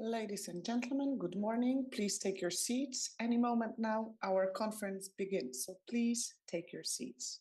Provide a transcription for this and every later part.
Ladies and gentlemen, good morning. Please take your seats. Any moment now, our conference begins. So please take your seats.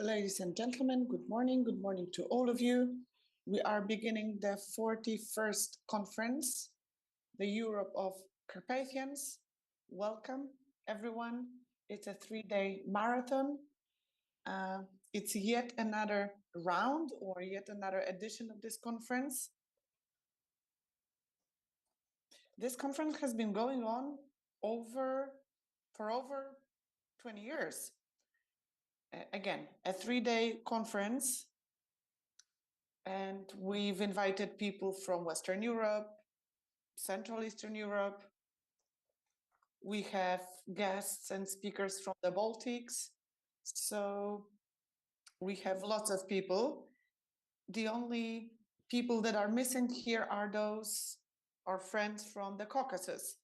Ladies and gentlemen, good morning. Good morning to all of you. We are beginning the 41st conference, the Europe of Carpathians. Welcome, everyone. It's a 3-day marathon. It's yet another round or yet another edition of this conference. This conference has been going on for over 20 years. Again, a 3-day conference, and we've invited people from Western Europe, Central Eastern Europe. We have guests and speakers from the Baltics. So we have lots of people. The only people that are missing here are those our friends from the Caucasus.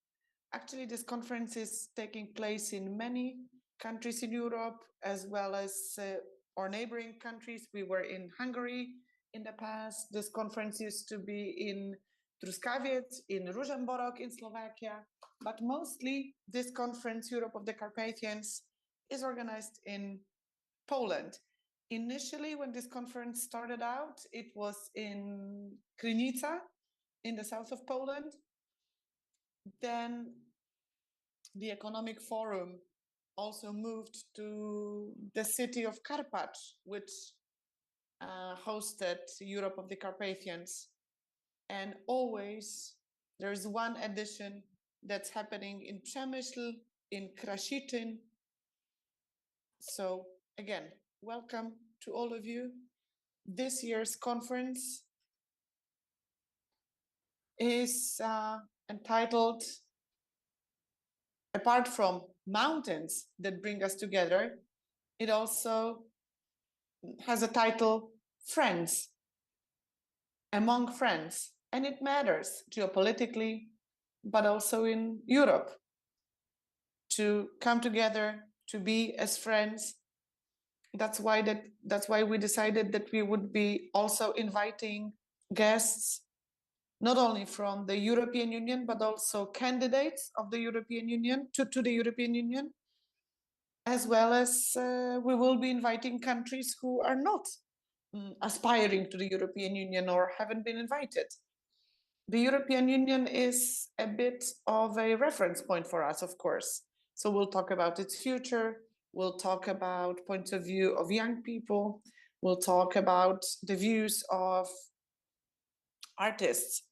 Actually, this conference is taking place in many countries in Europe, as well as our neighboring countries. We were in Hungary in the past. This conference used to be in Truskawiec, in Ružomberok, in Slovakia. But mostly, this conference, Europe of the Carpathians, is organized in Poland. Initially, when this conference started out, it was in Krynica, in the south of Poland. Then the Economic Forum also moved to the city of Karpacz, which hosted Europe of the Carpathians. And always there's one edition that's happening in Przemyśl, in Krasicin. So again, welcome to all of you. This year's conference is entitled apart from mountains that bring us together, it also has a title, Friends, among friends. And it matters geopolitically, but also in Europe, to come together, to be as friends. That's why we decided that we would be also inviting guests, not only from the European Union, but also candidates of the European Union to the European Union, as well as we will be inviting countries who are not aspiring to the European Union or haven't been invited. The European Union is a bit of a reference point for us, of course. So we'll talk about its future. We'll talk about points of view of young people. We'll talk about the views of artists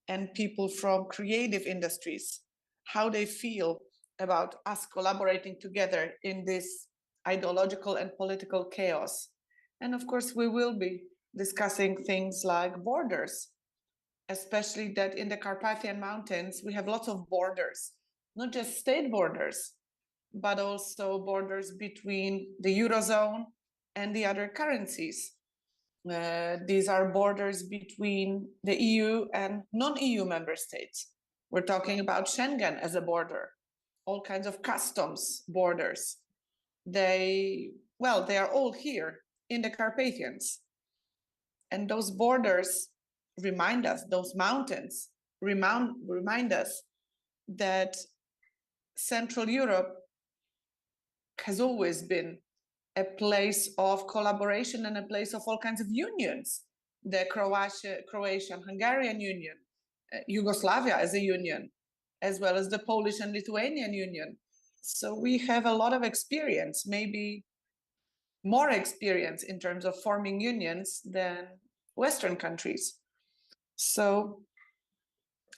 and people from creative industries, how they feel about us collaborating together in this ideological and political chaos. And of course, we will be discussing things like borders, especially that in the Carpathian Mountains, we have lots of borders, not just state borders, but also borders between the Eurozone and the other currencies. These are borders between the EU and non-EU member states. We're talking about Schengen as a border, all kinds of customs borders. They are all here in the Carpathians. And those borders remind us, those mountains remind us that Central Europe has always been a place of collaboration and a place of all kinds of unions. The Croatian Hungarian Union, Yugoslavia as a union, as well as the Polish and Lithuanian Union. So we have a lot of experience, maybe more experience in terms of forming unions than Western countries. So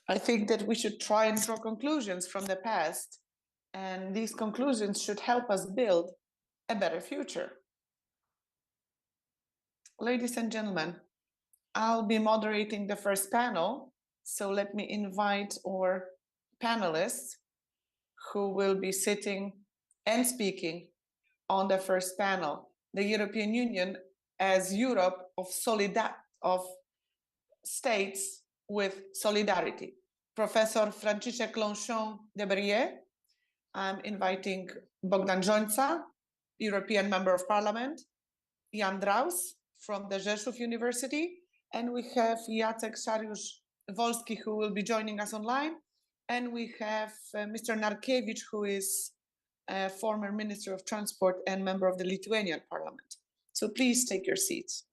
I think that we should try and draw conclusions from the past, and these conclusions should help us build a better future. Ladies and gentlemen, I'll be moderating the first panel, so let me invite our panelists who will be sitting and speaking on the first panel, the European Union as Europe of states with solidarity. Professor Franciszek Longchamp de Brie. I'm inviting Bogdan Jońca, European Member of Parliament, Jan Draus from the Rzeszów University, and we have Jacek Szariusz-Wolski who will be joining us online, and we have Mr. Narkiewicz, who is a former Minister of Transport and member of the Lithuanian Parliament. So please take your seats.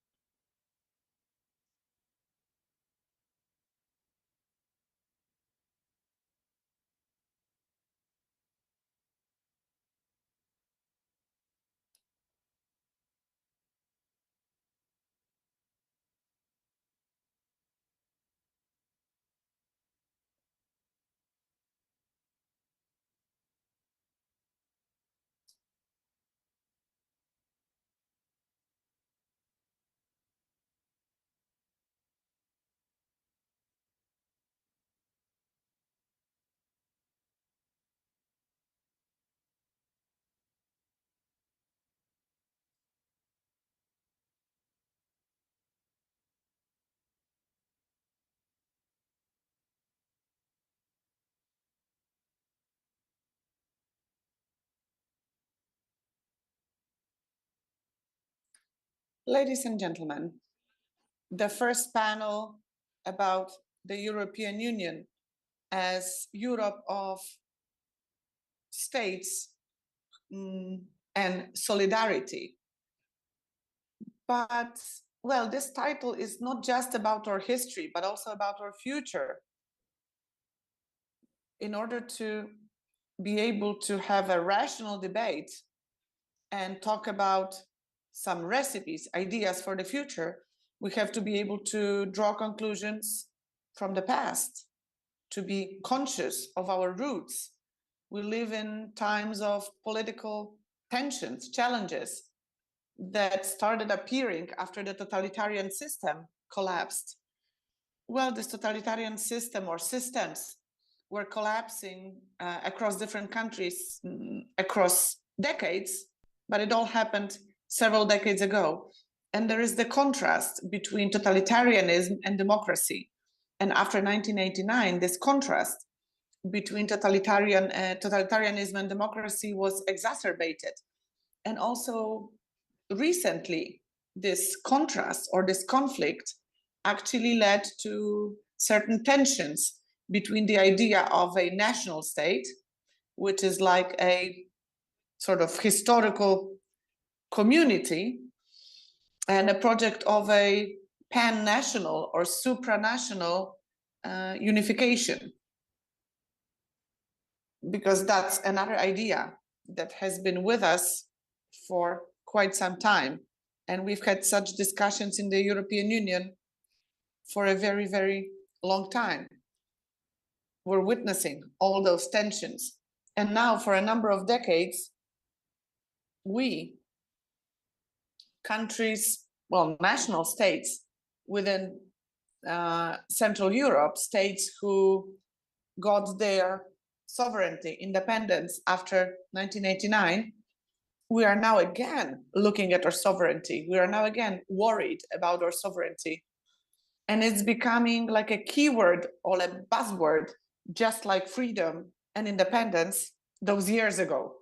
Ladies and gentlemen, the first panel about the European Union as Europe of states and solidarity. But, well, this title is not just about our history, but also about our future. In order to be able to have a rational debate and talk about some recipes, ideas for the future, we have to be able to draw conclusions from the past, to be conscious of our roots. We live in times of political tensions, challenges that started appearing after the totalitarian system collapsed. Well, this totalitarian system or systems were collapsing across different countries, across decades, but it all happened several decades ago. And there is the contrast between totalitarianism and democracy. And after 1989, this contrast between totalitarianism and democracy was exacerbated. And also recently, this contrast or this conflict actually led to certain tensions between the idea of a national state, which is like a sort of historical community, and a project of a pan-national or supranational unification. Because that's another idea that has been with us for quite some time. And we've had such discussions in the European Union for a very, very long time. We're witnessing all those tensions. And now, for a number of decades, we, countries, well, national states within Central Europe, states who got their sovereignty, independence after 1989, we are now again looking at our sovereignty. We are now again worried about our sovereignty. And it's becoming like a keyword or a buzzword, just like freedom and independence those years ago.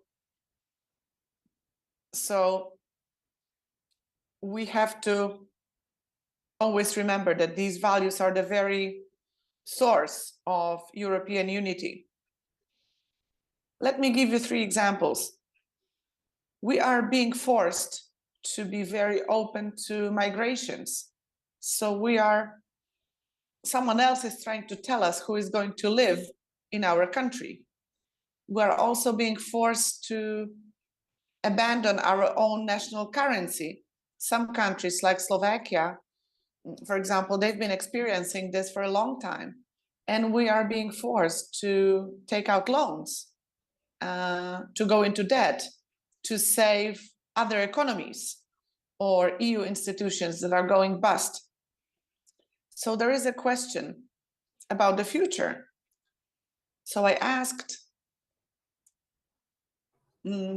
So we have to always remember that these values are the very source of European unity. Let me give you 3 examples. We are being forced to be very open to migrations. So someone else is trying to tell us who is going to live in our country. We're also being forced to abandon our own national currency. Some countries like Slovakia, for example, they've been experiencing this for a long time. And we are being forced to take out loans, to go into debt, to save other economies or EU institutions that are going bust. So there is a question about the future. So I asked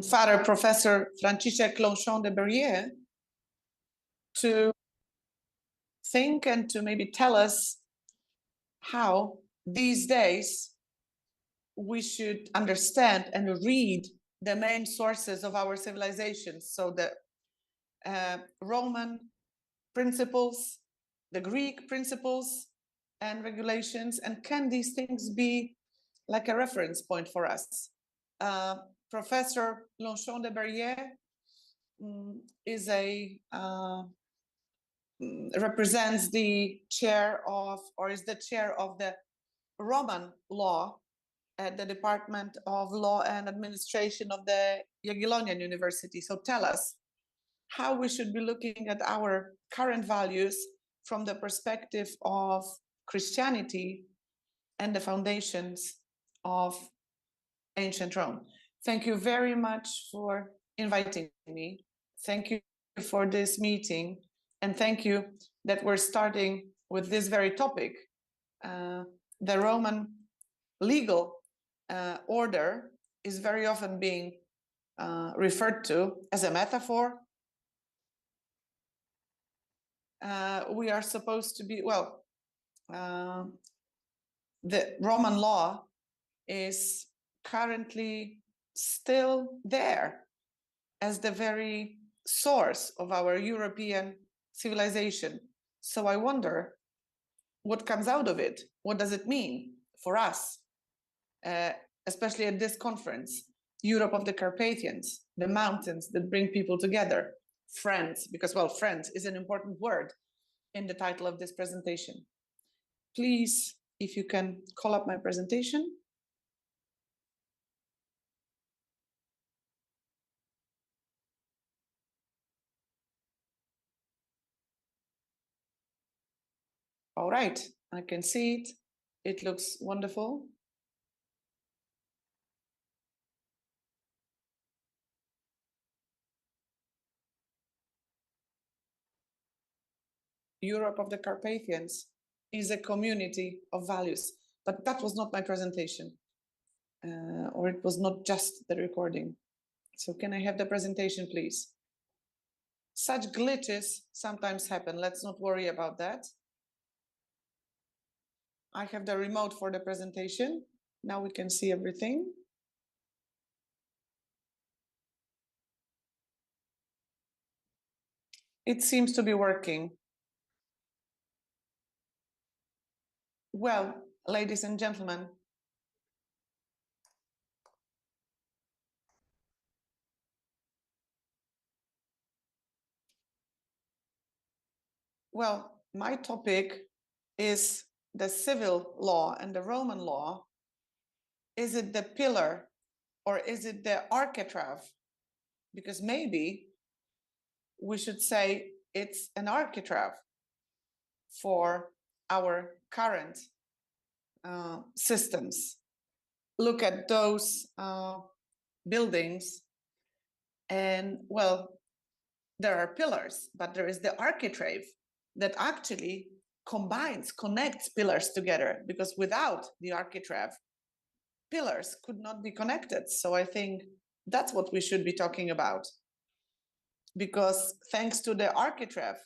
Father Professor Franciszek Longchamp de Berrier to think and to maybe tell us how these days we should understand and read the main sources of our civilization. So the Roman principles, the Greek principles and regulations, and can these things be like a reference point for us? Professor Longchamp de Berrier is represents the chair of, or is the chair of the Roman law at the Department of Law and Administration of the Jagiellonian University. So tell us how we should be looking at our current values from the perspective of Christianity and the foundations of ancient Rome. Thank you very much for inviting me. Thank you for this meeting. And thank you that we're starting with this very topic. The Roman legal order is very often being referred to as a metaphor. We are supposed to be, well, the Roman law is currently still there as the very source of our European civilization. So I wonder what comes out of it. What does it mean for us, especially at this conference, Europe of the Carpathians, the mountains that bring people together, friends, because, well, friends is an important word in the title of this presentation. Please, if you can call up my presentation. All right, I can see it. It looks wonderful. Europe of the Carpathians is a community of values. but that was not my presentation, or it was not just the recording. So can I have the presentation, please? Such glitches sometimes happen. Let's not worry about that. I have the remote for the presentation. Now we can see everything. It seems to be working. Well, ladies and gentlemen, well, my topic is the civil law and the Roman law. Is it the pillar or is it the architrave? Because maybe we should say it's an architrave for our current systems. Look at those buildings, and well, there are pillars, but there is the architrave that actually combines, connects pillars together, because without the architrave, pillars could not be connected. So I think that's what we should be talking about, because thanks to the architrave,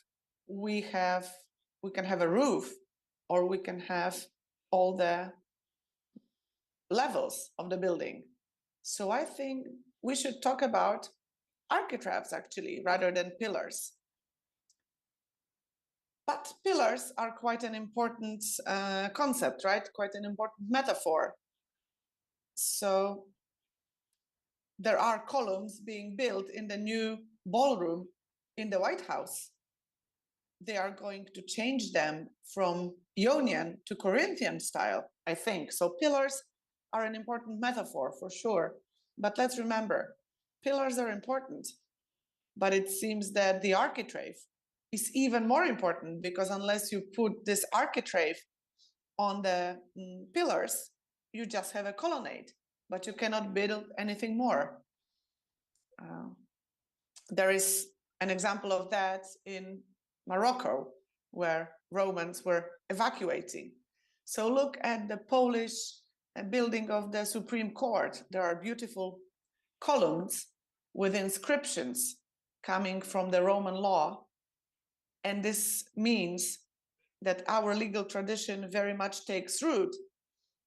we can have a roof, or we can have all the levels of the building. So I think we should talk about architraves actually, rather than pillars. But pillars are quite an important concept, right? Quite an important metaphor. So there are columns being built in the new ballroom in the White House. They are going to change them from Ionian to Corinthian style, I think. So pillars are an important metaphor for sure. But let's remember, pillars are important, but it seems that the architrave is even more important, because unless you put this architrave on the pillars, you just have a colonnade, but you cannot build anything more. There is an example of that in Morocco, where Romans were evacuating. So look at the Polish building of the Supreme Court. There are beautiful columns with inscriptions coming from the Roman law. And this means that our legal tradition very much takes root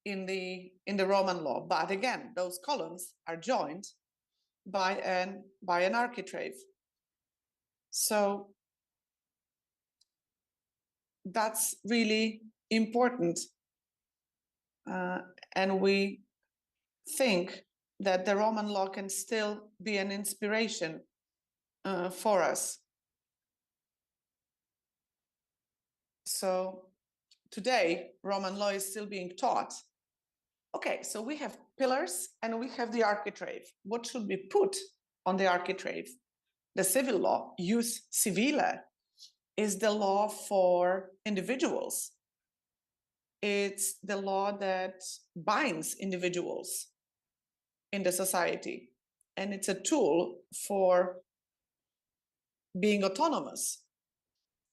in the Roman law. But again, those columns are joined by an architrave. So that's really important. And we think that the Roman law can still be an inspiration for us. So today, Roman law is still being taught. Okay, so we have pillars and we have the architrave. What should be put on the architrave? The civil law, jus civile, is the law for individuals. It's the law that binds individuals in the society. And it's a tool for being autonomous.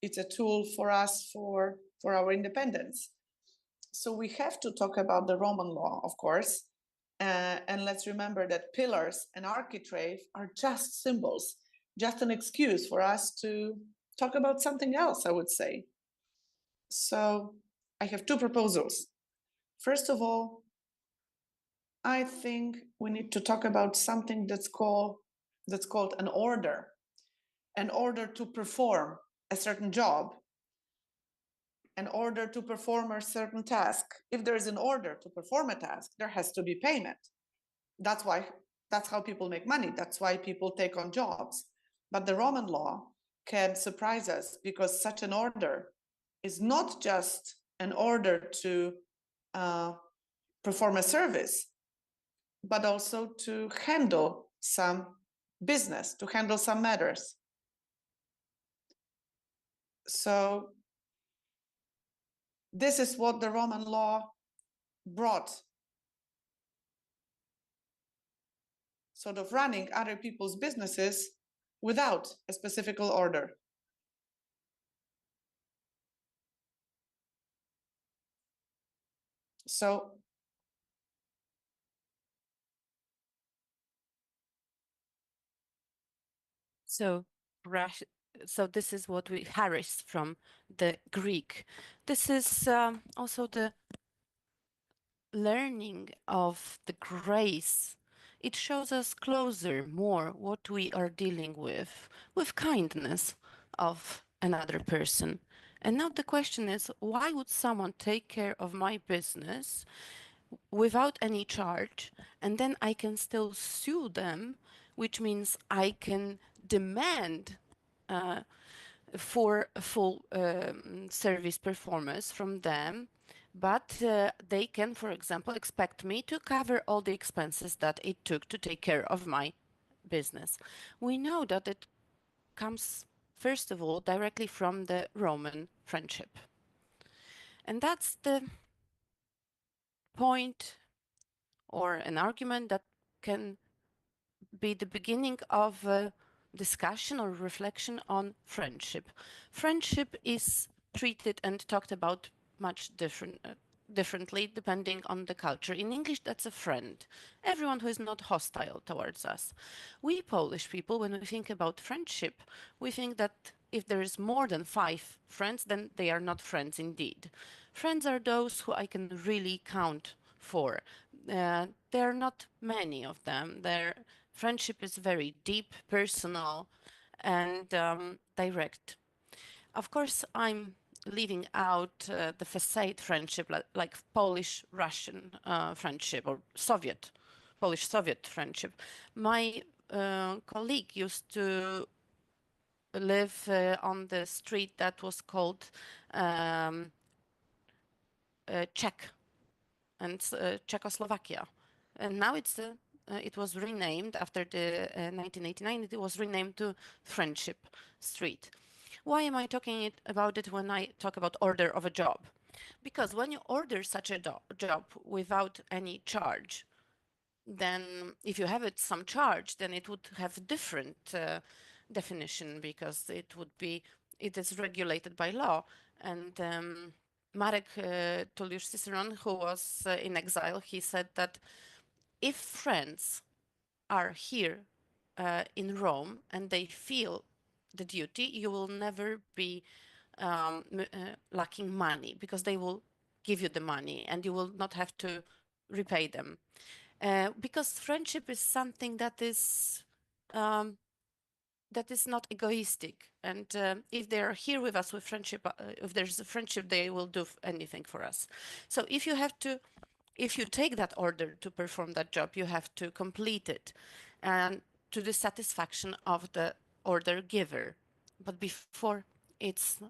It's a tool for us for our independence. So we have to talk about the Roman law, of course. And let's remember that pillars and architrave are just symbols, just an excuse for us to talk about something else, I would say. So I have two proposals. First of all, I think we need to talk about something that's called an order to perform a certain job, an order to perform a certain task. If there is an order to perform a task, there has to be payment. That's how people make money. That's why people take on jobs. But the Roman law can surprise us, because such an order is not just an order to perform a service, but also to handle some business, to handle some matters. So this is what the Roman law brought, sort of running other people's businesses without a specific order. So So, so this is what we Haris from the Greek. This is also the learning of the grace. It shows us closer more what we are dealing with kindness of another person. And now the question is, why would someone take care of my business without any charge, and then I can still sue them, which means I can demand for full service performance from them, but they can, for example, expect me to cover all the expenses that it took to take care of my business. We know that it comes, first of all, directly from the Roman friendship. And that's the point or an argument that can be the beginning of a discussion or reflection on friendship. Friendship is treated and talked about much differently depending on the culture. In English, that's a friend, everyone who is not hostile towards us. We Polish people, when we think about friendship, we think that if there is more than 5 friends, then they are not friends indeed. Friends are those who I can really count for. There are not many of them. Their friendship is very deep, personal, and direct. Of course, I'm leaving out the facade friendship, like Polish-Russian friendship or Polish-Soviet friendship. My colleague used to live on the street that was called Czech and Czechoslovakia. And now it was renamed after the 1989. It was renamed to Friendship Street. Why am I talking about it when I talk about order of a job? Because when you order such a job without any charge, then if you have it some charge, then it would have a different definition because it is regulated by law. And Marek Tullius Ciceron, who was in exile, he said that if friends are here in Rome and they feel the duty, you will never be lacking money because they will give you the money and you will not have to repay them. Because friendship is something that is not egoistic. And if they are here with us with friendship, if there's a friendship, they will do anything for us. So if you take that order to perform that job, you have to complete it and to the satisfaction of the order giver. But before it's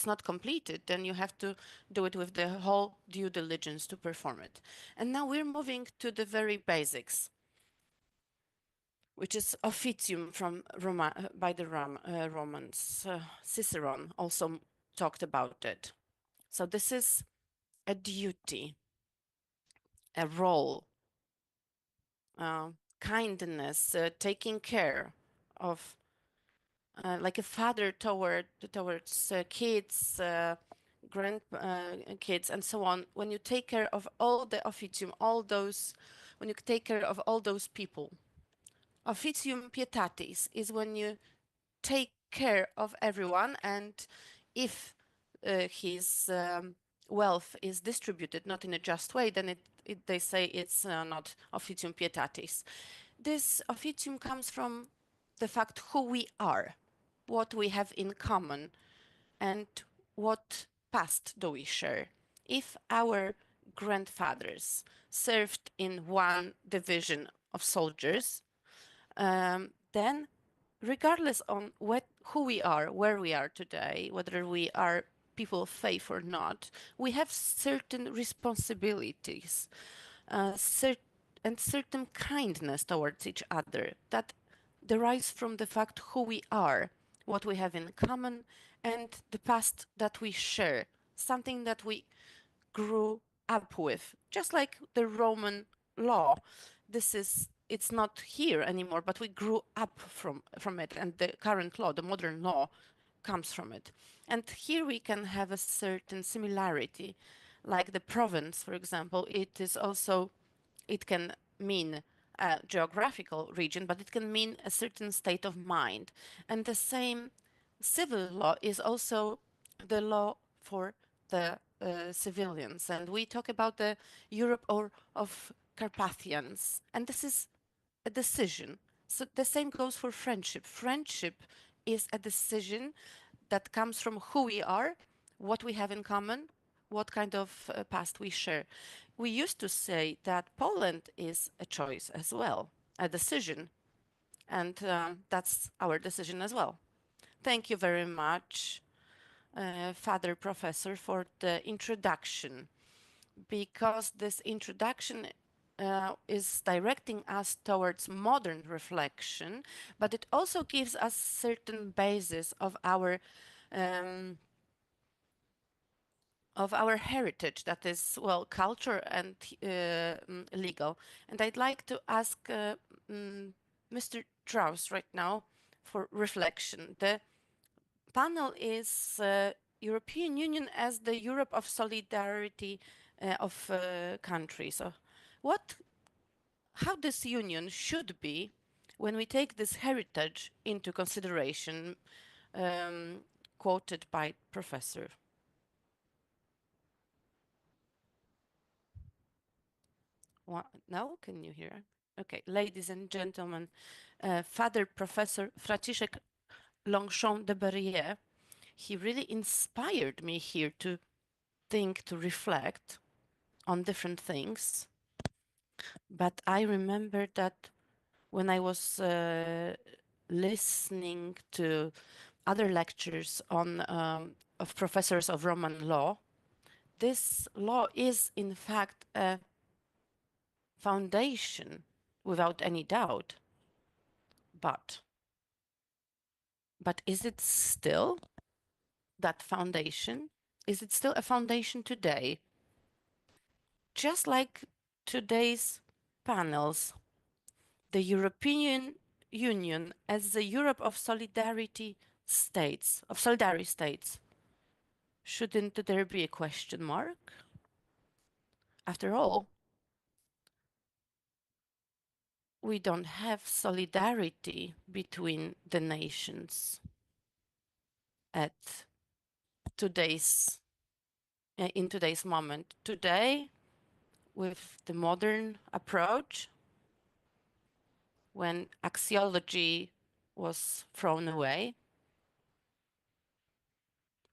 not completed, then you have to do it with the whole due diligence to perform it. And now we're moving to the very basics, which is officium from by the Romans. Ciceron also talked about it. So this is a duty, a role, kindness, taking care of, like a father towards kids, grand kids, and so on. When you take care of all the officium, when you take care of all those people, officium pietatis is when you take care of everyone, and if his wealth is distributed not in a just way, then they say it's not officium pietatis. This officium comes from the fact who we are, what we have in common, and what past do we share. If our grandfathers served in one division of soldiers, then regardless on who we are, where we are today, whether we are people of faith or not, we have certain responsibilities, and certain kindness towards each other that derives from the fact who we are, what we have in common, and the past that we share, something that we grew up with, just like the Roman law. It's not here anymore, but we grew up from it, and the current law, the modern law, comes from it. And here we can have a certain similarity. like the province, for example, it can mean a geographical region, but it can mean a certain state of mind. And the same civil law is also the law for the civilians. And we talk about the Europe or of Carpathians, and this is a decision. So the same goes for friendship. Friendship is a decision that comes from who we are, what we have in common, what kind of past we share. We used to say that Poland is a choice as well, a decision, and that's our decision as well. Thank you very much, Father Professor, for the introduction, because this introduction is directing us towards modern reflection, but it also gives us certain basis um, of our heritage, that is, well, culture and legal. And I'd like to ask Mr. Strauss right now for reflection. The panel is European Union as the Europe of solidarity of countries. So how this union should be when we take this heritage into consideration, quoted by Professor. Now, can you hear? Okay, ladies and gentlemen, Father Professor Franciszek Longchamp de Barrière, he really inspired me here to think, to reflect on different things. But I remember that when I was listening to other lectures of professors of Roman law, this law is in fact a foundation without any doubt. But is it still that foundation? Is it still a foundation today? Just like today's panels, the European Union as the Europe of solidarity states, of solidarity states, shouldn't there be a question mark? After all, we don't have solidarity between the nations at today's in today's moment. Today, with the modern approach, when axiology was thrown away.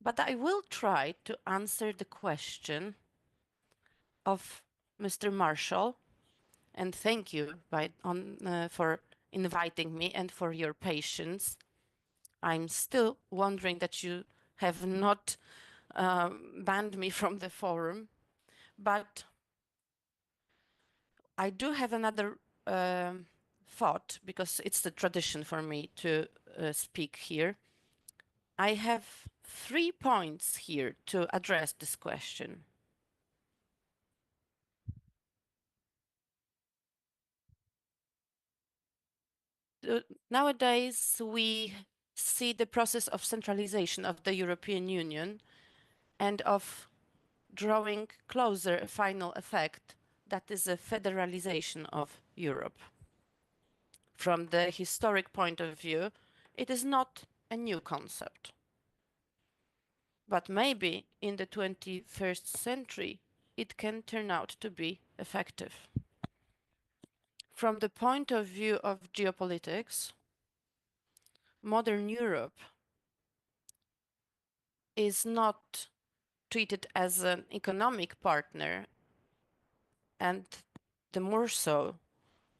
But I will try to answer the question of Mr. Marshall, and thank you for inviting me and for your patience. I'm still wondering that you have not banned me from the forum, but I do have another thought, because it's the tradition for me to speak here. I have 3 points here to address this question. Nowadays, we see the process of centralization of the European Union and of drawing closer a final effect, that is a federalization of Europe. From the historic point of view, it is not a new concept. But maybe in the 21st century, it can turn out to be effective. From the point of view of geopolitics, modern Europe is not treated as an economic partner, and the more so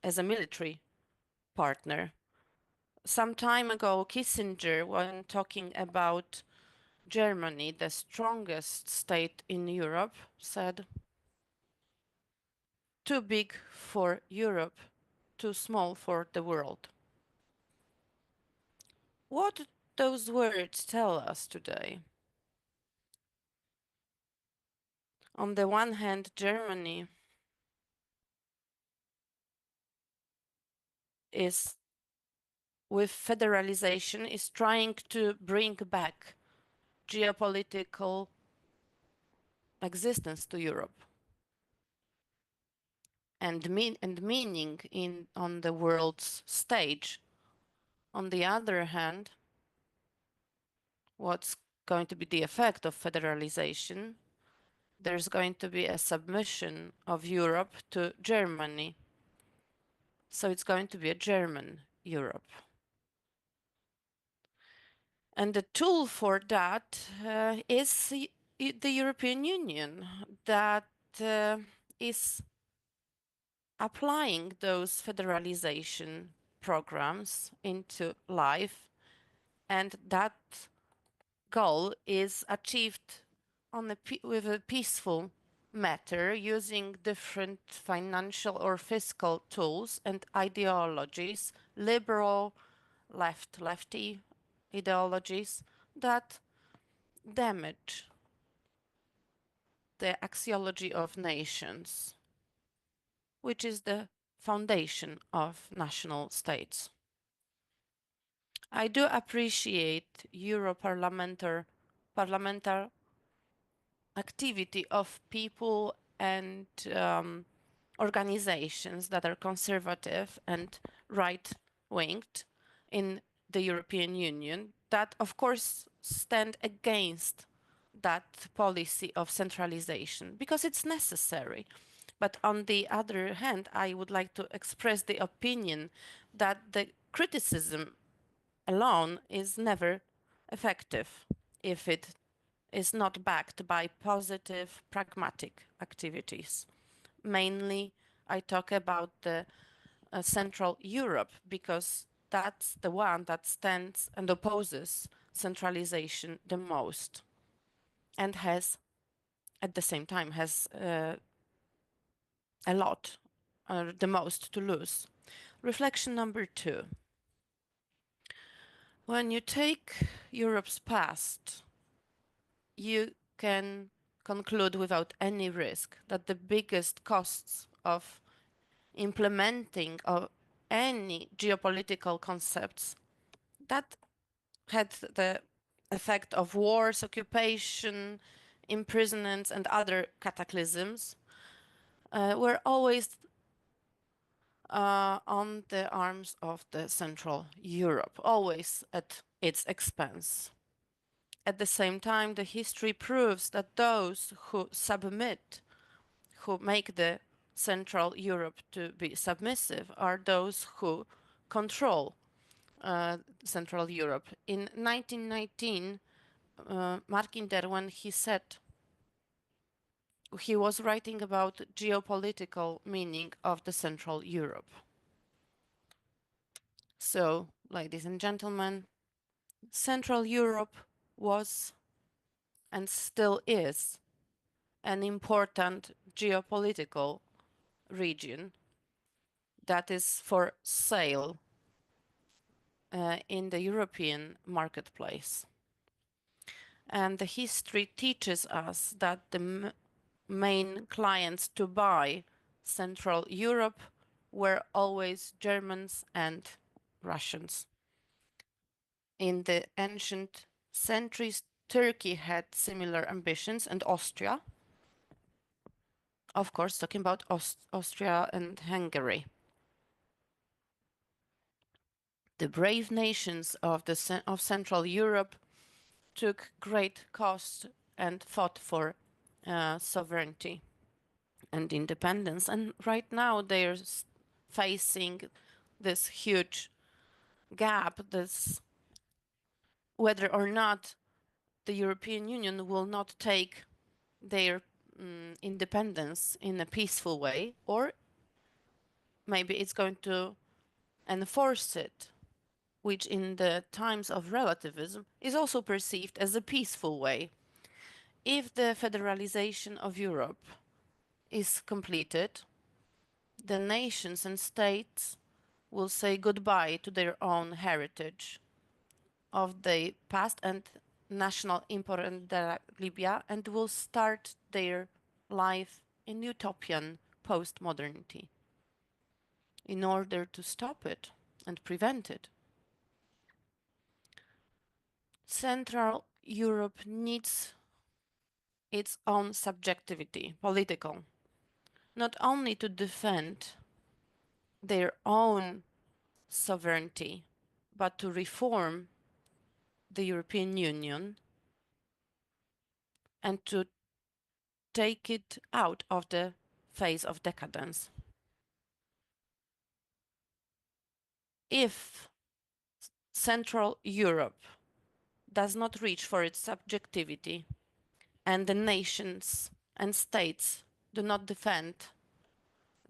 as a military partner. Some time ago, Kissinger, when talking about Germany, the strongest state in Europe, said, "Too big for Europe, too small for the world." What do those words tell us today? On the one hand, Germany is, with federalization, is trying to bring back geopolitical existence to Europe and meaning on the world's stage. On the other hand, what's going to be the effect of federalization? There's going to be a submission of Europe to Germany. So it's going to be a German Europe. And the tool for that is the European Union that is applying those federalization programs into life, and that goal is achieved with a peaceful matter using different financial or fiscal tools and ideologies, liberal, lefty ideologies that damage the axiology of nations, which is the foundation of national states. I do appreciate Europarlamenter activity of people and organizations that are conservative and right-winged in the European Union that, of course, stand against that policy of centralization because it's necessary. But on the other hand, I would like to express the opinion that the criticism alone is never effective if it is not backed by positive, pragmatic activities. Mainly, I talk about the Central Europe because that's the one that stands and opposes centralization the most and has, at the same time, has a lot, the most to lose. Reflection number 2. When you take Europe's past, you can conclude without any risk that the biggest costs of implementing of any geopolitical concepts that had the effect of wars, occupation, imprisonments, and other cataclysms were always on the arms of the Central Europe, always at its expense. At the same time, the history proves that those who submit, who make the Central Europe to be submissive, are those who control Central Europe. In 1919, Martin Der, when he said he was writing about geopolitical meaning of the Central Europe. So, ladies and gentlemen, Central Europe was and still is an important geopolitical region that is for sale in the European marketplace. And the history teaches us that the main clients to buy Central Europe were always Germans and Russians. In the ancient centuries, Turkey had similar ambitions, and Austria, of course, talking about Austria and Hungary. The brave nations of Central Europe took great cost and fought for sovereignty and independence. And right now they're facing this huge gap, this whether or not the European Union will not take their independence in a peaceful way, or maybe it's going to enforce it, which in the times of relativism is also perceived as a peaceful way. If the federalization of Europe is completed, the nations and states will say goodbye to their own heritage of the past and national import de Libya and will start their life in utopian post-modernity. In order to stop it and prevent it, Central Europe needs its own subjectivity, political, not only to defend their own sovereignty, but to reform the European Union and to take it out of the phase of decadence. If Central Europe does not reach for its subjectivity and the nations and states do not defend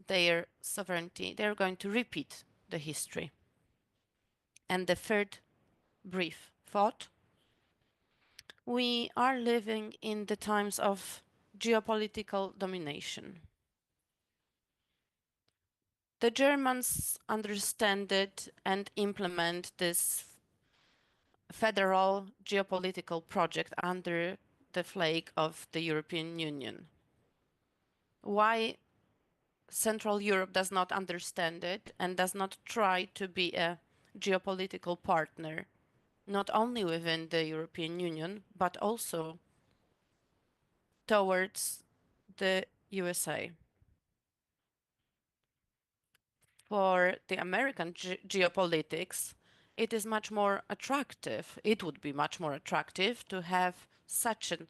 their sovereignty, they're going to repeat the history. And the third brief thought, we are living in the times of geopolitical domination. The Germans understand it and implement this federal geopolitical project under the flag of the European Union. Why Central Europe does not understand it and does not try to be a geopolitical partner, not only within the European Union, but also towards the USA. For the American geopolitics, it is much more attractive. It would be much more attractive to have such an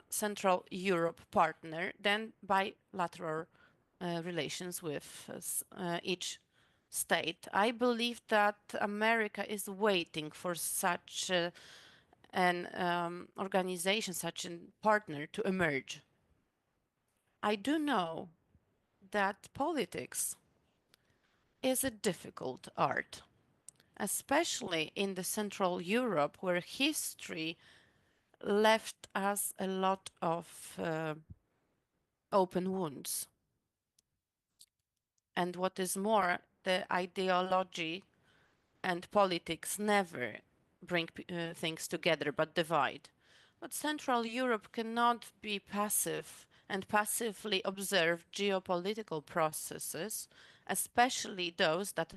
Central Europe partner than bilateral relations with each state. I believe that America is waiting for such an organization, such a partner to emerge. I do know that politics is a difficult art, especially in the Central Europe, where history left us a lot of open wounds. And what is more, the ideology and politics never bring things together, but divide. But Central Europe cannot be passive and passively observe geopolitical processes, especially those that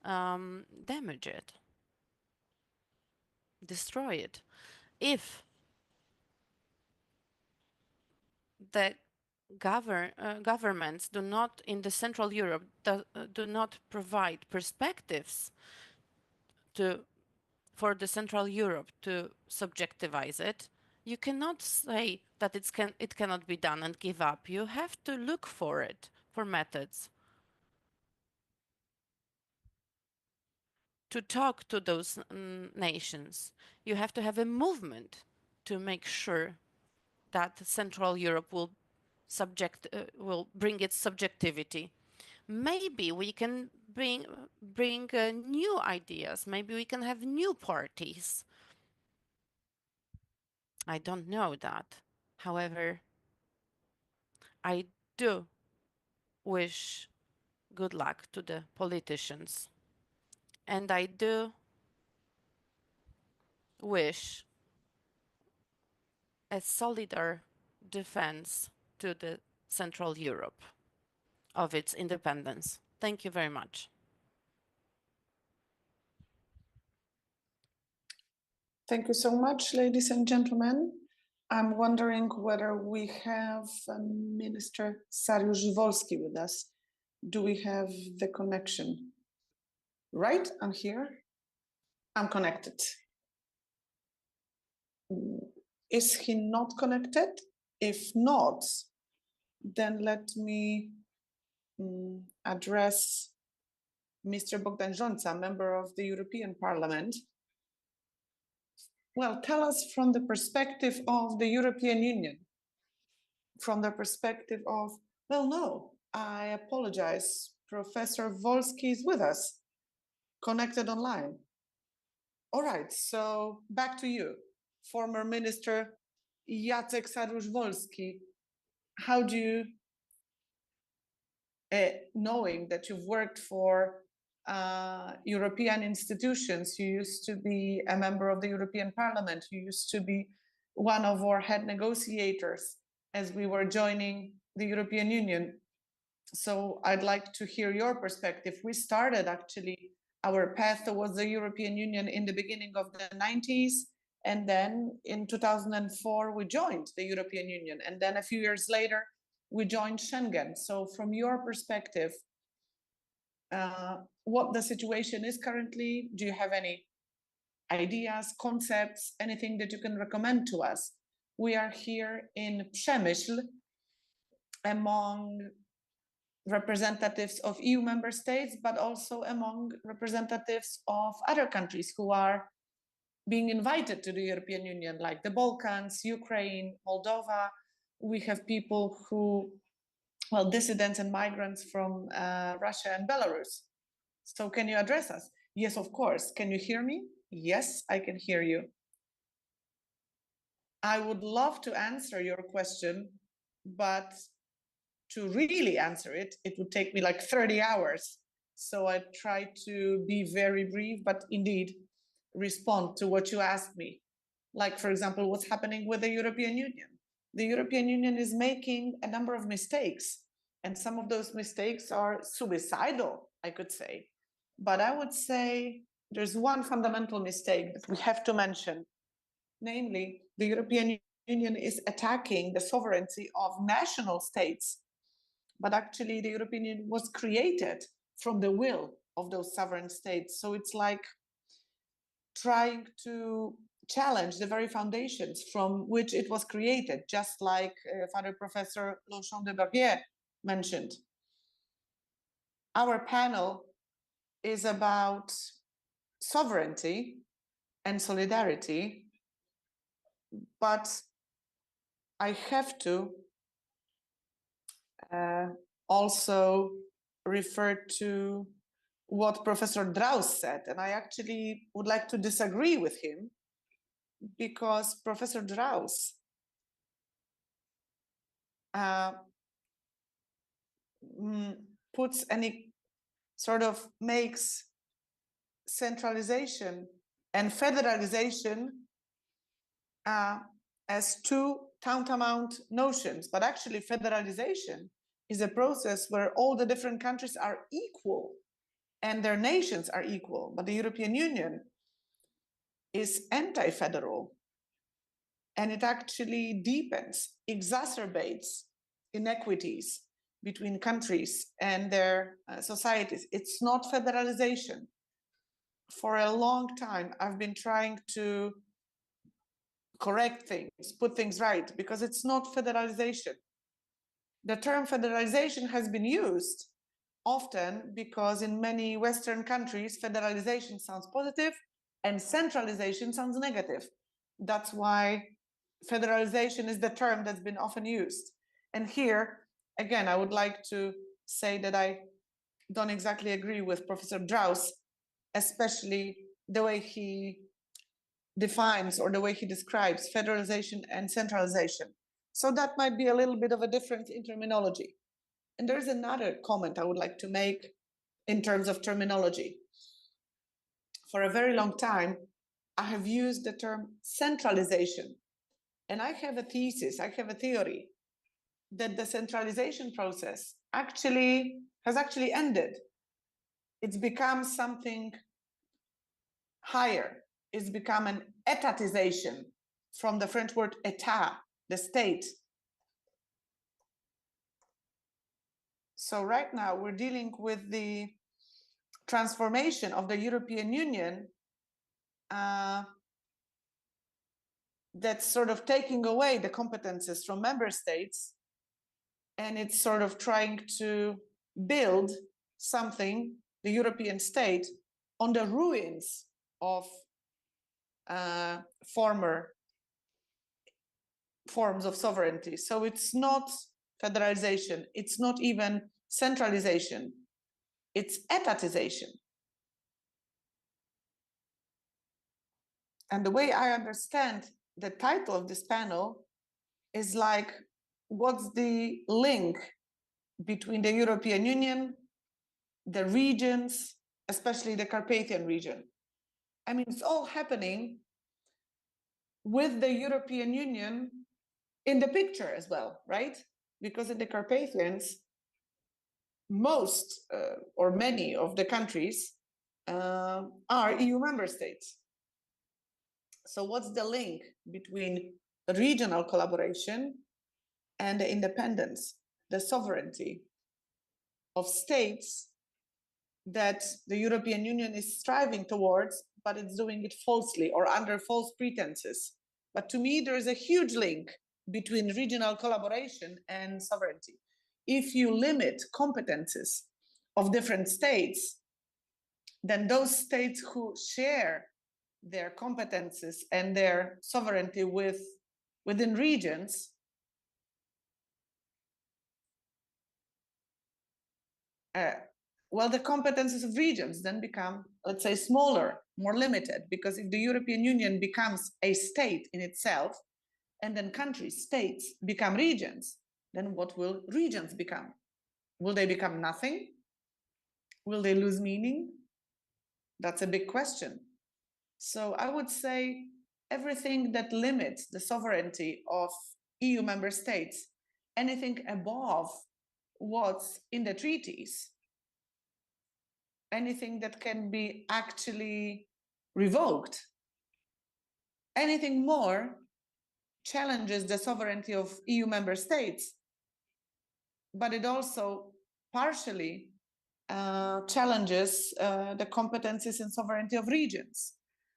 damage it, destroy it. If the governments do not, in the Central Europe, do not provide perspectives for the Central Europe to subjectivize it, you cannot say that it cannot be done and give up. You have to look for it, for methods. To talk to those nations, you have to have a movement to make sure that Central Europe will bring its subjectivity. Maybe we can bring new ideas. Maybe we can have new parties. I don't know that. However, I do wish good luck to the politicians. And I do wish a solidar defense to the Central Europe of its independence. Thank you very much. Thank you so much, ladies and gentlemen. I'm wondering whether we have Minister Saryusz Wolski with us. Do we have the connection? Right, I'm here. I'm connected. Is he not connected? If not, then let me address Mr. Bogdan Żonca, member of the European Parliament. Well, tell us from the perspective of the European Union, from the perspective of, well, no, I apologize, Professor Wolski is with us, connected online. All right, so back to you, former Minister Jacek Saryusz-Wolski. How do you, knowing that you've worked for European institutions, you used to be a member of the European Parliament, you used to be one of our head negotiators as we were joining the European Union. So I'd like to hear your perspective. We started actually our path towards the European Union in the beginning of the 90s. And then in 2004, we joined the European Union. And then a few years later, we joined Schengen. So from your perspective, what the situation is currently, do you have any ideas, concepts, anything that you can recommend to us? We are here in Przemyśl among representatives of EU member states, but also among representatives of other countries who are being invited to the European Union, like the Balkans, Ukraine, Moldova. We have people who, well, dissidents and migrants from Russia and Belarus. So can you address us? Yes, of course. Can you hear me? Yes, I can hear you. I would love to answer your question, but to really answer it, it would take me like 30 hours. So I try to be very brief, but indeed respond to what you asked me. Like, for example, what's happening with the European Union. The European Union is making a number of mistakes, and some of those mistakes are suicidal, I could say. But I would say there's one fundamental mistake that we have to mention, namely, the European Union is attacking the sovereignty of national states. But actually, the European Union was created from the will of those sovereign states. So it's like trying to challenge the very foundations from which it was created, just like Father Professor Longchamp de Barrière mentioned. Our panel is about sovereignty and solidarity, but I have to also refer to what Professor Draus said, and I actually would like to disagree with him, because Professor Draus puts any sort of makes centralization and federalization as two tantamount notions. But actually, federalization is a process where all the different countries are equal and their nations are equal. But the European Union is anti-federal, and it actually deepens, exacerbates inequities between countries and their societies. It's not federalization. For a long time, I've been trying to correct things, put things right, because it's not federalization. The term federalization has been used often because in many Western countries, federalization sounds positive and centralization sounds negative. That's why federalization is the term that's been often used. And here, again, I would like to say that I don't exactly agree with Professor Draus, especially the way he defines or the way he describes federalization and centralization. So that might be a little bit of a difference in terminology. And there's another comment I would like to make in terms of terminology. For a very long time, I have used the term centralization. And I have a thesis, I have a theory that the centralization process has actually ended. It's become something higher. It's become an etatization from the French word état, the state. So right now we're dealing with the transformation of the European Union that's sort of taking away the competences from member states, and it's sort of trying to build something, the European state, on the ruins of former forms of sovereignty. So it's not federalization, it's not even centralization, it's etatization. And the way I understand the title of this panel is like, what's the link between the European Union, the regions, especially the Carpathian region? I mean, it's all happening with the European Union in the picture as well, right? Because in the Carpathians, most or many of the countries are EU member states. So what's the link between regional collaboration and the independence, the sovereignty of states that the European Union is striving towards, but it's doing it falsely or under false pretenses? But to me, there is a huge link between regional collaboration and sovereignty. If you limit competences of different states, then those states who share their competences and their sovereignty within regions well, the competences of regions then become, let's say, smaller, more limited, because if the European Union becomes a state in itself, and then countries, states become regions, then what will regions become? Will they become nothing? Will they lose meaning? That's a big question. So I would say everything that limits the sovereignty of EU member states, anything above what's in the treaties, anything that can be actually revoked, anything more challenges the sovereignty of EU member states, but it also partially challenges the competencies and sovereignty of regions.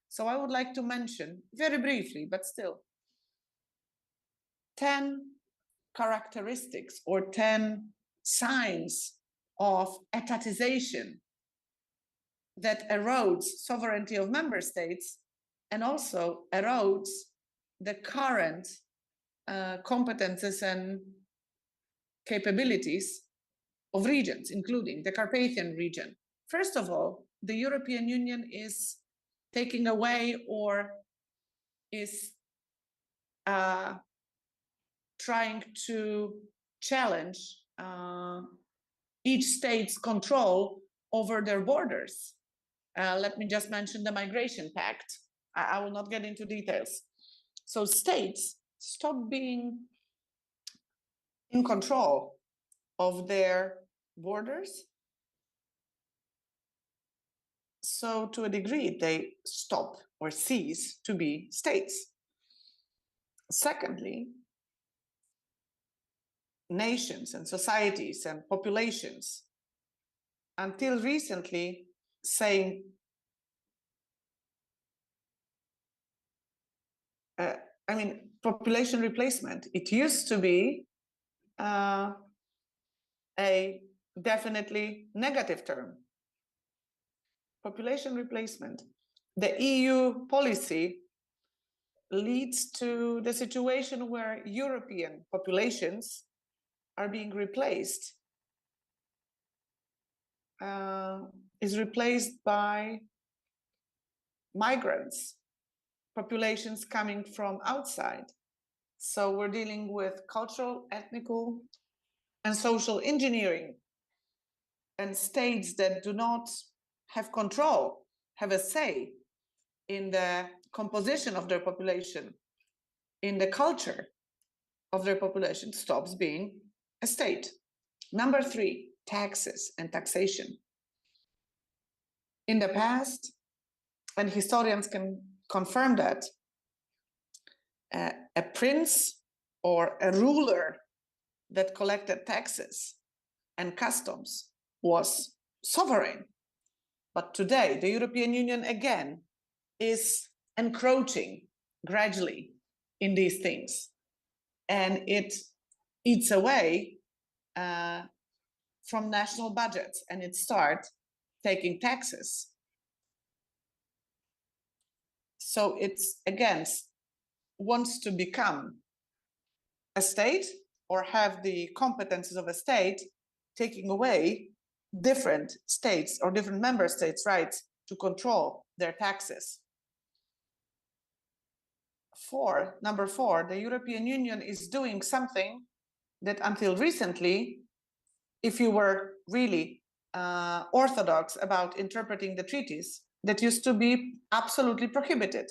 So I would like to mention very briefly, but still, 10 characteristics or 10 signs of etatization that erodes sovereignty of member states and also erodes the current competences and capabilities of regions, including the Carpathian region. First of all, the European Union is taking away or is trying to challenge each state's control over their borders. Let me just mention the Migration Pact. I will not get into details. So states stop being in control of their borders. So to a degree, they stop or cease to be states. Secondly, nations and societies and populations, until recently, saying, population replacement, it used to be a definitely negative term. Population replacement. The EU policy leads to the situation where European populations are being replaced, is replaced by migrants, populations coming from outside. So we're dealing with cultural, ethnical, and social engineering, and states that do not have control, have a say in the composition of their population, in the culture of their population, stops being a state. Number 3, taxes and taxation. In the past, and historians can confirm that, a prince or a ruler that collected taxes and customs was sovereign. But today, the European Union again is encroaching gradually in these things, and it eats away from national budgets, and it starts taking taxes. So it's against wants to become a state or have the competences of a state, taking away different states or different member states' rights to control their taxes. Number 4, the European Union is doing something that until recently, if you were really orthodox about interpreting the treaties, that used to be absolutely prohibited,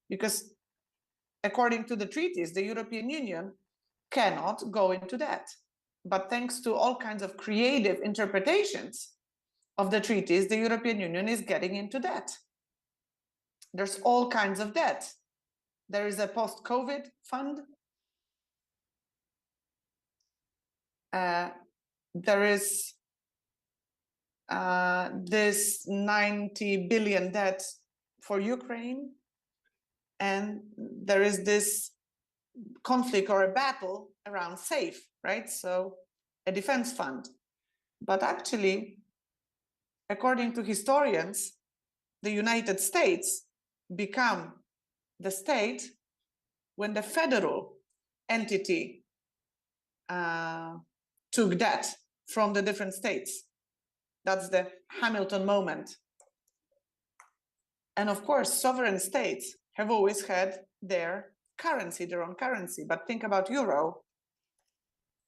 because according to the treaties, the European Union cannot go into debt. But thanks to all kinds of creative interpretations of the treaties, the European Union is getting into debt. There's all kinds of debt There is a post-COVID fund. There is this 90 billion debt for Ukraine, and there is this conflict or a battle around SAFE, right? So a defense fund. But actually, according to historians, the United States become the state when the federal entity took debt from the different states. That's the Hamilton moment. And of course, sovereign states have always had their currency, their own currency. But think about euro.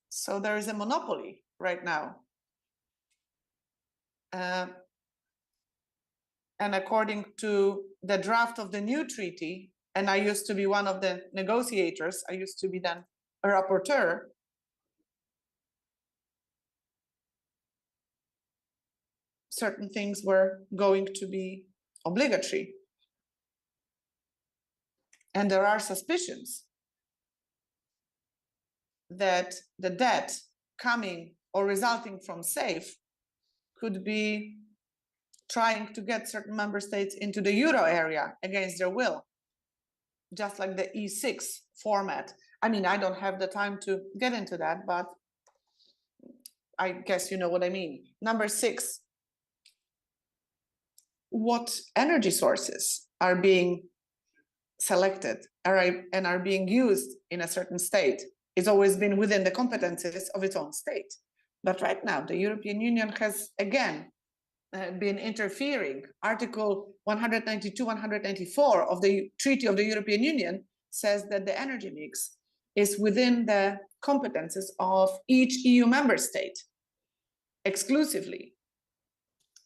So there is a monopoly right now. And according to the draft of the new treaty, and I used to be one of the negotiators, I used to be then a rapporteur, certain things were going to be obligatory. And there are suspicions that the debt coming or resulting from SAFE could be trying to get certain member states into the euro area against their will, just like the E6 format. I mean, I don't have the time to get into that, but I guess you know what I mean. Number 6, what energy sources are being selected and are being used in a certain state? It's always been within the competences of its own state. But right now, the European Union has again been interfering. Article 192, 194 of the Treaty of the European Union says that the energy mix is within the competences of each EU member state exclusively.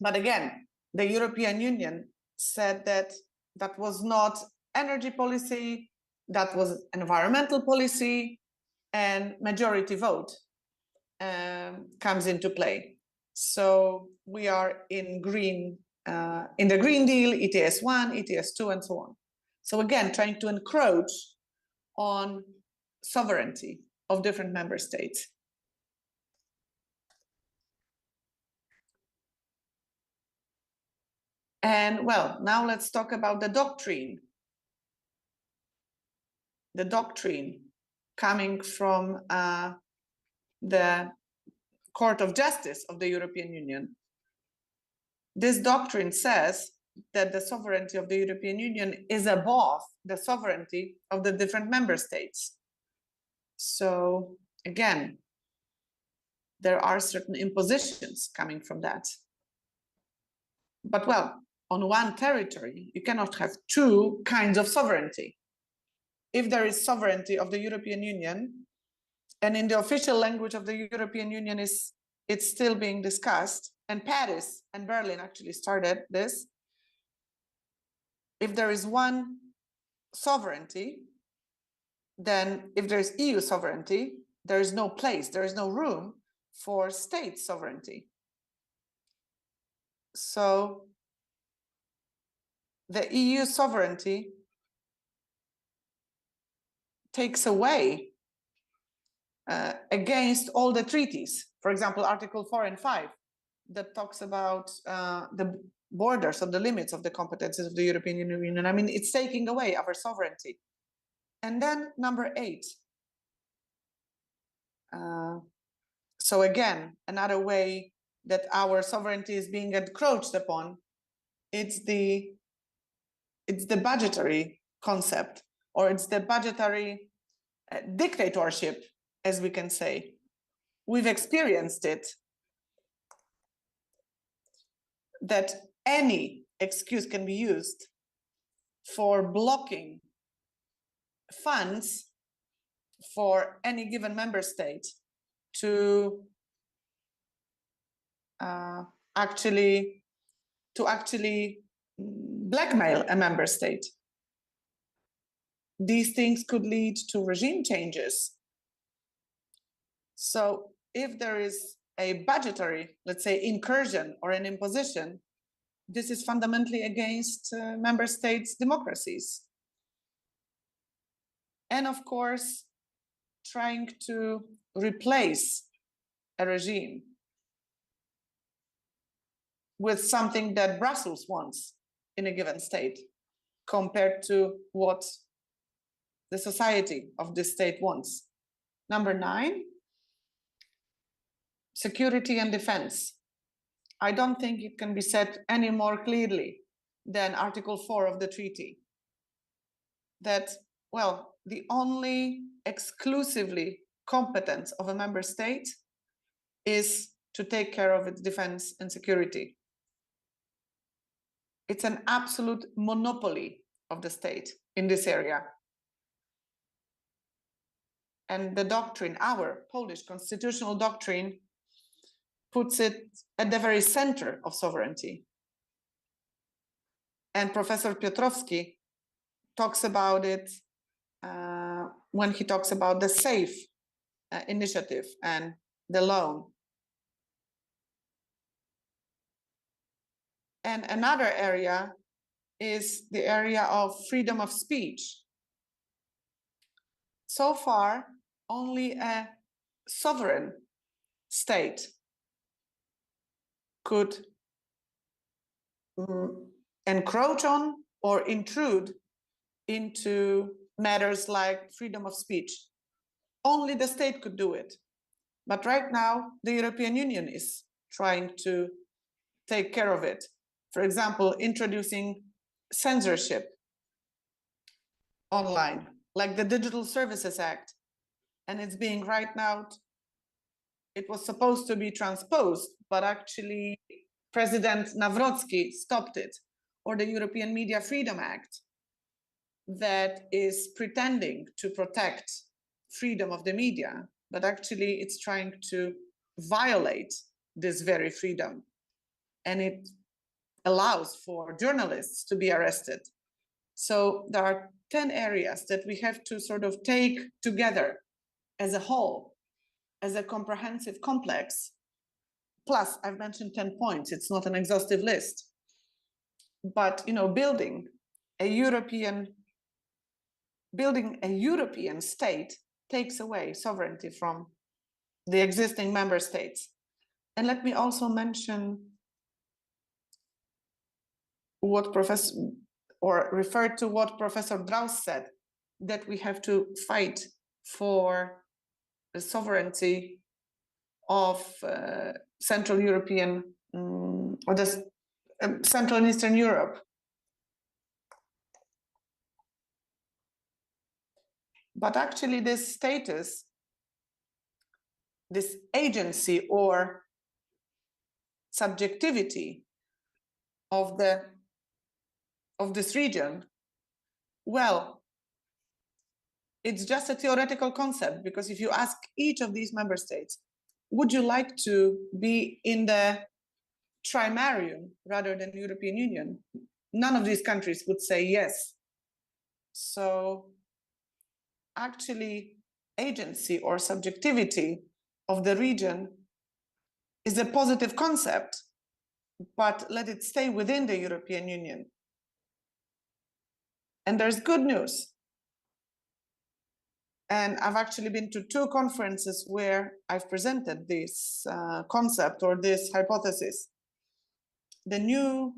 But again, the European Union said that that was not energy policy, that was environmental policy, and majority vote comes into play. So we are in green, in the Green Deal, ETS 1, ETS 2, and so on. So again, trying to encroach on sovereignty of different member states. And well, now let's talk about the doctrine. The doctrine coming from the Court of Justice of the European Union. This doctrine says that the sovereignty of the European Union is above the sovereignty of the different member states. So again, there are certain impositions coming from that. But well, on one territory, you cannot have two kinds of sovereignty. If there is sovereignty of the European Union, and in the official language of the European Union it's still being discussed, and Paris and Berlin actually started this. If there is one sovereignty, then if there is EU sovereignty, there is no place, there is no room for state sovereignty. So the EU sovereignty takes away against all the treaties. For example, Article 4 and 5 that talks about the borders or the limits of the competences of the European Union. I mean, it's taking away our sovereignty. And then number 8. So again, another way that our sovereignty is being encroached upon, it's the budgetary concept, or it's the budgetary dictatorship, as we can say. We've experienced it, that any excuse can be used for blocking funds for any given member state to actually blackmail a member state. These things could lead to regime changes. So if there is a budgetary, let's say, incursion or an imposition, this is fundamentally against member states' democracies. and of course, trying to replace a regime with something that Brussels wants in a given state compared to what the society of this state wants. Number 9, security and defense. I don't think it can be said any more clearly than Article 4 of the treaty that, well, the only exclusively competence of a member state is to take care of its defense and security. It's an absolute monopoly of the state in this area. And the doctrine, our Polish constitutional doctrine, puts it at the very center of sovereignty. And Professor Piotrowski talks about it when he talks about the SAFE initiative and the loan. And another area is the area of freedom of speech. So far, only a sovereign state could encroach on or intrude into matters like freedom of speech. Only the state could do it. But right now, the European Union is trying to take care of it. For example, introducing censorship online, like the Digital Services Act. And it's being right now, it was supposed to be transposed, but actually President Nawrocki stopped it. Or the European Media Freedom Act that is pretending to protect freedom of the media, but actually it's trying to violate this very freedom. And it allows for journalists to be arrested. So there are 10 areas that we have to sort of take together as a whole, as a comprehensive complex. Plus, I've mentioned 10 points. It's not an exhaustive list. But, you know, building a European state takes away sovereignty from the existing member states. And let me also mention what refer to what Professor Draus said, that we have to fight for the sovereignty of Central European or the Central and Eastern Europe. But actually this status, this agency or subjectivity of this region, well, it's just a theoretical concept, because if you ask each of these member states, would you like to be in the Trimarium rather than European Union? None of these countries would say yes. So actually, agency or subjectivity of the region is a positive concept, but let it stay within the European Union. And there's good news. And I've actually been to 2 conferences where I've presented this concept or this hypothesis. The new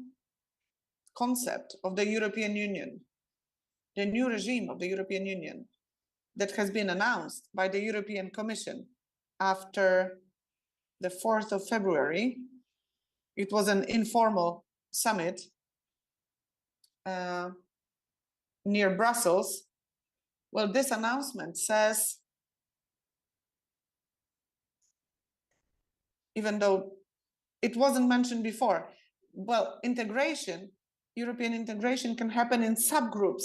concept of the European Union, the new regime of the European Union that has been announced by the European Commission after the 4th of February. It was an informal summit near Brussels. Well, this announcement says, even though it wasn't mentioned before, well, European integration can happen in subgroups,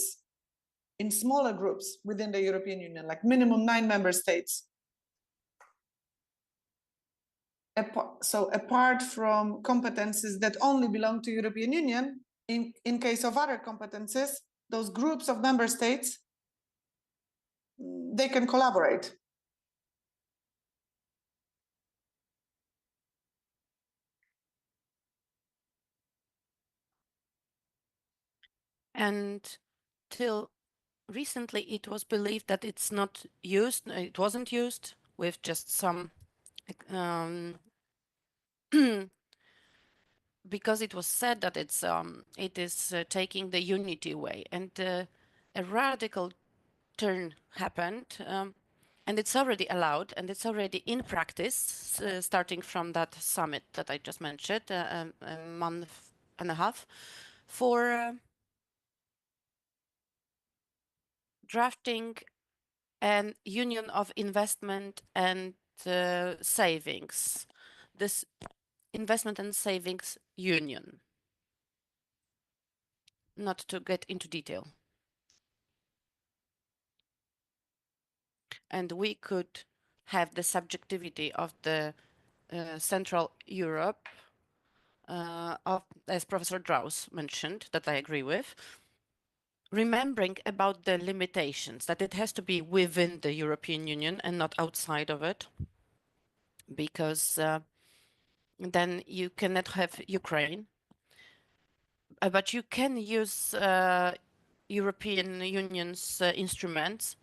in smaller groups within the European Union, like minimum 9 member states. So apart from competences that only belong to European Union, in case of other competences, those groups of member states, they can collaborate. And till recently it was believed that it wasn't used with just some because it was said that it is taking the unity way, and a radical turn happened, and it's already allowed, and it's already in practice, starting from that summit that I just mentioned a month and a half, for drafting an union of investment and savings, this investment and savings union. Not to get into detail. And we could have the subjectivity of the Central Europe, as Professor Draus mentioned, that I agree with, remembering about the limitations, that it has to be within the European Union and not outside of it, because then you cannot have Ukraine. But you can use European Union's instruments.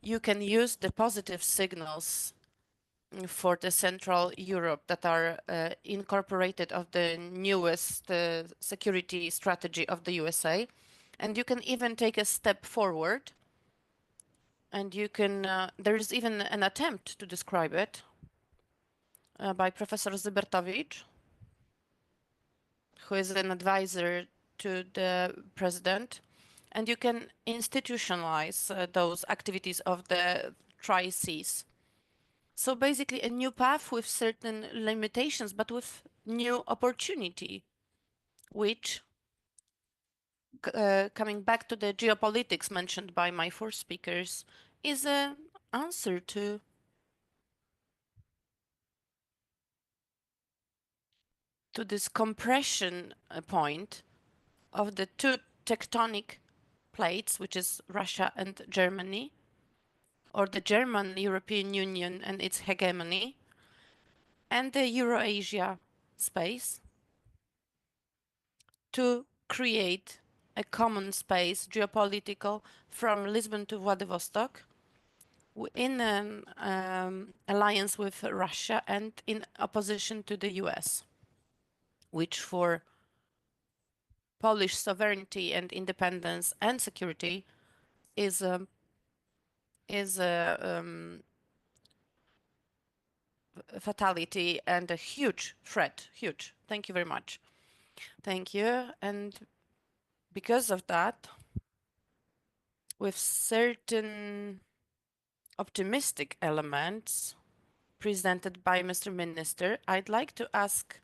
You can use the positive signals for the Central Europe that are incorporated of the newest security strategy of the USA. And you can even take a step forward. And you can, there is even an attempt to describe it by Professor Zybertowicz, who is an advisor to the president. And you can institutionalize those activities of the Tri-Seas. So basically a new path with certain limitations, but with new opportunity, which, coming back to the geopolitics mentioned by my four speakers, is an answer to this compression point of the two tectonic plates, which is Russia and Germany, or the German European Union and its hegemony, and the Eurasia space, to create a common space, geopolitical, from Lisbon to Vladivostok, in an alliance with Russia and in opposition to the US, which for Polish sovereignty and independence and security is a fatality and a huge threat. Huge. Thank you very much. Thank you. And because of that, with certain optimistic elements presented by Mr. Minister, I'd like to ask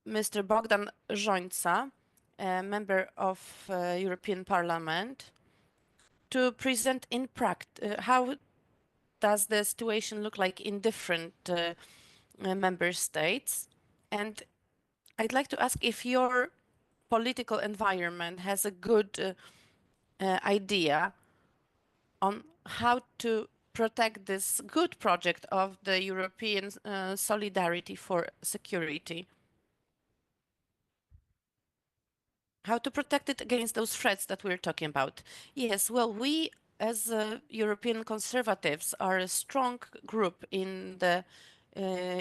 Mr. Bogdan Rzońca, a member of European Parliament, to present in practice how does the situation look like in different member states. And I'd like to ask if your political environment has a good idea on how to protect this good project of the European solidarity for security. How to protect it against those threats that we're talking about. Yes, well, we as European conservatives are a strong group in the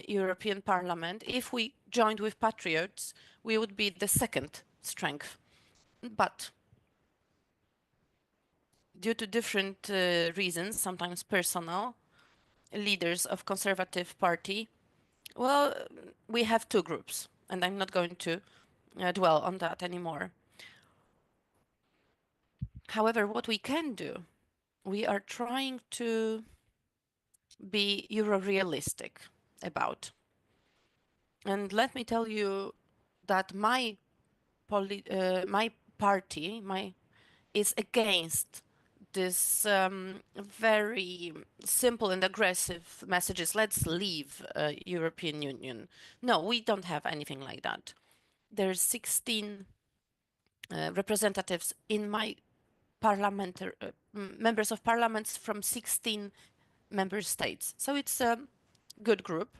European Parliament. If we joined with patriots, we would be the second strength. But due to different reasons, sometimes personal, leaders of Conservative Party, well, we have two groups, and I'm not going to dwell on that anymore. However, what we can do, we are trying to be Euro-realistic about. And let me tell you that my party is against this very simple and aggressive messages. Let's leave European Union. No, we don't have anything like that. There's 16 representatives in my parliamentary members of parliaments from 16 member states. So it's a good group.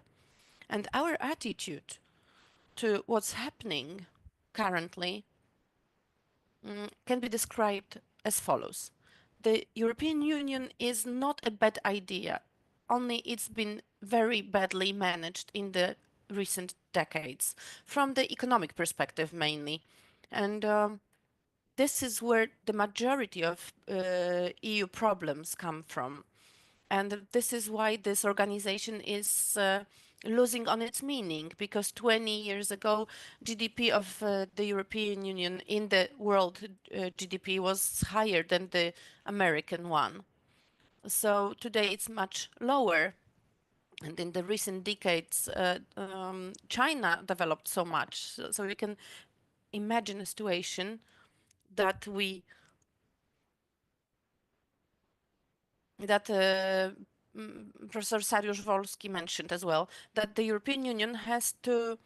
And our attitude to what's happening currently can be described as follows. The European Union is not a bad idea, only it's been very badly managed in the recent decades, from the economic perspective mainly. And this is where the majority of EU problems come from. And this is why this organization is losing on its meaning, because 20 years ago, GDP of the European Union in the world GDP was higher than the American one. So today it's much lower. And in the recent decades, China developed so much. So you can imagine a situation that Professor Saryusz Wolski mentioned as well, that the European Union has to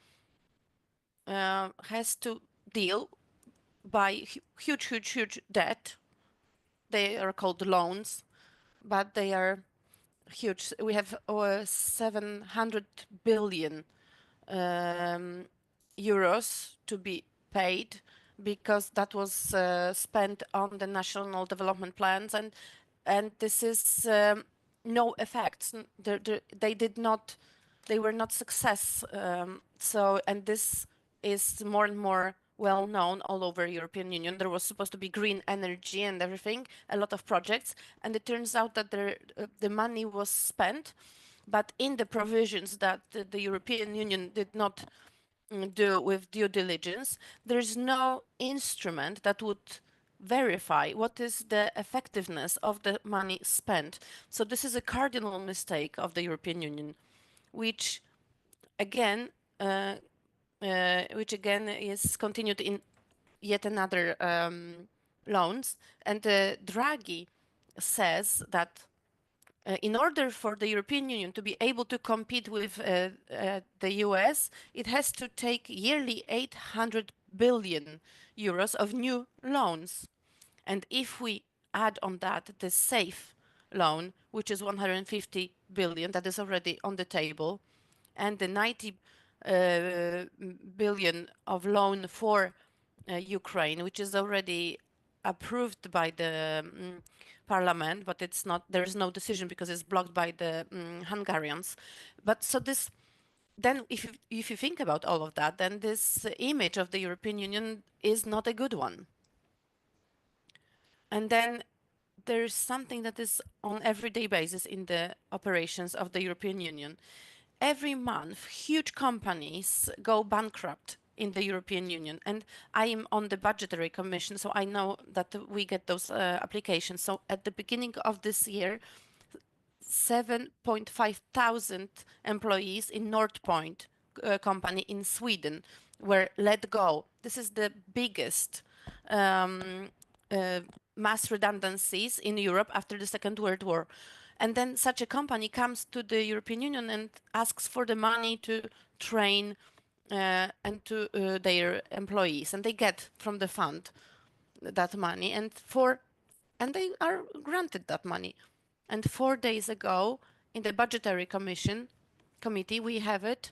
deal by huge debt. They are called loans, but they are huge. We have 700 billion euros to be paid because that was spent on the national development plans, and this is no effects. They were not success. So, and this is more and more well known all over European Union. There was supposed to be green energy and everything, a lot of projects, and it turns out that the money was spent, but in the provisions that the European Union did not do with due diligence, there's no instrument that would verify what is the effectiveness of the money spent. So this is a cardinal mistake of the European Union, which again is continued in yet another loans. And Draghi says that in order for the European Union to be able to compete with the US, it has to take yearly 800 billion euros of new loans. And if we add on that the SAFE loan, which is 150 billion, that is already on the table, and the 90 billion of loan for Ukraine, which is already approved by the parliament, but it's not. There is no decision because it's blocked by the Hungarians. But so this, then if you think about all of that, then this image of the European Union is not a good one. And then there's something that is on everyday basis in the operations of the European Union. Every month, huge companies go bankrupt in the European Union. And I am on the budgetary commission, so I know that we get those applications. So at the beginning of this year, 7.5 thousand employees in Northpoint company in Sweden were let go. This is the biggest mass redundancies in Europe after the Second World War. And then such a company comes to the European Union and asks for the money to train and to their employees, and they get from the fund that money, and they are granted that money. And 4 days ago, in the budgetary committee, we have it.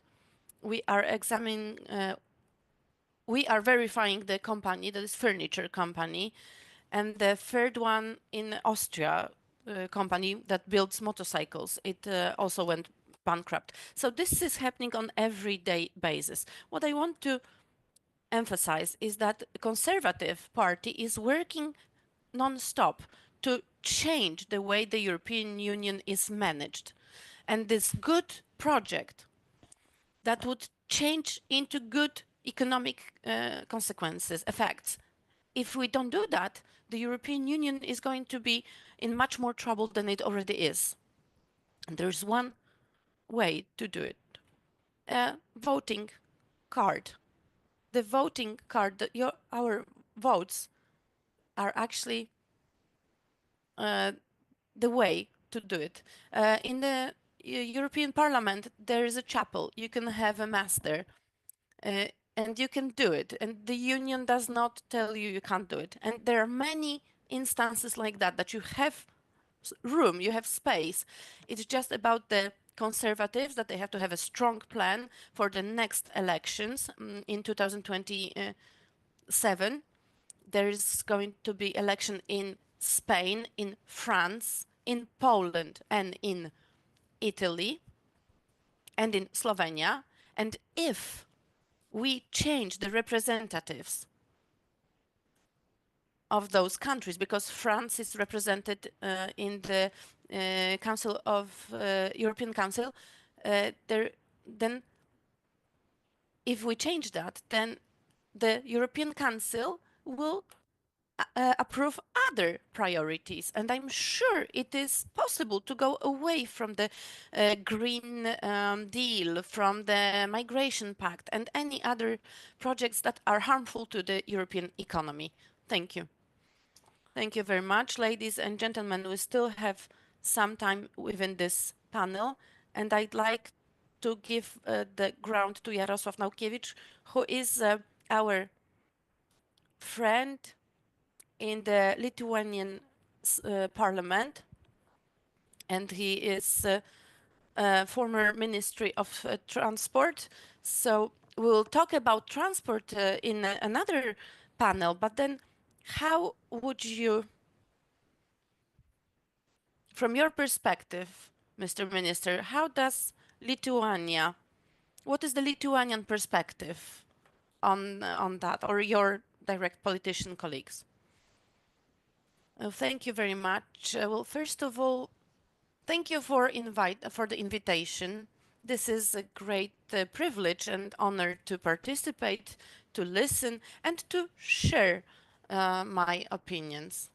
We are examining. We are verifying the company, that is furniture company, and the third one in Austria, company that builds motorcycles. It also went bankrupt. So this is happening on everyday basis. What I want to emphasize is that the Conservative Party is working non-stop to change the way the European Union is managed. And this good project that would change into good economic consequences, effects. If we don't do that, the European Union is going to be in much more trouble than it already is. And there's one way to do it. A voting card. The voting card, our votes are actually the way to do it. In the European Parliament, there is a chapel. You can have a mass there. And you can do it. And the union does not tell you you can't do it. And there are many instances like that, that you have room, you have space. It's just about the conservatives, that they have to have a strong plan for the next elections in 2027. there is going to be election in Spain, in France, in Poland, and in Italy, and in Slovenia. And if we change the representatives of those countries, because France is represented in the Council of European Council, then if we change that, then the European Council will approve other priorities. And I'm sure it is possible to go away from the Green Deal, from the Migration Pact, and any other projects that are harmful to the European economy. Thank you. Thank you very much, ladies and gentlemen. We still have some time within this panel, and I'd like to give the ground to Jarosław Naukiewicz, who is our friend in the Lithuanian parliament, and he is former Ministry of Transport. So we'll talk about transport in another panel, but then how would you, from your perspective, Mr. Minister, how does Lithuania, what is the Lithuanian perspective on that, or your direct politician colleagues? Thank you very much. Well, first of all, thank you for the invitation. This is a great privilege and honor to participate, to listen, and to share my opinions.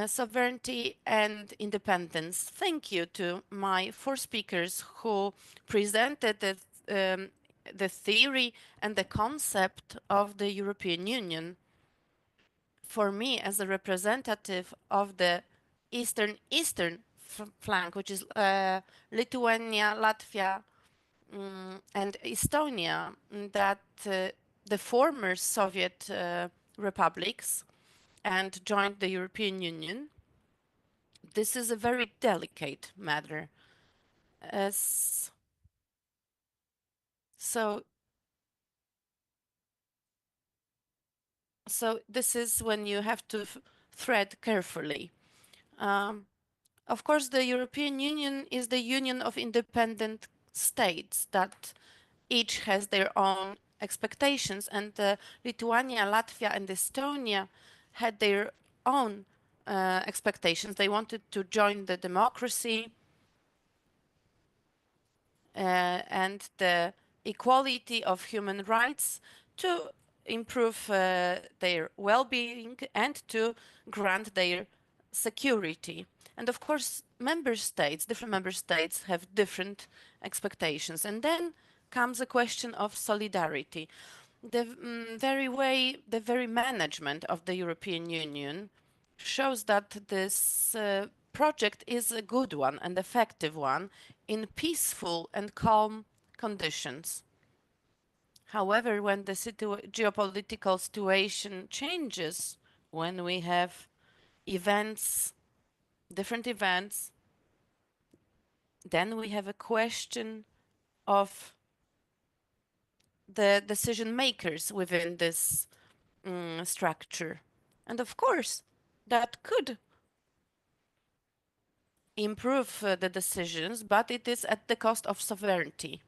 Sovereignty and independence. Thank you to my four speakers who presented the theory and the concept of the European Union. For me, as a representative of the eastern flank, which is Lithuania, Latvia, and Estonia, that the former Soviet republics and joined the European Union. This is a very delicate matter. So this is when you have to thread carefully. Of course, the European Union is the union of independent states that each has their own expectations, and Lithuania, Latvia, and Estonia had their own expectations. They wanted to join the democracy and the equality of human rights to improve their well-being and to grant their security. And of course, different member states have different expectations. And then comes a question of solidarity. The very management of the European Union shows that this project is a good one and effective one in peaceful and calm conditions. However, when the geopolitical situation changes, when we have different events, then we have a question of the decision makers within this structure. And of course, that could improve the decisions, but it is at the cost of sovereignty.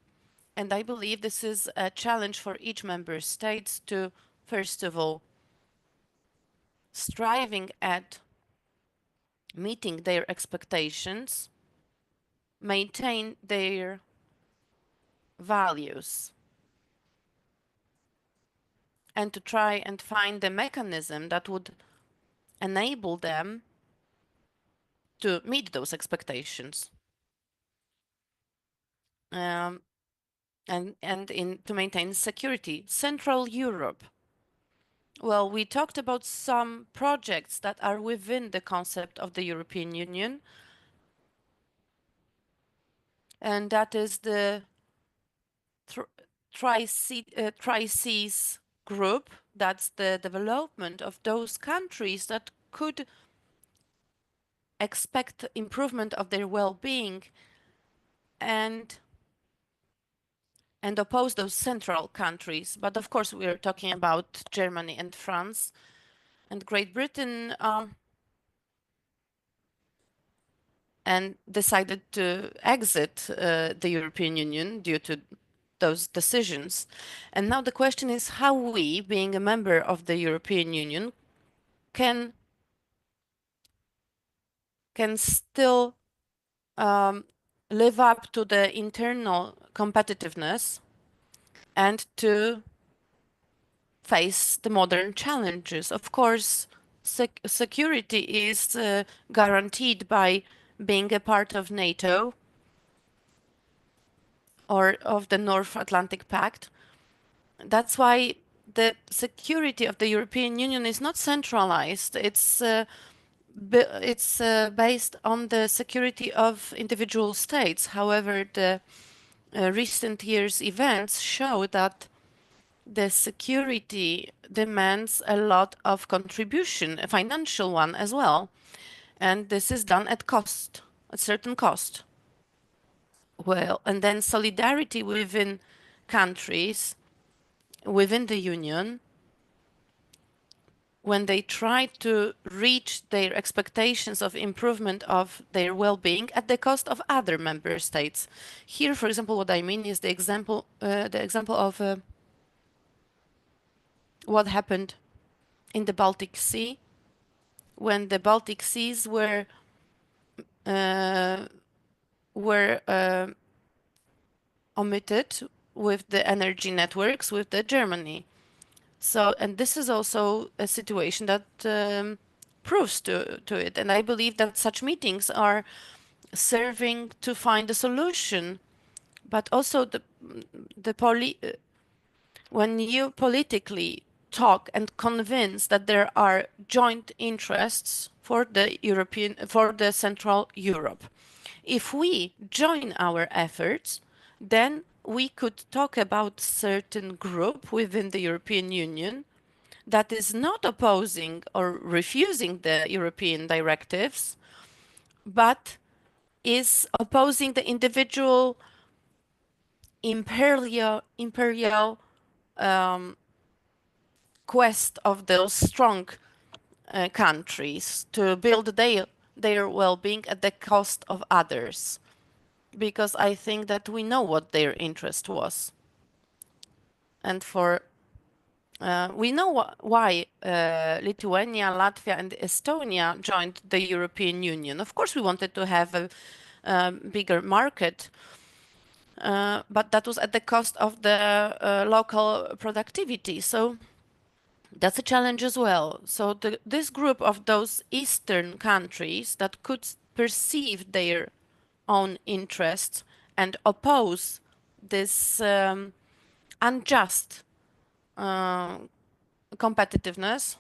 And I believe this is a challenge for each member state to, first of all, striving at meeting their expectations, maintain their values, and to try and find a mechanism that would enable them to meet those expectations. And to maintain security. Central Europe. Well, we talked about some projects that are within the concept of the European Union, and that is the Tri-Seas group. That's the development of those countries that could expect improvement of their well-being and oppose those central countries. But of course, we're talking about Germany and France. and Great Britain and decided to exit the European Union due to those decisions. And now the question is how we, being a member of the European Union, can still live up to the internal competitiveness and to face the modern challenges. Of course, security is guaranteed by being a part of NATO or of the North Atlantic Pact. That's why the security of the European Union is not centralized. It's based on the security of individual states. However, the recent years' events show that the security demands a lot of contribution, a financial one as well, and this is done at cost, a certain cost. Well, and then solidarity within countries, within the Union, when they try to reach their expectations of improvement of their well-being at the cost of other member states. Here, for example, what I mean is the example of what happened in the Baltic Sea when the Baltic Seas uh, were omitted with the energy networks with the Germany. So, and this is also a situation that proves to it. And I believe that such meetings are serving to find a solution, but also when you politically talk and convince that there are joint interests for the Central Europe. If we join our efforts, then we could talk about certain group within the European Union that is not opposing or refusing the European directives, but is opposing the individual imperial quest of those strong countries to build their well-being at the cost of others. Because I think that we know what their interest was. And we know why Lithuania, Latvia, and Estonia joined the European Union. Of course, we wanted to have a bigger market, but that was at the cost of the local productivity. So that's a challenge as well. So this group of those Eastern countries that could perceive their own interests and oppose this unjust competitiveness,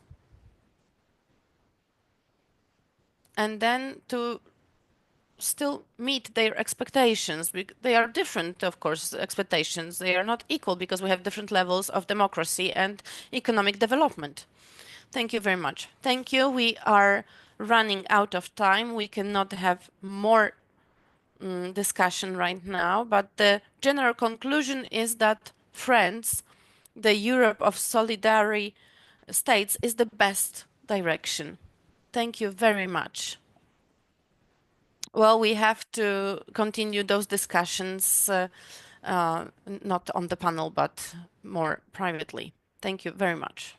and then to still meet their expectations. They are different, of course, expectations. They are not equal because we have different levels of democracy and economic development. Thank you very much. Thank you. We are running out of time. We cannot have more discussion right now, but the general conclusion is that, friends, the Europe of solidarity states is the best direction. Thank you very much. Well, we have to continue those discussions, not on the panel, but more privately. Thank you very much.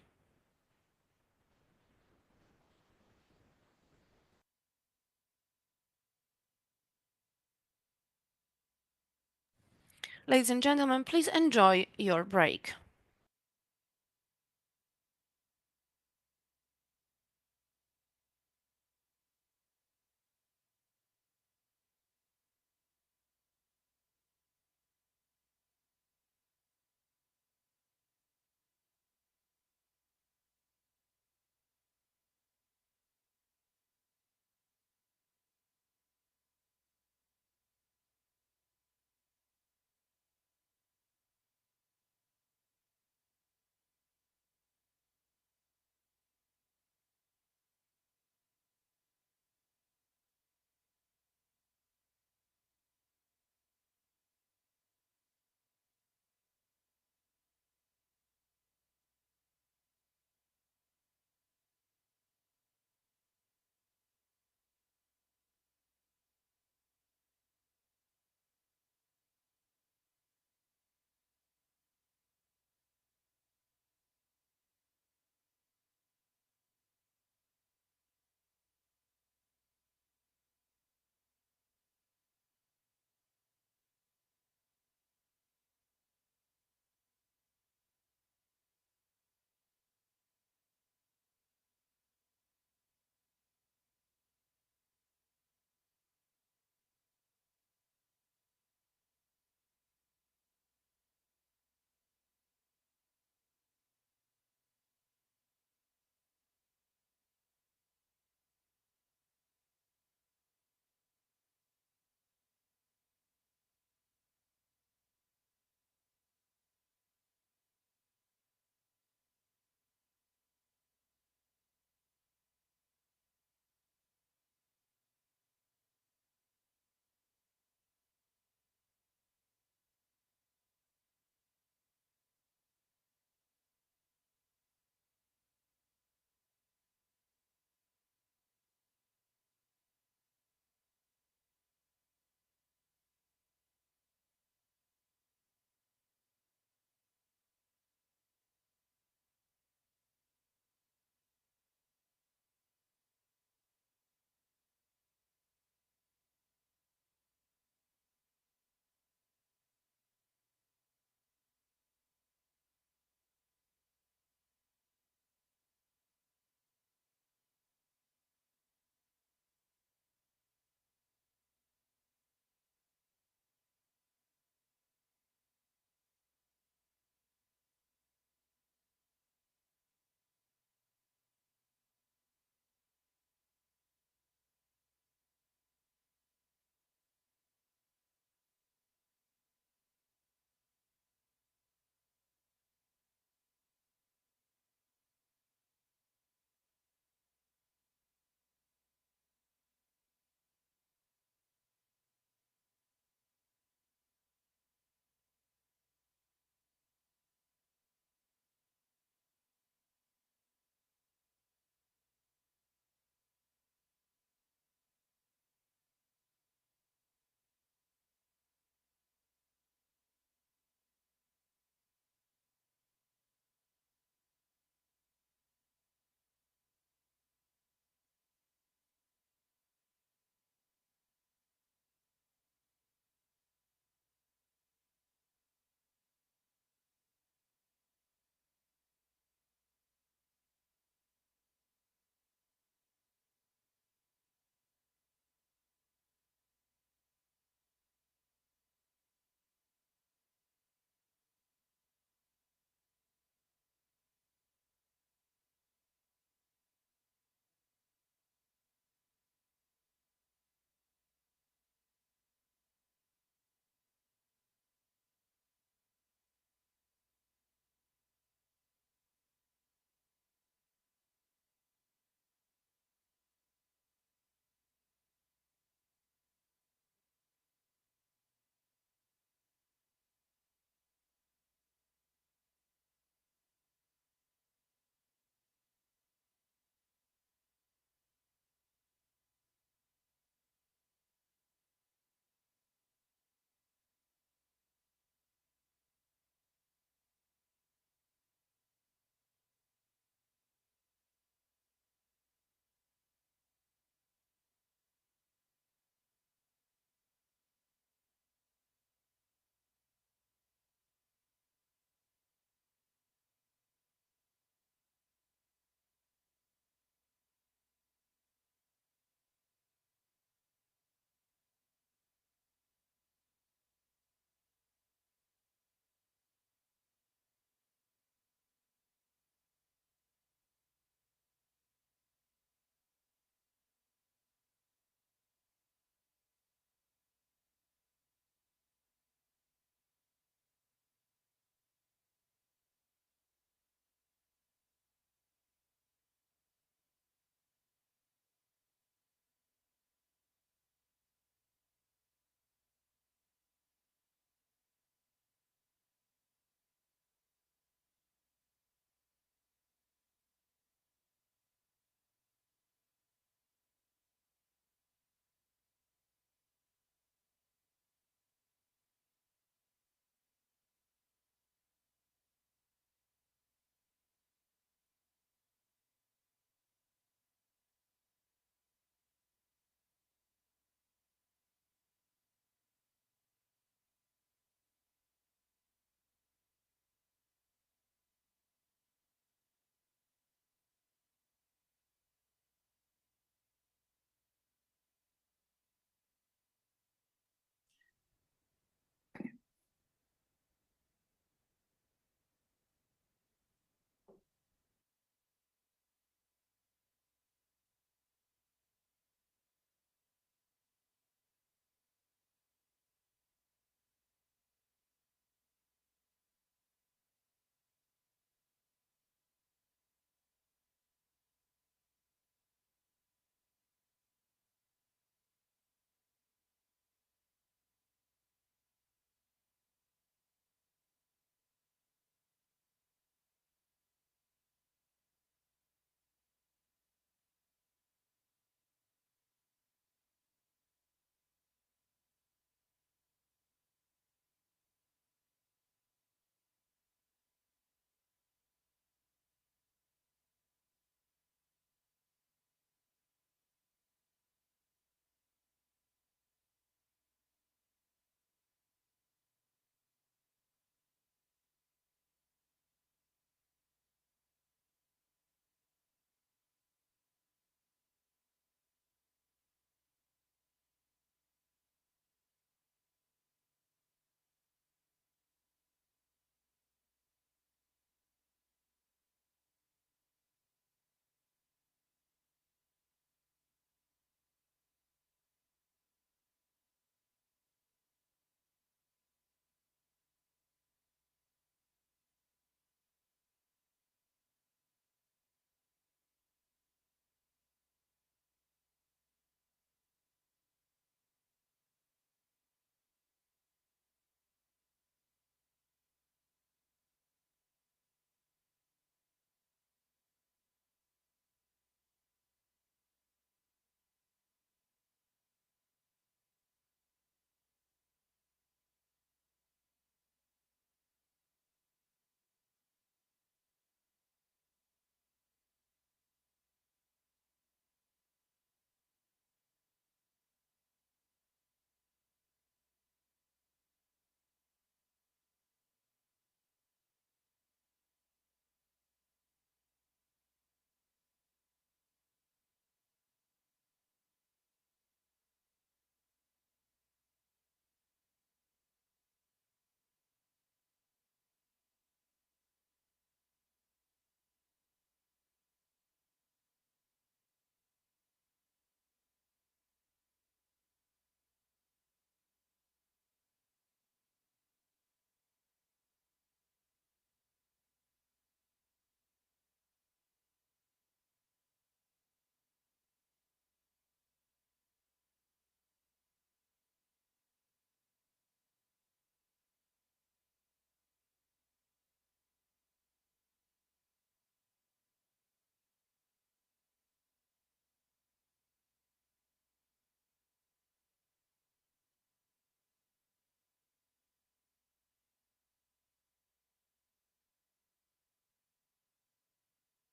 Ladies and gentlemen, please enjoy your break.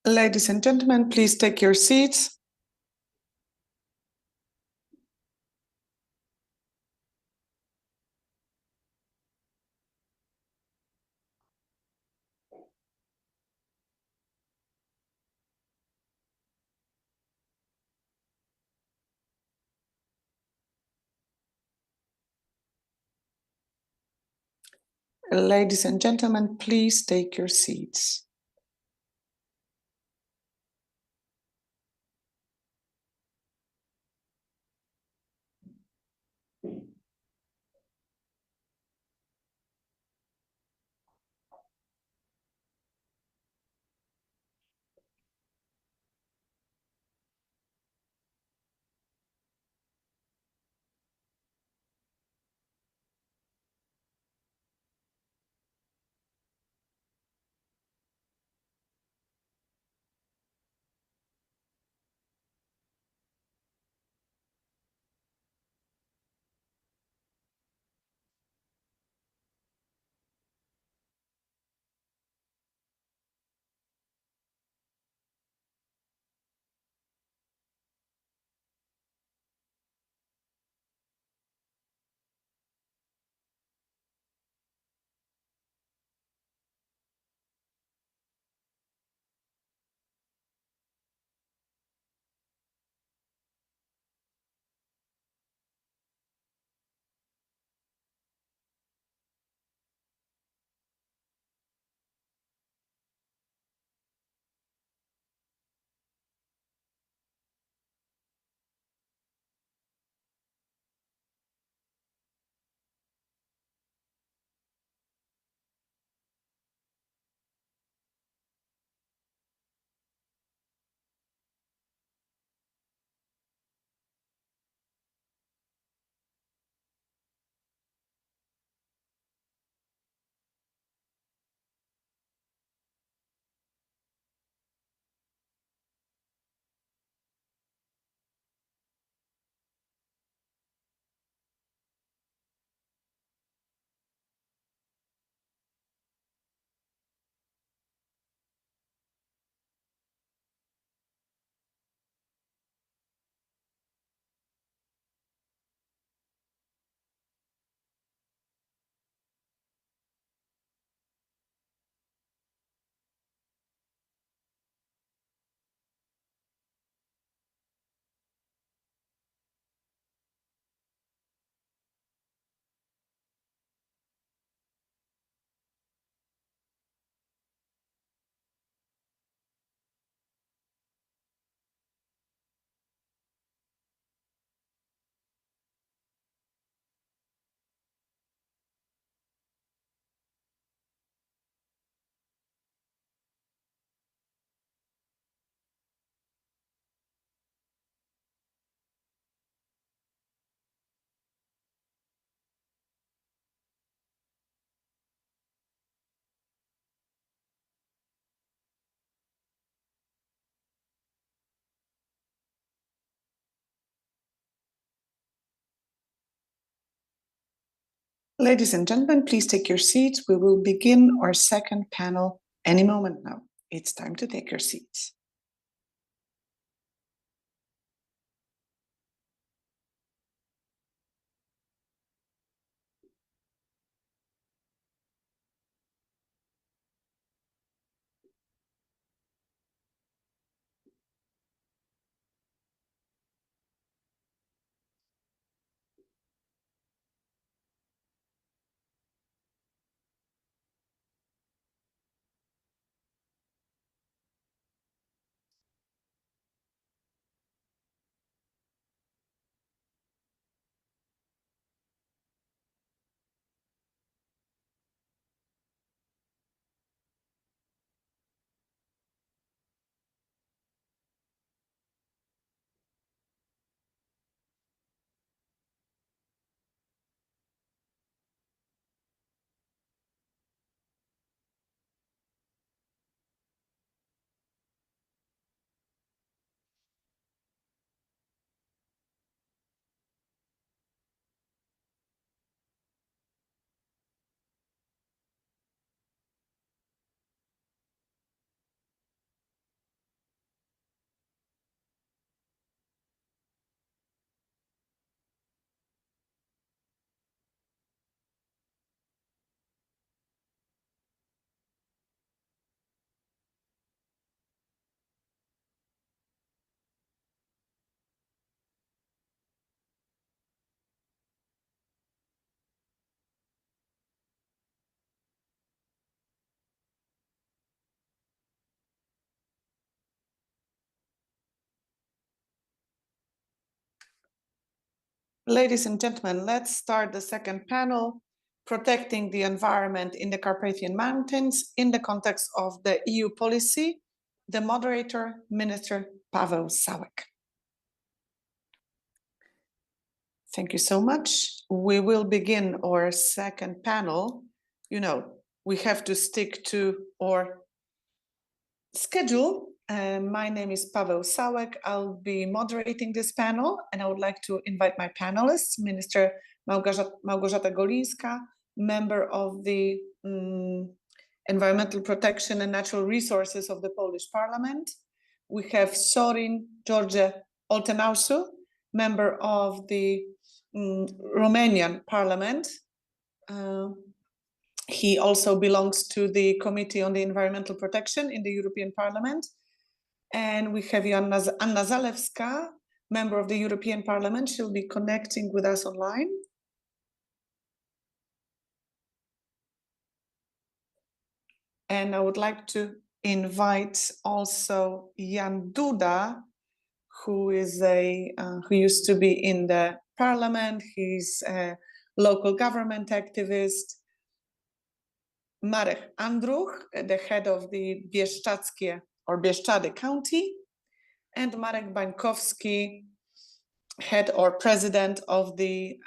Ladies and gentlemen, please take your seats. Ladies and gentlemen, please take your seats. Ladies and gentlemen, please take your seats. We will begin our second panel any moment now. It's time to take your seats. Ladies and gentlemen, let's start the second panel, Protecting the Environment in the Carpathian Mountains in the context of the EU policy. The moderator, Minister Paweł Sałek. Thank you so much. We will begin our second panel. You know, we have to stick to our schedule. My name is Paweł Sałek. I'll be moderating this panel, and I would like to invite my panelists, Minister Małgorzata Golińska, member of the Environmental Protection and Natural Resources of the Polish Parliament. We have Sorin George Oltenausu, member of the Romanian Parliament. He also belongs to the Committee on the Environmental Protection in the European Parliament. And we have Anna Zalewska, member of the European Parliament. She'll be connecting with us online. And I would like to invite also Jan Duda, who is who used to be in the parliament. He's a local government activist. Marek Andruch, the head of the Bieszczadzkie or Bieszczady County, and Marek Bańkowski, head or president of the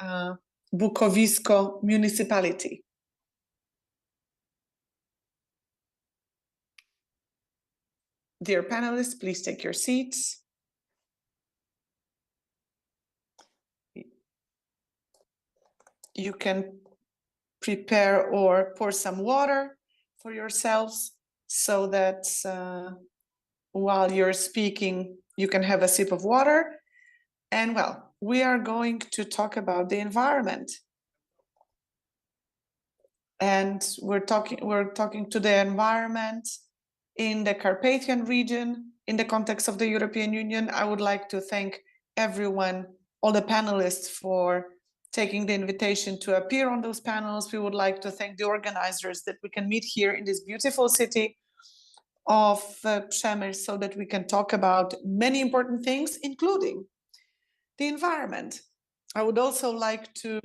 Bukowisko municipality. Dear panelists, please take your seats. You can prepare or pour some water for yourselves so that while you're speaking, you can have a sip of water. And well, we are going to talk about the environment. And we're talking to the environment in the Carpathian region in the context of the European Union. I would like to thank everyone, all the panelists, for taking the invitation to appear on those panels. We would like to thank the organizers that we can meet here in this beautiful city of Przemyśl so that we can talk about many important things, including the environment. I would also like to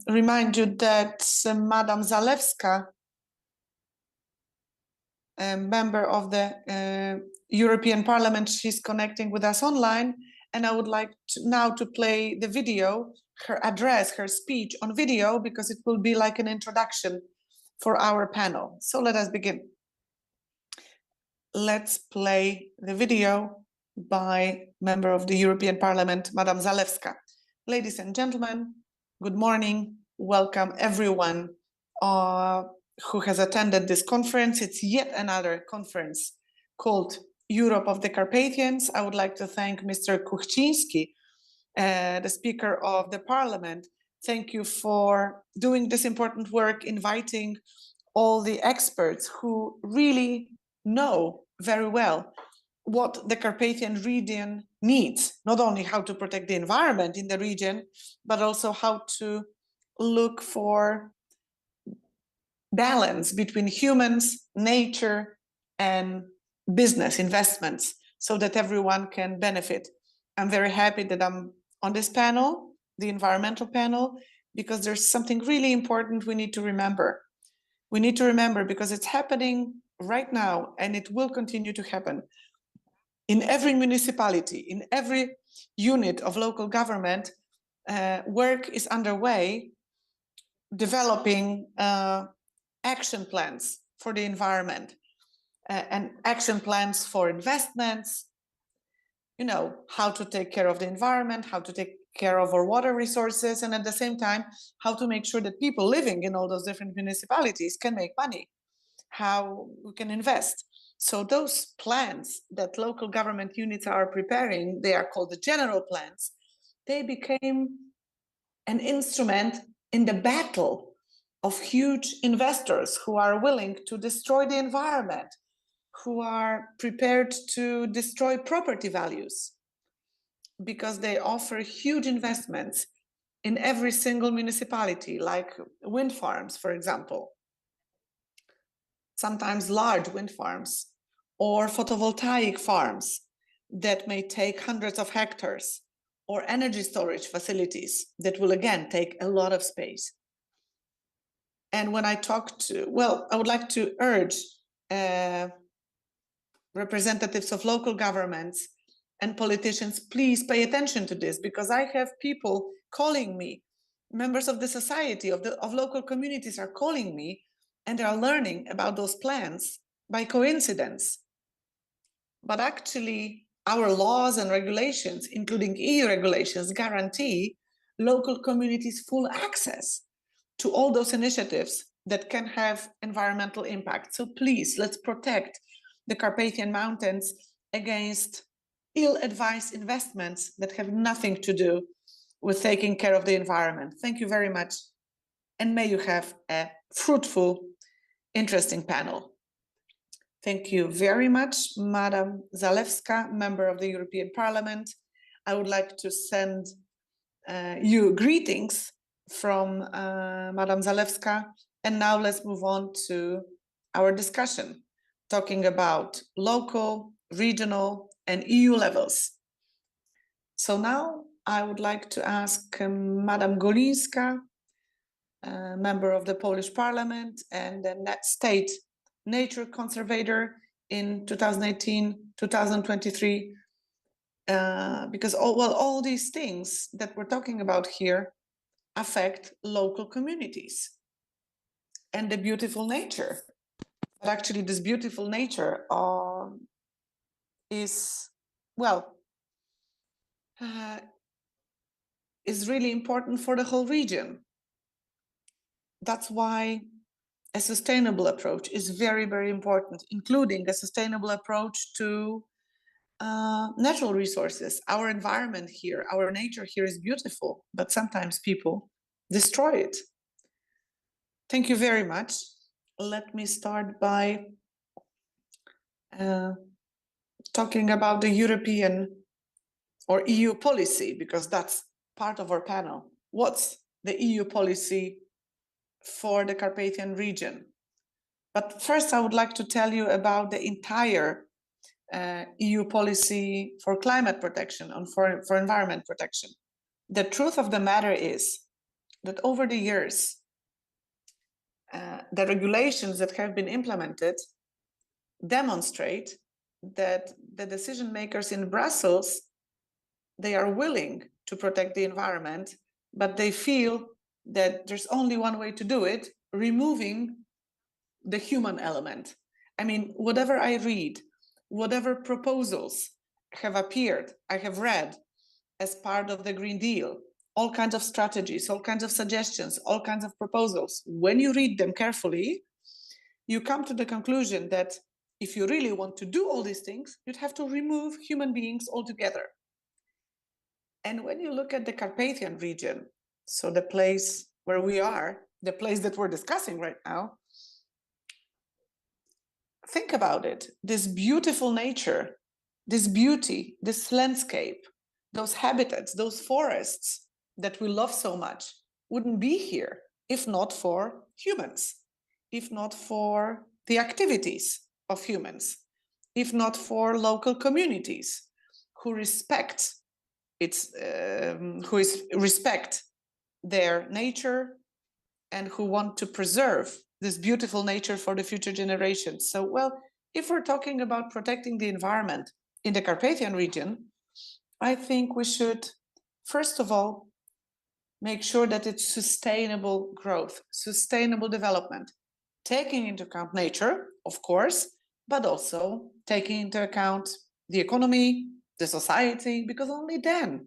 remind you that Madam Zalewska, a member of the European Parliament, she's connecting with us online. And I would like now to play the video, her address, her speech on video, because it will be like an introduction for our panel. So let us begin. Let's play the video by member of the European Parliament, Madam Zalewska. Ladies and gentlemen, good morning. Welcome everyone who has attended this conference. It's yet another conference called Europe of the Carpathians. I would like to thank Mr. Kuchciński, the Speaker of the Parliament. Thank you for doing this important work, inviting all the experts who really know very well what the Carpathian region needs, not only how to protect the environment in the region, but also how to look for balance between humans, nature, and business investments so that everyone can benefit. I'm very happy that I'm on this panel, the environmental panel, because there's something really important we need to remember. We need to remember because it's happening right now and it will continue to happen. In every municipality, in every unit of local government, work is underway developing action plans for the environment. And action plans for investments, you know, how to take care of the environment, how to take care of our water resources, and at the same time, how to make sure that people living in all those different municipalities can make money, how we can invest. So those plans that local government units are preparing, they are called the general plans, they became an instrument in the battle of huge investors who are willing to destroy the environment, who are prepared to destroy property values because they offer huge investments in every single municipality, like wind farms, for example, sometimes large wind farms or photovoltaic farms, that may take hundreds of hectares, or energy storage facilities that will again take a lot of space. And when I talk to, well, I would like to urge representatives of local governments and politicians, please pay attention to this, because I have people calling me, members of the society, of local communities are calling me, and they are learning about those plans by coincidence. But actually, our laws and regulations, including EU regulations, guarantee local communities full access to all those initiatives that can have environmental impact. So please, let's protect the Carpathian Mountains against ill-advised investments that have nothing to do with taking care of the environment. Thank you very much, and may you have a fruitful, interesting panel. Thank you very much, Madam Zalewska, Member of the European Parliament. I would like to send you greetings from Madam Zalewska. And now let's move on to our discussion, talking about local, regional, and EU levels. So now I would like to ask Madam Golińska, Member of the Polish Parliament and the State Nature Conservator in 2018-2023, because all these things that we're talking about here affect local communities and the beautiful nature. But actually, this beautiful nature is really important for the whole region. That's why a sustainable approach is very, very important, including a sustainable approach to natural resources. Our environment here, our nature here is beautiful, but sometimes people destroy it. Thank you very much. Let me start by talking about the European or EU policy, because that's part of our panel. What's the EU policy for the Carpathian region? But first, I would like to tell you about the entire EU policy for climate protection and for environment protection. The truth of the matter is that over the years, the regulations that have been implemented demonstrate that the decision makers in Brussels, they are willing to protect the environment, but they feel that there's only one way to do it, removing the human element. I mean, whatever I read, whatever proposals have appeared, I have read as part of the Green Deal, all kinds of strategies, all kinds of suggestions, all kinds of proposals. When you read them carefully, you come to the conclusion that if you really want to do all these things, you'd have to remove human beings altogether. And when you look at the Carpathian region, so the place where we are, the place that we're discussing right now, think about it. This beautiful nature, this beauty, this landscape, those habitats, those forests that we love so much wouldn't be here if not for humans, if not for the activities of humans, if not for local communities who respect their nature and who want to preserve this beautiful nature for the future generations. So, well, if we're talking about protecting the environment in the Carpathian region, I think we should, first of all, make sure that it's sustainable growth, sustainable development, taking into account nature, of course, but also taking into account the economy, the society, because only then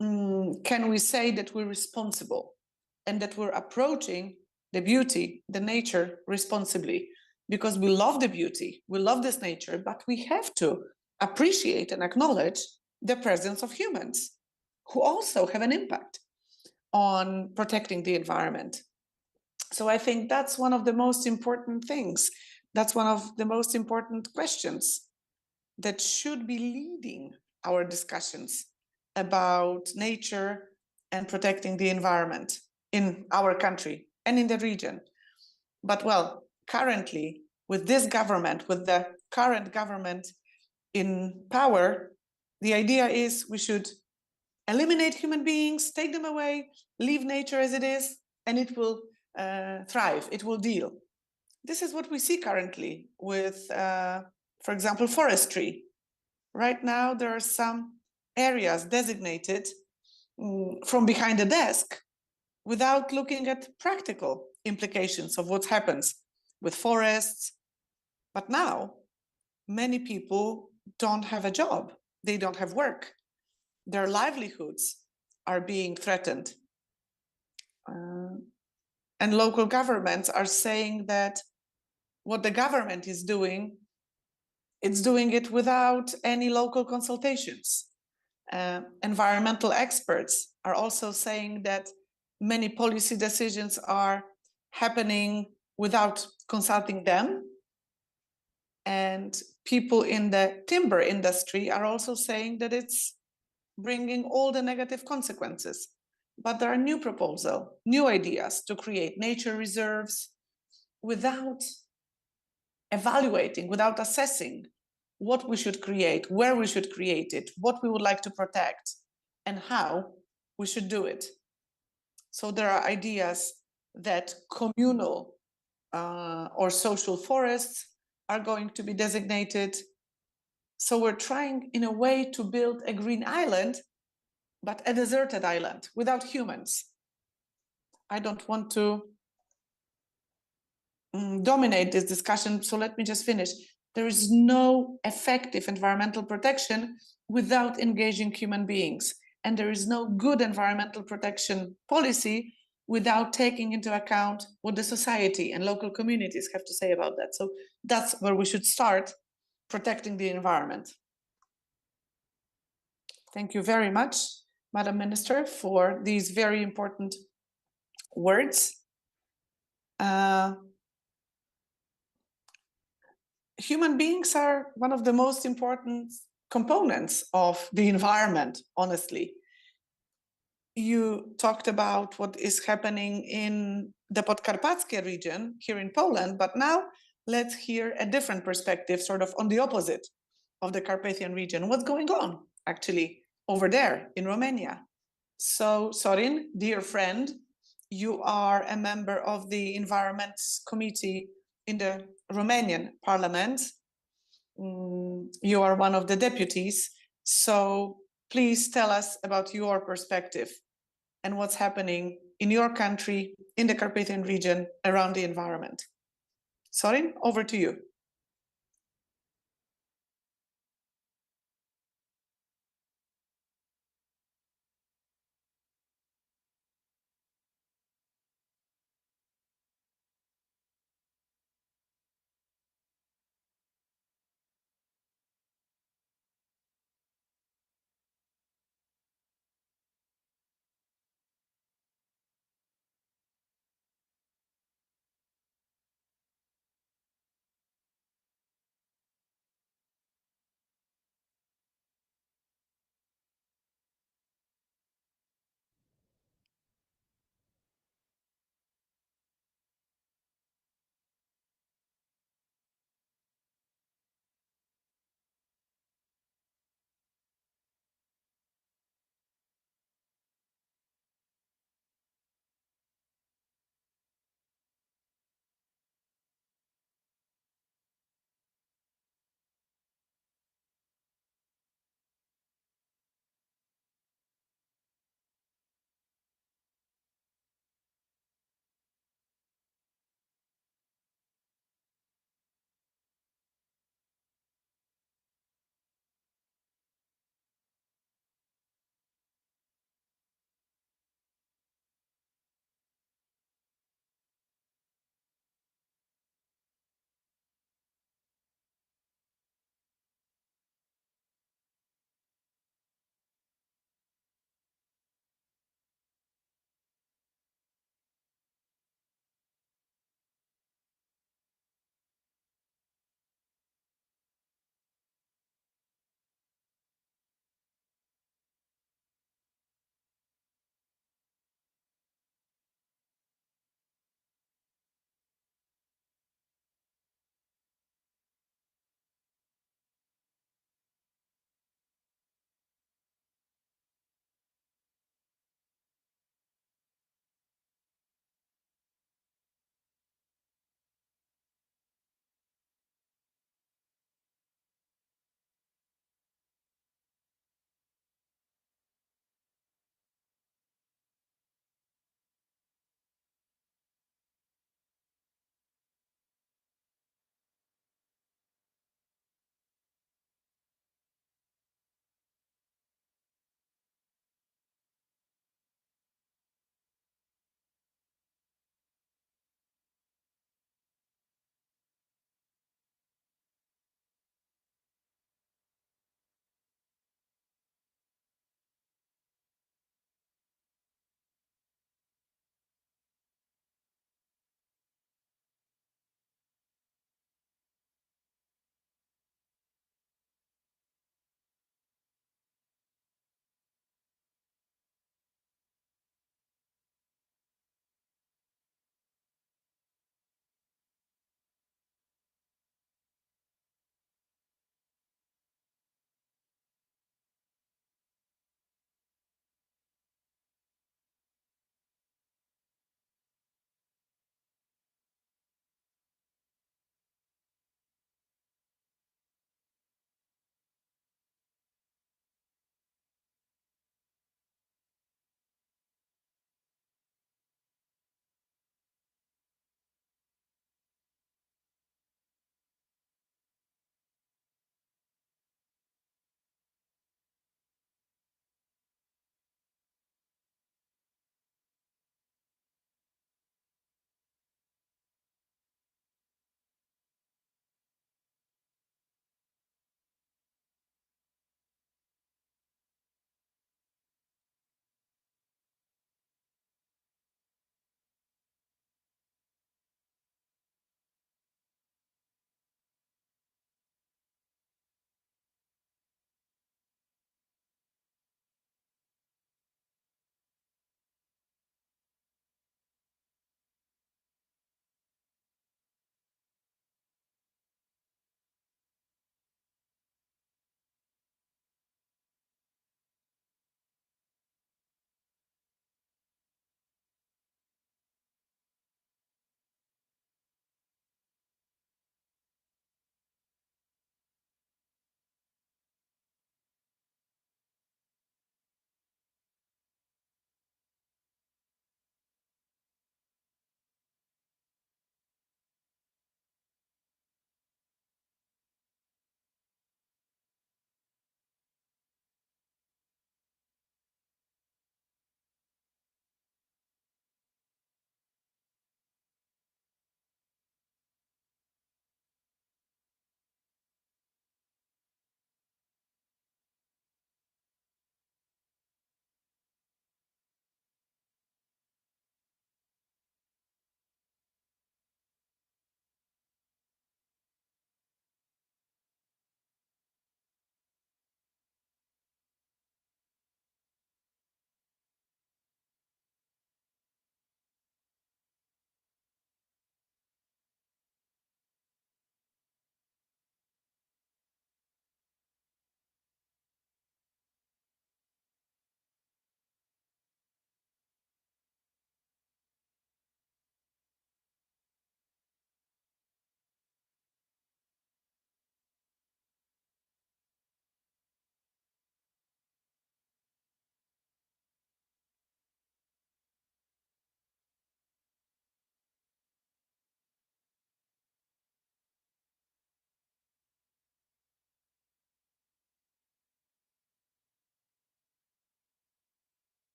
can we say that we're responsible and that we're approaching the beauty, the nature responsibly, because we love the beauty, we love this nature, but we have to appreciate and acknowledge the presence of humans who also have an impact on protecting the environment. So I think that's one of the most important things. That's one of the most important questions that should be leading our discussions about nature and protecting the environment in our country and in the region. But well, currently, with this government, with the current government in power, the idea is we should eliminate human beings, take them away, leave nature as it is, and it will thrive, it will deal. This is what we see currently with, for example, forestry. Right now, there are some areas designated from behind a desk without looking at practical implications of what happens with forests. But now, many people don't have a job, they don't have work, their livelihoods are being threatened. And local governments are saying that what the government is doing, it's doing it without any local consultations. Environmental experts are also saying that many policy decisions are happening without consulting them. And people in the timber industry are also saying that it's bringing all the negative consequences. But there are new proposals, new ideas to create nature reserves without evaluating, without assessing what we should create, where we should create it, what we would like to protect, and how we should do it. So there are ideas that communal or social forests are going to be designated. So we're trying in a way to build a green island, but a deserted island without humans. I don't want to dominate this discussion, so let me just finish. There is no effective environmental protection without engaging human beings. And there is no good environmental protection policy without taking into account what the society and local communities have to say about that. So that's where we should start, protecting the environment. Thank you very much, Madam Minister, for these very important words. Human beings are one of the most important components of the environment, honestly. You talked about what is happening in the Podkarpackie region here in Poland, but now let's hear a different perspective, sort of on the opposite of the Carpathian region. What's going on actually over there in Romania? So, Sorin, dear friend, you are a member of the Environment Committee in the Romanian Parliament. You are one of the deputies. So please tell us about your perspective and what's happening in your country, in the Carpathian region, around the environment. Sorin, over to you.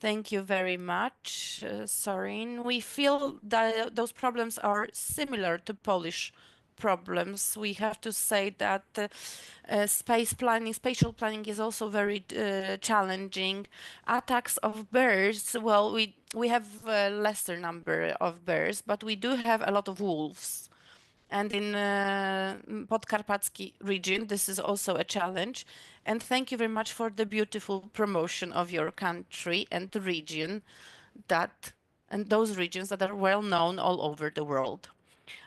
Thank you very much, Sorin. We feel that those problems are similar to Polish problems. We have to say that spatial planning is also very challenging. Attacks of bears, well, we have a lesser number of bears, but we do have a lot of wolves. And in Podkarpacki region, this is also a challenge. And thank you very much for the beautiful promotion of your country and the region and those regions that are well known all over the world.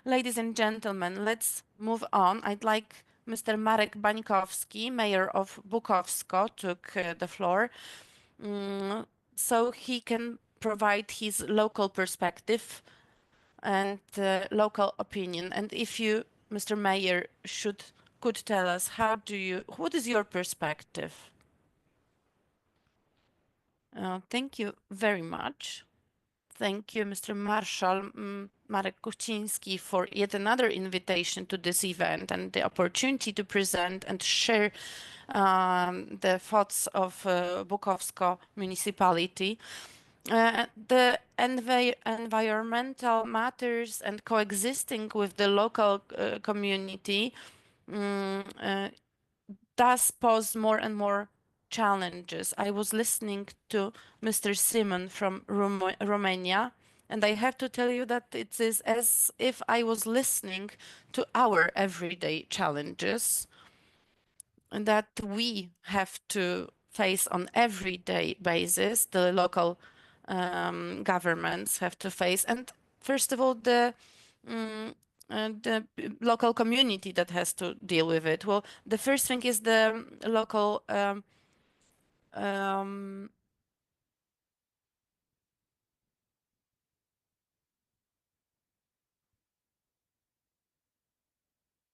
Ladies and gentlemen, let's move on. I'd like Mr. Marek Bańkowski, Mayor of Bukowsko, took the floor, so he can provide his local perspective and local opinion. And if you, Mr. Mayor, could tell us what is your perspective? Thank you very much. Thank you, Mr. Marshal Marek Kuchciński, for yet another invitation to this event and the opportunity to present and share the thoughts of Bukowsko municipality. The environmental matters and coexisting with the local community does pose more and more challenges. I was listening to Mr. Simon from Romania, and I have to tell you that it is as if I was listening to our everyday challenges that we have to face on everyday basis, the local governments have to face. And first of all, the local community that has to deal with it. Well, the first thing is the local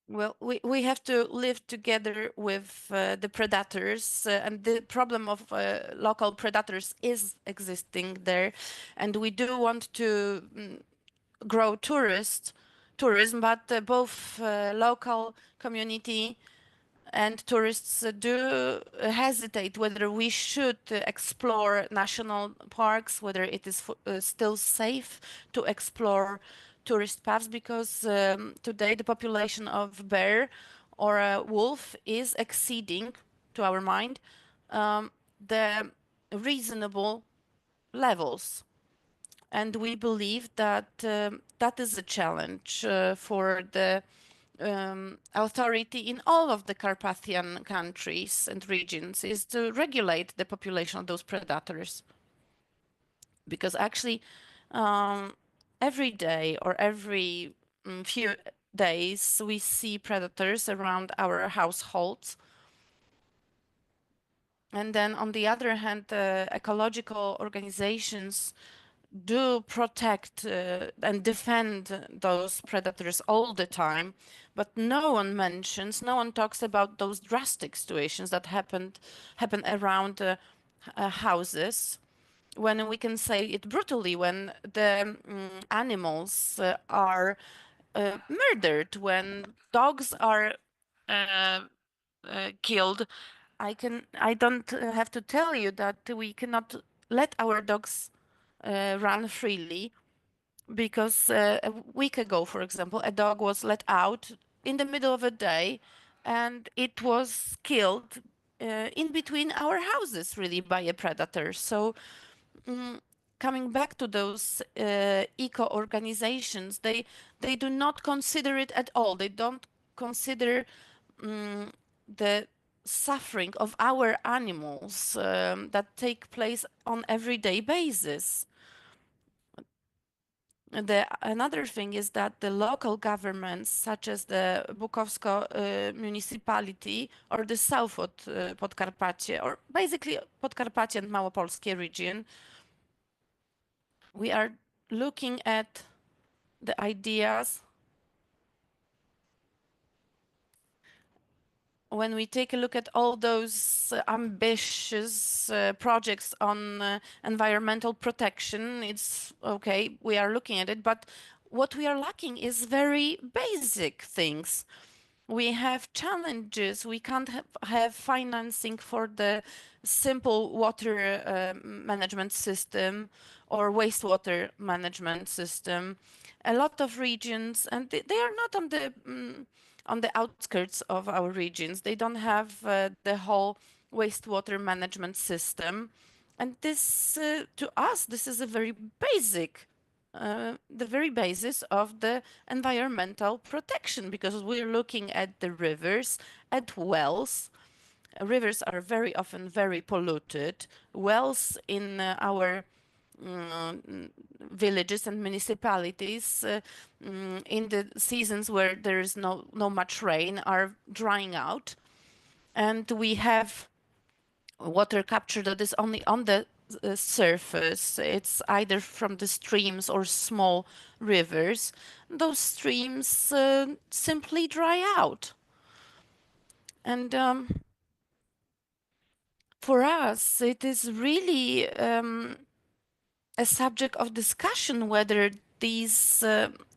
well, we have to live together with the predators, and the problem of local predators is existing there, and we do want to grow tourism, but both local community and tourists do hesitate whether we should explore national parks, whether it is still safe to explore tourist paths, because today the population of bear or a wolf is exceeding, to our mind, the reasonable levels. And we believe that that is a challenge for the authority in all of the Carpathian countries and regions, is to regulate the population of those predators. Because actually, every day or every few days, we see predators around our households. And then on the other hand, ecological organizations do protect and defend those predators all the time, but no one talks about those drastic situations that happen around houses, when we can say it brutally, when the animals are murdered, when dogs are killed. I don't have to tell you that we cannot let our dogs run freely, because a week ago, for example, a dog was let out in the middle of a day and it was killed in between our houses, really, by a predator. So coming back to those eco organizations, they do not consider it at all. They don't consider the suffering of our animals that take place on everyday basis. Another thing is that the local governments, such as the Bukowsko municipality or the Southwod Podkarpacie, or basically Podkarpacie and Małopolskie region, we are looking at the ideas. When we take a look at all those ambitious projects on environmental protection, it's okay, we are looking at it, but what we are lacking is very basic things. We have challenges. We can't have financing for the simple water management system or wastewater management system. A lot of regions, and they are not on the outskirts of our regions. They don't have the whole wastewater management system. And this, to us, this is a very basic, the very basis of the environmental protection, because we're looking at the rivers, at wells. Rivers are very often very polluted. Wells in our villages and municipalities in the seasons where there is no much rain are drying out, and we have water capture that is only on the surface. It's either from the streams or small rivers. Those streams simply dry out. And for us, it is really a subject of discussion whether these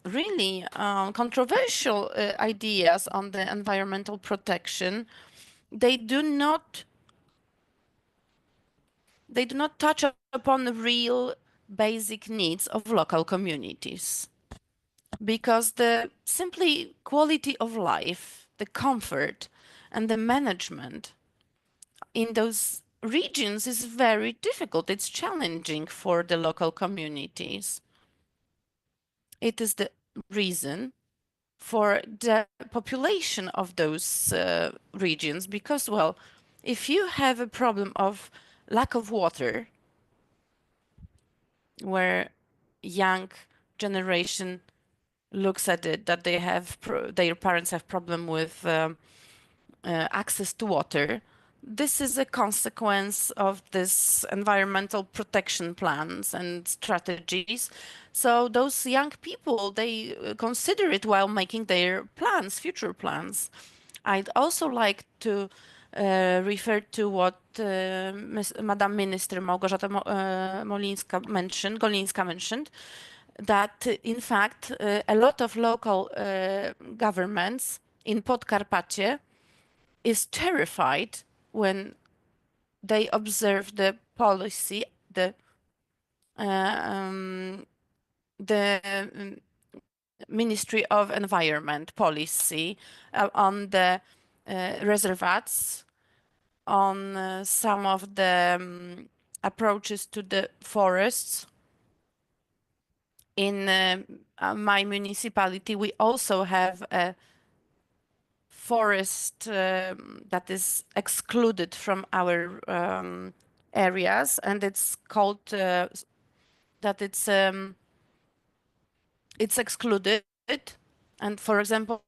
really controversial ideas on the environmental protection, they do not touch upon the real basic needs of local communities, because the simply quality of life, the comfort, and the management in those regions is very difficult. It's challenging for the local communities. It is the reason for the population of those regions, because, well, if you have a problem of lack of water, where young generation looks at it that they have their parents have problem with access to water, this is a consequence of this environmental protection plans and strategies. So those young people, they consider it while making their plans, future plans. I'd also like to refer to what Madam Minister Małgorzata Golińska mentioned, that in fact a lot of local governments in Podkarpacie is terrified when they observe the policy, the Ministry of Environment policy on the reservoirs, on some of the approaches to the forests. In my municipality, we also have a forest that is excluded from our areas, and it's called that it's excluded. And for example,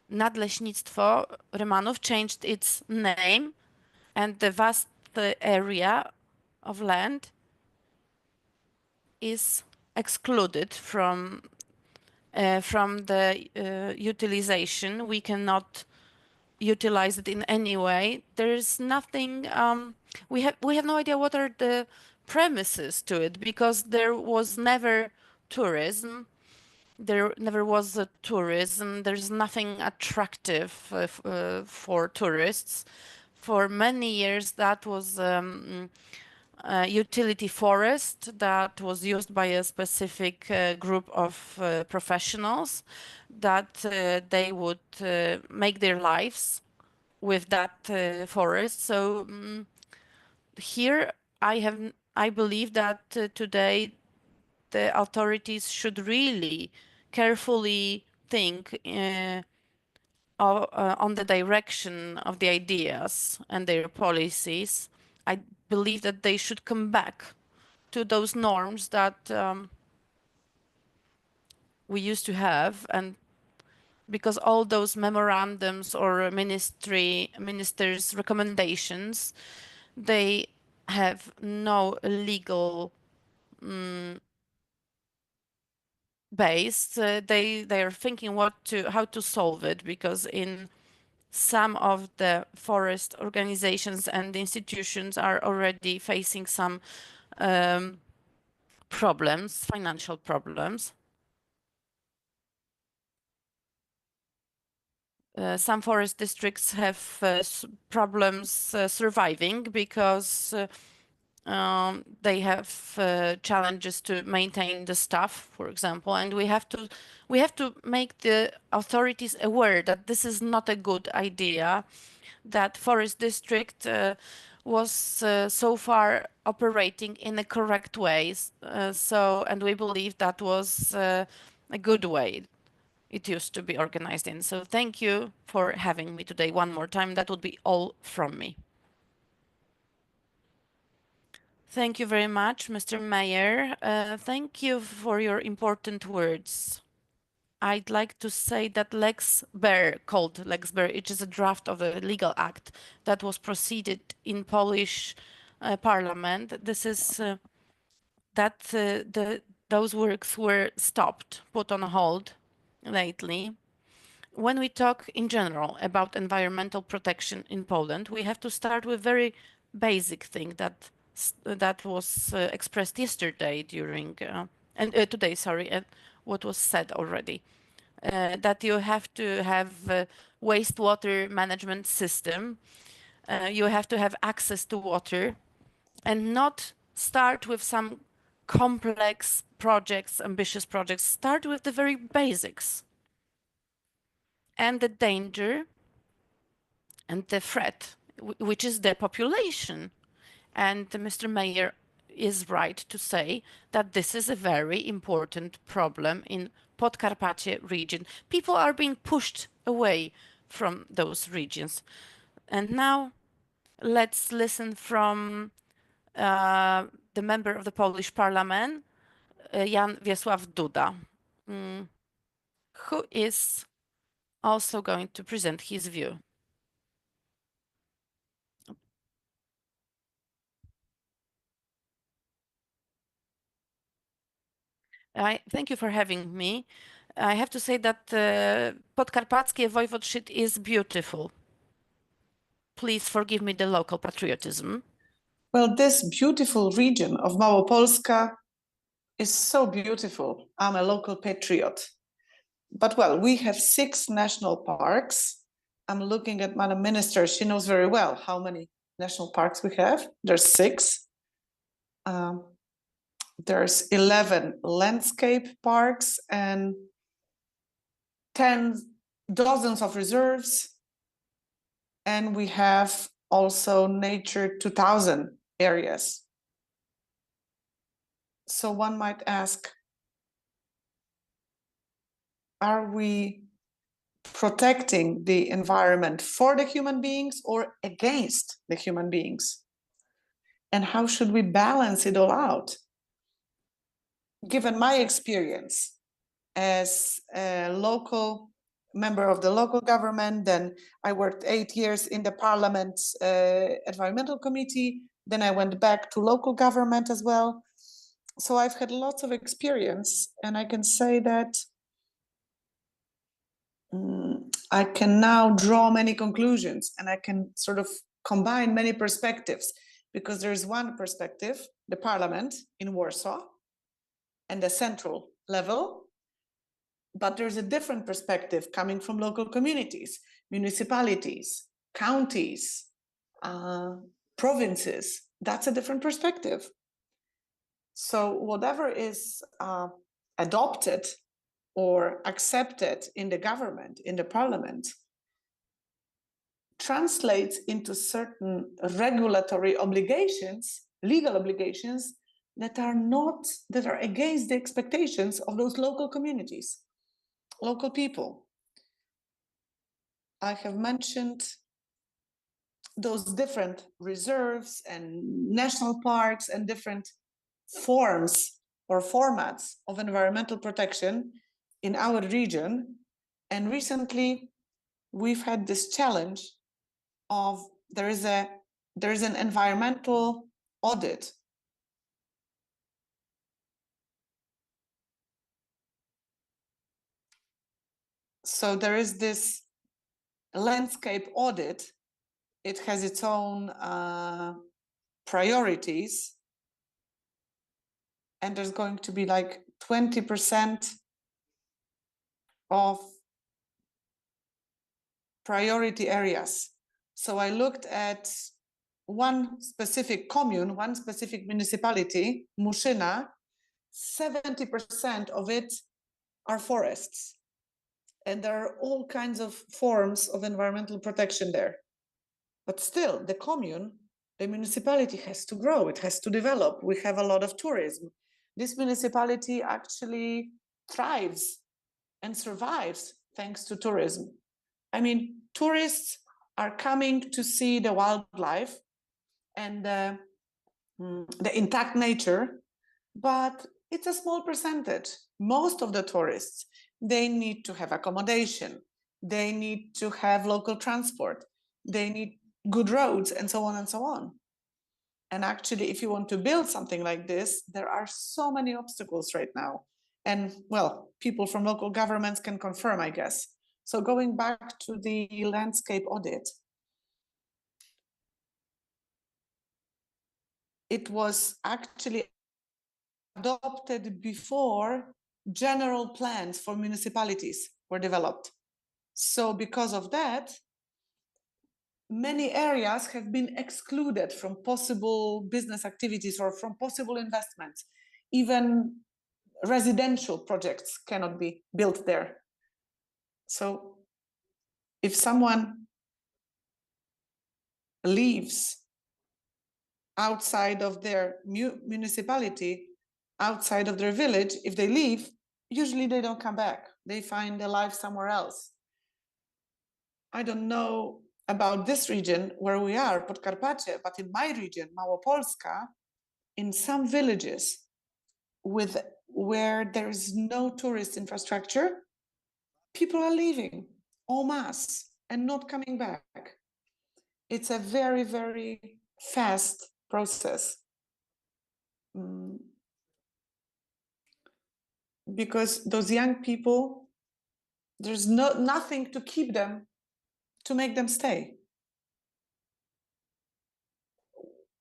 Nadleśnictwo Rymanów changed its name, and the vast area of land is excluded from the utilization. We cannot utilize it in any way. There is nothing. We have no idea what are the premises to it, because there was never tourism. There never was a tourism. There's nothing attractive for tourists. For many years, that was utility forest that was used by a specific group of professionals, that they would make their lives with that forest. So here I believe that today the authorities should really carefully think on the direction of the ideas and their policies. I believe that they should come back to those norms that we used to have, and because all those memorandums or ministers' recommendations, they have no legal base. They are thinking how to solve it, because in some of the forest organizations and institutions are already facing some problems, financial problems. some forest districts have problems surviving because they have challenges to maintain the staff, for example, and we have to make the authorities aware that this is not a good idea, that forest district was so far operating in a correct way. And we believe that was a good way it used to be organized in. So thank you for having me today one more time. That would be all from me. Thank you very much, Mr. Mayor. Thank you for your important words. I'd like to say that Lex Bear, called Lex Bear, it is a draft of a legal act that was proceeded in Polish parliament. This is those works were stopped, put on hold lately. When we talk in general about environmental protection in Poland, we have to start with very basic thing that was expressed yesterday during and today, sorry, and what was said already. That you have to have a wastewater management system. You have to have access to water and not start with some complex projects, ambitious projects. Start with the very basics. And the danger and the threat, which is the population. And Mr. Mayor is right to say that this is a very important problem in Podkarpacie region. People are being pushed away from those regions. And now let's listen from the member of the Polish Parliament, Jan Wiesław Duda, who is also going to present his view. Thank you for having me. I have to say that Podkarpackie Voivodeship is beautiful. Please forgive me the local patriotism. Well, this beautiful region of Małopolska is so beautiful. I'm a local patriot. But well, we have 6 national parks. I'm looking at Madam Minister. She knows very well how many national parks we have. There's 6. There's 11 landscape parks and dozens of reserves. And we have also Nature 2000 areas. So one might ask, are we protecting the environment for the human beings or against the human beings? And how should we balance it all out? Given my experience as a local member of the local government, then I worked 8 years in the Parliament's Environmental Committee, then I went back to local government as well. So I've had lots of experience, and I can say that I can now draw many conclusions, and I can sort of combine many perspectives, because there's one perspective, the Parliament in Warsaw and the central level, but there's a different perspective coming from local communities, municipalities, counties, provinces. That's a different perspective. So whatever is adopted or accepted in the government, in the Parliament, translates into certain regulatory obligations, legal obligations, that are against the expectations of those local communities, local people. I have mentioned those different reserves and national parks and different forms or formats of environmental protection in our region. And recently we've had this challenge of there is an environmental audit. So there is this landscape audit. It has its own priorities, and there's going to be like 20% of priority areas. So I looked at one specific commune, one specific municipality, Muszyna. 70% of it are forests. And there are all kinds of forms of environmental protection there. But still, the commune, the municipality has to grow, it has to develop. We have a lot of tourism. This municipality actually thrives and survives thanks to tourism. I mean, tourists are coming to see the wildlife and the intact nature, but it's a small percentage. Most of the tourists, they need to have accommodation, they need to have local transport, they need good roads, and so on and so on. And actually, if you want to build something like this, there are so many obstacles right now. And well, people from local governments can confirm, I guess. So going back to the landscape audit, it was actually adopted before general plans for municipalities were developed. So because of that, many areas have been excluded from possible business activities or from possible investments. Even residential projects cannot be built there. So if someone leaves outside of their municipality, outside of their village, if they leave, usually they don't come back. They find a life somewhere else. I don't know about this region where we are, Podkarpacie, but in my region, Małopolska, in some villages where there is no tourist infrastructure, people are leaving en masse and not coming back. It's a very, very fast process. Because those young people, there's nothing to keep them, to make them stay.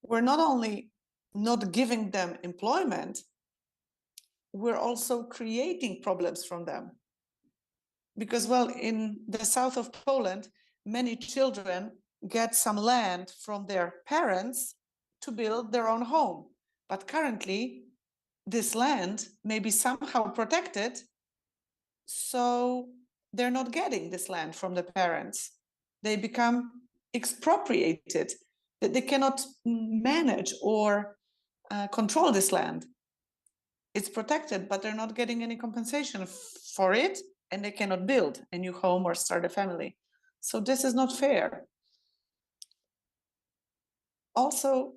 We're not only not giving them employment, we're also creating problems from them. Because, well, in the south of Poland, many children get some land from their parents to build their own home. But currently, this land may be somehow protected, so they're not getting this land from the parents. They become expropriated, that they cannot manage or control this land. It's protected, but they're not getting any compensation for it, and they cannot build a new home or start a family. So this is not fair. Also,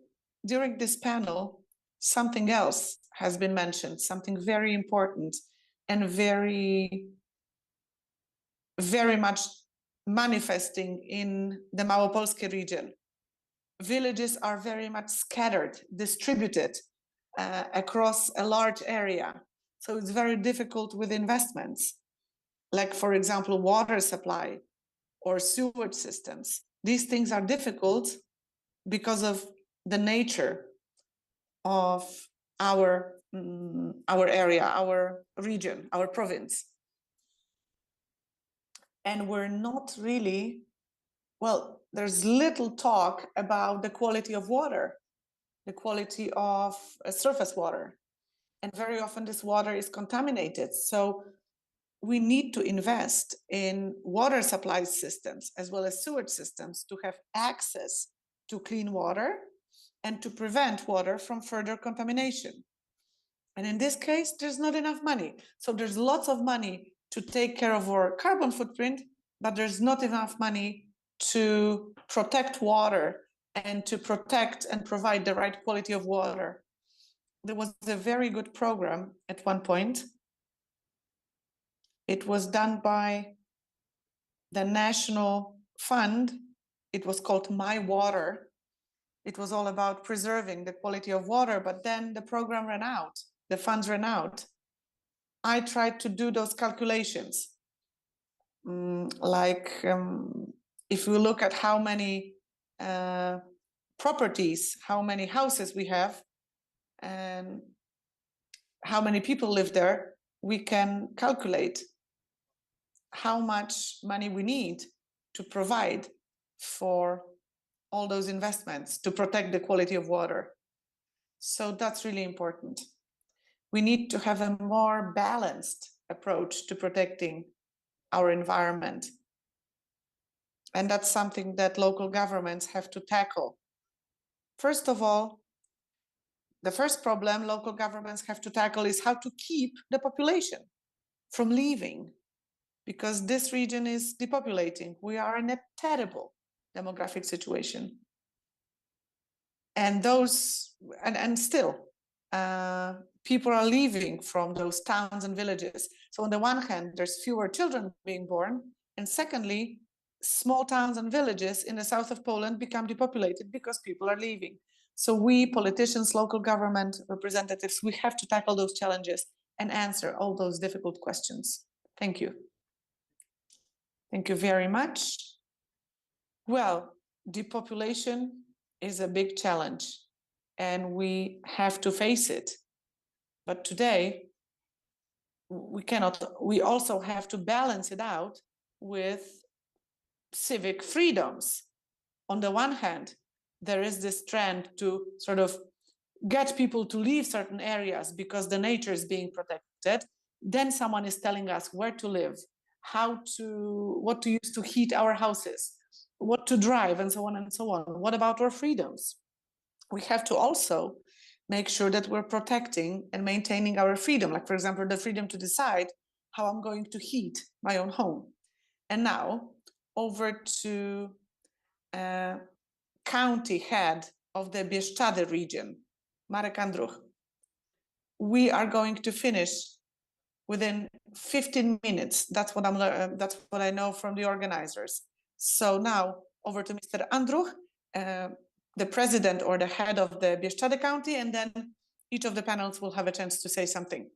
during this panel, something else has been mentioned, something very important and very much manifesting in the Małopolskie region. Villages are very much scattered, distributed across a large area. So it's very difficult with investments, like, for example, water supply or sewage systems. These things are difficult because of the nature of our area, our region, our province. And we're not really, well, there's little talk about the quality of water, the quality of surface water. And very often this water is contaminated. So we need to invest in water supply systems as well as sewage systems to have access to clean water and to prevent water from further contamination. And in this case, there's not enough money. So there's lots of money to take care of our carbon footprint, but there's not enough money to protect water and to protect and provide the right quality of water. There was a very good program at one point. It was done by the National Fund. It was called My Water. It was all about preserving the quality of water, but then the program ran out, the funds ran out. I tried to do those calculations. If we look at how many properties, how many houses we have, and how many people live there, we can calculate how much money we need to provide for all those investments to protect the quality of water. So that's really important. We need to have a more balanced approach to protecting our environment. And that's something that local governments have to tackle. First of all, the first problem local governments have to tackle is how to keep the population from leaving, because this region is depopulating. We are in a terrible demographic situation. And still, people are leaving from those towns and villages. So on the one hand, there's fewer children being born. And secondly, small towns and villages in the south of Poland become depopulated because people are leaving. So we politicians, local government representatives, we have to tackle those challenges and answer all those difficult questions. Thank you. Thank you very much. Well, depopulation is a big challenge and we have to face it. But today, we cannot, we also have to balance it out with civic freedoms. On the one hand, there is this trend to sort of get people to leave certain areas because the nature is being protected. Then someone is telling us where to live, what to use to heat our houses, what to drive, and so on and so on. What about our freedoms? We have to also make sure that we're protecting and maintaining our freedom. Like, for example, the freedom to decide how I'm going to heat my own home. And now over to county head of the Bieszczady region, Marek Andruch. We are going to finish within 15 minutes. That's what I know from the organizers. So now over to Mr. Andruch, the president or the head of the Bieszczady County, and then each of the panels will have a chance to say something.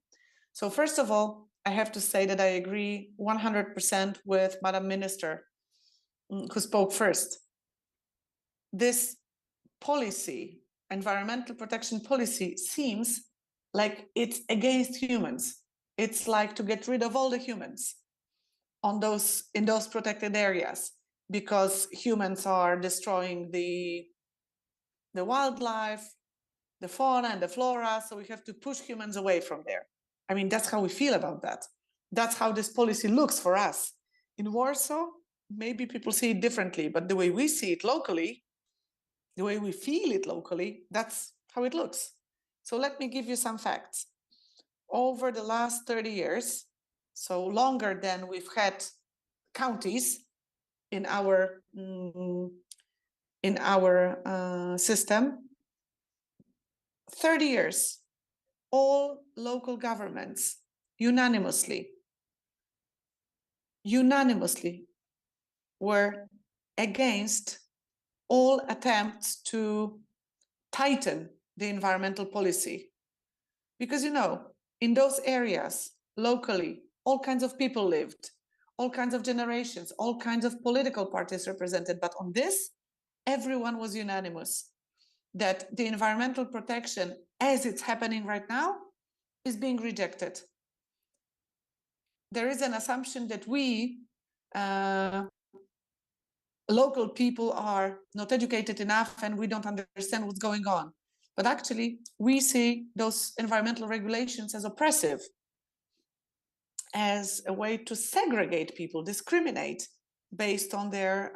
So first of all, I have to say that I agree 100% with Madam Minister, who spoke first. This policy, environmental protection policy, seems like it's against humans. It's like to get rid of all the humans in those protected areas, because humans are destroying the wildlife, the fauna and the flora, so we have to push humans away from there. I mean, that's how we feel about that. That's how this policy looks for us. In Warsaw, maybe people see it differently, but the way we see it locally, the way we feel it locally, that's how it looks. So let me give you some facts. Over the last 30 years, so longer than we've had counties in our system, 30 years, all local governments unanimously were against all attempts to tighten the environmental policy. Because, you know, in those areas, locally, all kinds of people lived, all kinds of generations, all kinds of political parties represented. But on this, everyone was unanimous that the environmental protection, as it's happening right now, is being rejected. There is an assumption that we, local people, are not educated enough and we don't understand what's going on. But actually, we see those environmental regulations as oppressive, as a way to segregate people, discriminate based on their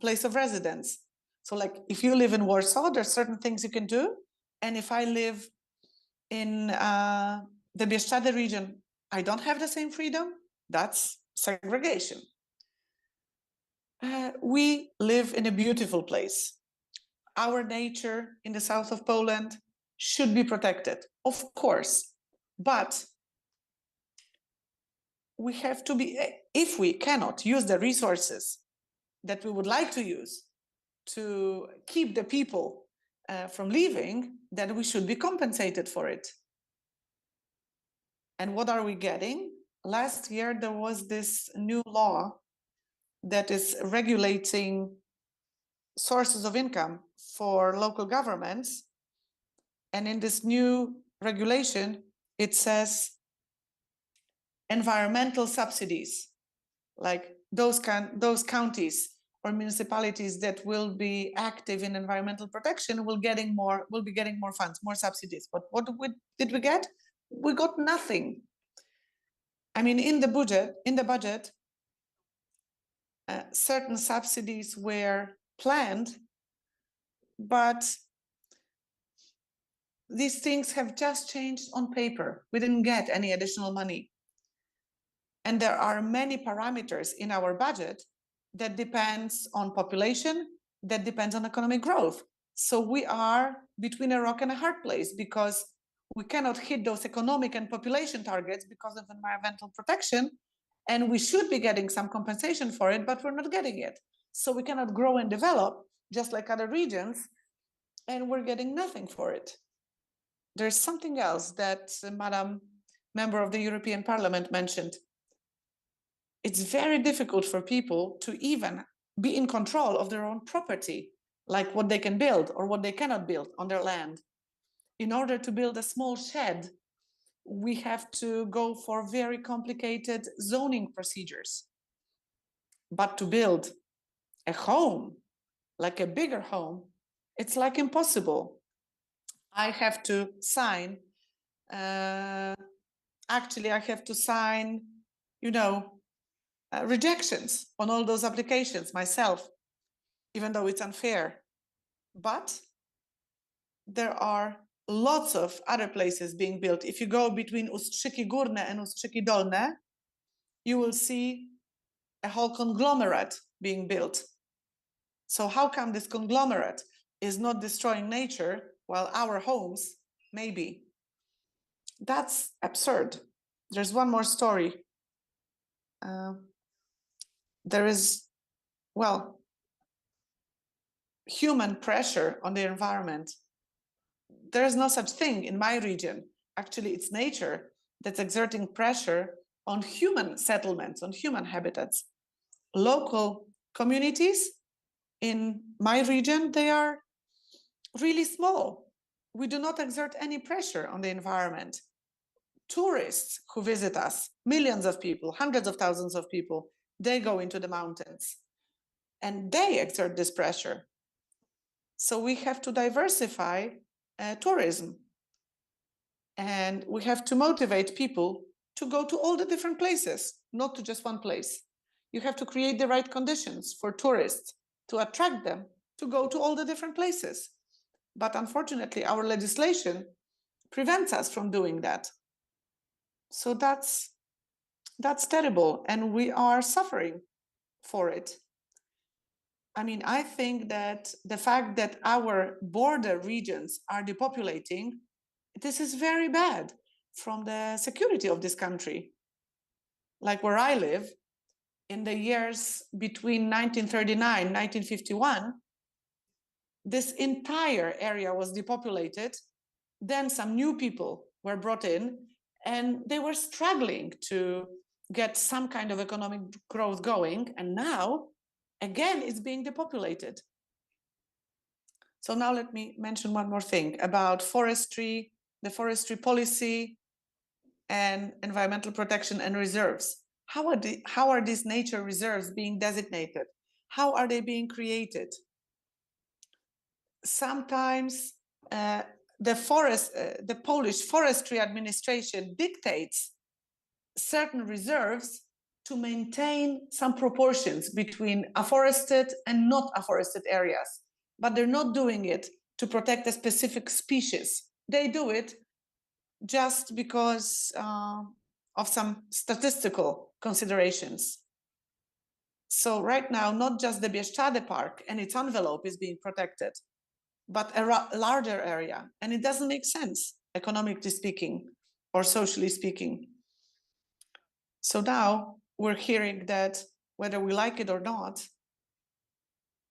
place of residence. So like, if you live in Warsaw, there's certain things you can do. And if I live in the Bieszczady region, I don't have the same freedom. That's segregation. We live in a beautiful place. Our nature in the south of Poland should be protected, of course. But we have to be, if we cannot use the resources that we would like to use to keep the people from leaving, then we should be compensated for it. And what are we getting? Last year, there was this new law that is regulating sources of income for local governments. And in this new regulation, it says environmental subsidies, like those counties or municipalities that will be active in environmental protection will be getting more funds, more subsidies. But what did we get? We got nothing. I mean, in the budget, certain subsidies were planned, but these things have just changed on paper. We didn't get any additional money. And there are many parameters in our budget that depends on population, that depends on economic growth. So we are between a rock and a hard place because we cannot hit those economic and population targets because of environmental protection. And we should be getting some compensation for it, but we're not getting it. So we cannot grow and develop just like other regions, and we're getting nothing for it. There's something else that Madam Member of the European Parliament mentioned. It's very difficult for people to even be in control of their own property, like what they can build or what they cannot build on their land. In order to build a small shed, we have to go for very complicated zoning procedures. But to build a home, like a bigger home, it's like impossible. I have to sign, rejections on all those applications myself, even though it's unfair. But there are lots of other places being built. If you go between Ustrzyki Górne and Ustrzyki Dolne, you will see a whole conglomerate being built. So how come this conglomerate is not destroying nature while our homes maybe? That's absurd. There's one more story. There is, human pressure on the environment. There is no such thing in my region. Actually, it's nature that's exerting pressure on human settlements, on human habitats. Local communities in my region, they are really small. We do not exert any pressure on the environment. Tourists who visit us, millions of people, hundreds of thousands of people, they go into the mountains and they exert this pressure. So we have to diversify tourism, and we have to motivate people to go to all the different places, not to just one place. You have to create the right conditions for tourists to attract them to go to all the different places. But unfortunately, our legislation prevents us from doing that. So that's terrible, and we are suffering for it. I mean, I think that the fact that our border regions are depopulating, this is very bad from the security of this country. Like where I live, in the years between 1939 and 1951, this entire area was depopulated. Then some new people were brought in, and they were struggling to get some kind of economic growth going. And now, again, it's being depopulated. So now let me mention one more thing about forestry, the forestry policy, and environmental protection and reserves. How are these nature reserves being designated? How are they being created? Sometimes the Polish Forestry Administration dictates certain reserves to maintain some proportions between afforested and not afforested areas, but they're not doing it to protect a specific species. They do it just because of some statistical considerations. So right now, not just the Bieszczady Park and its envelope is being protected, but a larger area. And it doesn't make sense, economically speaking or socially speaking. So now we're hearing that whether we like it or not,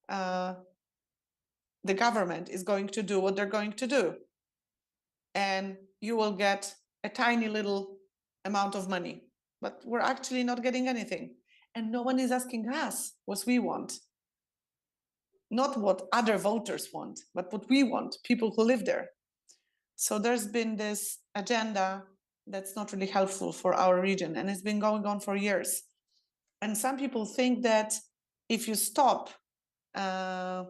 the government is going to do what they're going to do. And you will get a tiny little amount of money, but we're actually not getting anything. And no one is asking us what we want. Not what other voters want, but what we want, people who live there. So there's been this agenda that's not really helpful for our region, and it's been going on for years. And some people think that if you stop the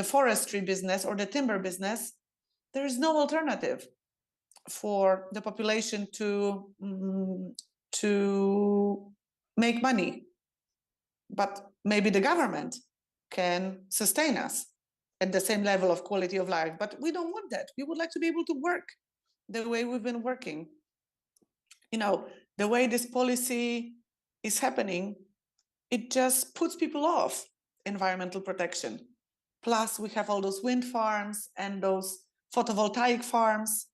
forestry business or the timber business, there is no alternative for the population to make money. But maybe the government can sustain us at the same level of quality of life. But we don't want that. We would like to be able to work the way we've been working. The way this policy is happening, it just puts people off environmental protection. Plus, we have all those wind farms and those photovoltaic farms.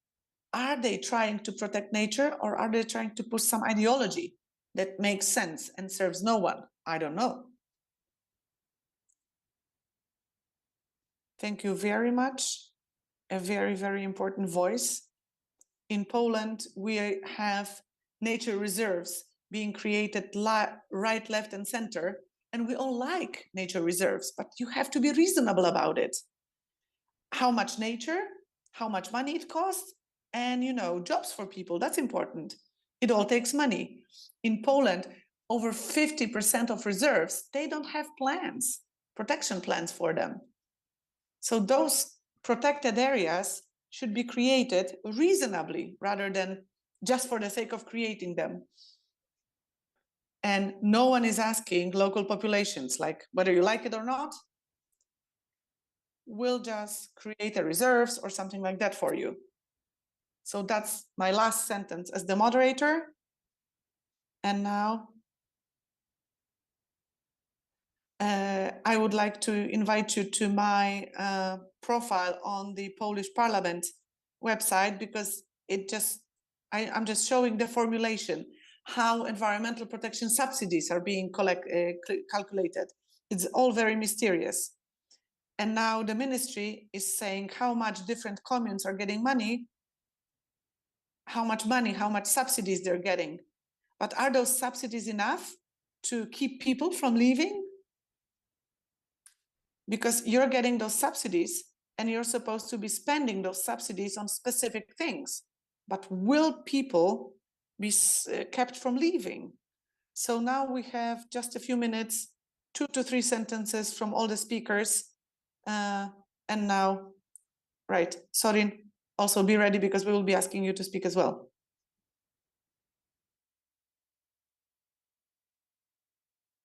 Are they trying to protect nature, or are they trying to push some ideology that makes sense and serves no one? I don't know. Thank you very much. A very, very important voice. In Poland, we have nature reserves being created right, left, and center. And we all like nature reserves, but you have to be reasonable about it. How much nature, how much money it costs, and jobs for people, that's important. It all takes money. In Poland, over 50% of reserves, they don't have plans, protection plans for them. So those protected areas should be created reasonably rather than just for the sake of creating them. And no one is asking local populations, like, whether you like it or not, we'll just create a reserves or something like that for you. So that's my last sentence as the moderator. And now I would like to invite you to my profile on the Polish Parliament website, because I'm just showing the formulation, how environmental protection subsidies are being calculated. It's all very mysterious. And now the ministry is saying how much different communes are getting money, how much subsidies they're getting. But are those subsidies enough to keep people from leaving? Because you're getting those subsidies and you're supposed to be spending those subsidies on specific things. But will people be kept from leaving? So now we have just a few minutes, 2 to 3 sentences from all the speakers. And now, right, Sorin, also be ready, because we will be asking you to speak as well.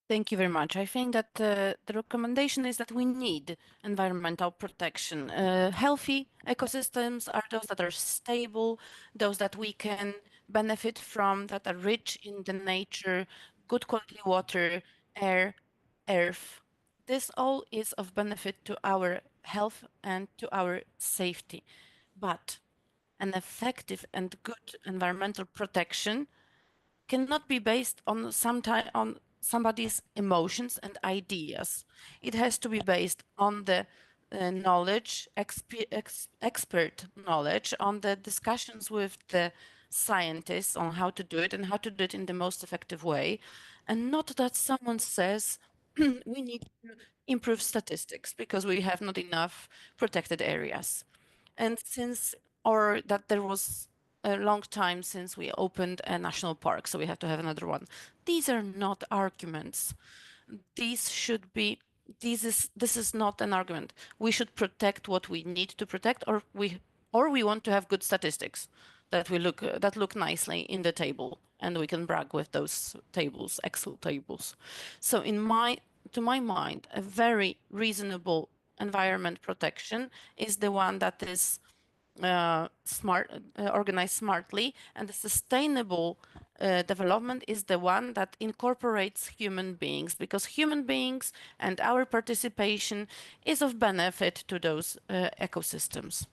Thank you very much. I think that the recommendation is that we need environmental protection. Healthy ecosystems are those that are stable, those that we can benefit from, that are rich in the nature, good quality water, air, earth. This all is of benefit to our health and to our safety. But an effective and good environmental protection cannot be based on somebody's emotions and ideas. It has to be based on the knowledge, expert knowledge, on the discussions with the scientists on how to do it and how to do it in the most effective way, and not that someone says we need to improve statistics because we have not enough protected areas. And or that there was a long time since we opened a national park, so we have to have another one. These are not arguments. This is not an argument. We should protect what we need to protect, or we want to have good statistics that look nicely in the table, and we can brag with those tables, Excel tables. So to my mind, a very reasonable environment protection is the one that is organized smartly, and the sustainable development is the one that incorporates human beings, because human beings and our participation is of benefit to those ecosystems.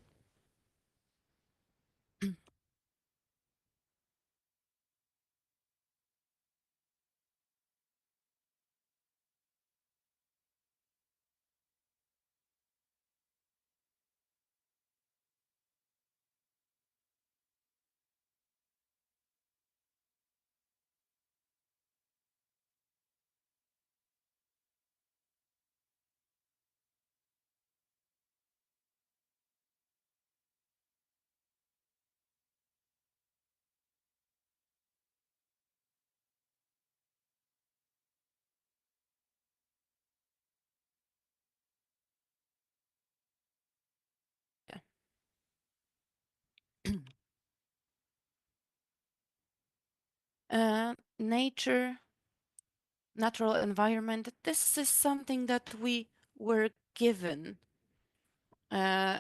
Nature, natural environment, this is something that we were given, but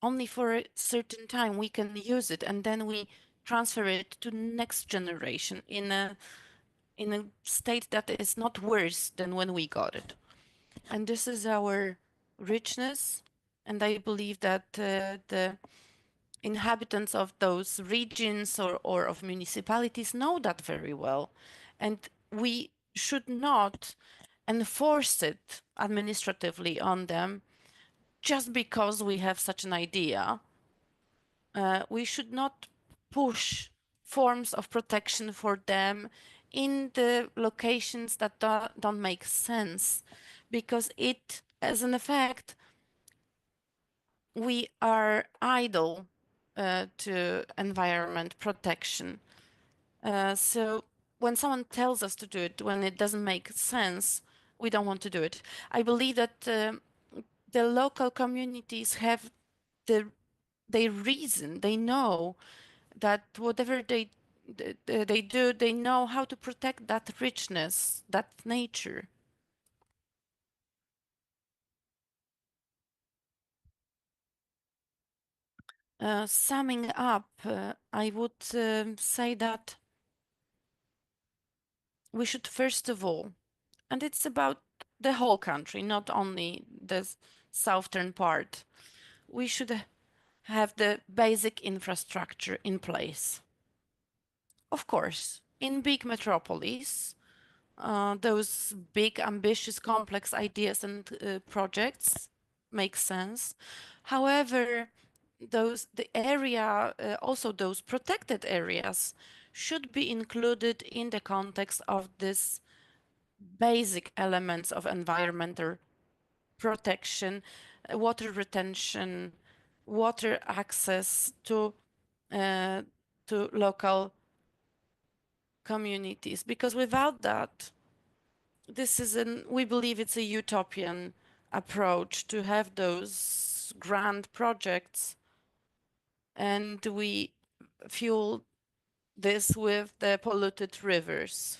only for a certain time we can use it, and then we transfer it to next generation in a state that is not worse than when we got it. And this is our richness, and I believe that the inhabitants of those regions or of municipalities know that very well. And we should not enforce it administratively on them just because we have such an idea. We should not push forms of protection for them in the locations that don't make sense, because it, as an effect, we are idle to environment protection. So when someone tells us to do it, when it doesn't make sense, we don't want to do it. I believe that the local communities have the they reason, they know that whatever they do, they know how to protect that richness, that nature. Summing up, I would say that we should first of all, and it's about the whole country, not only the southern part, we should have the basic infrastructure in place. Of course, in big metropolises, those big, ambitious, complex ideas and projects make sense. However, the area, also those protected areas, should be included in the context of this basic elements of environmental protection, water retention, water access uh, to local communities. Because without that, we believe it's a utopian approach to have those grand projects, and we fuel this with the polluted rivers.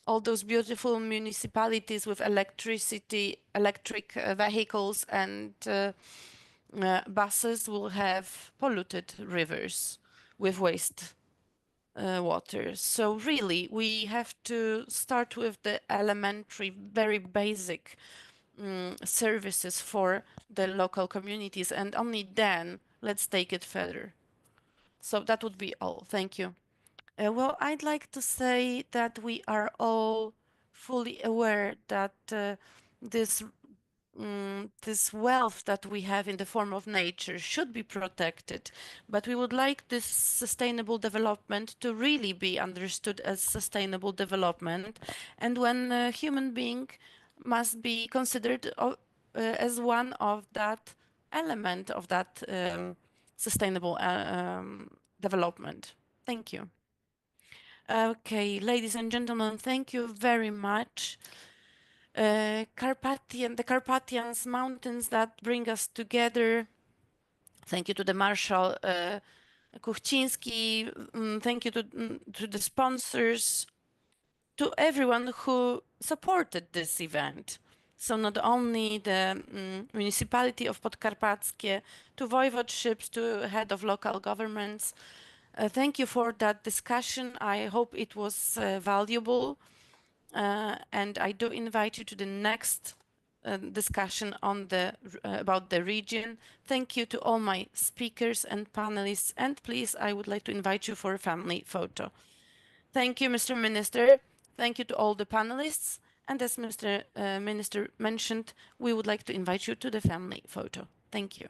All those beautiful municipalities with electric vehicles and buses will have polluted rivers with waste water. So really, we have to start with the elementary, very basic services for the local communities, and only then let's take it further. So that would be all. Thank you. Well, I'd like to say that we are all fully aware that this this wealth that we have in the form of nature should be protected, but we would like this sustainable development to really be understood as sustainable development, and when a human being must be considered as one of that element of that sustainable development. Thank you. Okay, ladies and gentlemen, thank you very much. The Carpathians mountains that bring us together. Thank you to the Marshal Kuchcinski. Thank you to the sponsors, to everyone who supported this event. So not only the municipality of Podkarpackie, to voivodeships, to head of local governments. Thank you for that discussion. I hope it was valuable. And I do invite you to the next discussion on about the region. Thank you to all my speakers and panelists, and please, I would like to invite you for a family photo. Thank you, Mr. Minister. Thank you to all the panelists. And as Mr. Minister mentioned, we would like to invite you to the family photo. Thank you.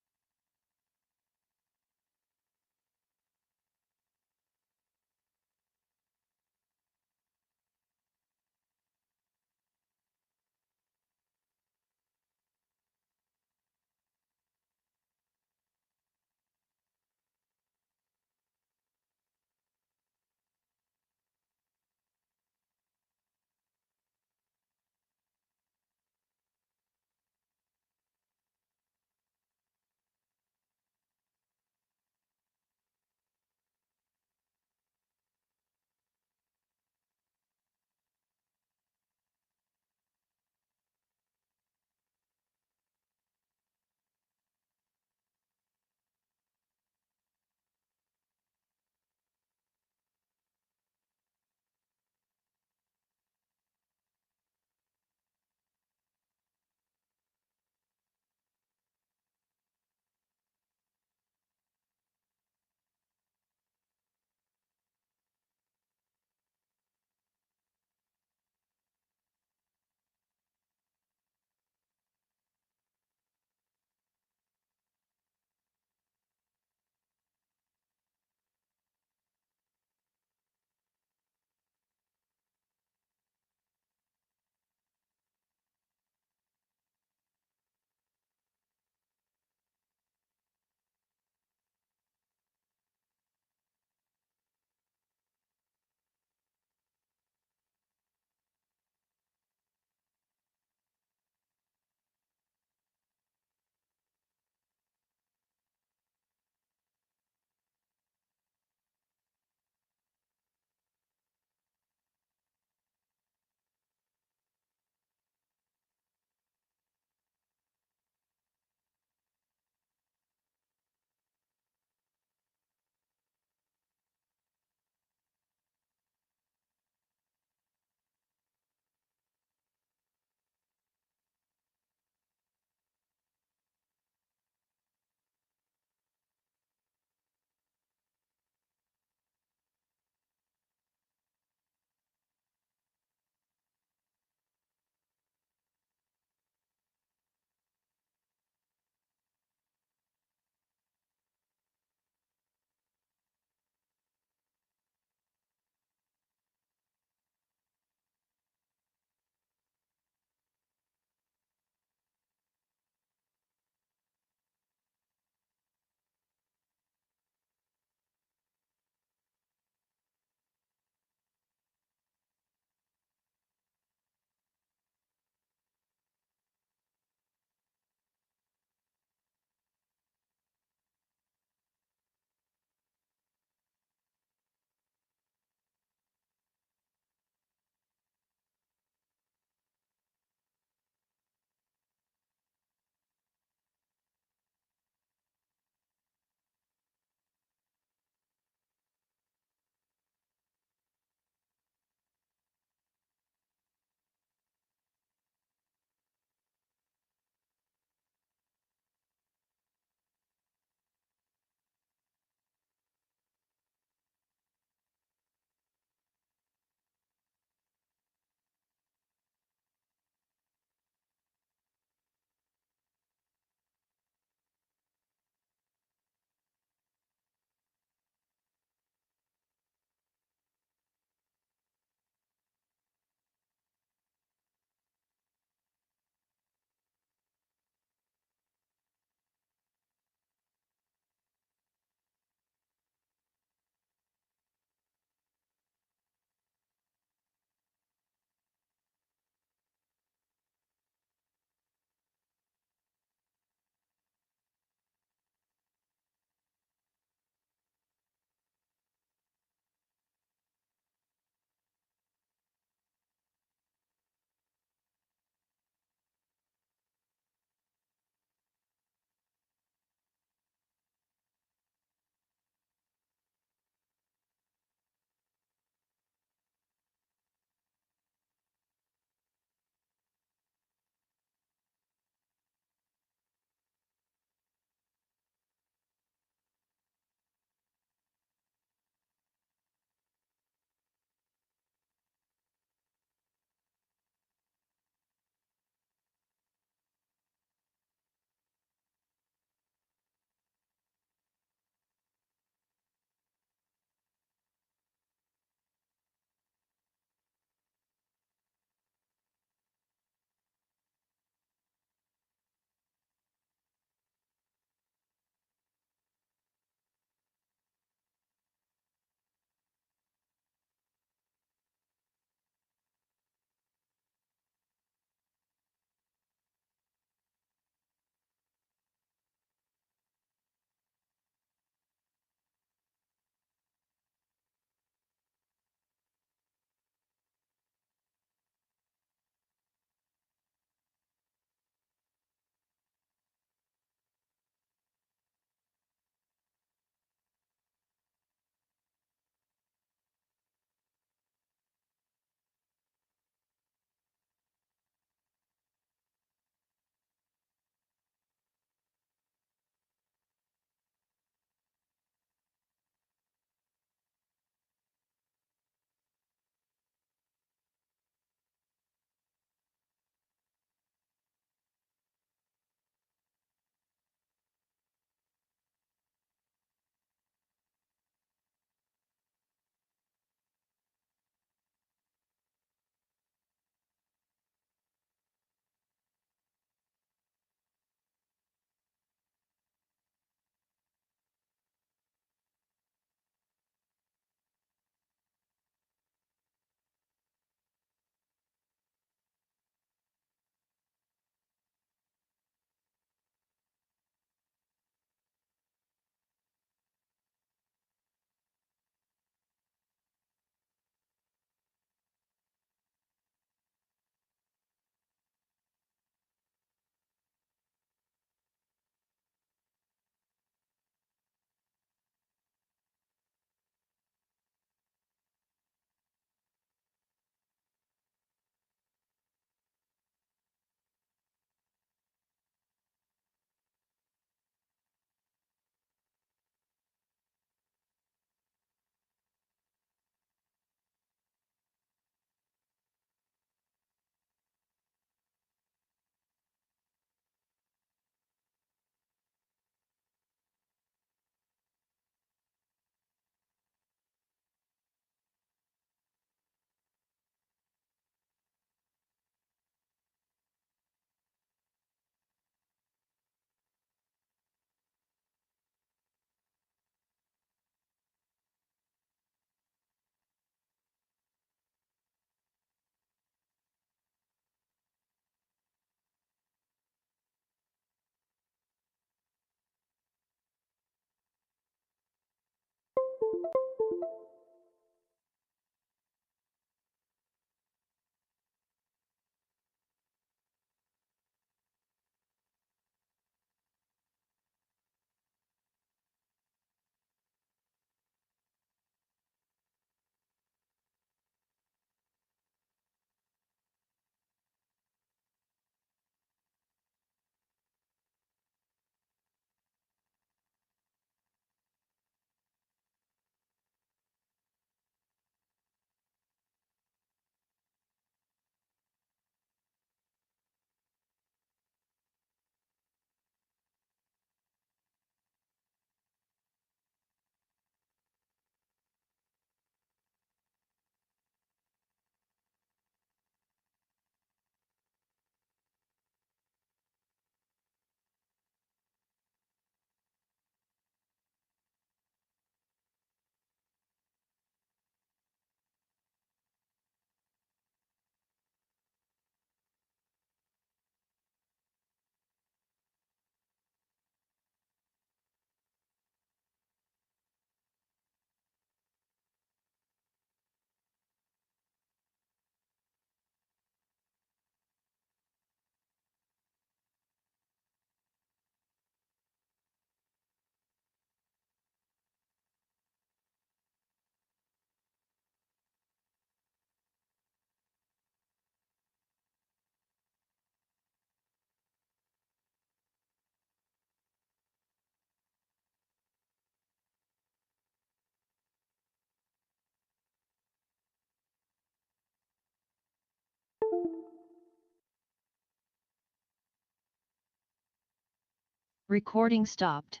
Recording stopped.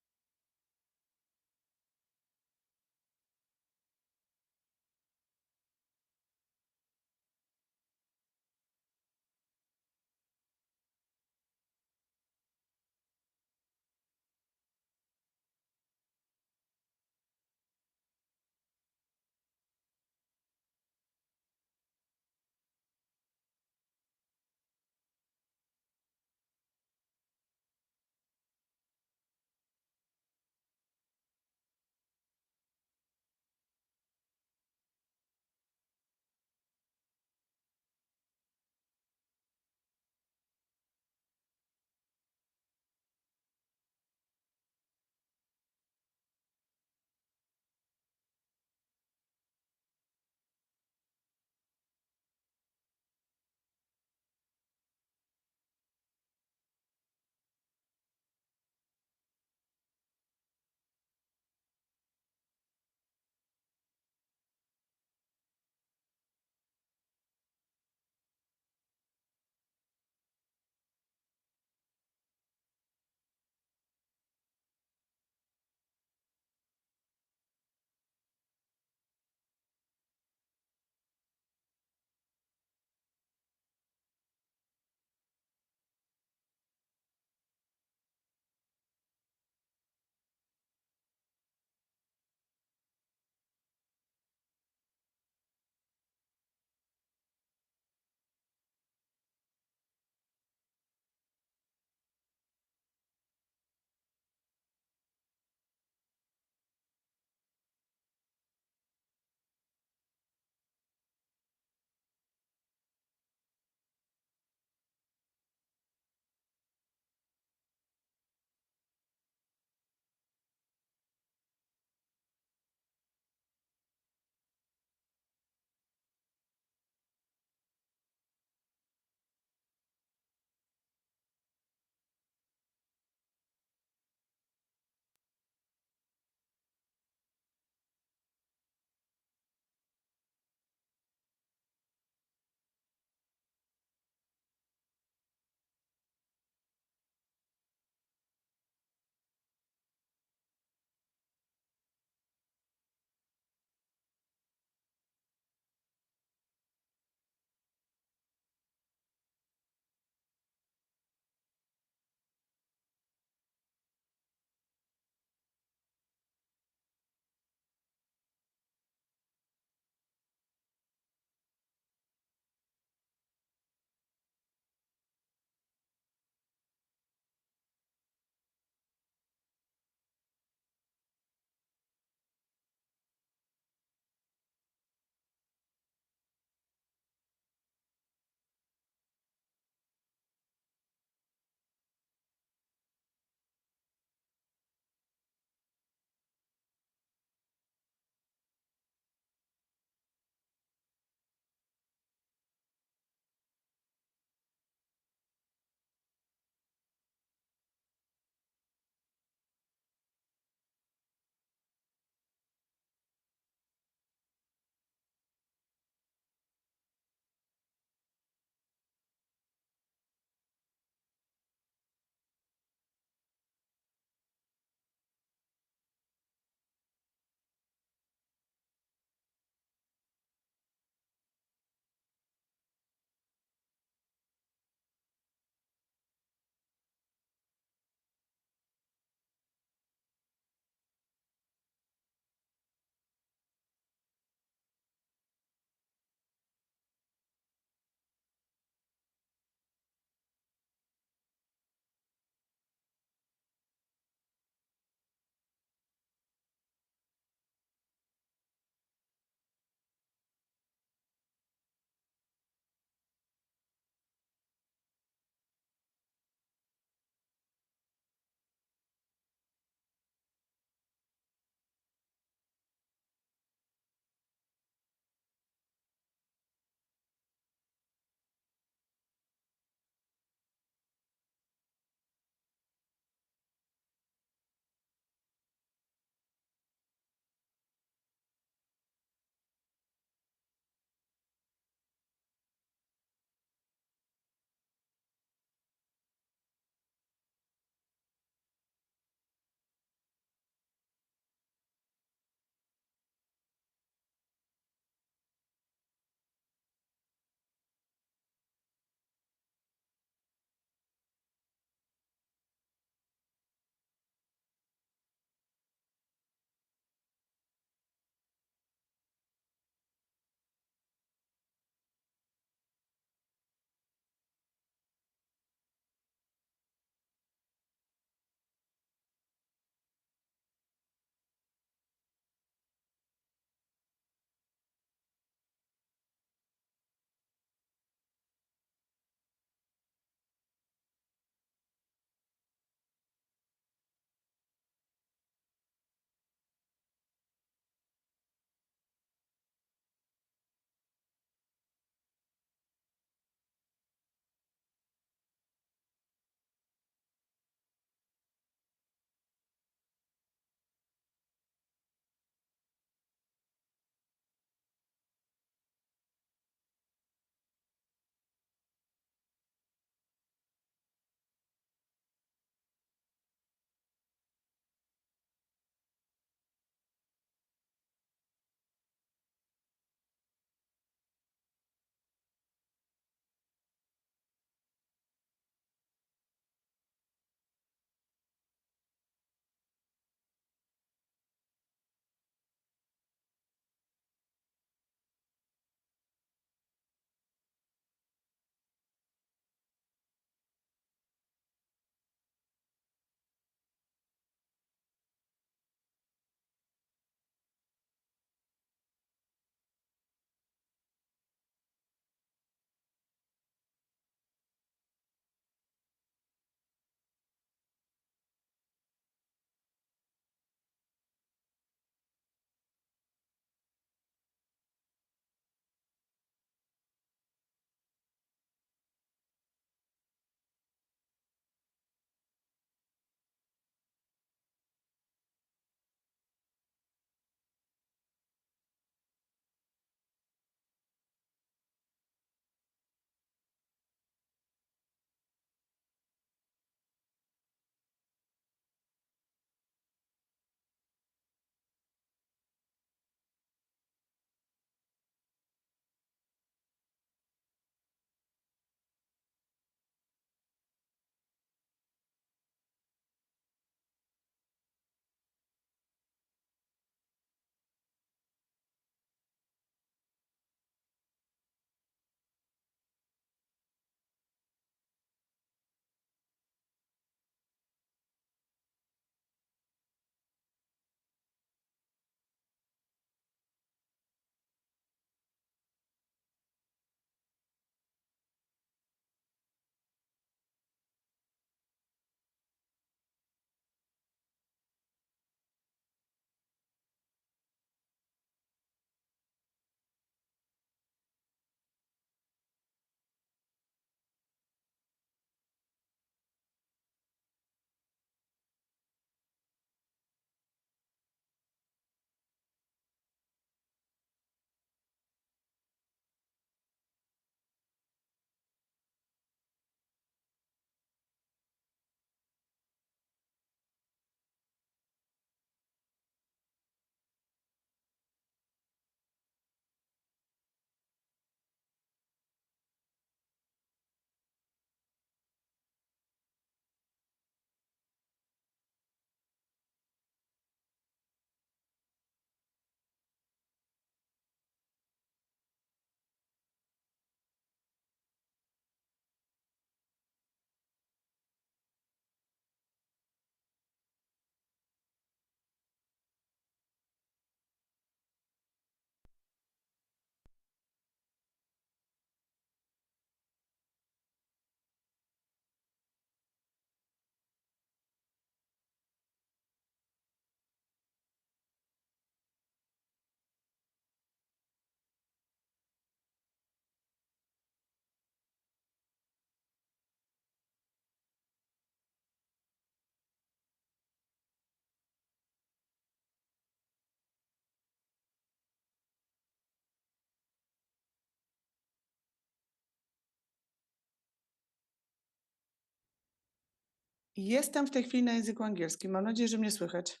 Jestem w tej chwili na języku angielskim. Mam nadzieję, że mnie słychać.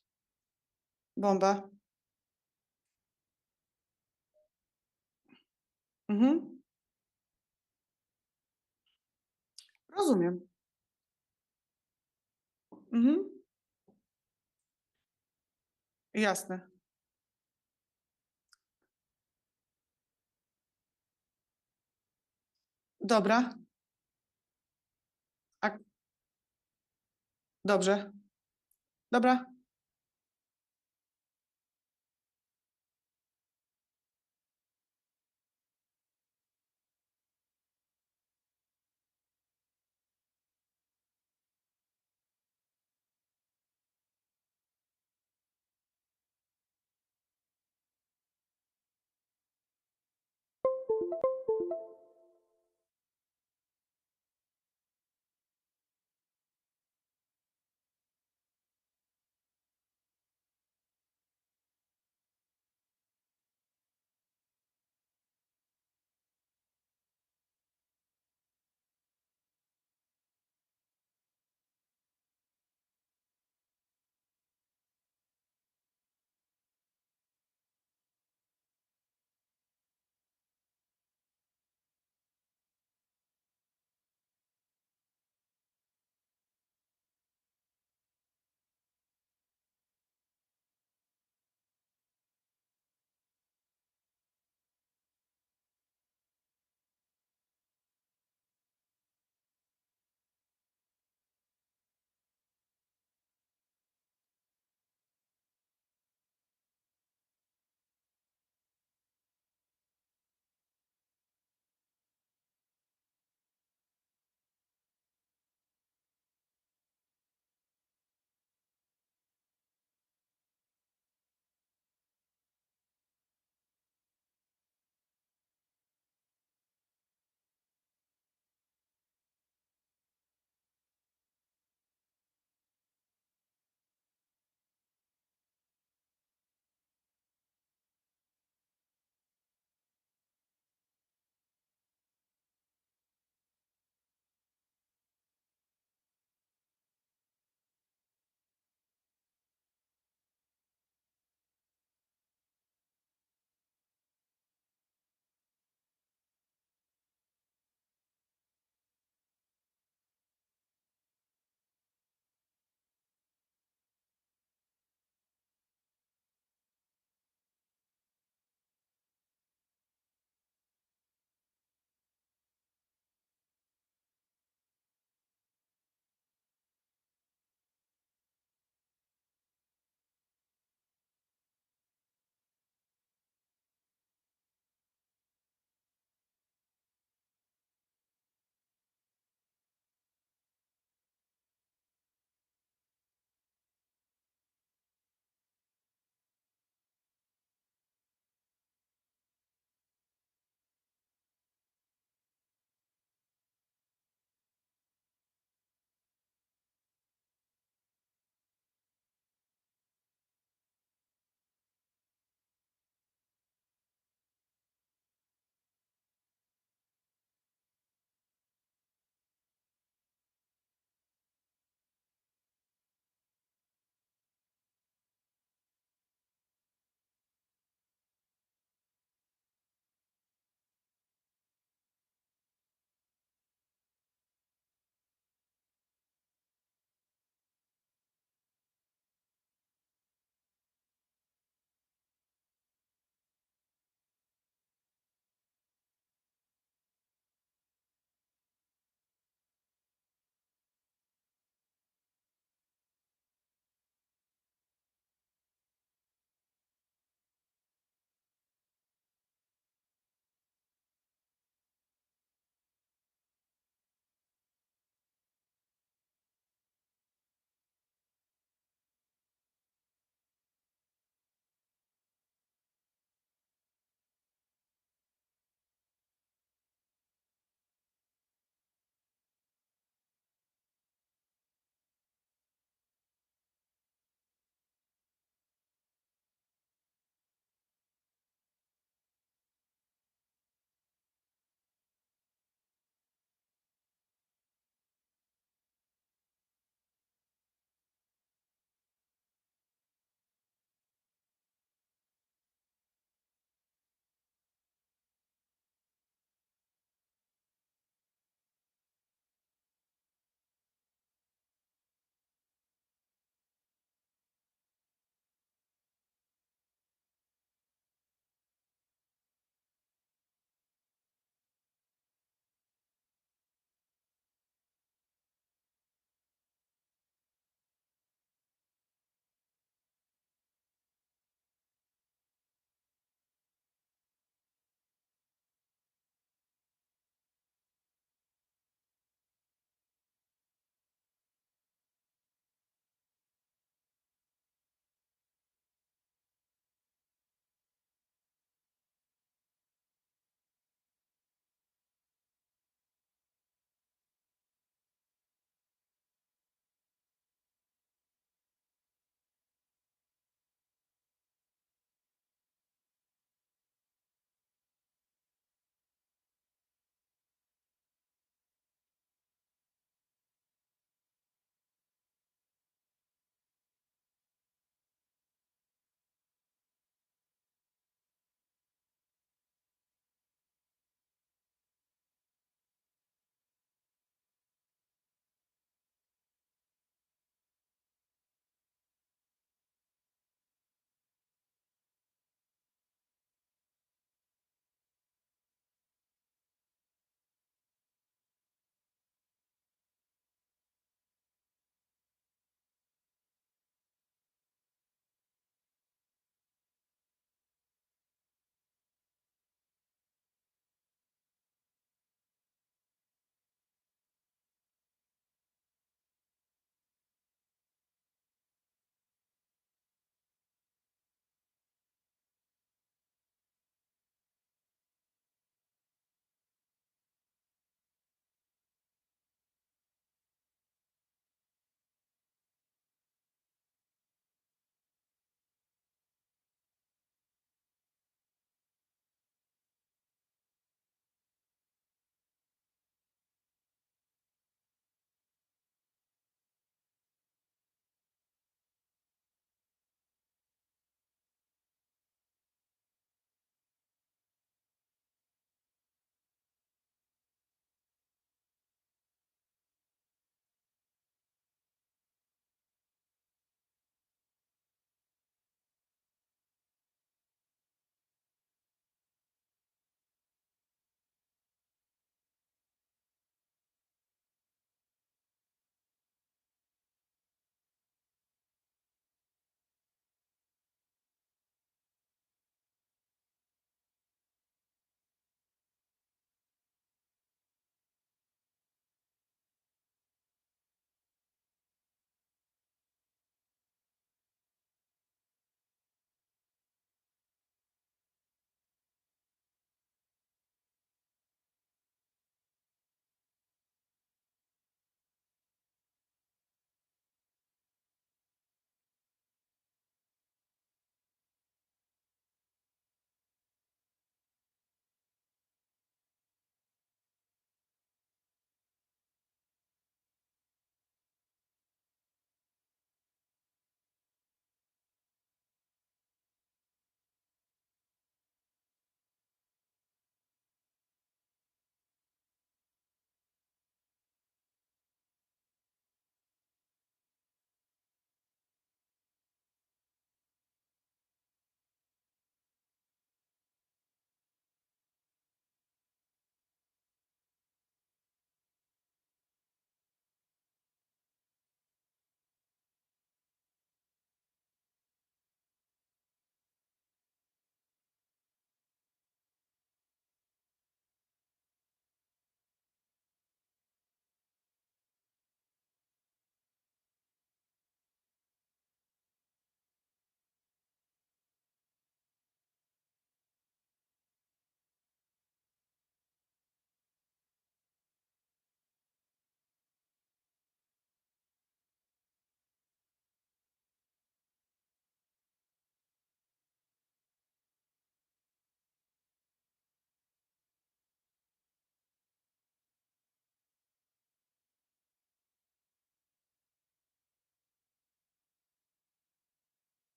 Bomba. Mhm. Rozumiem. Mhm. Jasne. Dobra. A, dobrze. Dobra.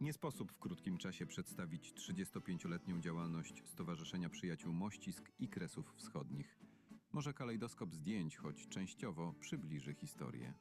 Nie sposób w krótkim czasie przedstawić 35-letnią działalność Stowarzyszenia Przyjaciół Mościsk i Kresów Wschodnich. Może kalejdoskop zdjęć, choć częściowo przybliży historię.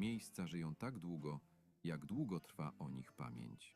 miejsca żyją tak długo, jak długo trwa o nich pamięć.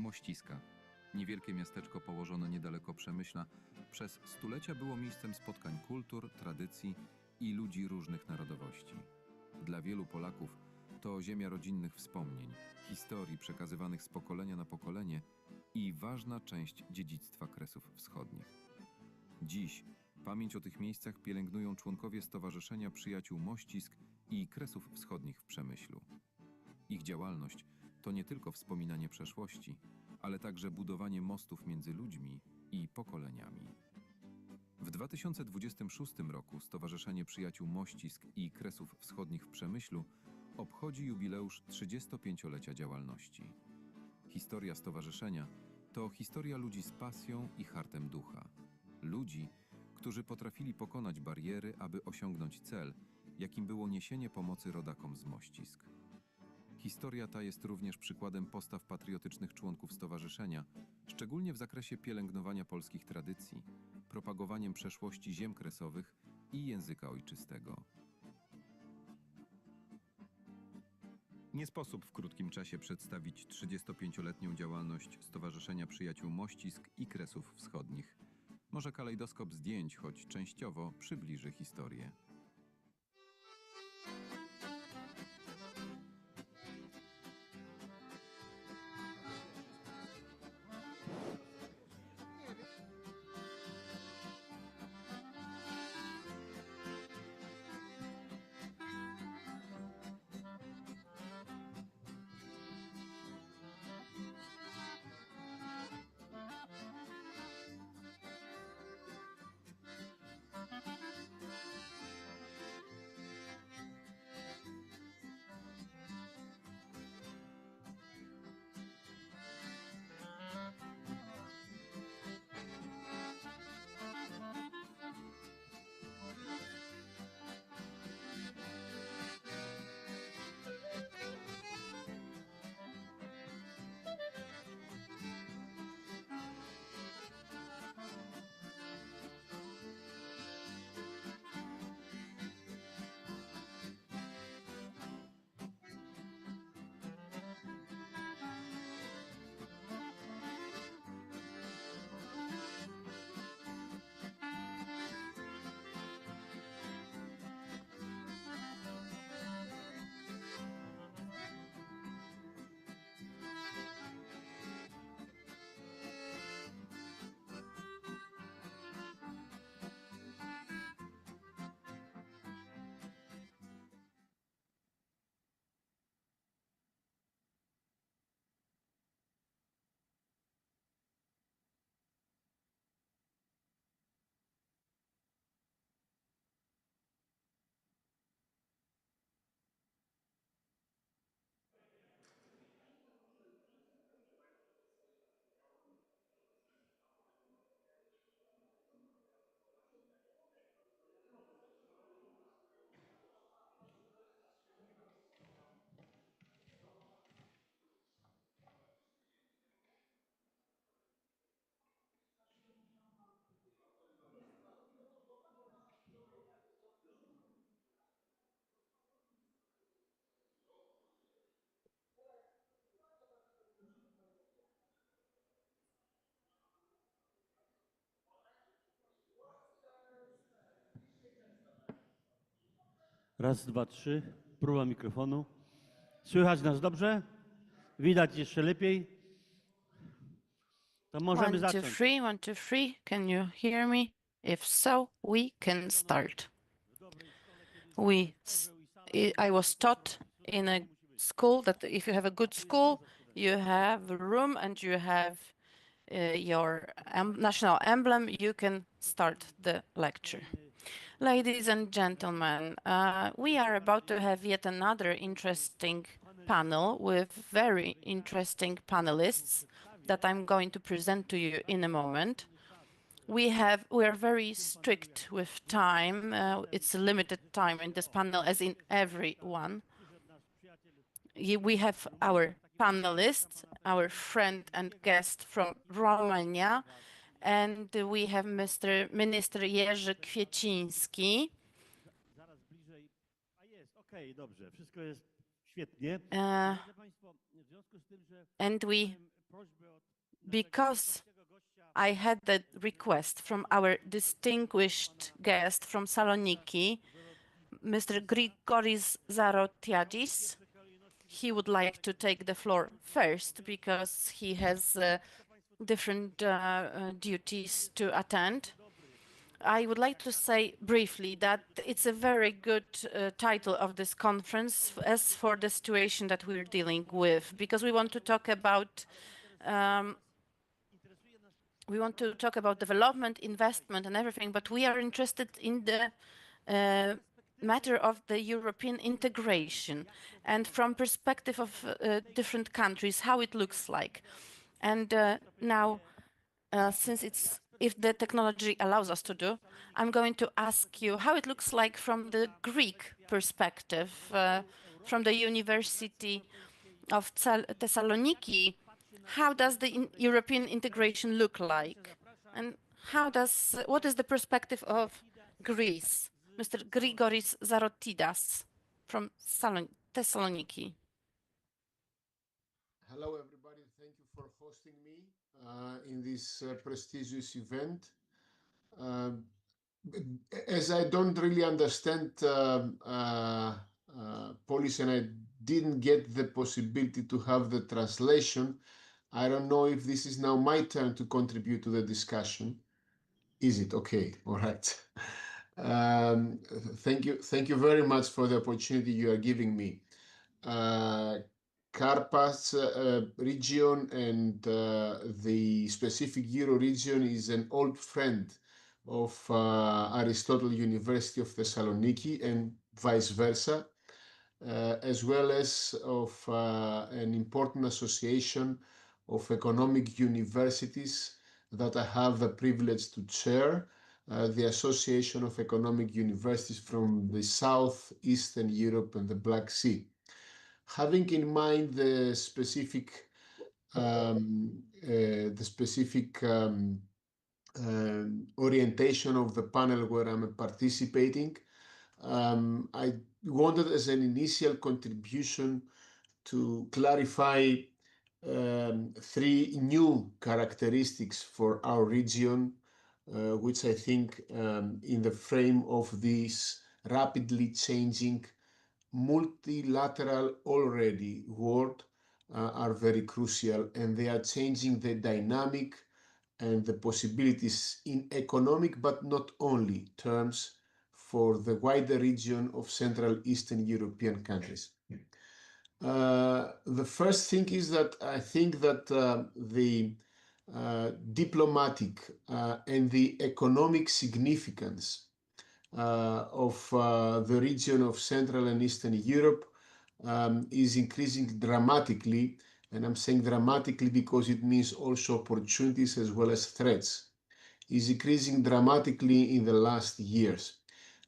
Mościska. Niewielkie miasteczko położone niedaleko Przemyśla przez stulecia było miejscem spotkań kultur, tradycji i ludzi różnych narodowości. Dla wielu Polaków to ziemia rodzinnych wspomnień, historii przekazywanych z pokolenia na pokolenie i ważna część dziedzictwa Kresów Wschodnich. Dziś pamięć o tych miejscach pielęgnują członkowie Stowarzyszenia Przyjaciół Mościsk i Kresów Wschodnich w Przemyślu. Ich działalność to nie tylko wspominanie przeszłości, ale także budowanie mostów między ludźmi i pokoleniami. W 2026 roku Stowarzyszenie Przyjaciół Mościsk i Kresów Wschodnich w Przemyślu obchodzi jubileusz 35-lecia działalności. Historia stowarzyszenia to historia ludzi z pasją i hartem ducha. Ludzi, którzy potrafili pokonać bariery, aby osiągnąć cel, jakim było niesienie pomocy rodakom z Mościsk. Historia ta jest również przykładem postaw patriotycznych członków stowarzyszenia, szczególnie w zakresie pielęgnowania polskich tradycji, propagowaniem przeszłości ziem kresowych i języka ojczystego. Nie sposób w krótkim czasie przedstawić 35-letnią działalność Stowarzyszenia Przyjaciół Mościsk i Kresów Wschodnich. Może kalejdoskop zdjęć, choć częściowo przybliży historię. Raz, dwa, trzy. Próba mikrofonu. Słychać nas dobrze? Widać jeszcze lepiej? To możemy 1, 2, zacząć. 3, 1, 2, 3. Can you hear me? If so, we can start. We I was taught in a school that if you have a good school, you have a room and you have your national emblem, you can start the lecture. Ladies and gentlemen, we are about to have yet another interesting panel with very interesting panelists that I'm going to present to you in a moment. We are very strict with time. It's a limited time in this panel, as in every one. We have our panelists, our friend and guest from Romania, and we have Mr. Minister Jerzy Kwieciński. Zaraz bliżej. A jest, okej, dobrze, wszystko jest świetnie. Drodzy Państwo, w związku z tym, że And miałem prośbę od because I had the request from our distinguished guest from Saloniki, Mr. Grigoris Zarotiadis, he would like to take the floor first because he has different duties to attend. I would like to say briefly that it's a very good title of this conference as for the situation that we're dealing with, because we want to talk about development, investment, and everything, but we are interested in the matter of the European integration and from perspective of different countries, how it looks like. And now, if the technology allows us to do, I'm going to ask you how it looks like from the Greek perspective, from the University of Thessaloniki. How does the European integration look like? And what is the perspective of Greece? Mr. Grigoris Zarotidas from Thessaloniki. Hello, everybody. Thank you for hosting me in this prestigious event. As I don't really understand Polish and I didn't get the possibility to have the translation, I don't know if this is now my turn to contribute to the discussion. Is it? Okay. All right. Thank you very much for the opportunity you are giving me. Carpathians region and the specific Euro region is an old friend of Aristotle University of Thessaloniki and vice versa, as well as of an important association of economic universities that I have the privilege to chair, the Association of Economic Universities from the South, Eastern Europe, and the Black Sea. Having in mind the specific orientation of the panel where I'm participating, I wanted as an initial contribution to clarify three new characteristics for our region, which I think in the frame of this rapidly changing multilateral already world are very crucial, and they are changing the dynamic and the possibilities in economic, but not only terms for the wider region of Central Eastern European countries. The first thing is that I think that the diplomatic and the economic significance of the region of Central and Eastern Europe is increasing dramatically. And I'm saying dramatically because it means also opportunities as well as threats, is increasing dramatically in the last years.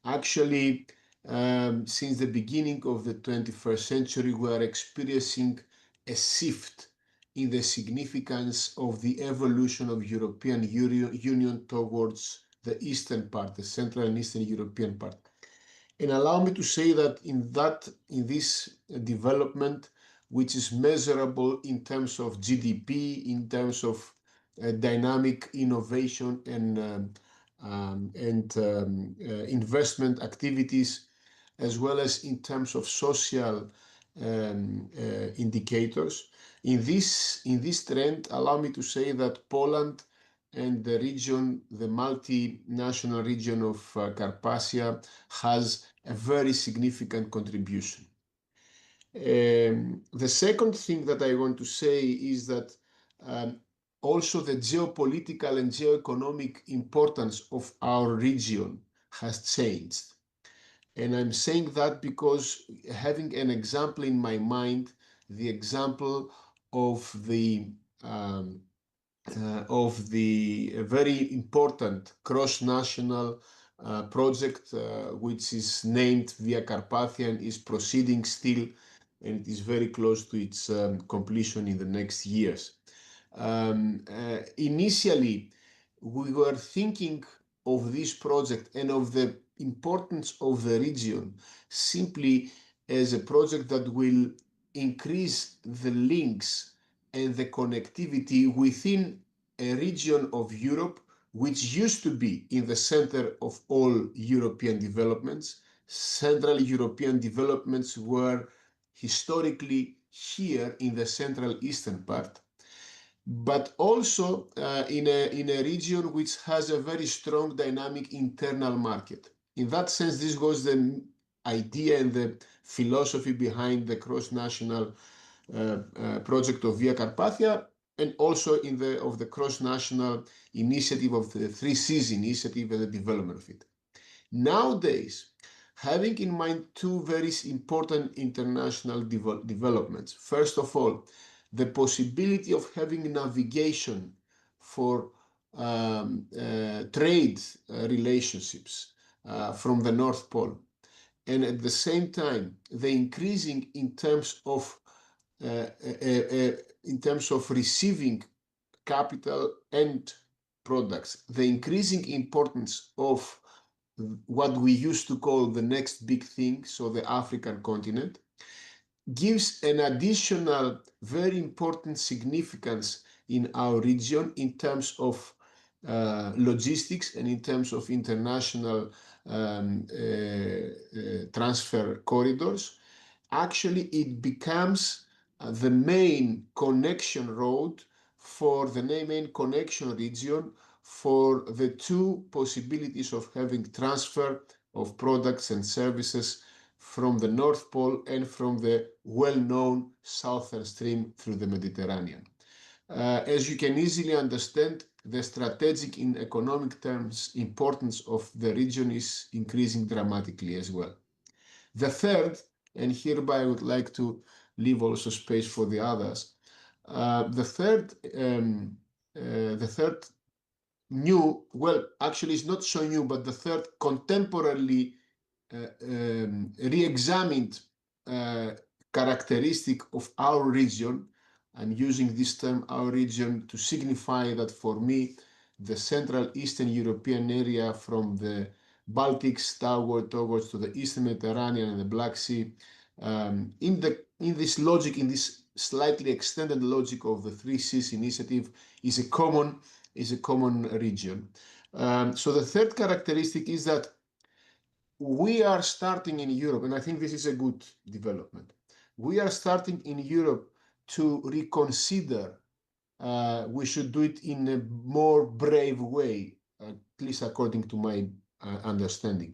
Actually, since the beginning of the 21st century, we are experiencing a shift in the significance of the evolution of European Union towards the eastern part, the Central and Eastern European part. And allow me to say that in this development, which is measurable in terms of GDP, in terms of dynamic innovation and investment activities, as well as in terms of social indicators. In this trend, allow me to say that Poland and the region, the multinational region of Carpathia, has a very significant contribution. The second thing that I want to say is that also the geopolitical and geoeconomic importance of our region has changed. And I'm saying that because having an example in my mind, the example of the very important cross-national project, which is named Via Carpathian, is proceeding still, and it is very close to its completion in the next years. Initially, we were thinking of this project and of the importance of the region simply as a project that will increase the links and the connectivity within a region of Europe which used to be in the center of all European developments. Central European developments were historically here in the Central Eastern part, but also in a region which has a very strong dynamic internal market. In that sense, this was the idea and the philosophy behind the cross-national project of Via Carpathia, and also of the cross-national initiative of the 3Cs initiative and the development of it. Nowadays, having in mind two very important international developments. First of all, the possibility of having navigation for trade relationships from the North Pole, and at the same time, the increasing in terms of receiving capital and products, the increasing importance of what we used to call the next big thing, so the African continent, gives an additional very important significance in our region in terms of logistics and in terms of international transfer corridors. Actually, it becomes the main connection road for the main connection region for the two possibilities of having transfer of products and services from the North Pole and from the well-known Southern Stream through the Mediterranean. As you can easily understand, the strategic in economic terms importance of the region is increasing dramatically as well. The third, and hereby I would like to leave also space for the others, the third new, well, actually it's not so new, but the third contemporarily re-examined characteristic of our region. I'm using this term, our region, to signify that for me, the Central Eastern European area from the Baltics towards to the Eastern Mediterranean and the Black Sea, in this logic, in this slightly extended logic of the 3Cs initiative, is a common region. So the third characteristic is that we are starting in Europe, and I think this is a good development. We are starting in Europe to reconsider. We should do it in a more brave way, at least according to my understanding.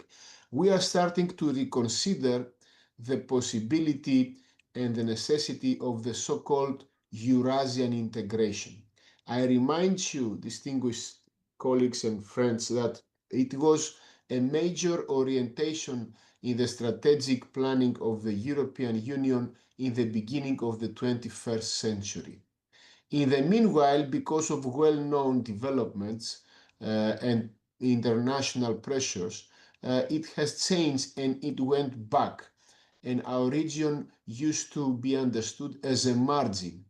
We are starting to reconsider the possibility and the necessity of the so-called Eurasian integration. I remind you, distinguished colleagues and friends, that it was a major orientation in the strategic planning of the European Union in the beginning of the 21st century. In the meanwhile, because of well-known developments and international pressures, it has changed and it went back, and our region used to be understood as a margin.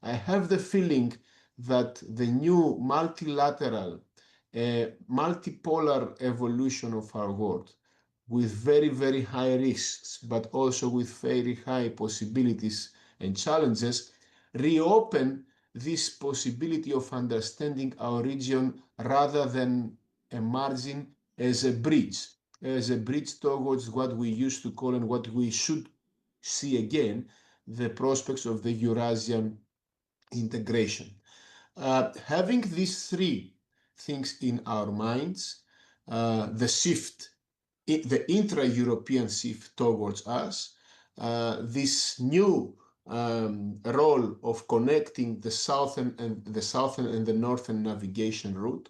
I have the feeling that the new multilateral, multipolar evolution of our world, with very, very high risks, but also with very high possibilities and challenges, reopen this possibility of understanding our region rather than a margin, as a bridge towards what we used to call and what we should see again, the prospects of the Eurasian integration. Having these three things in our minds. The shift, the intra-European shift towards us, this new role of connecting the southern and the northern navigation route,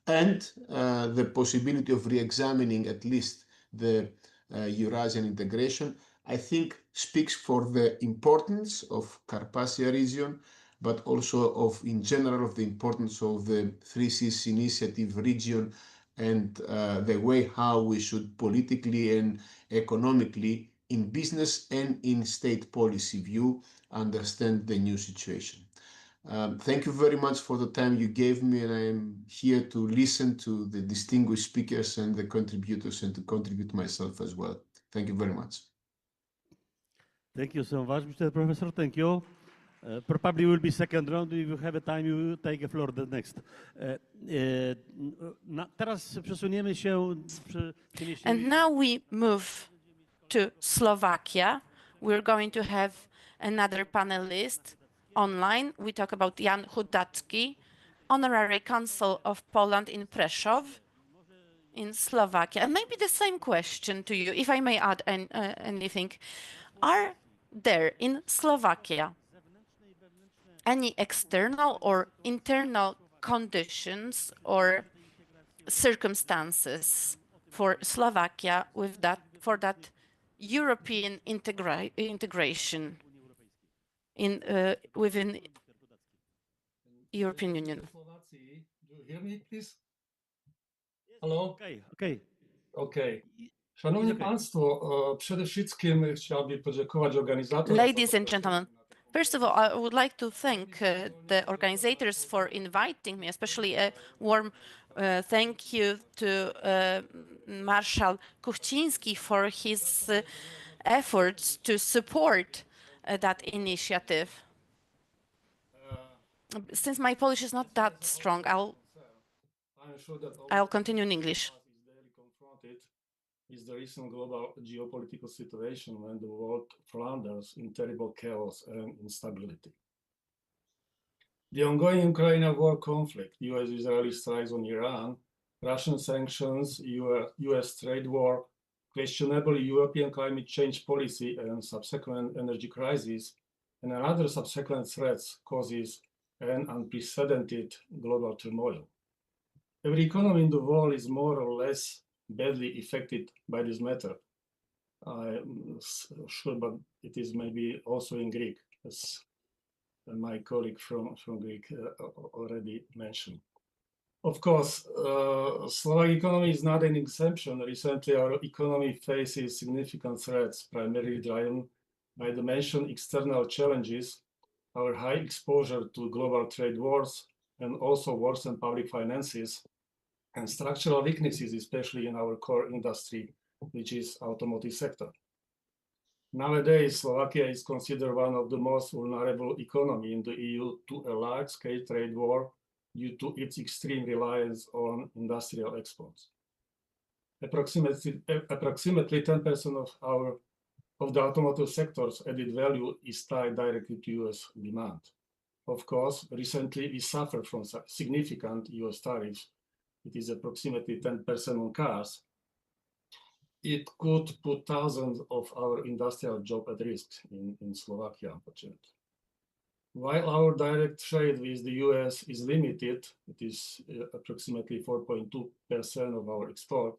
and the possibility of re-examining at least the Eurasian integration, I think speaks for the importance of Carpathian region, but also of, in general, of the importance of the Three Seas Initiative region, and the way how we should politically and economically, in business and in state policy view, understand the new situation. Thank you very much for the time you gave me, and I am here to listen to the distinguished speakers and the contributors, and to contribute myself as well. Thank you very much. Thank you so much, Mr. Professor. Thank you. Probably will be second round. If you have a time, you will take a floor the next. Teraz przesuniemy się. And now we move to Slovakia. We're going to have another panelist online. We talk about Jan Chudacki, Honorary Consul of Poland in Prešov, in Slovakia. And maybe the same question to you, if I may add anything. Are there in Slovakia any external or internal conditions or circumstances for Slovakia for that European integration within European Union? Do you hear me, please? Hello? Okay. Szanowni Państwo, przede wszystkim chciałbym podziękować organizatorom. Ladies and gentlemen, first of all, I would like to thank the organizators for inviting me, especially a warm thank you to Marshal Kuchciński for his efforts to support that initiative. Since my Polish is not that strong, I'll continue in English. Is the recent global geopolitical situation when the world flounders in terrible chaos and instability. The ongoing Ukraine war conflict, US-Israeli strikes on Iran, Russian sanctions, US trade war, questionable European climate change policy and subsequent energy crisis, and other subsequent threats causes an unprecedented global turmoil. Every economy in the world is more or less badly affected by this matter. I'm sure, but it is maybe also in Greek, as my colleague from Greek already mentioned. Of course, Slovak economy is not an exception. Recently, our economy faces significant threats, primarily driven by the mentioned external challenges, our high exposure to global trade wars, and also worsened public finances, and structural weaknesses, especially in our core industry, which is automotive sector. Nowadays, Slovakia is considered one of the most vulnerable economies in the EU to a large-scale trade war due to its extreme reliance on industrial exports. Approximately 10% of the automotive sector's added value is tied directly to US demand. Of course, recently we suffered from significant US tariffs. It is approximately 10% on cars. It could put thousands of our industrial jobs at risk in Slovakia, unfortunately. While our direct trade with the US is limited, it is approximately 4.2% of our export,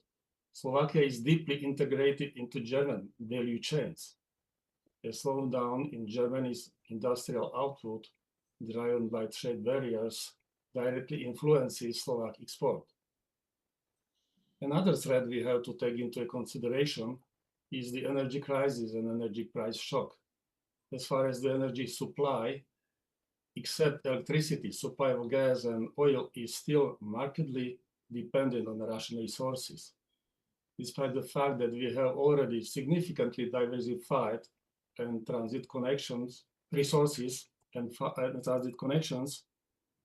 Slovakia is deeply integrated into German value chains. A slowdown in Germany's industrial output, driven by trade barriers, directly influences Slovak export. Another threat we have to take into consideration is the energy crisis and energy price shock. As far as the energy supply, except electricity, supply of gas and oil is still markedly dependent on Russian resources. Despite the fact that we have already significantly diversified and transit connections, resources and transit connections,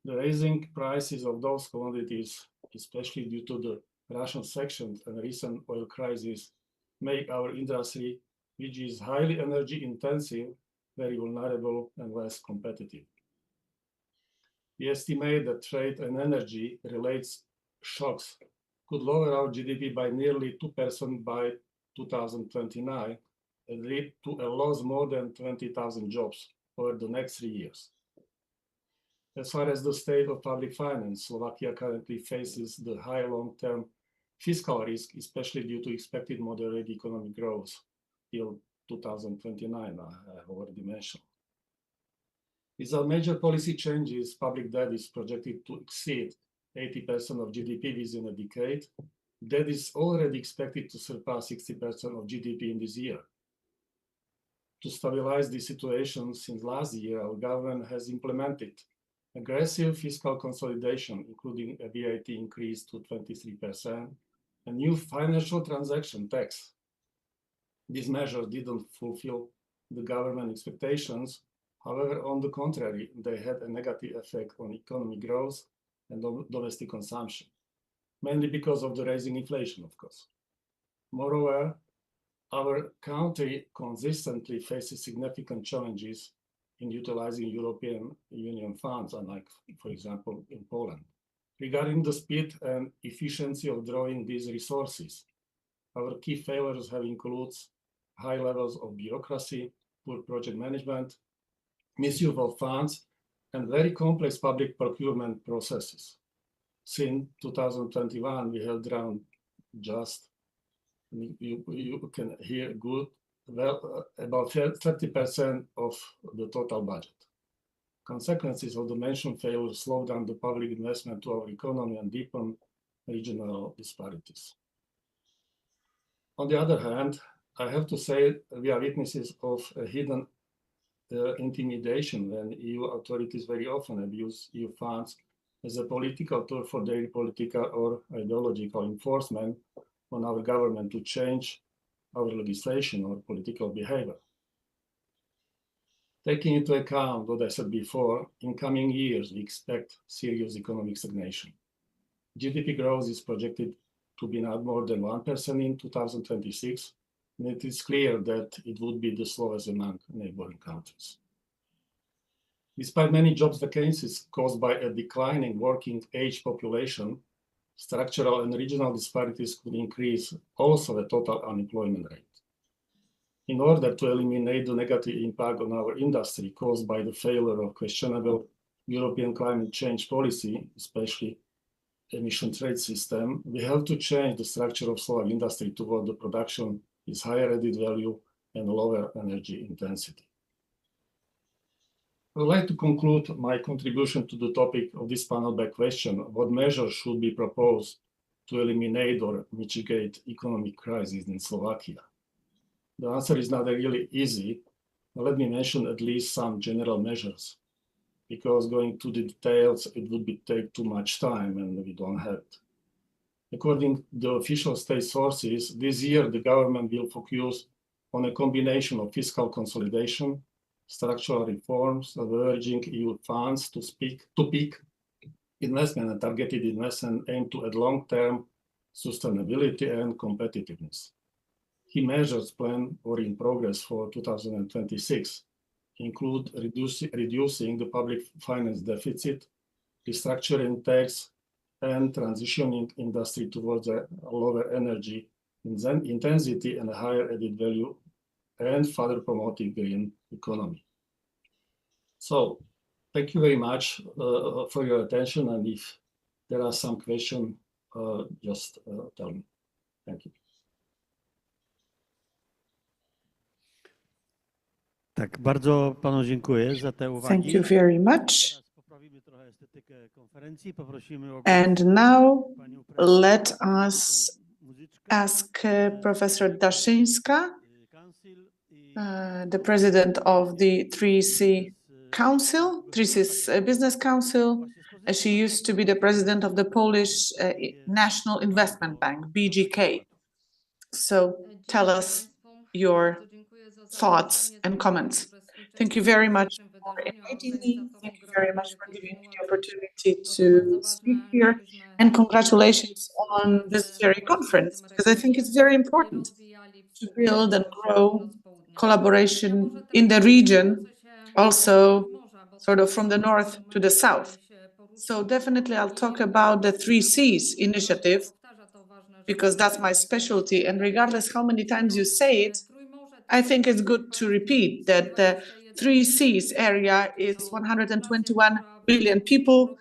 the rising prices of those commodities, especially due to the Russian sanctions and recent oil crisis, make our industry, which is highly energy intensive, very vulnerable and less competitive. We estimate that trade and energy relates shocks could lower our GDP by nearly 2% by 2029 and lead to a loss more than 20,000 jobs over the next 3 years. As far as the state of public finance, Slovakia currently faces the high long-term fiscal risk, especially due to expected moderate economic growth till 2029, I already mentioned. Without major policy changes, public debt is projected to exceed 80% of GDP within a decade. Debt is already expected to surpass 60% of GDP in this year. To stabilize the situation, since last year, our government has implemented aggressive fiscal consolidation, including a VAT increase to 23%, a new financial transaction tax. These measures didn't fulfill the government expectations. However, on the contrary, they had a negative effect on economic growth and domestic consumption, mainly because of the rising inflation, of course. Moreover, our country consistently faces significant challenges in utilizing European Union funds, unlike, for example, in Poland. Regarding the speed and efficiency of drawing these resources, our key failures have included high levels of bureaucracy, poor project management, misuse of funds, and very complex public procurement processes. Since 2021, we have drawn just, you can hear good, well, about 30% of the total budget. Consequences of the mentioned failure slow down the public investment to our economy and deepen regional disparities. On the other hand, I have to say we are witnesses of a hidden intimidation when EU authorities very often abuse EU funds as a political tool for their political or ideological enforcement on our government to change our legislation or political behavior. Taking into account what I said before, in coming years, we expect serious economic stagnation. GDP growth is projected to be not more than 1% in 2026, and it is clear that it would be the slowest among neighboring countries. Despite many jobs vacancies caused by a declining working age population, structural and regional disparities could increase also the total unemployment rate. In order to eliminate the negative impact on our industry caused by the failure of questionable European climate change policy, especially emission trade system, we have to change the structure of Slovak industry toward the production is higher added value and lower energy intensity. I would like to conclude my contribution to the topic of this panel by question, what measures should be proposed to eliminate or mitigate economic crisis in Slovakia? The answer is not really easy, but let me mention at least some general measures, because going to the details, it would take too much time and we don't have it. According to the official state sources, this year the government will focus on a combination of fiscal consolidation, structural reforms, urging EU funds to peak investment and targeted investment aimed to add long-term sustainability and competitiveness. Key measures planned or in progress for 2026 include reducing the public finance deficit, restructuring tax, and transitioning industry towards a lower energy intensity and a higher added value, and further promoting green economy. So, thank you very much for your attention, and if there are some questions, just tell me. Thank you. Tak, bardzo panu dziękuję za te uwagi. Thank you very much. And now let us ask Professor Daszyńska, the president of the 3C Council, 3C's Business Council. She used to be the president of the Polish National Investment Bank, BGK. So tell us your thoughts and comments. Thank you very much for inviting me. Thank you very much for giving me the opportunity to speak here. And congratulations on this very conference, because I think it's very important to build and grow collaboration in the region, also sort of from the north to the south. So definitely I'll talk about the 3Cs initiative because that's my specialty. And regardless how many times you say it, I think it's good to repeat that the 3Cs area is 121 billion people,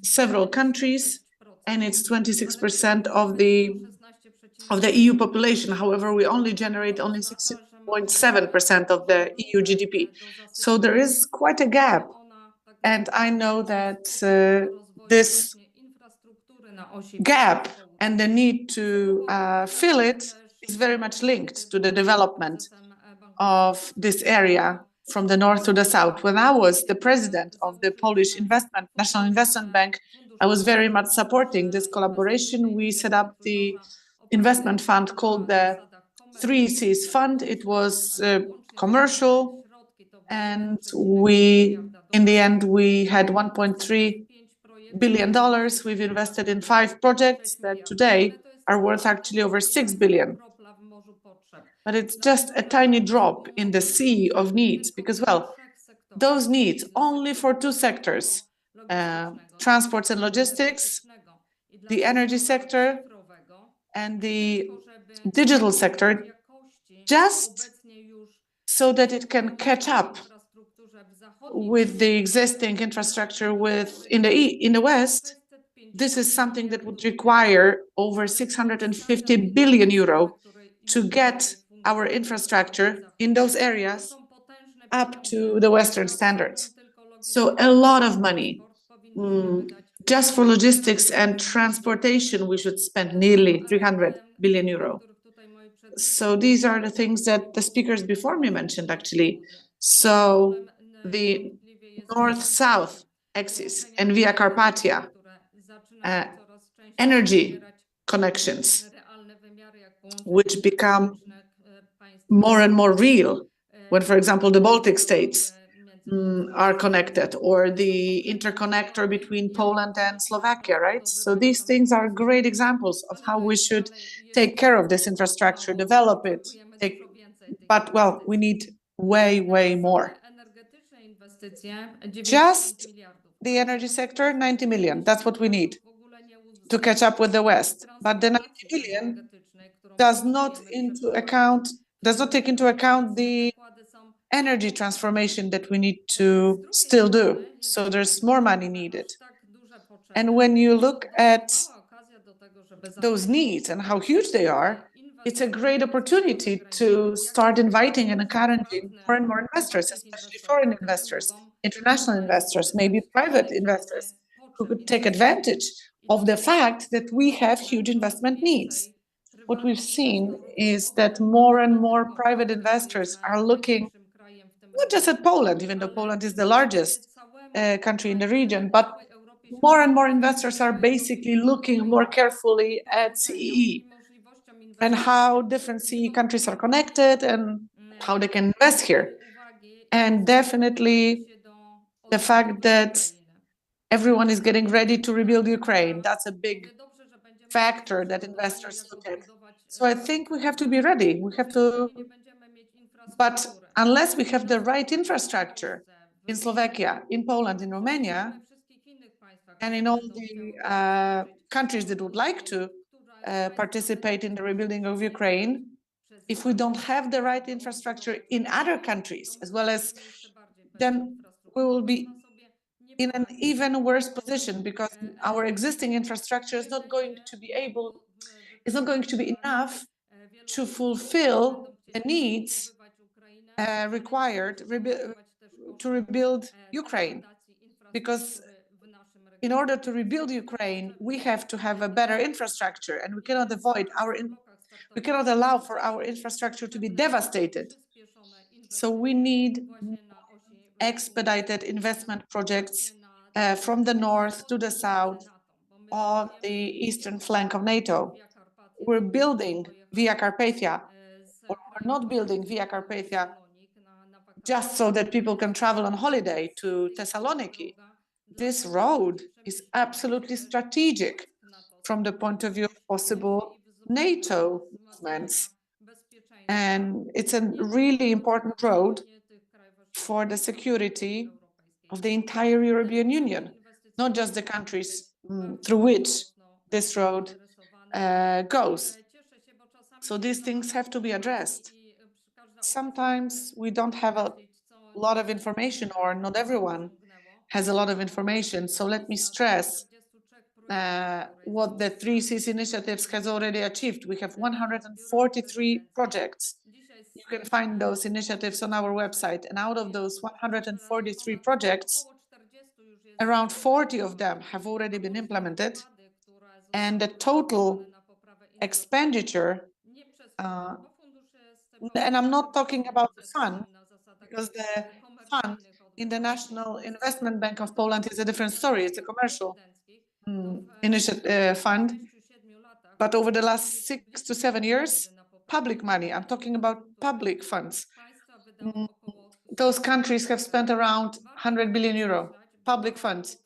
several countries, and it's 26% of the EU population. However, we only generate only 6.7% of the EU GDP. So there is quite a gap. And I know that this gap and the need to fill it is very much linked to the development of this area from the north to the south. When I was the president of the Polish National Investment Bank, I was very much supporting this collaboration. We set up the investment fund called the 3Cs Fund. It was commercial, and in the end, we had $1.3 billion. We've invested in 5 projects that today are worth actually over 6 billion. But it's just a tiny drop in the sea of needs because, well, those needs only for 2 sectors, transports and logistics, the energy sector, and the digital sector, just so that it can catch up with the existing infrastructure in the West. This is something that would require over 650 billion euro to get our infrastructure in those areas up to the Western standards. So a lot of money. Just for logistics and transportation, we should spend nearly 300 billion euro. So these are the things that the speakers before me mentioned, actually. So the north-south axis and Via Carpathia, energy connections, which become more and more real when, for example, the Baltic states are connected, or the interconnector between Poland and Slovakia, right? So these things are great examples of how we should take care of this infrastructure, develop it. But, well, we need way, way more. Just the energy sector, 90 million. That's what we need to catch up with the West. But the 90 million does not take into account the energy transformation that we need to still do. So there's more money needed. And when you look at those needs and how huge they are, it's a great opportunity to start inviting and encouraging more and more investors, especially foreign investors, international investors, maybe private investors, who could take advantage of the fact that we have huge investment needs. What we've seen is that more and more private investors are looking not just at Poland, even though Poland is the largest country in the region, but more and more investors are basically looking more carefully at CEE and how different CEE countries are connected and how they can invest here. And definitely the fact that everyone is getting ready to rebuild Ukraine, that's a big factor that investors look at. So I think we have to be ready. But unless we have the right infrastructure in Slovakia, in Poland, in Romania, and in all the countries that would like to participate in the rebuilding of Ukraine, if we don't have the right infrastructure in other countries as well as, then we will be in an even worse position because our existing infrastructure is not going to be enough to fulfill the needs required to rebuild Ukraine. Because in order to rebuild Ukraine, we have to have a better infrastructure, and we cannot allow for our infrastructure to be devastated. So we need expedited investment projects from the north to the south on the eastern flank of NATO. We're building Via Carpathia, or we're not building Via Carpathia just so that people can travel on holiday to Thessaloniki. This road is absolutely strategic from the point of view of possible NATO movements. And it's a really important road for the security of the entire European Union. not just the countries through which this road goes. So these things have to be addressed. Sometimes we don't have a lot of information, or not everyone has a lot of information. So let me stress what the 3Cs initiatives has already achieved. We have 143 projects. You can find those initiatives on our website. And out of those 143 projects, around 40 of them have already been implemented. And the total expenditure, and I'm not talking about the fund, because the fund in the National Investment Bank of Poland is a different story. It's a commercial fund. But over the last 6 to 7 years, public money, I'm talking about public funds. Those countries have spent around 100 billion euro, public funds.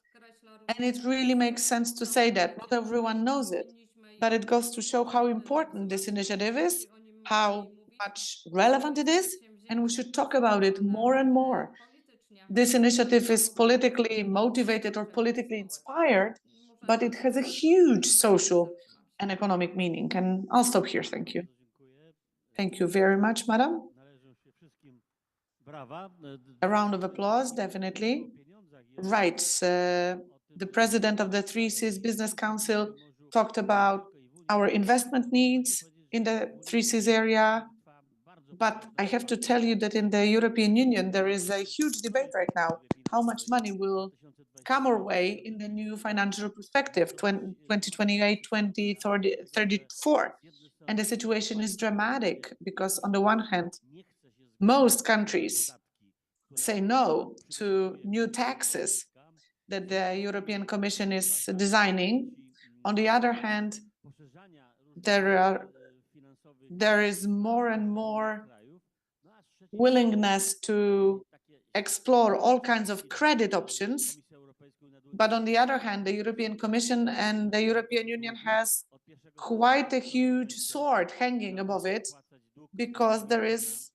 And it really makes sense to say that. Not everyone knows it, but it goes to show how important this initiative is, how much relevant it is, and we should talk about it more and more. This initiative is politically motivated or politically inspired, but it has a huge social and economic meaning. And I'll stop here. Thank you. Thank you very much, madam. A round of applause, definitely. Right. The president of the 3Cs Business Council talked about our investment needs in the 3Cs area. But I have to tell you that in the European Union, there is a huge debate right now. How much money will come our way in the new financial perspective, 2028, 2034? And the situation is dramatic because on the one hand, most countries say no to new taxes that the European Commission is designing. On the other hand, there is more and more willingness to explore all kinds of credit options. But on the other hand, the European Commission and the European Union has quite a huge sword hanging above it, because there is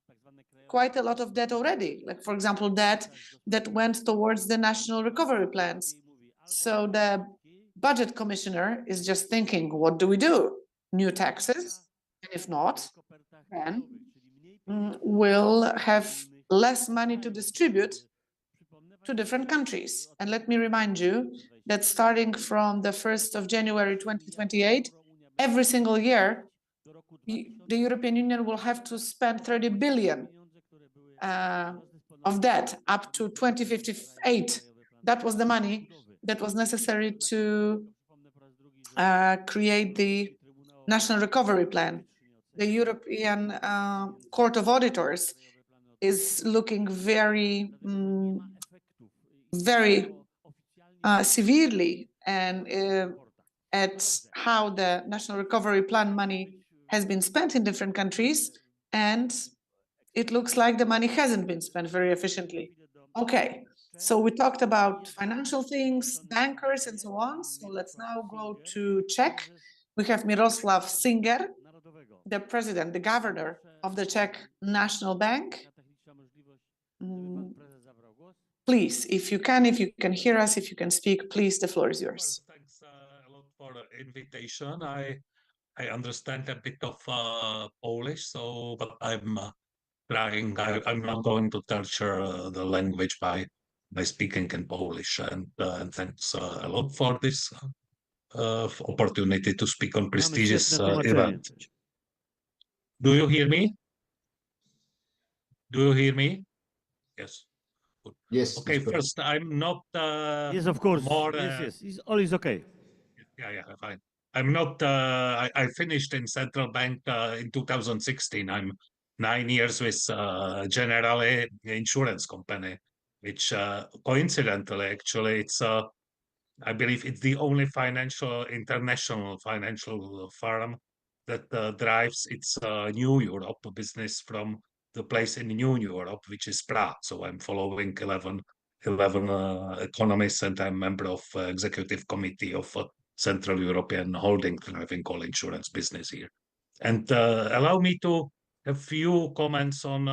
quite a lot of debt already, like, for example, debt that went towards the national recovery plans. So the budget commissioner is just thinking, what do we do? New taxes? And if not, then we'll have less money to distribute to different countries. And let me remind you that starting from the 1st of January 2028, every single year, the European Union will have to spend 30 billion of debt up to 2058. That was the money that was necessary to create the National Recovery Plan. The European Court of Auditors is looking very, very severely and at how the National Recovery Plan money has been spent in different countries, and it looks like the money hasn't been spent very efficiently. Okay, so we talked about financial things, bankers, and so on. So let's now go to Czech. We have Miroslav Singer, the president, the governor of the Czech National Bank. Please, if you can hear us, if you can speak, please, the floor is yours. Thanks a lot for the invitation. I understand a bit of Polish, so but I'm trying. I'm not going to torture the language by speaking in Polish. And thanks a lot for this opportunity to speak on prestigious event. Do you hear me? Do you hear me? Yes. Good. Yes. Okay. First, I'm not. Yes, of course. More, yes. It's always okay. Yeah, fine. I'm not. I finished in central bank in 2016. I'm 9 years with Generali insurance company, which coincidentally, actually, it's I believe it's the only international financial firm that drives its New Europe business from the place in New Europe, which is Prague. So I'm following 11 economists, and I'm member of executive committee of Central European Holding, driving all insurance business here. And allow me to have few comments on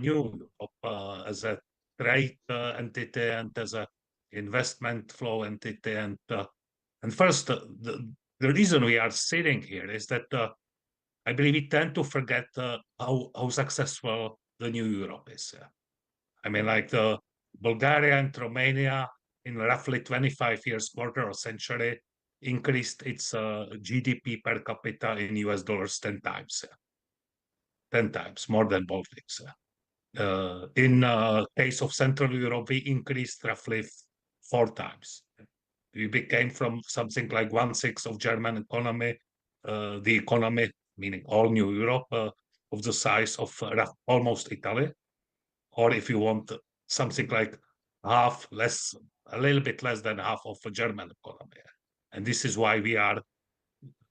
New Europe as a trade entity and as a investment flow entity. And first, the reason we are sitting here is that I believe we tend to forget how successful the new Europe is. I mean, like the Bulgaria and Romania in roughly 25 years, quarter of century, increased its GDP per capita in US dollars 10 times. 10 times more than Baltics. In case of Central Europe, we increased roughly 4 times. We became from something like 1/6 of German economy, the economy, meaning all new Europe, of the size of almost Italy. Or if you want something like half, less, a little bit less than half of a German economy. And this is why we are,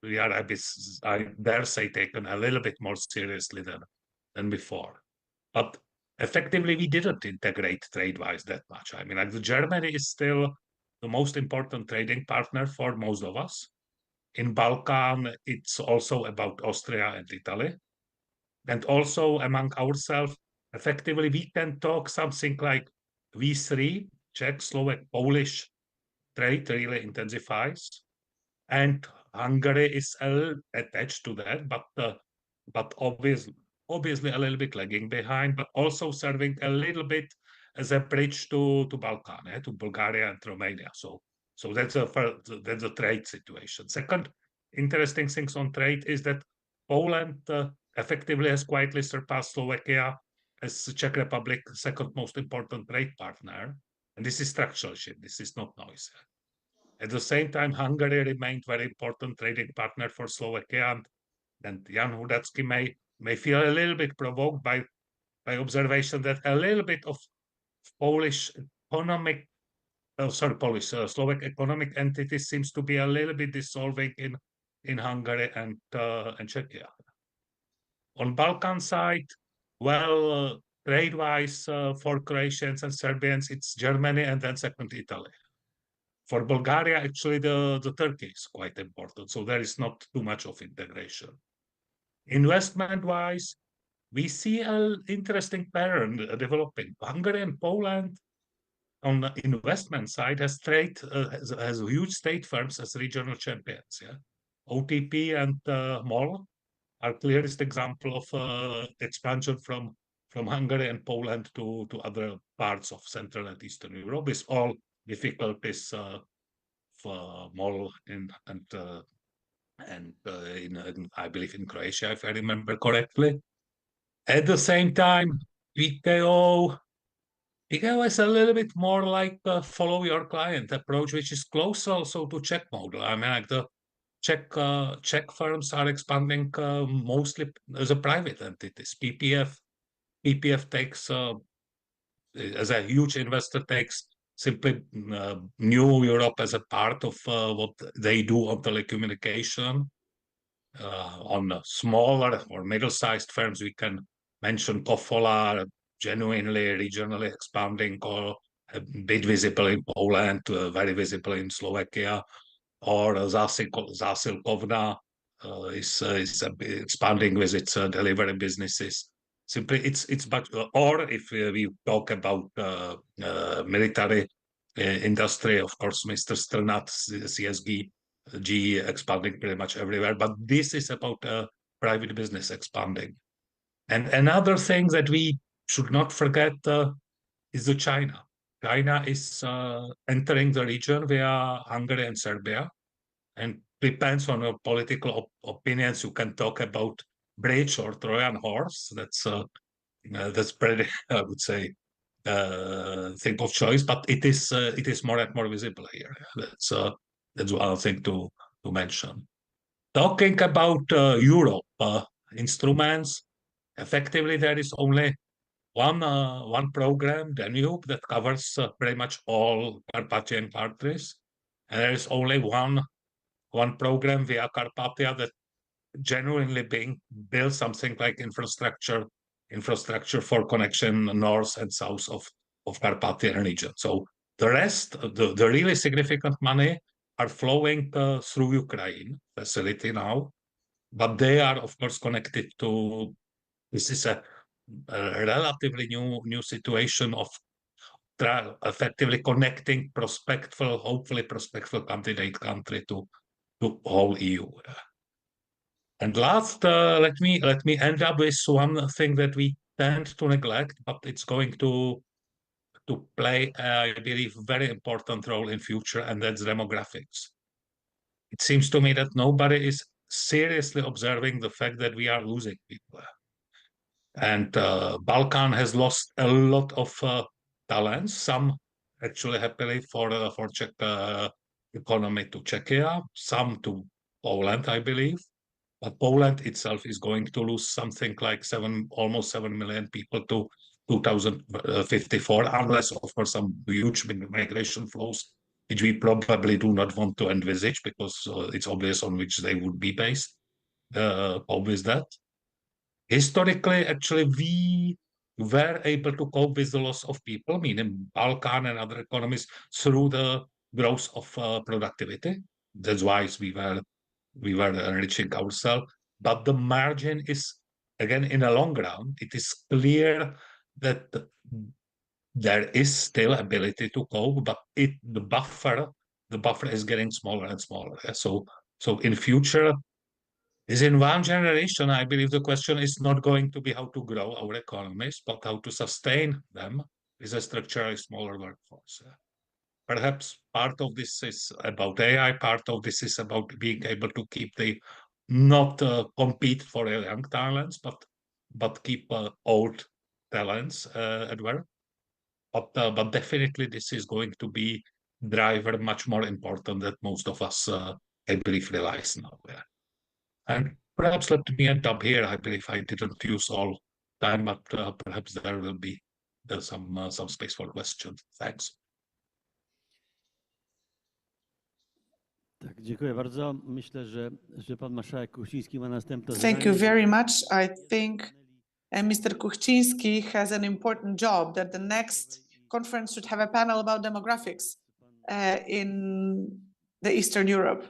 I dare say, taken a little bit more seriously than before. But effectively, we didn't integrate trade-wise that much. I mean, like Germany is still the most important trading partner for most of us. In Balkan, it's also about Austria and Italy. And also among ourselves, effectively, we can talk something like V3, Czech, Slovak, Polish trade really intensifies. And Hungary is attached to that, but obviously a little bit lagging behind, but also serving a little bit as a bridge to Balkan, to Bulgaria and Romania. So that's a trade situation. Second interesting things on trade is that Poland effectively has quietly surpassed Slovakia as the Czech Republic second most important trade partner. And this is structural shift. This is not noise. At the same time, Hungary remained very important trading partner for Slovakia, and Jan Hudatsky may feel a little bit provoked by observation that a little bit of Slovak economic entity seems to be a little bit dissolving in Hungary and Czechia. On Balkan side, well, trade-wise, for Croatians and Serbians, it's Germany and then second Italy. For Bulgaria, actually, the Turkey is quite important, so there is not too much of integration. Investment-wise, we see an interesting pattern developing. Hungary and Poland, on the investment side, has huge state firms as regional champions. Yeah, OTP and MOL are clearest example of expansion from Hungary and Poland to other parts of Central and Eastern Europe. With all difficulties for MOL and I believe in Croatia, if I remember correctly. At the same time, PKO is a little bit more like a follow your client approach, which is close also to Czech model. I mean, like the Czech firms are expanding mostly as a private entities. PPF takes, as a huge investor, takes simply New Europe as a part of what they do on telecommunication. On smaller or middle-sized firms, we can mention Kofola, genuinely regionally expanding, or a bit visible in Poland, very visible in Slovakia, or Zásilkovna is expanding with its delivery businesses. Simply, it's but or if we talk about military industry, of course, Mr. Strnad, CSG, GE expanding pretty much everywhere. But this is about private business expanding. And another thing that we should not forget is the China. China is entering the region via Hungary and Serbia, and depends on your political opinions. You can talk about bridge or Trojan horse. That's pretty, I would say, thing of choice, but it is more and more visible here. That's one thing to mention. Talking about Europe instruments, effectively there is only one program, Danube, that covers pretty much all Carpathian countries, and there is only one program via Carpathia that genuinely being built, something like infrastructure for connection north and south of Carpathian region. So the rest, the really significant money are flowing through Ukraine facility now, but they are of course connected to, this is a relatively new situation of effectively connecting hopefully prospectful candidate country to whole EU. And last, let me end up with one thing that we tend to neglect, but it's going to play, I believe, very important role in future, and that's demographics. It seems to me that nobody is seriously observing the fact that we are losing people. And Balkan has lost a lot of talents, some actually happily for Czech economy to Czechia, some to Poland, I believe. But Poland itself is going to lose something like almost 7 million people to 2054, unless, of course, some huge migration flows, which we probably do not want to envisage because it's obvious on which they would be based. With that. Historically, actually, we were able to cope with the loss of people, meaning Balkan and other economies, through the growth of productivity. That's why we were enriching ourselves. But the margin is, again, in the long run, it is clear that there is still ability to cope, but the buffer is getting smaller and smaller. So in future, is in one generation, I believe the question is not going to be how to grow our economies, but how to sustain them with a structurally smaller workforce. Perhaps part of this is about AI, part of this is about being able to keep not compete for young talents, but keep old talents at work. But definitely this is going to be driver much more important than most of us, I believe, realize now. And perhaps let me end up here. I believe I didn't use all time, but perhaps there will be some space for questions. Thanks. Tak, dziękuję bardzo. Myślę, że pan marszałek Kuchciński ma następne Thank zadanie. you very much. I think Mr. Kuchciński has an important job, that the next conference should have a panel about demographics in the Eastern Europe.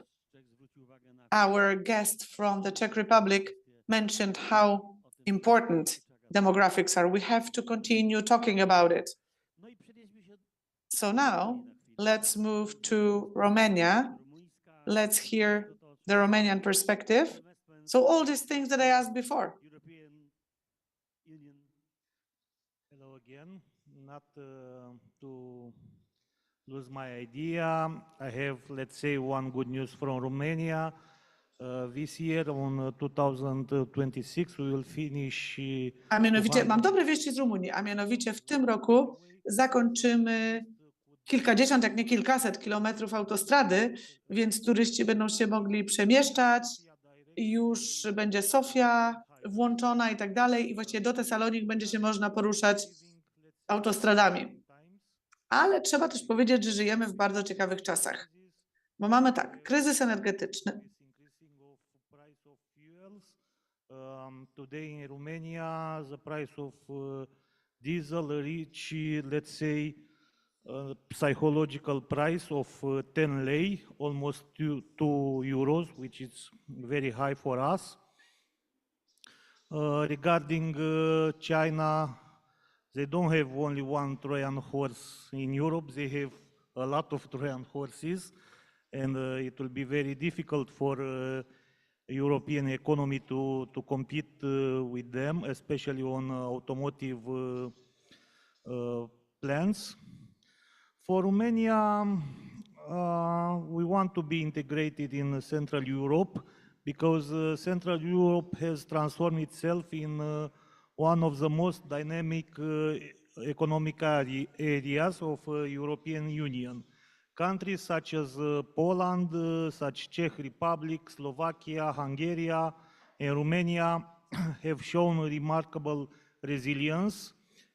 Our guest from the Czech Republic mentioned how important demographics are. We have to continue talking about it. So now let's move to Romania. Let's hear the Romanian perspective. So all these things that I asked before. Hello again. Not to lose my idea, I have, let's say, one good news from Romania. This year, on 2026, we will finish. A mianowicie, mam dobre wieści z Rumunii, a mianowicie w tym roku zakończymy kilkadziesiąt, jak nie kilkaset kilometrów autostrady, więc turyści będą się mogli przemieszczać, już będzie Sofia włączona i tak dalej, i właściwie do Tesalonik będzie się można poruszać autostradami. Ale trzeba też powiedzieć, że żyjemy w bardzo ciekawych czasach, bo mamy tak, kryzys energetyczny. Today in Romania, the price of diesel reach, let's say, psychological price of 10 lei, almost 2 euros, which is very high for us. Regarding China, they don't have only one Trojan horse in Europe, they have a lot of Trojan horses, and it will be very difficult for European economy to compete with them, especially on automotive plants. For Romania, we want to be integrated in Central Europe because Central Europe has transformed itself in one of the most dynamic economic areas of European Union. Countries such as Poland, such Czech Republic, Slovakia, Hungary, and Romania have shown remarkable resilience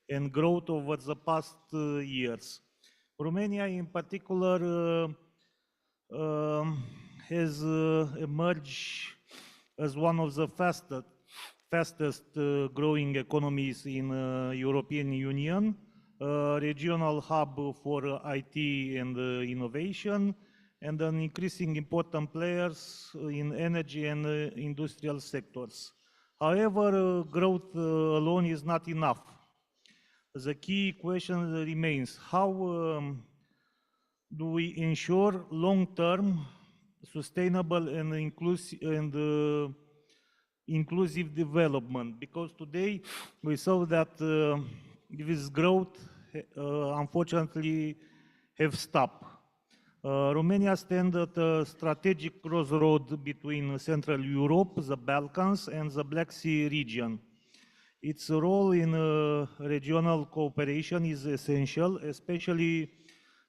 and growth over the past years. Romania, in particular, has emerged as one of the fastest growing economies in European Union, regional hub for IT and innovation, and an increasing important players in energy and industrial sectors. However, growth alone is not enough. The key question remains, how do we ensure long-term, sustainable and inclusive development? Because today we saw that this growth unfortunately have stopped. Romania stands at a strategic crossroad between Central Europe, the Balkans, and the Black Sea region. Its role in regional cooperation is essential, especially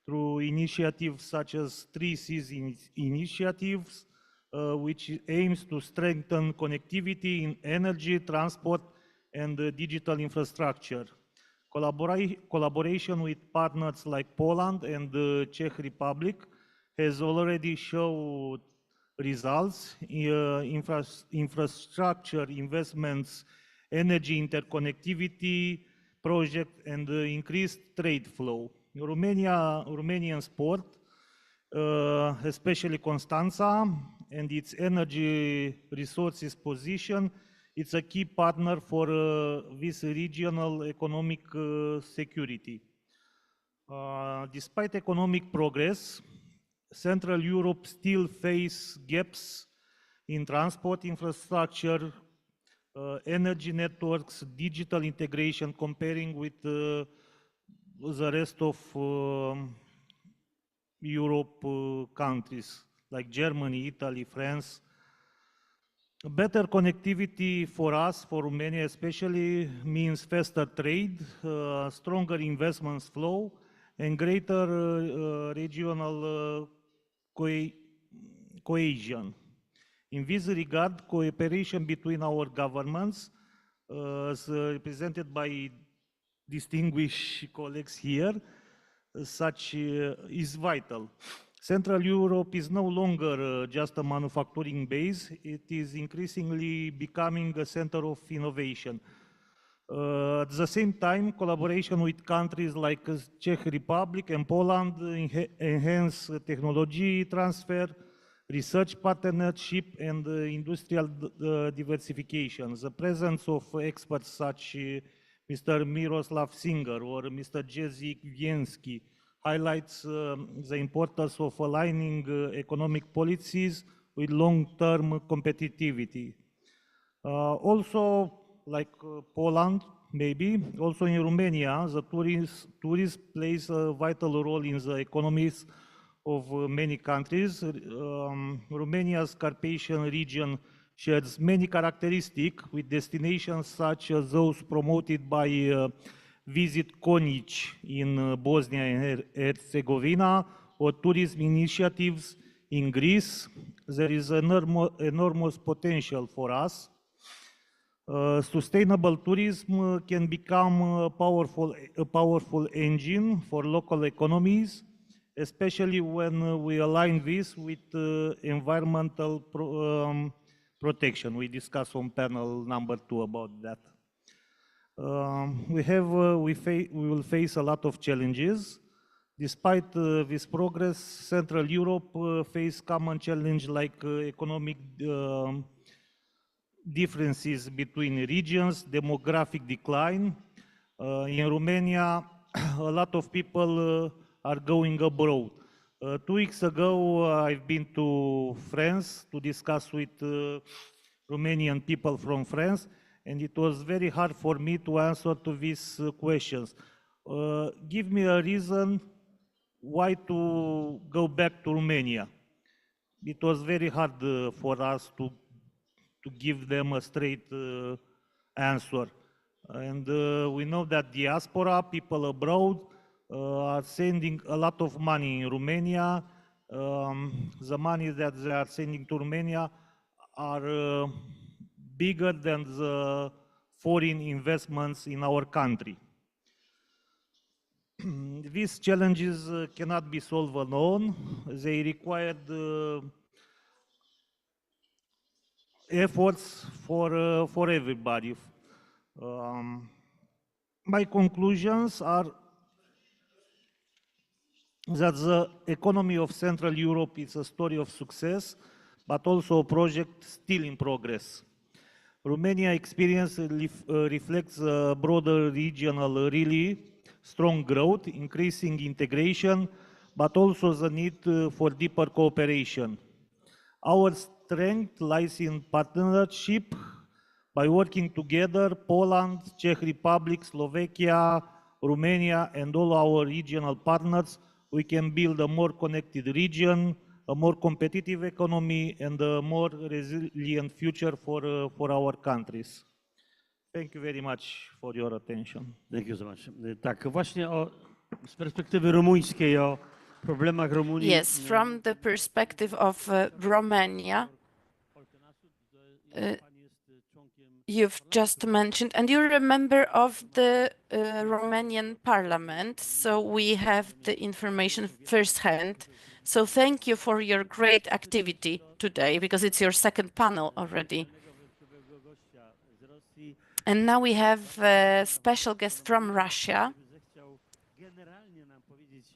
through initiatives such as Three Seas initiatives, which aims to strengthen connectivity in energy, transport, and digital infrastructure. Collaboration with partners like Poland and the Czech Republic has already showed results. Infrastructure investments, energy interconnectivity project, and increased trade flow. Romanian sport, especially Constanța and its energy resources position, it's a key partner for this regional economic security. Despite economic progress, Central Europe still face gaps in transport infrastructure, energy networks, digital integration, comparing with the rest of Europe countries like Germany, Italy, France. Better connectivity for us, for Romania especially, means faster trade, stronger investments flow, and greater regional cohesion. In this regard, cooperation between our governments, as represented by distinguished colleagues here, is vital. Central Europe is no longer just a manufacturing base, it is increasingly becoming a center of innovation. At the same time, collaboration with countries like Czech Republic and Poland enhance technology transfer, research partnership, and industrial diversification. The presence of experts such Mr. Miroslav Singer or Mr. Jerzy Wienski highlights the importance of aligning economic policies with long-term competitivity. Also, like Poland, maybe, also in Romania, the tourism plays a vital role in the economies of many countries. Romania's Carpathian region shares many characteristics with destinations such as those promoted by Visit Konic in Bosnia and Herzegovina, or tourism initiatives in Greece. There is enormous potential for us. Sustainable tourism can become a powerful engine for local economies, especially when we align this with environmental protection. We discussed on panel number 2 about that. We will face a lot of challenges. Despite this progress, Central Europe face common challenge like economic differences between regions, demographic decline. In Romania, a lot of people are going abroad. 2 weeks ago, I've been to France to discuss with Romanian people from France, and it was very hard for me to answer to these questions. Give me a reason why to go back to Romania. It was very hard for us to give them a straight answer. And we know that diaspora, people abroad, are sending a lot of money in Romania. The money that they are sending to Romania are bigger than the foreign investments in our country. These challenges cannot be solved alone. They require efforts for everybody. My conclusions are that the economy of Central Europe is a story of success, but also a project still in progress. Romania experience reflects a broader regional really strong growth, increasing integration, but also the need for deeper cooperation. Our strength lies in partnership. By working together, Poland, Czech Republic, Slovakia, Romania, and all our regional partners, we can build a more connected region, a more competitive economy, and a more resilient future for our countries. Thank you very much for your attention. Thank you so much. Tak, właśnie z perspektywy rumuńskiej o problemach Rumunii. Yes, from the perspective of Romania, you've just mentioned, and you're a member of the Romanian parliament, so we have the information firsthand. So thank you for your great activity today, because it's your second panel already. And now we have a special guest from Russia.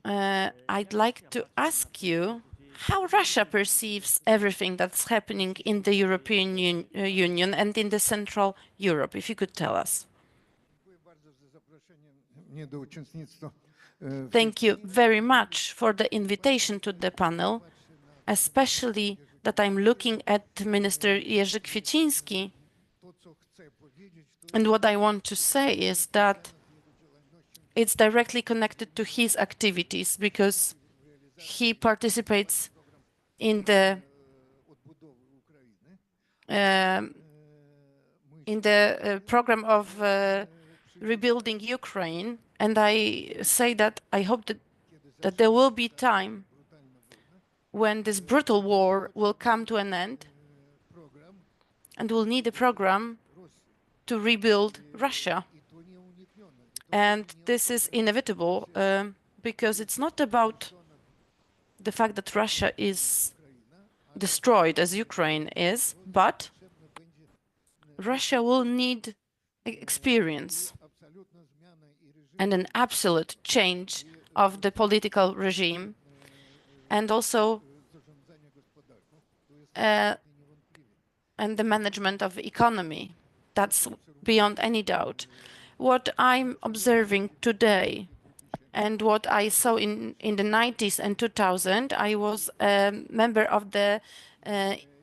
I'd like to ask you how Russia perceives everything that's happening in the European Union and in the Central Europe, if you could tell us. Thank you very much for the invitation to the panel, especially that I'm looking at Minister Jerzy Kwieciński. And what I want to say is that it's directly connected to his activities, because he participates in the program of rebuilding Ukraine, and I say that I hope that there will be time when this brutal war will come to an end, and we'll need a program to rebuild Russia. And this is inevitable because it's not about the fact that Russia is destroyed as Ukraine is, but Russia will need experience and an absolute change of the political regime, and also and the management of the economy. That's beyond any doubt. What I'm observing today and what I saw in the 90s and 2000, I was a member of the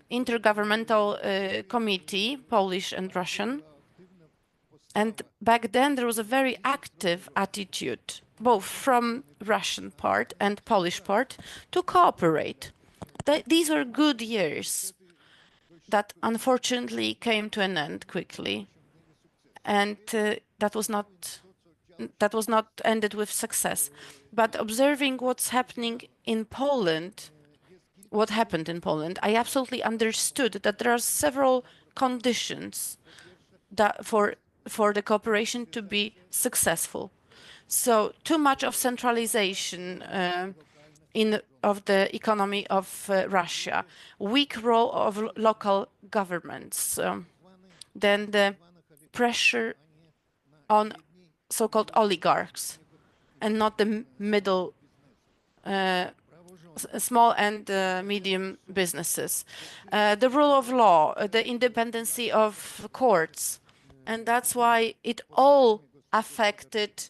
intergovernmental committee, Polish and Russian. And back then there was a very active attitude, both from Russian part and Polish part, to cooperate. These were good years that unfortunately came to an end quickly. And that was not ended with success. But observing what's happening in Poland, what happened in Poland, I absolutely understood that there are several conditions that for the cooperation to be successful. So too much of centralization of the economy of Russia, weak role of local governments, then the pressure on so-called oligarchs and not the middle, small and medium businesses. The rule of law, the independency of courts, and that's why it all affected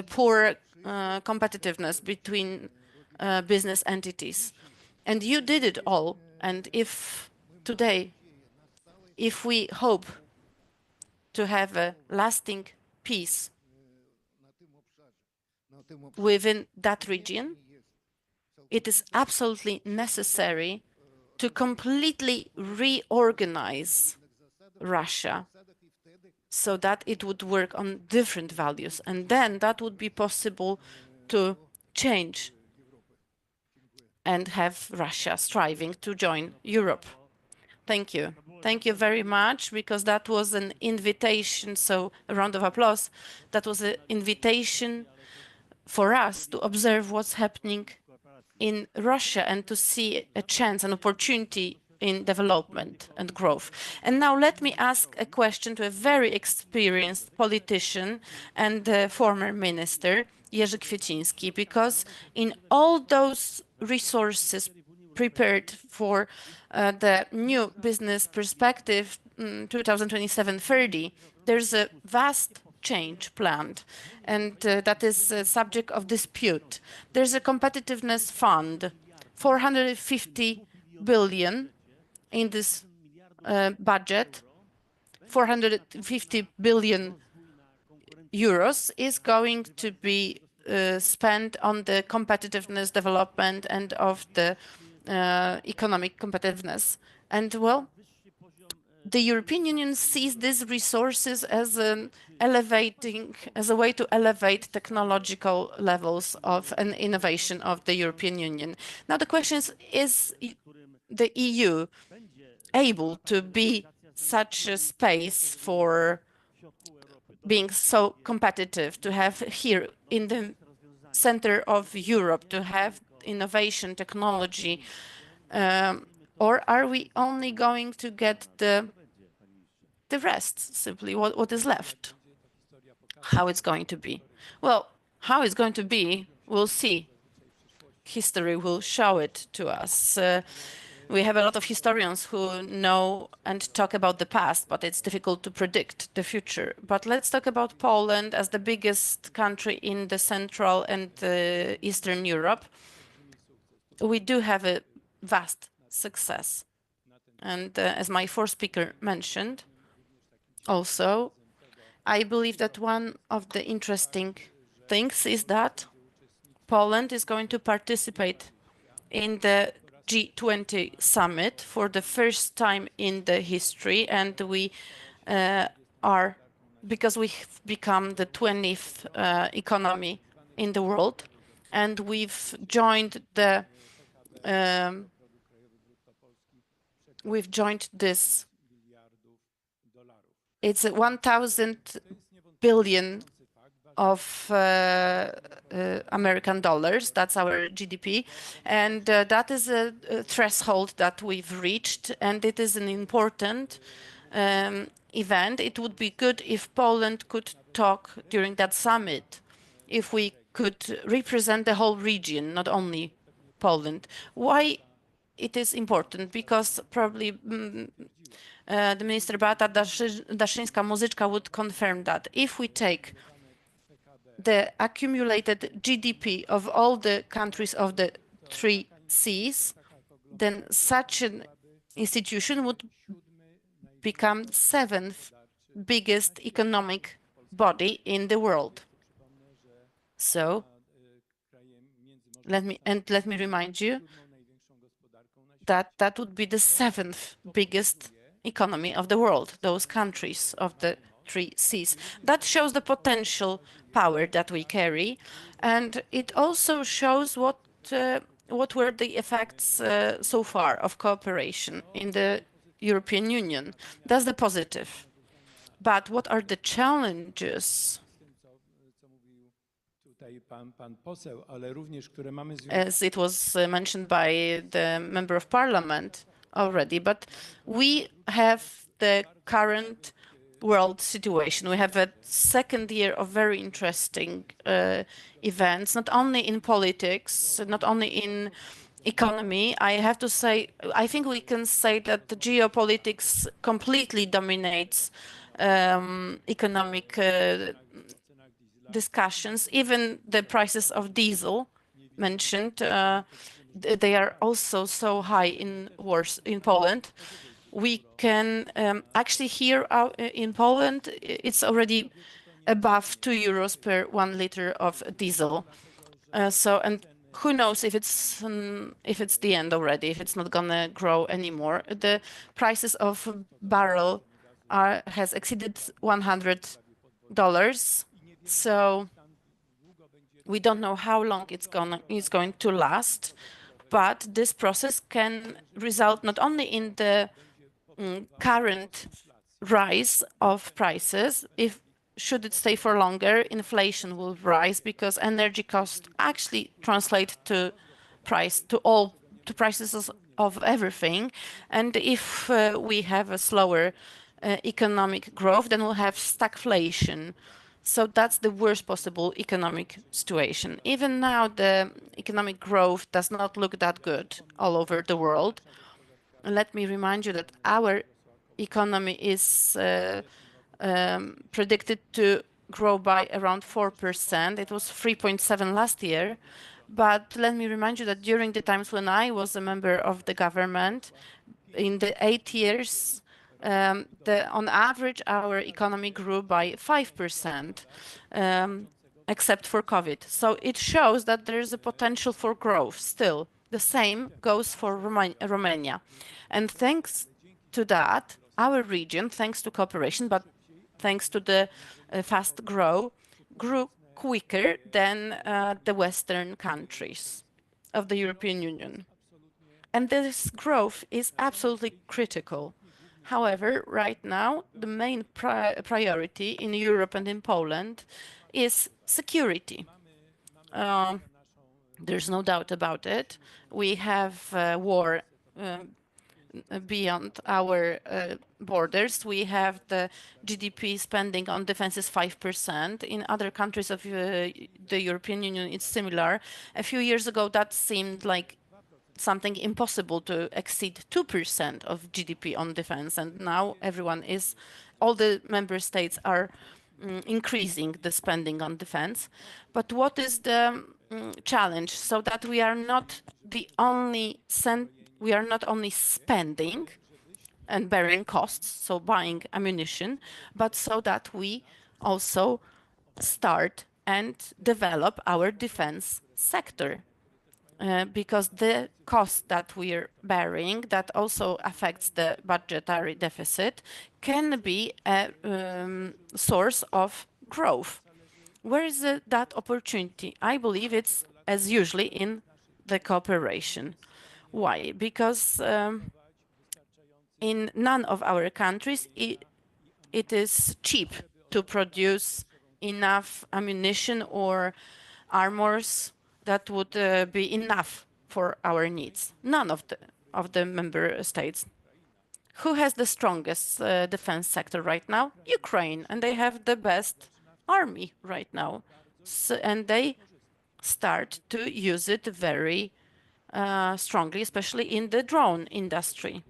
poor competitiveness between business entities. And you did it all. And if we hope to have a lasting peace within that region, it is absolutely necessary to completely reorganize Russia so that it would work on different values. And then that would be possible to change and have Russia striving to join Europe. Thank you. Thank you very much, because that was an invitation, so a round of applause. That was an invitation for us to observe what's happening in Russia and to see a chance, an opportunity in development and growth. And now let me ask a question to a very experienced politician and former minister, Jerzy Kwieciński, because in all those resources prepared for the new business perspective 2027-30, there's a vast change planned, and that is a subject of dispute. There's a competitiveness fund, 450 billion in this budget. 450 billion euros is going to be spent on the competitiveness development and of the economic competitiveness. And well, the European Union sees these resources as a way to elevate technological levels of an innovation of the European Union. Now the question is the EU able to be such a space for being so competitive, to have here in the center of Europe, to have innovation, technology, or are we only going to get the rest, simply what is left? How it's going to be? Well, how it's going to be, we'll see. History will show it to us. We have a lot of historians who know and talk about the past, but it's difficult to predict the future. But let's talk about Poland as the biggest country in the Central and Eastern Europe. We do have a vast success. And as my first speaker mentioned, also, I believe that one of the interesting things is that Poland is going to participate in the G20 summit for the first time in the history, and we because we've become the 20th economy in the world, and we've joined this. It's 1,000 billion of American dollars. That's our GDP. And that is a threshold that we've reached. And it is an important event. It would be good if Poland could talk during that summit, if we could represent the whole region, not only Poland. Why it is important? Because probably the Minister Beata Daszyńska-Muzyczka would confirm that if we take the accumulated GDP of all the countries of the 3 Cs, then such an institution would become 7th biggest economic body in the world. So let me remind you that that would be the 7th biggest economy of the world, those countries of the 3 Cs. That shows the potential power that we carry, and it also shows what were the effects so far of cooperation in the European Union. That's the positive. But what are the challenges? As it was mentioned by the Member of Parliament already, but we have the current world situation. We have a second year of very interesting events, not only in politics, not only in economy. I have to say, I think we can say that the geopolitics completely dominates economic discussions. Even the prices of diesel mentioned, they are also so high in Poland. We can actually here in Poland, it's already above 2 euros per 1 liter of diesel. And who knows if it's the end already, if it's not gonna grow anymore. The prices of barrel has exceeded $100. So we don't know how long it's going to last, but this process can result not only in the current rise of prices. If should it stay for longer, inflation will rise because energy costs actually translate to prices of everything. And if we have a slower economic growth, then we'll have stagflation. So that's the worst possible economic situation. Even now, the economic growth does not look that good all over the world. And let me remind you that our economy is predicted to grow by around 4%. It was 3.7 last year. But let me remind you that during the times when I was a member of the government, in the 8 years, on average, our economy grew by 5%, except for COVID. So it shows that there is a potential for growth still. The same goes for Romania. And thanks to that, our region, thanks to cooperation, but thanks to the fast growth, grew quicker than the Western countries of the European Union. And this growth is absolutely critical. However, right now, the main priority in Europe and in Poland is security. There's no doubt about it. We have war beyond our borders. We have the GDP spending on defense is 5%. In other countries of the European Union, it's similar. A few years ago, that seemed like something impossible to exceed 2% of GDP on defense. And now all the member states are increasing the spending on defense. But what is the challenge? So that we are not only spending and bearing costs, so buying ammunition, but so that we also start and develop our defense sector. Because the cost that we are bearing, that also affects the budgetary deficit, can be a source of growth. Where is that opportunity? I believe it's, as usually, in the cooperation. Why? Because in none of our countries it is cheap to produce enough ammunition or armors that would be enough for our needs. None of the member states. Who has the strongest defense sector right now? Ukraine, and they have the best army right now. And they start to use it very strongly, especially in the drone industry.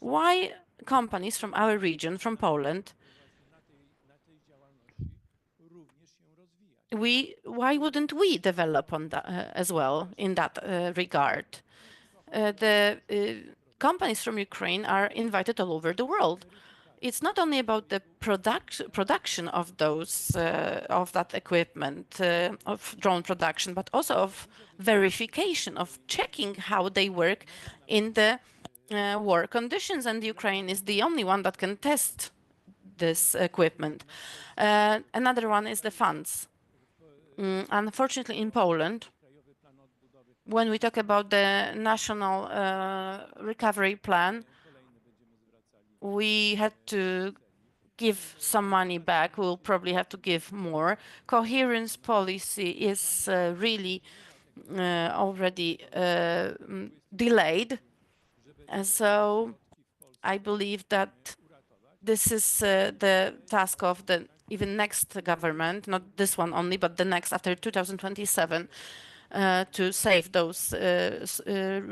Why companies from our region, from Poland, why wouldn't we develop on that as well in that regard? The companies from Ukraine are invited all over the world. It's not only about the production of that equipment, of drone production, but also of verification, of checking how they work in the war conditions. And Ukraine is the only one that can test this equipment. Another one is the funds. Unfortunately, in Poland, when we talk about the national recovery plan, we had to give some money back. We'll probably have to give more. Coherence policy is really already delayed. And so I believe that this is the task of the even next government, not this one only, but the next after 2027, to save those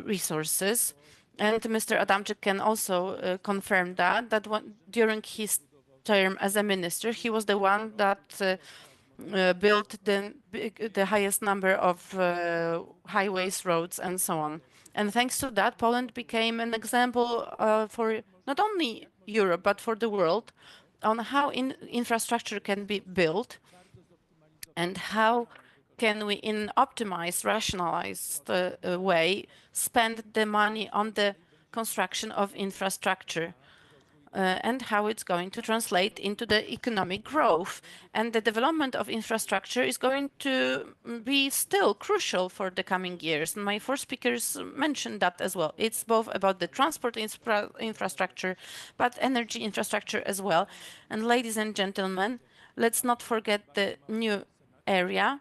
resources. And Mr. Adamczyk can also confirm that during his term as a minister, he was the one that built the highest number of highways, roads, and so on. And thanks to that, Poland became an example for not only Europe, but for the world on how infrastructure can be built and how can we, in optimized, rationalized way, spend the money on the construction of infrastructure and how it's going to translate into the economic growth. And the development of infrastructure is going to be still crucial for the coming years. And my four speakers mentioned that as well. It's both about the transport infrastructure, but energy infrastructure as well. And ladies and gentlemen, let's not forget the new area,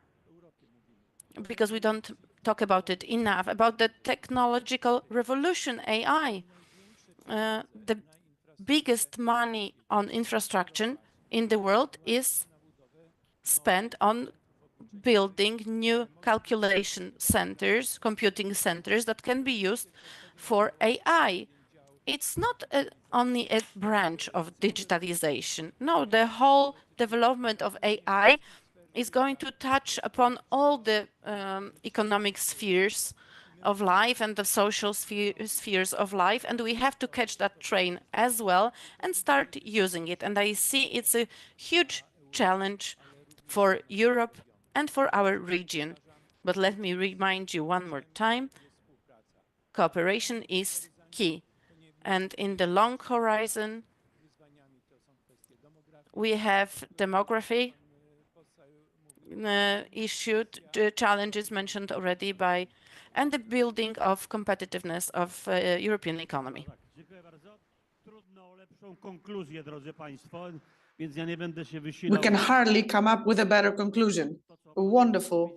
because we don't talk about it enough, about the technological revolution, AI. The biggest money on infrastructure in the world is spent on building new calculation centers, computing centers that can be used for AI. it's not only a branch of digitalization. No, the whole development of AI is going to touch upon all the economic spheres of life and the social spheres of life, and we have to catch that train as well and start using it. And I see it's a huge challenge for Europe and for our region. But let me remind you one more time, cooperation is key. And in the long horizon, we have demography issued, challenges mentioned already by, and the building of competitiveness of European economy. We can hardly come up with a better conclusion. A wonderful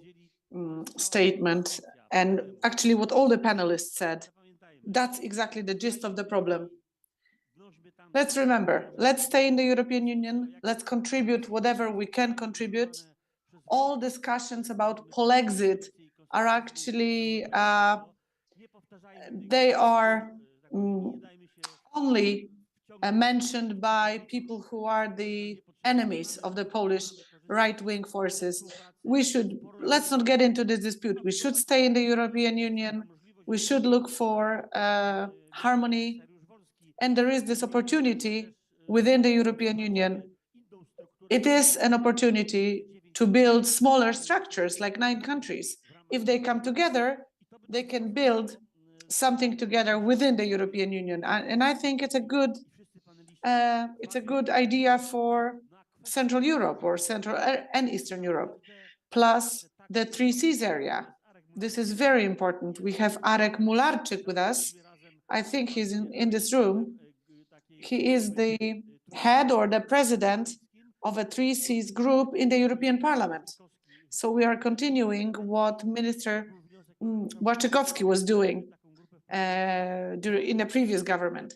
statement. And actually what all the panelists said, that's exactly the gist of the problem. Let's remember, let's stay in the European Union, let's contribute whatever we can contribute. All discussions about Polexit are actually, they are only mentioned by people who are the enemies of the Polish right-wing forces. Let's not get into this dispute. We should stay in the European Union. We should look for harmony. And there is this opportunity within the European Union. It is an opportunity to build smaller structures, like 9 countries. If they come together, they can build something together within the European Union. And I think it's a good idea for Central Europe or Central and Eastern Europe, plus the 3 Seas area. This is very important. We have Arek Mularczyk with us. I think he's in this room. He is the head or the president of a 3 Seas group in the European Parliament. So we are continuing what Minister Wojciechowski was doing in the previous government.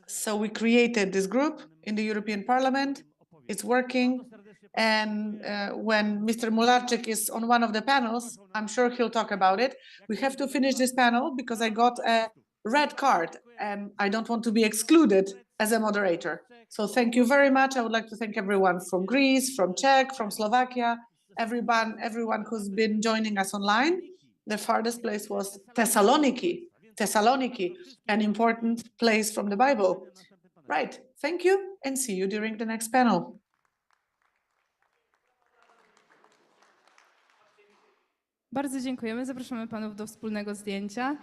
So we created this group in the European Parliament. It's working. And when Mr. Mularczyk is on one of the panels, I'm sure he'll talk about it. We have to finish this panel because I got a red card and I don't want to be excluded as a moderator. So thank you very much. I would like to thank everyone from Greece, from Czech, from Slovakia, everyone who's been joining us online. The farthest place was Thessaloniki, an important place from the Bible. Right. Thank you and see you during the next panel. Bardzo dziękujemy. Zapraszamy panów do wspólnego zdjęcia.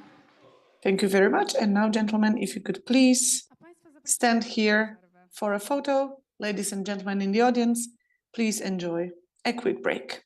Thank you very much. And now, gentlemen, if you could please stand here for a photo. Ladies and gentlemen in the audience, please enjoy a quick break.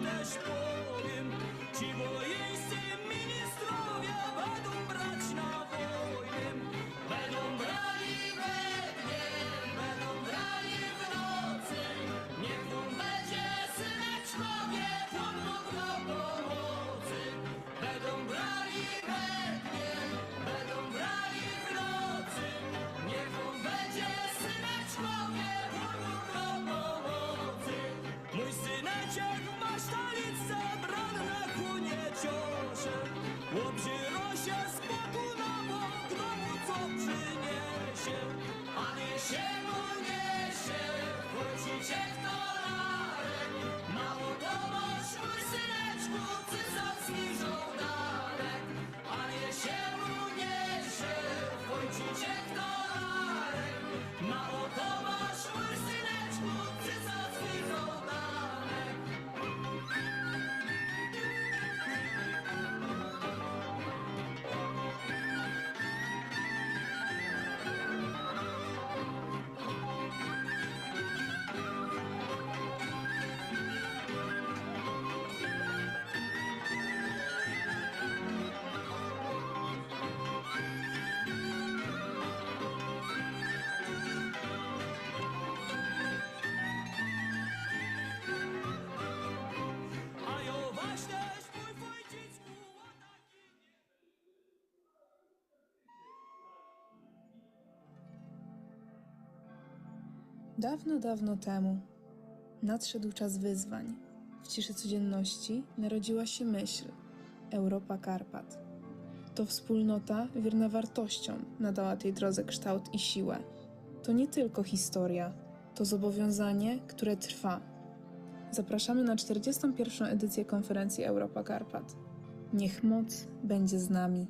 też powiem, ci wojeńscy ministrowie będą brać na wojnę. Będą brali we dnie, będą brali w nocy. Niech wam będzie syneczkowie pomógł do pomocy. Będą brali we dnie, będą brali w nocy. Niech wam będzie syneczkowie pomógł do pomocy. Mój syneczek ma sztalicę, brat na kunie ciosze. Łobrzy rosie z boku na bok, domu co przyniesie. A niesie mu niesie, wrócicie kto larek. Mało pomoż, mój syneczku, cyzacki żołdarek. A niesie mu niesie, wrócicie kto larek. Mało pomoż, mój syneczku, cyzacki żołdarek. A jo waś też mój wojcicku łataki nie. Dawno, dawno temu nadszedł czas wyzwań. W ciszy codzienności narodziła się myśl Europa Karpat. To wspólnota wierna wartościom nadała tej drodze kształt i siłę. To nie tylko historia, to zobowiązanie, które trwa. Zapraszamy na 41. edycję konferencji Europa Karpat. Niech moc będzie z nami.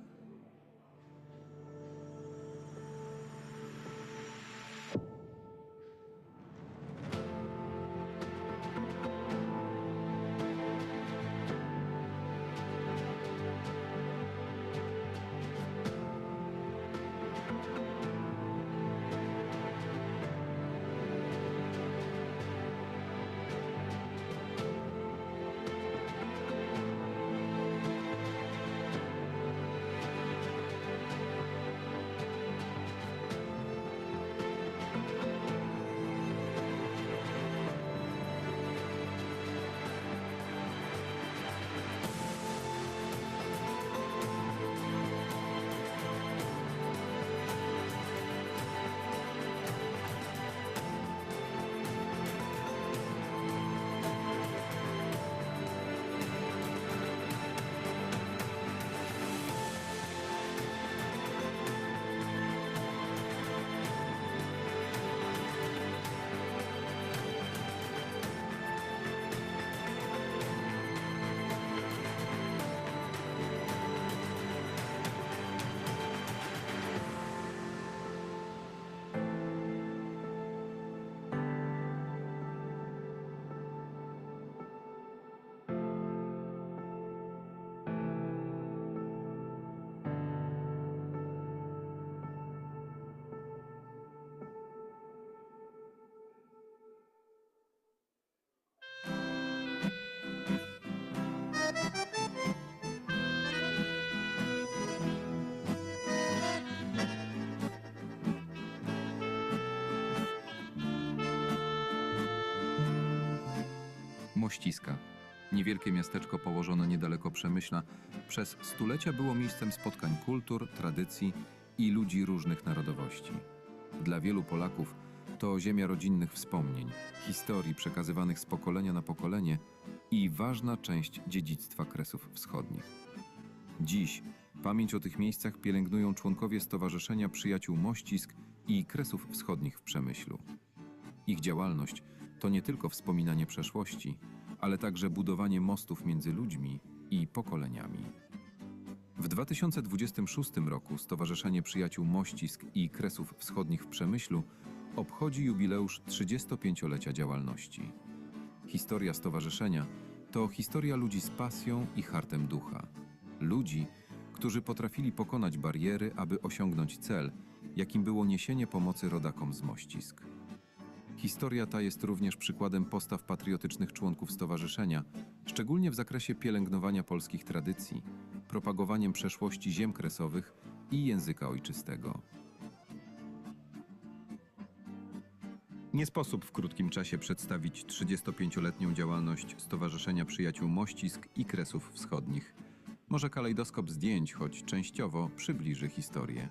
Mościska. Niewielkie miasteczko położone niedaleko Przemyśla przez stulecia było miejscem spotkań kultur, tradycji i ludzi różnych narodowości. Dla wielu Polaków to ziemia rodzinnych wspomnień, historii przekazywanych z pokolenia na pokolenie i ważna część dziedzictwa Kresów Wschodnich. Dziś pamięć o tych miejscach pielęgnują członkowie Stowarzyszenia Przyjaciół Mościsk i Kresów Wschodnich w Przemyślu. Ich działalność to nie tylko wspominanie przeszłości, ale także budowanie mostów między ludźmi i pokoleniami. W 2026 roku Stowarzyszenie Przyjaciół Mościsk i Kresów Wschodnich w Przemyślu obchodzi jubileusz 35-lecia działalności. Historia stowarzyszenia to historia ludzi z pasją i hartem ducha. Ludzi, którzy potrafili pokonać bariery, aby osiągnąć cel, jakim było niesienie pomocy rodakom z Mościsk. Historia ta jest również przykładem postaw patriotycznych członków stowarzyszenia, szczególnie w zakresie pielęgnowania polskich tradycji, propagowaniem przeszłości ziem kresowych i języka ojczystego. Nie sposób w krótkim czasie przedstawić 35-letnią działalność Stowarzyszenia Przyjaciół Mościsk i Kresów Wschodnich. Może kalejdoskop zdjęć, choć częściowo przybliży historię.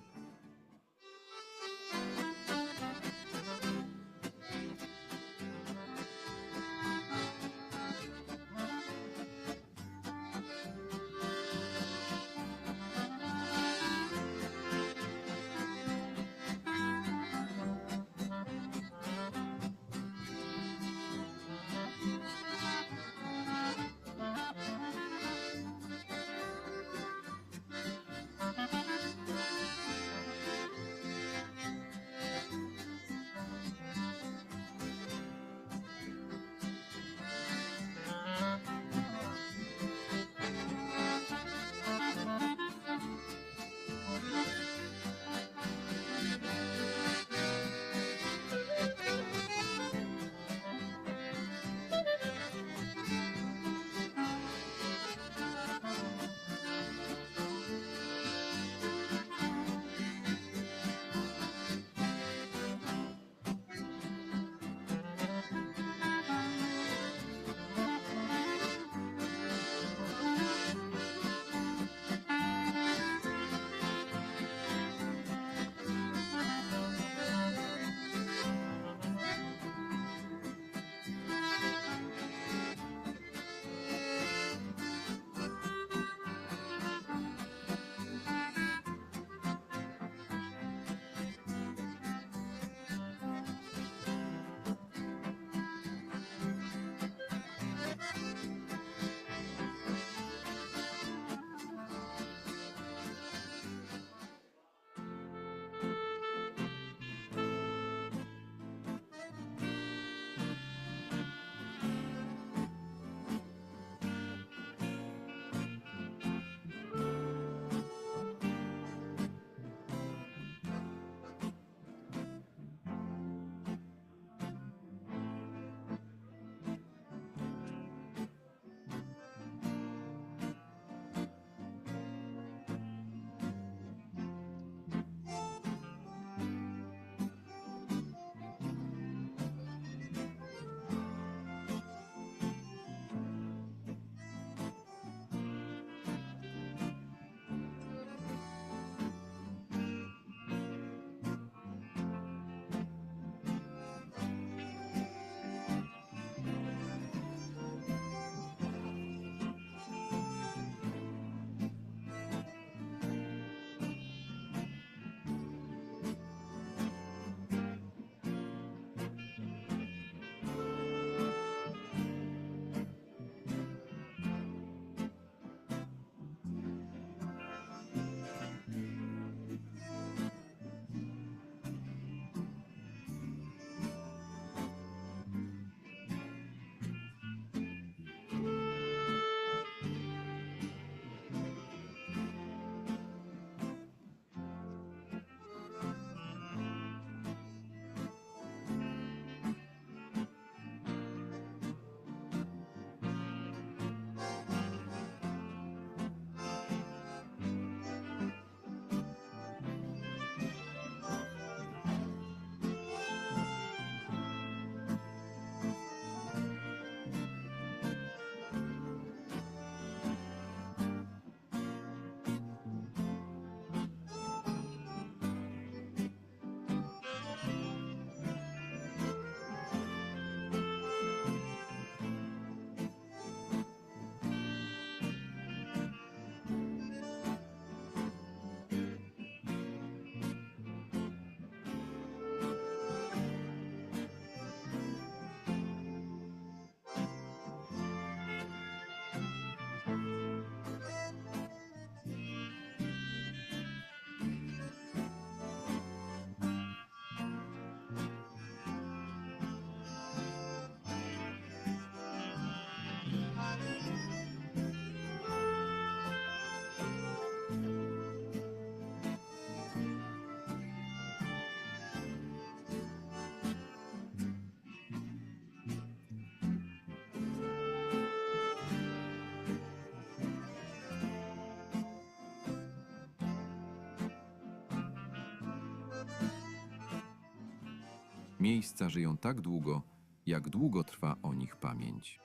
Miejsca żyją tak długo, jak długo trwa o nich pamięć.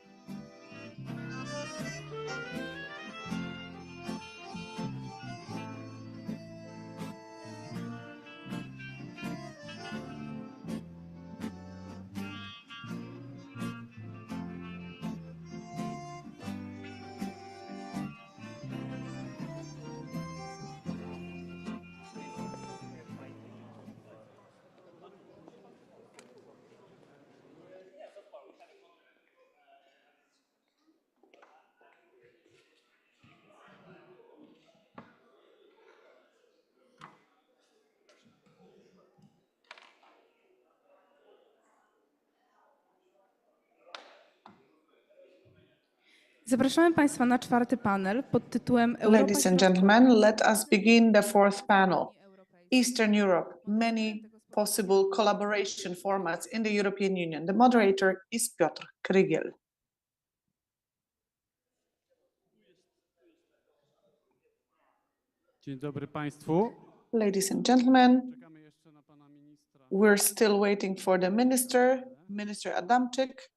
Zapraszamy Państwa na czwarty panel pod tytułem Europa Ladies and gentlemen, let us begin the fourth panel. Eastern Europe, many possible collaboration formats in the European Union. The moderator is Piotr Krygiel. Dzień dobry Państwu. Ladies and gentlemen, we're still waiting for the Minister Adamczyk.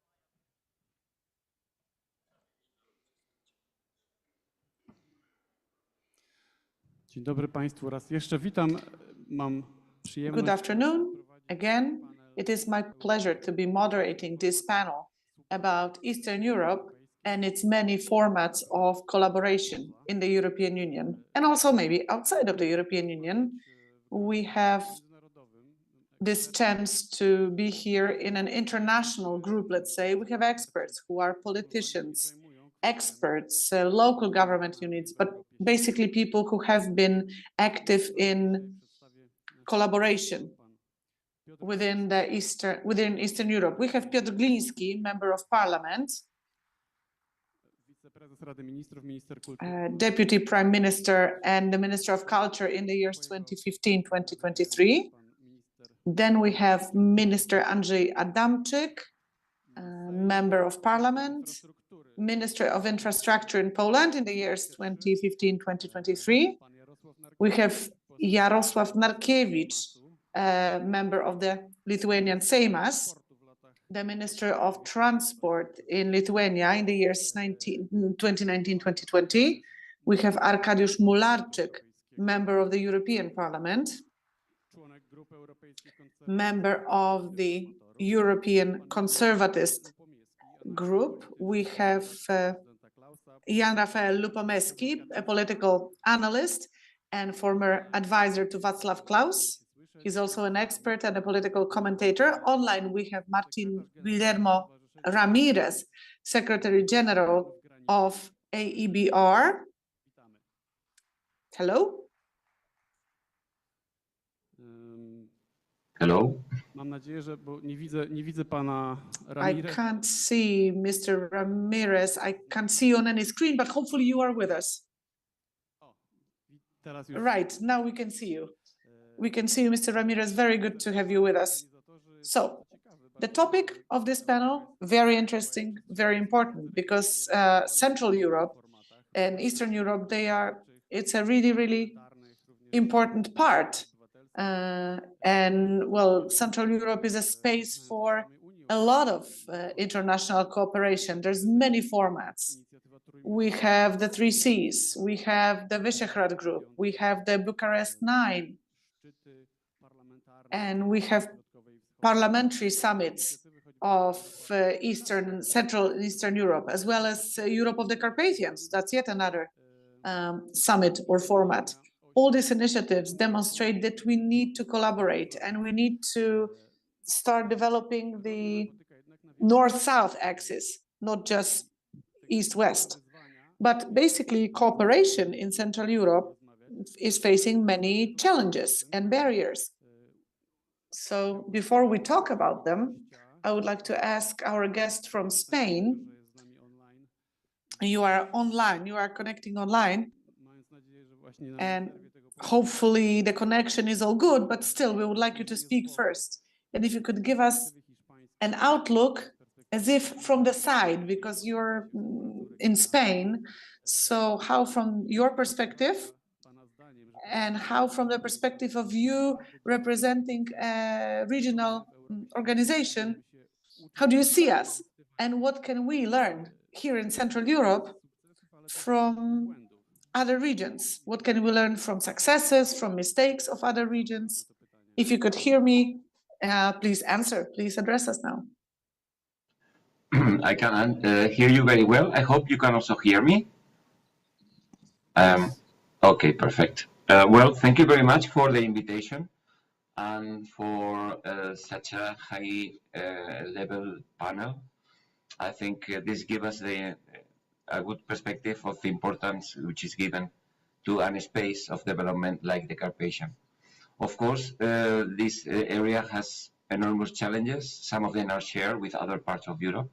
Dzień dobry Państwu. Raz jeszcze witam. Mam przyjemność. Good afternoon. Again, it is my pleasure to be moderating this panel about Eastern Europe and its many formats of collaboration in the European Union, and also maybe outside of the European Union. We have this chance to be here in an international group, let's say. We have experts who are politicians, experts, local government units, but basically people who have been active in collaboration within Eastern Europe. We have Piotr Gliński, Member of Parliament, Deputy Prime Minister and the Minister of Culture in the years 2015-2023. Then we have Minister Andrzej Adamczyk, Member of Parliament, Minister of Infrastructure in Poland in the years 2015-2023. We have Jarosław Narkiewicz, member of the Lithuanian Seimas, the Minister of Transport in Lithuania in the years 2019-2020. We have Arkadiusz Mularczyk, member of the European Parliament, member of the European Conservatist Group. We have Jan Rafael Lupomeski, a political analyst and former advisor to Václav Klaus. He's also an expert and a political commentator. Online, we have Martin Guillermo Ramirez, Secretary General of AEBR. Hello. Hello. Mam nadzieję, że bo nie widzę pana Ramirez. I can't see Mr. Ramirez. I can't see you on any screen, but hopefully you are with us. Right, now we can see you. We can see you, Mr. Ramirez. Very good to have you with us. So, the topic of this panel, very interesting, very important, because Central Europe and Eastern Europe, it's a really, really important part. And well, Central Europe is a space for a lot of international cooperation. There's many formats. We have the 3 Cs, we have the Visegrad Group, we have the Bucharest 9, and we have parliamentary summits of Central and Eastern Europe, as well as Europe of the Carpathians. That's yet another summit or format. All these initiatives demonstrate that we need to collaborate and we need to start developing the north-south axis, not just east-west. But basically, cooperation in Central Europe is facing many challenges and barriers. So before we talk about them, I would like to ask our guest from Spain. You are online, you are connecting online, and hopefully the connection is all good, but still we would like you to speak first. And if you could give us an outlook as if from the side, because you're in Spain, so how from your perspective and how from the perspective of you representing a regional organization, how do you see us? And what can we learn here in Central Europe from other regions? What can we learn from successes, from mistakes of other regions? If you could hear me, please answer, please address us now. I can hear you very well. I hope you can also hear me. Okay, perfect. Well, thank you very much for the invitation and for such a high level panel. I think this gives us a good perspective of the importance which is given to a space of development like the Carpathian. Of course, this area has enormous challenges. Some of them are shared with other parts of Europe.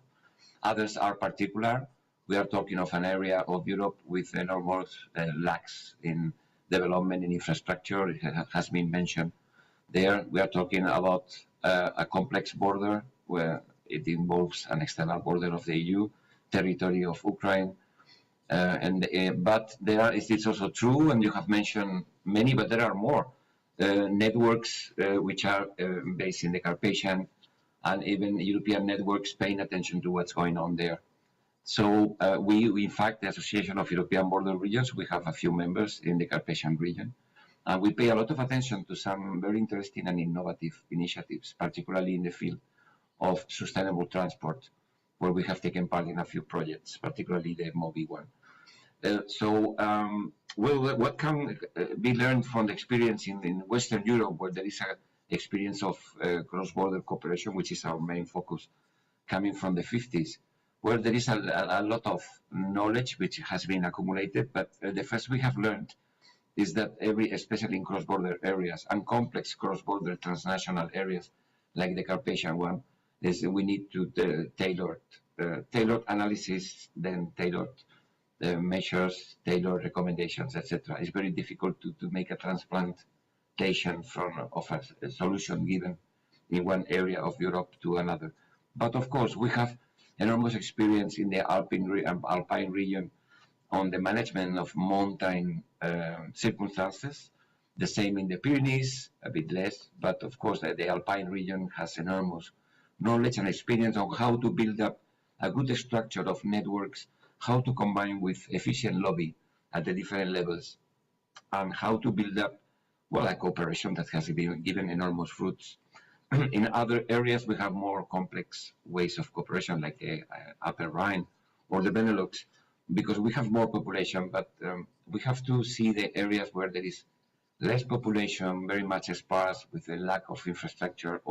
Others are particular. We are talking of an area of Europe with enormous lacks in development and infrastructure. It has been mentioned there. We are talking about a complex border where it involves an external border of the EU, territory of Ukraine. But it's also true, and you have mentioned many, but there are more networks which are based in the Carpathian, and even European networks paying attention to what's going on there. So we, in fact, the Association of European Border Regions, we have a few members in the Carpathian region, and we pay a lot of attention to some very interesting and innovative initiatives, particularly in the field of sustainable transport, where we have taken part in a few projects, particularly the MOBI one. Well, what can be learned from the experience in Western Europe, where there is an experience of cross-border cooperation, which is our main focus, coming from the 50s, where there is a lot of knowledge which has been accumulated, but the first we have learned is that especially in cross-border areas and complex cross-border transnational areas like the Carpathian one, is we need to tailored analysis, then tailored measures, tailored recommendations, etc. It's very difficult to make a transplantation of a solution given in one area of Europe to another. But of course, we have enormous experience in the Alpine region on the management of mountain circumstances. The same in the Pyrenees, a bit less, but of course the Alpine region has enormous knowledge and experience on how to build up a good structure of networks, how to combine with efficient lobby at the different levels, and how to build up, well, a cooperation that has been given enormous fruits. In other areas, we have more complex ways of cooperation, like the Upper Rhine or the Benelux, because we have more population, but we have to see the areas where there is less population, very much sparse, with a lack of infrastructure,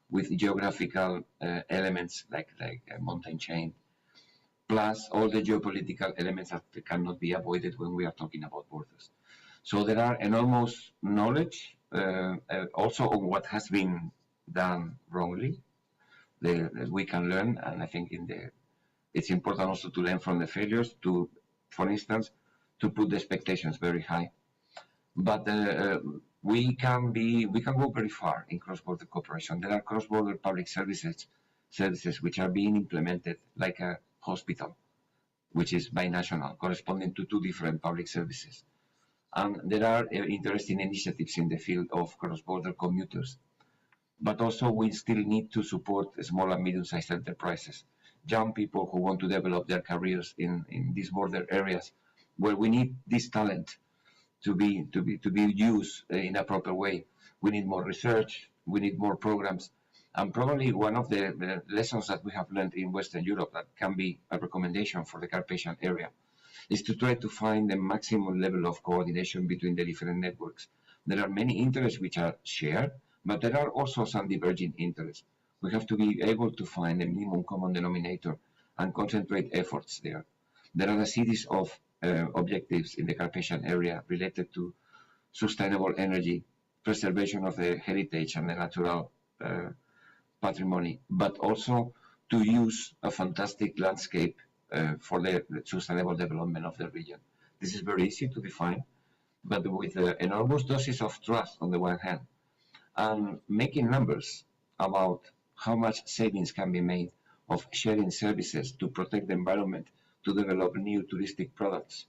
with geographical elements like a mountain chain, plus all the geopolitical elements that cannot be avoided when we are talking about borders. So there are enormous knowledge also on what has been done wrongly that we can learn, and I think it's important also to learn from the failures, to, for instance, to put the expectations very high. But we can go very far in cross-border cooperation. There are cross-border public services which are being implemented, like a hospital, which is binational, corresponding to two different public services. And there are interesting initiatives in the field of cross-border commuters. But also we still need to support small and medium-sized enterprises, young people who want to develop their careers in these border areas, where we need this talent to be used in a proper way. We need more research, we need more programs, and probably one of the lessons that we have learned in Western Europe that can be a recommendation for the Carpathian area is to try to find the maximum level of coordination between the different networks. There are many interests which are shared, but there are also some diverging interests. We have to be able to find a minimum common denominator and concentrate efforts there. There are a series of objectives in the Carpathian area related to sustainable energy, preservation of the heritage and the natural patrimony, but also to use a fantastic landscape for the sustainable development of the region. This is very easy to define, but with enormous doses of trust on the one hand, and making numbers about how much savings can be made of sharing services to protect the environment, to develop new touristic products,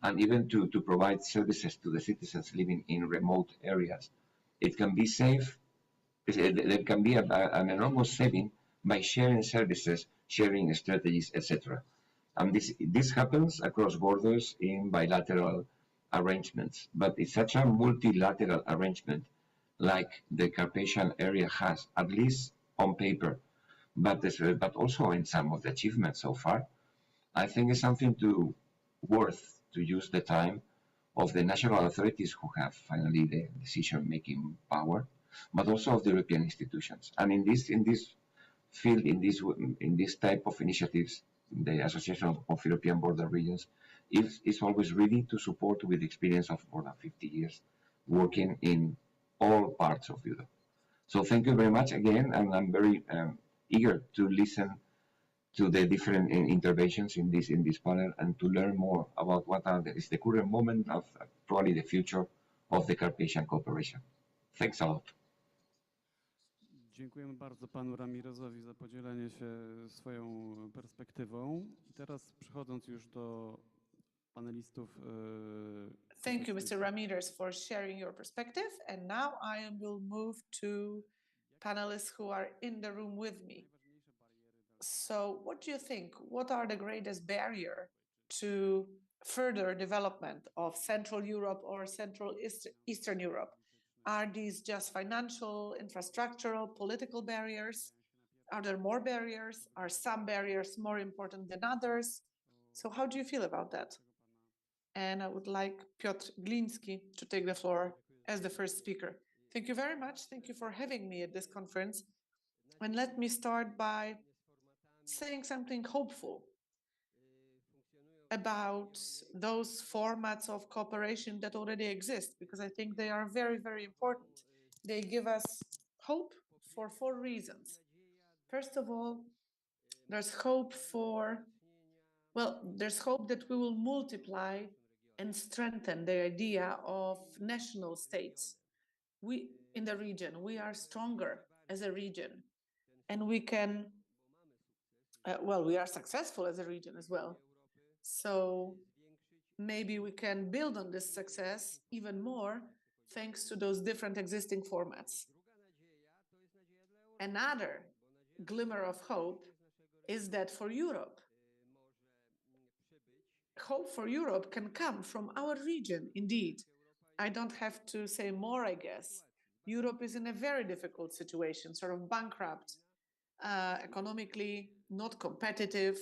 and even to provide services to the citizens living in remote areas. It can be safe there can be an enormous saving by sharing services, sharing strategies, etc. And this happens across borders in bilateral arrangements, but it's such a multilateral arrangement like the Carpathian area has, at least on paper, but also in some of the achievements so far. I think it's something worth to use the time of the national authorities who have finally the decision-making power, but also of the European institutions. And in this field, in this type of initiatives, the Association of European Border Regions is always ready to support with the experience of more than 50 years working in all parts of Europe. So thank you very much again, and I'm very eager to listen to the different interventions in this panel and to learn more about what is the current moment of probably the future of the Carpathian cooperation. Thanks a lot. Dziękujemy bardzo panu Ramirezowi za podzielenie się swoją perspektywą. I teraz przechodząc już do panelistów. Thank you, Mr. Ramirez, for sharing your perspective. And now I will move to panelists who are in the room with me. So what do you think? What are the greatest barrier to further development of Central Europe or Central Eastern Europe? Are these just financial, infrastructural, political barriers? Are there more barriers? Are some barriers more important than others? So how do you feel about that? And I would like Piotr Gliński to take the floor as the first speaker. Thank you very much. Thank you for having me at this conference. And let me start by saying something hopeful about those formats of cooperation that already exist, because I think they are very, very important. They give us hope for 4 reasons. First of all, there's hope that we will multiply and strengthen the idea of national states. We, in the region, we are stronger as a region, and we can we are successful as a region as well. So maybe we can build on this success even more thanks to those different existing formats. Another glimmer of hope is that for Europe, hope for Europe can come from our region, indeed. I don't have to say more, I guess. Europe is in a very difficult situation, sort of bankrupt, economically not competitive,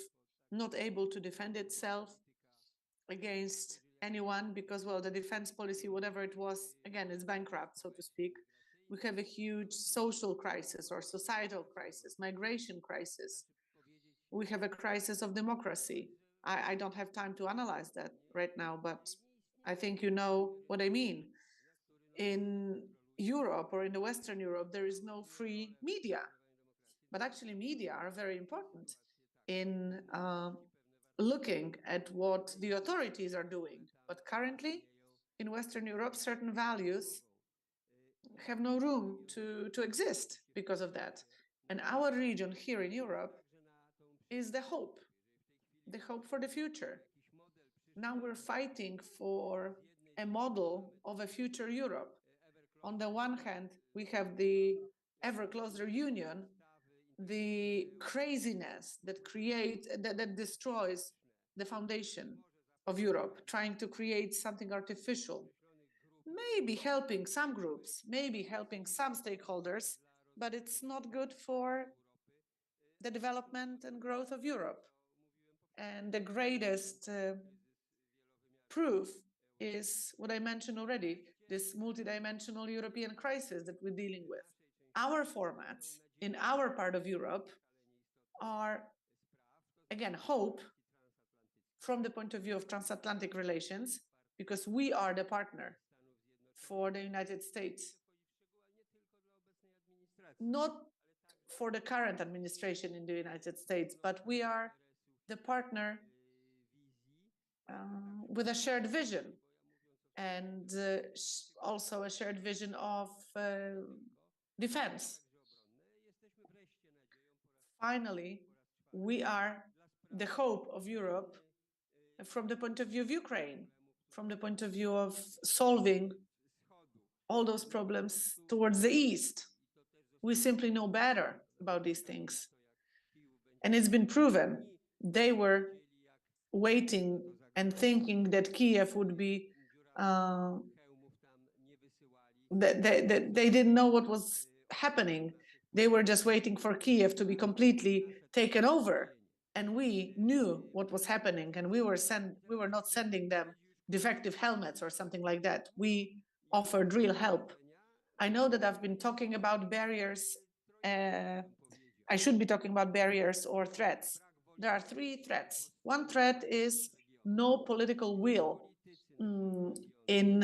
not able to defend itself against anyone because, well, the defense policy, whatever it was, again, is bankrupt, so to speak. We have a huge social crisis or societal crisis, migration crisis. We have a crisis of democracy. I don't have time to analyze that right now, but I think you know what I mean. In Europe or in the Western Europe, there is no free media. But actually, media are very important in looking at what the authorities are doing. But currently, in Western Europe, certain values have no room to exist because of that. And our region here in Europe is the hope for the future. Now we're fighting for a model of a future Europe. On the one hand, we have the ever closer union, the craziness that destroys the foundation of Europe, trying to create something artificial, maybe helping some groups, maybe helping some stakeholders, but it's not good for the development and growth of Europe. And the greatest proof is what I mentioned already, this multidimensional European crisis that we're dealing with. Our formats in our part of Europe are, again, hope from the point of view of transatlantic relations, because we are the partner for the United States, not for the current administration in the United States, but we are the partner with a shared vision and also a shared vision of defense. Finally, we are the hope of Europe from the point of view of Ukraine, from the point of view of solving all those problems towards the East. We simply know better about these things. And it's been proven. They were waiting and thinking that Kiev would be, they didn't know what was happening. They were just waiting for Kiev to be completely taken over. And we knew what was happening, and we were not sending them defective helmets or something like that. We offered real help. I know that I've been talking about barriers. I should be talking about barriers or threats. There are three threats. One threat is no political will in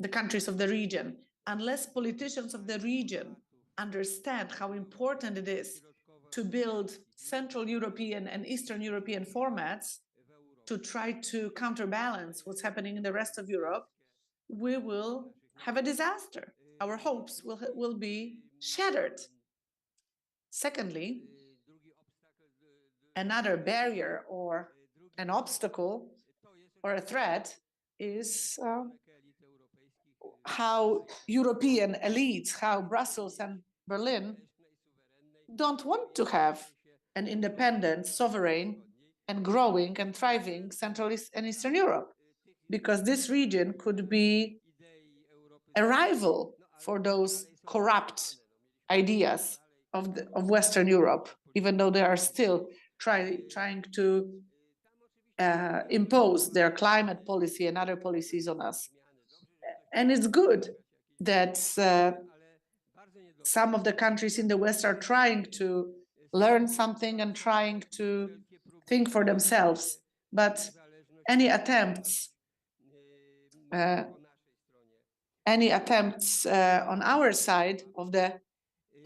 the countries of the region. Unless politicians of the region understand how important it is to build Central European and Eastern European formats to try to counterbalance what's happening in the rest of Europe, we will have a disaster. Our hopes will be shattered. Secondly, another barrier or an obstacle or a threat is how European elites, how Brussels and Berlin don't want to have an independent, sovereign, and growing and thriving Central and Eastern Europe, because this region could be a rival for those corrupt ideas of Western Europe, even though they are still trying to impose their climate policy and other policies on us. And it's good that some of the countries in the West are trying to learn something and trying to think for themselves. But any attempts on our side of the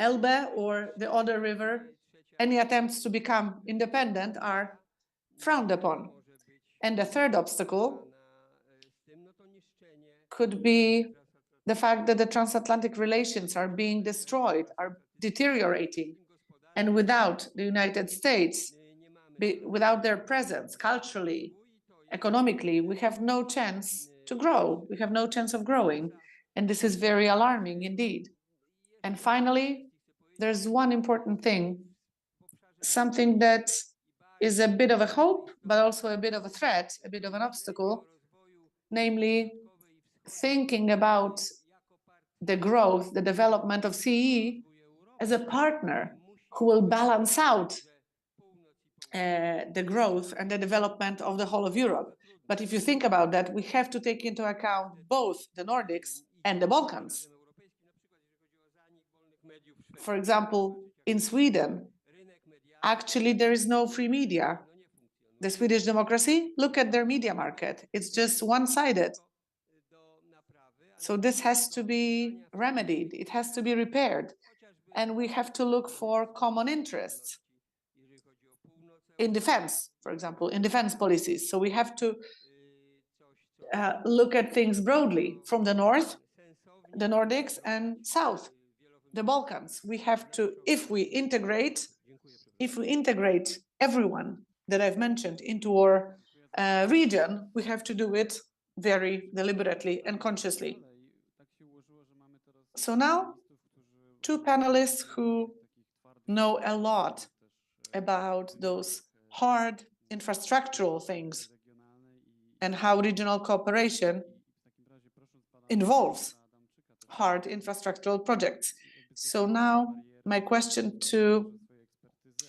Elbe or the Oder River, any attempts to become independent are frowned upon. And the third obstacle could be the fact that the transatlantic relations are being destroyed, are deteriorating. And without the United States, without their presence culturally, economically, we have no chance to grow. We have no chance of growing. And this is very alarming indeed. And finally, there's one important thing, something that is a bit of a hope, but also a bit of a threat, a bit of an obstacle, namely thinking about the growth, the development of CE as a partner who will balance out the growth and the development of the whole of Europe. But if you think about that, we have to take into account both the Nordics and the Balkans. For example, in Sweden, actually there is no free media. The Swedish democracy, look at their media market. It's just one-sided. So this has to be remedied. It has to be repaired. And we have to look for common interests in defense, for example, in defense policies. So we have to look at things broadly from the north, the Nordics, and south, the Balkans. We have to, if we integrate everyone that I've mentioned into our region, we have to do it very deliberately and consciously. So now, two panelists who know a lot about those hard infrastructural things and how regional cooperation involves hard infrastructural projects. So now my question to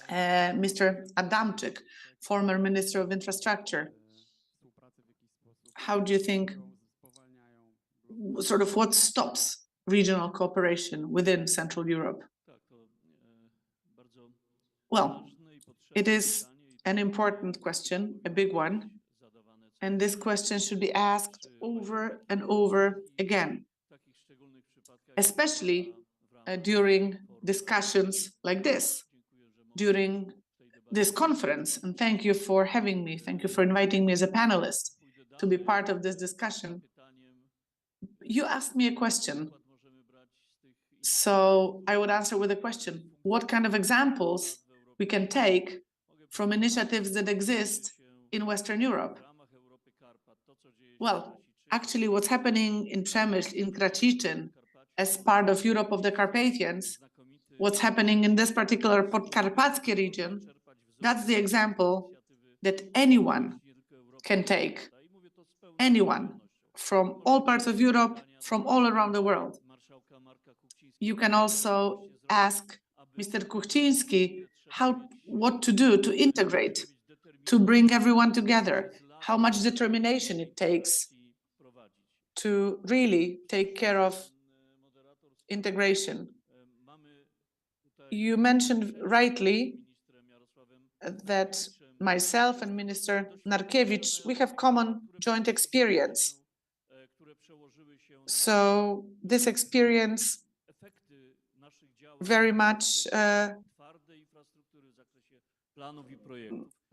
Mr. Adamczyk, former Minister of Infrastructure. How do you think, sort of what stops regional cooperation within Central Europe? Well, it is an important question, a big one, and this question should be asked over and over again, especially during discussions like this, during this conference. And thank you for having me. Thank you for inviting me as a panelist to be part of this discussion. You asked me a question, so I would answer with a question. What kind of examples we can take from initiatives that exist in Western Europe? Well, actually what's happening in Przemyśl, in Kraciczyn, as part of Europe of the Carpathians, what's happening in this particular Podkarpackie region, that's the example that anyone can take. Anyone from all parts of Europe, from all around the world. You can also ask Mr. Kuchciński what to do to integrate, to bring everyone together, how much determination it takes to really take care of integration. You mentioned rightly that myself and Minister Narkiewicz, we have common joint experience. So this experience very much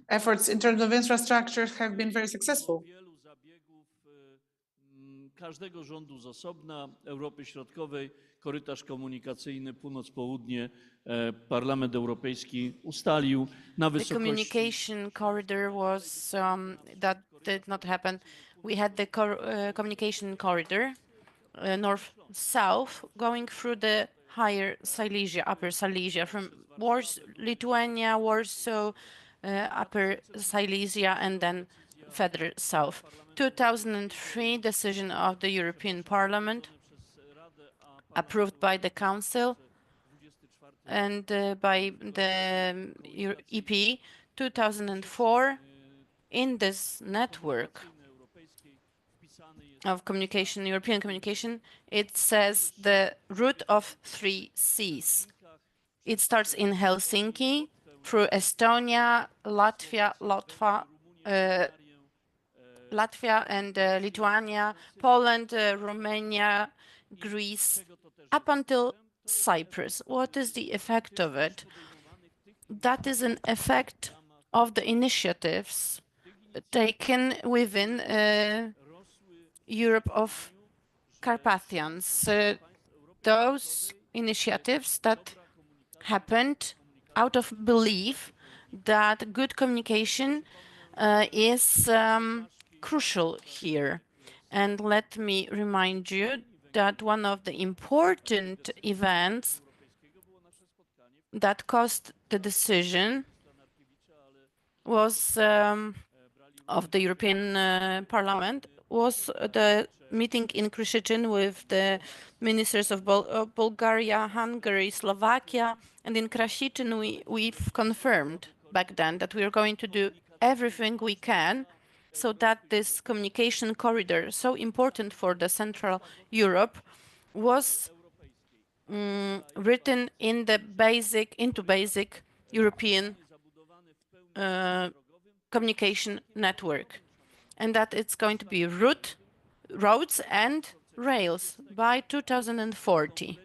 efforts in terms of infrastructure have been very successful. Każdego rządu z osobna, Europy Środkowej, korytarz komunikacyjny północ-południe, Parlament Europejski ustalił na wysokości... The communication corridor was, that did not happen. We had the communication corridor, north-south, going through the higher Silesia, upper Silesia, from Lithuania, Warsaw, upper Silesia, and then further south. 2003 decision of the European Parliament, approved by the Council and by the EP. 2004, in this network of communication, European communication, it says the route of 3 Cs. It starts in Helsinki through Estonia, Latvia and Lithuania, Poland, Romania, Greece, up until Cyprus. What is the effect of it? That is an effect of the initiatives taken within Europe of Carpathians. Those initiatives that happened out of belief that good communication is crucial here. And let me remind you that one of the important events that caused the decision was of the European Parliament was the meeting in Krzyczyn with the ministers of Bulgaria, Hungary, Slovakia, and in Krzyczyn we've confirmed back then that we are going to do everything we can so that this communication corridor, so important for the Central Europe, was written into basic European communication network, and that it's going to be roads and rails by 2040.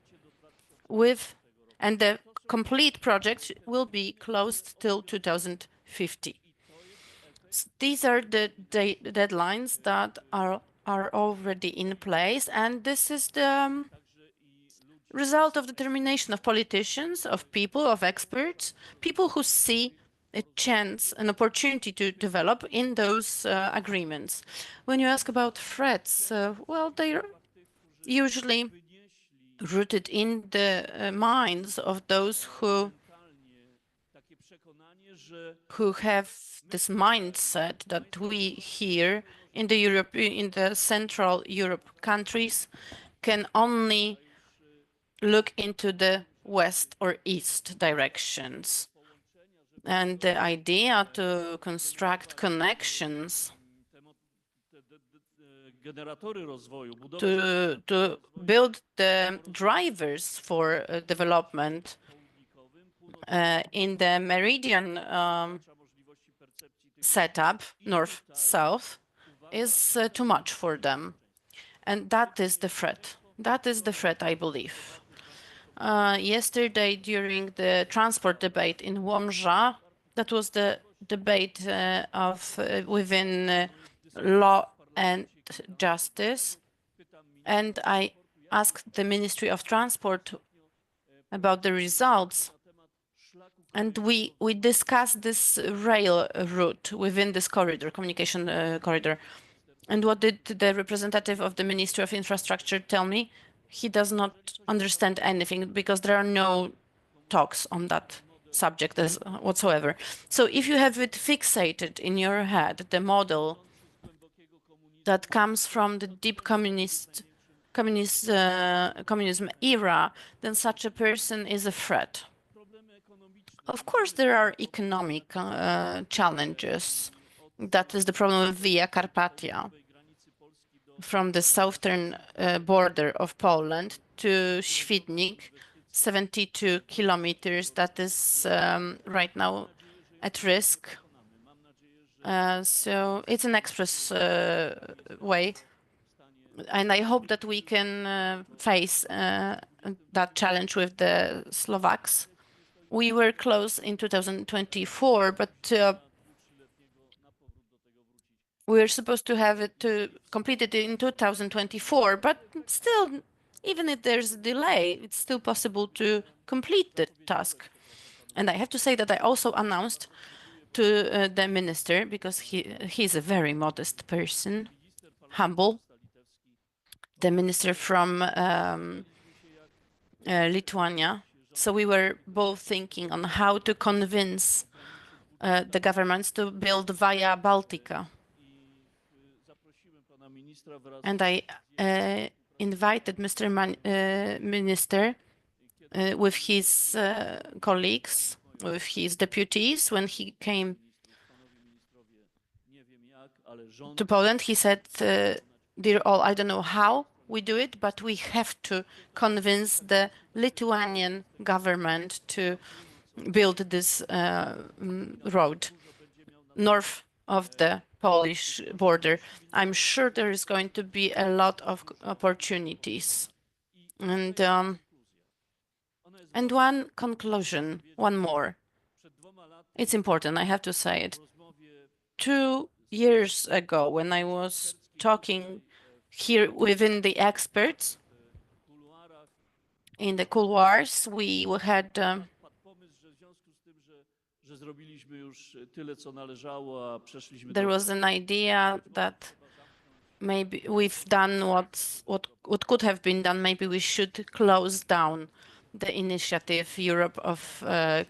And the complete project will be closed till 2050. These are the deadlines that are already in place, and this is the result of determination of politicians, of people, of experts, people who see a chance, an opportunity to develop in those agreements. When you ask about threats, well, they're usually rooted in the minds of those who have this mindset that we here in the Central Europe countries can only look into the west or east directions. And the idea to construct connections, to build the drivers for development in the meridian setup, north-south, is too much for them. And that is the threat. That is the threat, I believe. Yesterday, during the transport debate in Łomża, that was the debate within law and justice, and I asked the Ministry of Transport about the results, and we discussed this rail route within this corridor, communication corridor. And what did the representative of the Ministry of Infrastructure tell me? He does not understand anything because there are no talks on that subject as whatsoever. So if you have it fixated in your head, the model that comes from the deep communism era, then such a person is a threat. Of course, there are economic challenges. That is the problem with Via Carpathia. From the southern border of Poland to Świdnik, 72 kilometers, that is right now at risk. So it's an express way. And I hope that we can face that challenge with the Slovaks. We were close in 2024, but we were supposed to have it completed in 2024. But still, even if there's a delay, it's still possible to complete the task. And I have to say that I also announced to the minister, because he's a very modest person, humble, the minister from Lithuania. So we were both thinking on how to convince the governments to build Via Baltica. And I invited Mr. Minister with his colleagues, with his deputies, when he came to Poland. He said, "Dear all, I don't know how we do it, but we have to convince the Lithuanian government to build this road north of the Polish border. I'm sure there is going to be a lot of opportunities." And one conclusion, one more. It's important, I have to say it. 2 years ago, when I was talking here within the experts, in the couloirs, we had there was an idea that maybe we've done what could have been done. Maybe we should close down the initiative Europe of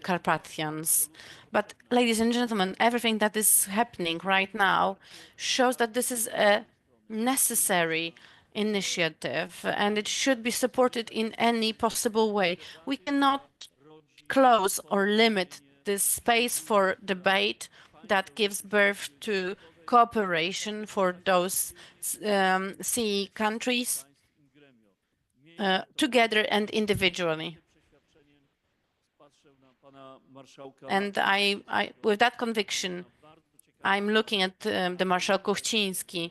Carpathians. But ladies and gentlemen, everything that is happening right now shows that this is a necessary initiative and it should be supported in any possible way. We cannot close or limit this space for debate that gives birth to cooperation for those CE countries together and individually. And with that conviction, I'm looking at the Marshal Kuchciński,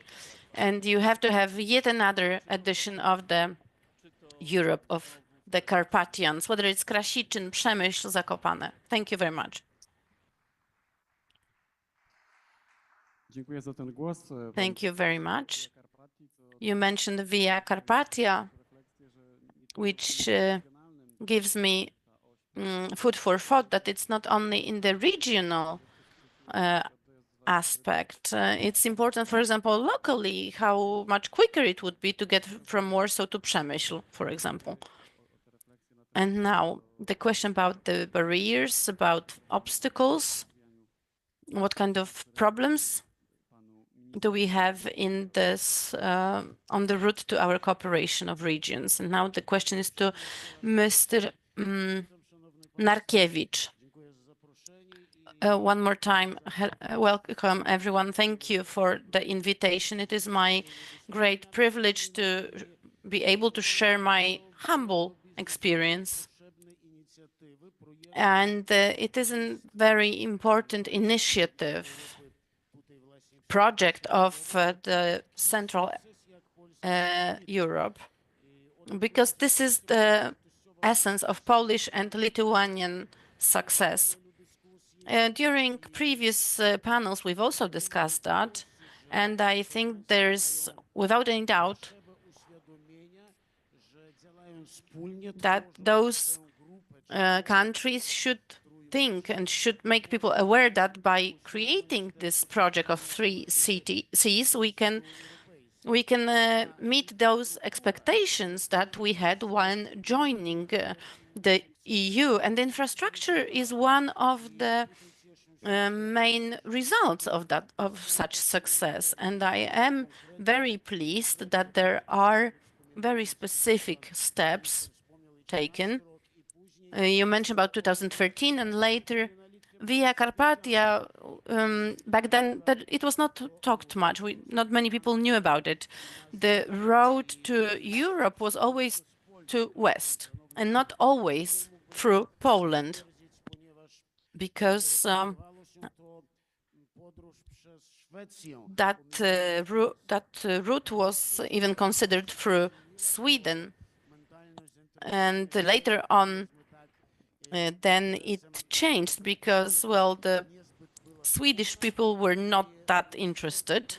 and you have to have yet another edition of the Europe of the Carpathians, whether it's Krasiczyn, Przemyśl, Zakopane. Thank you very much. Thank you very much. You mentioned Via Carpathia, which gives me food for thought that it's not only in the regional aspect. It's important, for example, locally, how much quicker it would be to get from Warsaw to Przemyśl, for example. And now the question about the barriers, about obstacles, what kind of problems do we have in this on the route to our cooperation of regions? And now the question is to Mr. Narkiewicz. One more time, welcome everyone. Thank you for the invitation. It is my great privilege to be able to share my humble experience. And it is a very important initiative, project of the Central Europe, because this is the essence of Polish and Lithuanian success. During previous panels, we've also discussed that, and I think there's, without any doubt, that those countries should think and should make people aware that by creating this project of 3 Cs, we can meet those expectations that we had when joining the EU, and infrastructure is one of the main results of such success. And I am very pleased that there are very specific steps taken. You mentioned about 2013 and later Via Carpathia. Back then, that it was not talked much. Not many people knew about it. The road to Europe was always to west and not always through Poland, because that route was even considered through Sweden, and later on then it changed because, well, the Swedish people were not that interested,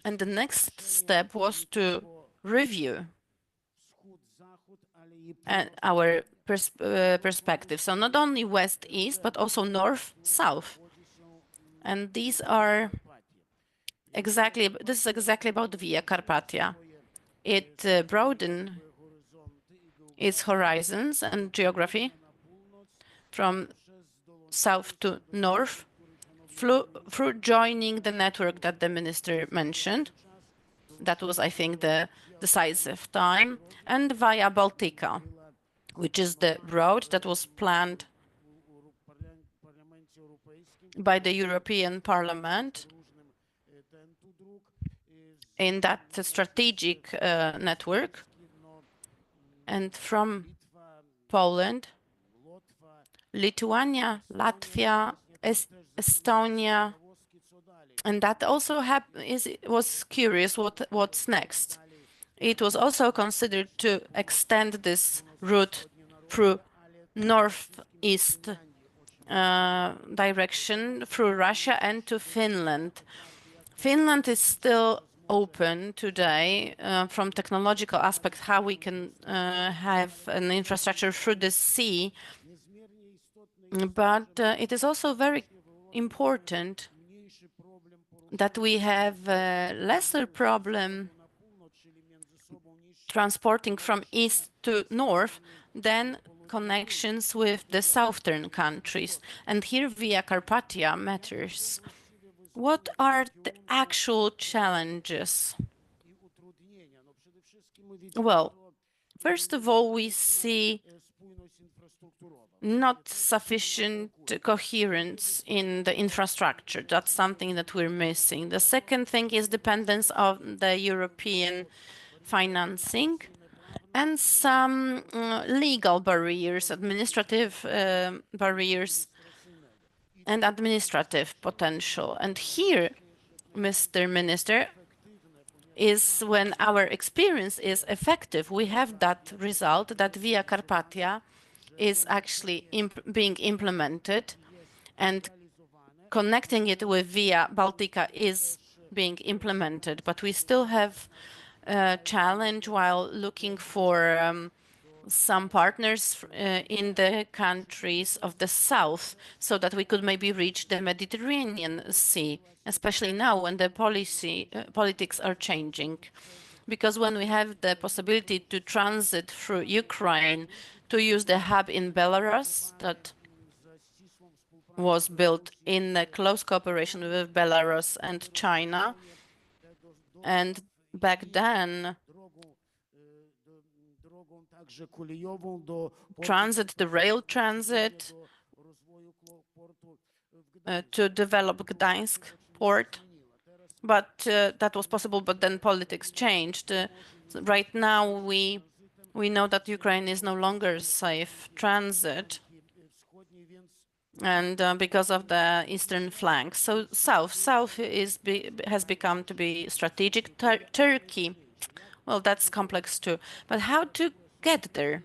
and the next step was to review our perspective. So not only west-east, but also north-south. And this is exactly about Via Carpathia. It broadened its horizons and geography from south to north through joining the network that the minister mentioned. That was, I think, the decisive time, and via Baltica, which is the road that was planned by the European Parliament in that strategic network. And from Poland, Lithuania, Latvia, Estonia, and that also was curious what's next. It was also considered to extend this route through northeast direction through Russia and to Finland. Finland is still open today from technological aspect, how we can have an infrastructure through the sea, but it is also very important that we have a lesser problem transporting from east to north than connections with the southern countries. And here Via Carpathia matters. What are the actual challenges? Well, first of all, we see not sufficient coherence in the infrastructure. That's something that we're missing. The second thing is dependence on the European financing and some legal barriers, administrative barriers, and administrative potential. And here, Mr. Minister, is when our experience is effective. We have that result that Via Carpathia is actually being implemented, and connecting it with Via Baltica is being implemented. But we still have a challenge while looking for some partners in the countries of the south, so that we could maybe reach the Mediterranean Sea, especially now when the politics are changing. Because when we have the possibility to transit through Ukraine, to use the hub in Belarus that was built in a close cooperation with Belarus and China, and back then the rail transit to develop Gdańsk port, but that was possible, but then politics changed. Right now, we know that Ukraine is no longer safe transit, and because of the eastern flank. So south has become to be strategic. Turkey, well, that's complex too. But how to get there?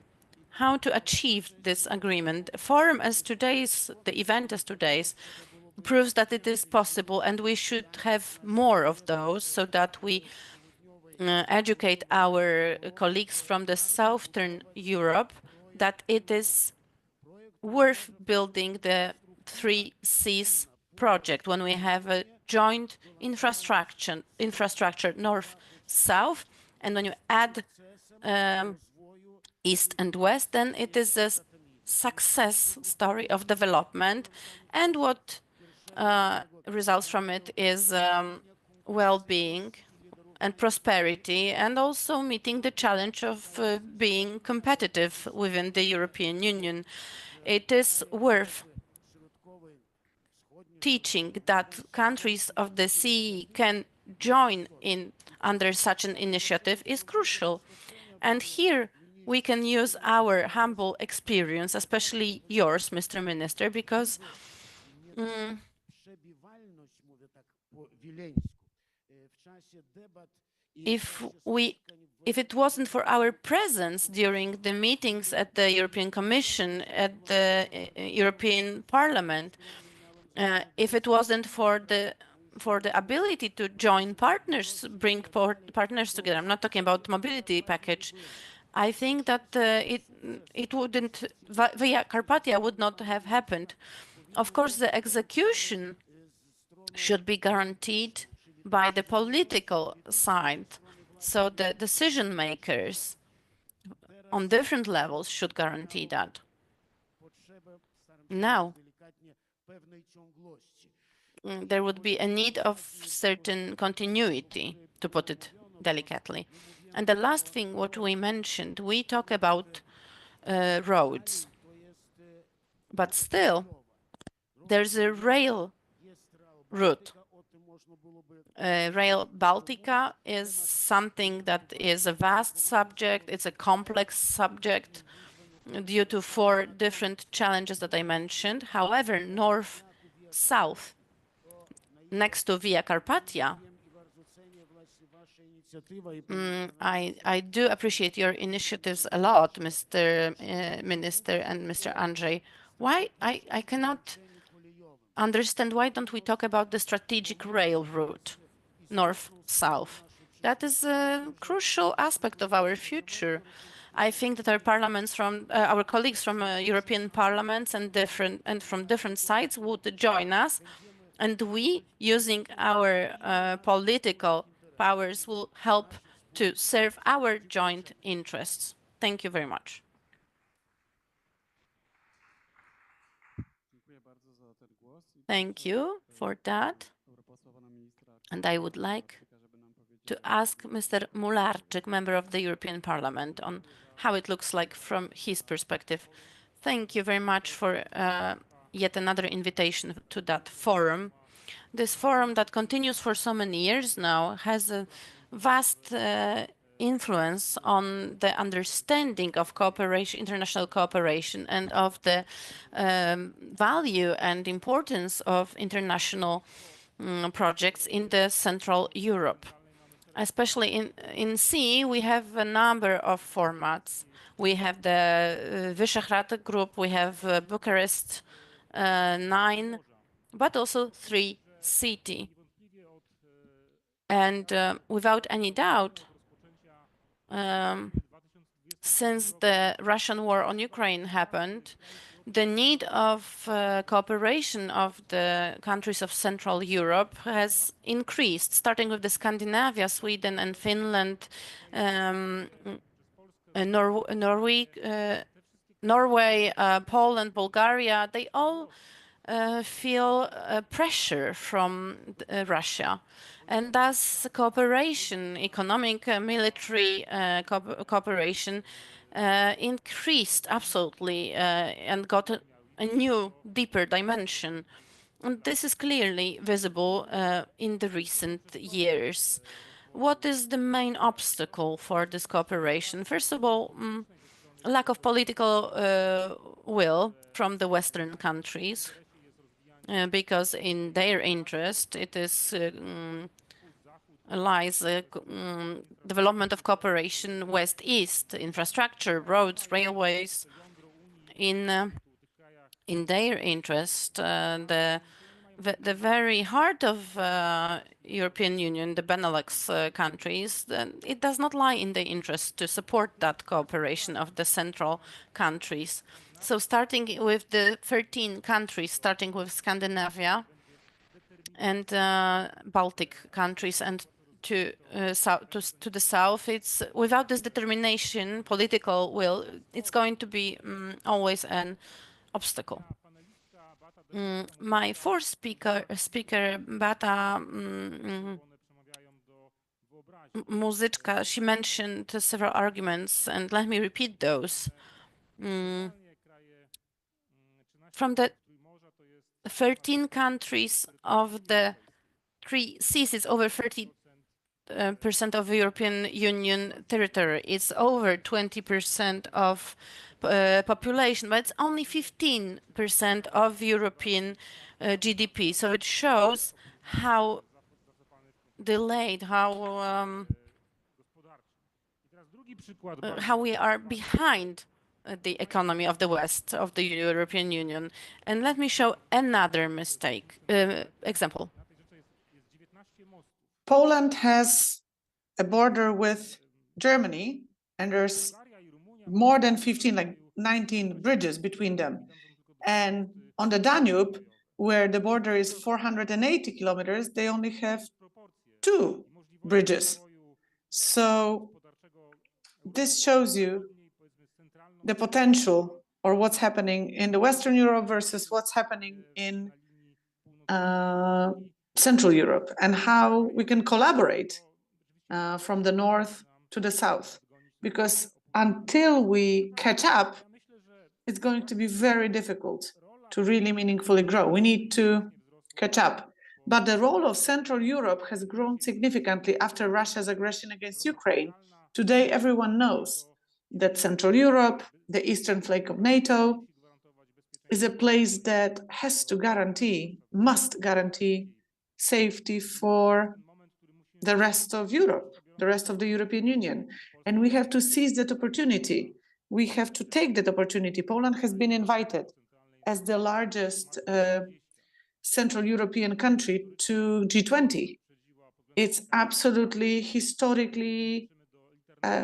How to achieve this agreement? Forum as today's, the event as today's, proves that it is possible, and we should have more of those so that we educate our colleagues from the southern Europe that it is worth building the 3 Cs project when we have a joint infrastructure north-south, and when you add east and west, then it is a success story of development, and what results from it is well-being and prosperity, and also meeting the challenge of being competitive within the European Union. It is worth teaching that countries of the CE can join in under such an initiative is crucial. And here we can use our humble experience, especially yours, Mr. Minister, because if it wasn't for our presence during the meetings at the European Commission, at the European Parliament, if it wasn't for the ability to join partners, bring partners together, I'm not talking about mobility package, I think that it wouldn't, Via Carpathia would not have happened. Of course, the execution should be guaranteed by the political side. So the decision makers on different levels should guarantee that. Now, there would be a need of certain continuity, to put it delicately. And the last thing what we mentioned, we talk about roads, but still there's a rail route. Rail Baltica is something that is a vast subject, it's a complex subject due to 4 different challenges that I mentioned. However, north-south, next to Via Carpathia, I do appreciate your initiatives a lot, Mr. Minister and Mr. Andrzej. Why I cannot understand why don't we talk about the strategic rail route, north-south? That is a crucial aspect of our future. I think that our parliaments from our colleagues from European parliaments and from different sides would join us, and we, using our political powers, will help to serve our joint interests. Thank you very much. Thank you for that. And I would like to ask Mr. Mularczyk, member of the European Parliament, on how it looks like from his perspective. Thank you very much for yet another invitation to that forum. This forum that continues for so many years now has a vast influence on the understanding of cooperation, international cooperation, and of the value and importance of international projects in the Central Europe. Especially in CE, we have a number of formats. We have the Visegrad group, we have Bucharest 9, but also 3 cities. And without any doubt, since the Russian war on Ukraine happened, the need of cooperation of the countries of Central Europe has increased, starting with the Scandinavia, Sweden and Finland, Norway, Poland, Bulgaria. They all feel pressure from Russia. And thus cooperation, economic, military cooperation increased absolutely and got a new, deeper dimension. And this is clearly visible in the recent years. What is the main obstacle for this cooperation? First of all, lack of political will from the Western countries, because in their interest it is lies development of cooperation west-east, infrastructure, roads, railways. In their interest, the very heart of European Union, the Benelux countries, it does not lie in their interest to support that cooperation of the central countries. So starting with the 13 countries, starting with Scandinavia and Baltic countries and to the south. It's without this determination, political will, it's going to be always an obstacle. My fourth speaker, Bata Muzyczka, she mentioned several arguments, and let me repeat those. From the 13 countries of the 3 seas, it's over 30% of European Union territory. It's over 20% of population, but it's only 15% of European GDP. So it shows how delayed, how we are behind the economy of the West, of the European Union. And let me show another example. Poland has a border with Germany, and there's more than 15, like 19 bridges between them. And on the Danube, where the border is 480 kilometers, they only have 2 bridges. So this shows you the potential, or what's happening in the Western Europe versus what's happening in Central Europe, and how we can collaborate from the north to the south. Because until we catch up, it's going to be very difficult to really meaningfully grow. We need to catch up. But the role of Central Europe has grown significantly after Russia's aggression against Ukraine. Today, everyone knows that Central Europe, the eastern flank of NATO, is a place that has to guarantee, must guarantee safety for the rest of Europe, the rest of the European Union. And we have to seize that opportunity. We have to take that opportunity. Poland has been invited as the largest Central European country to G20. It's absolutely historically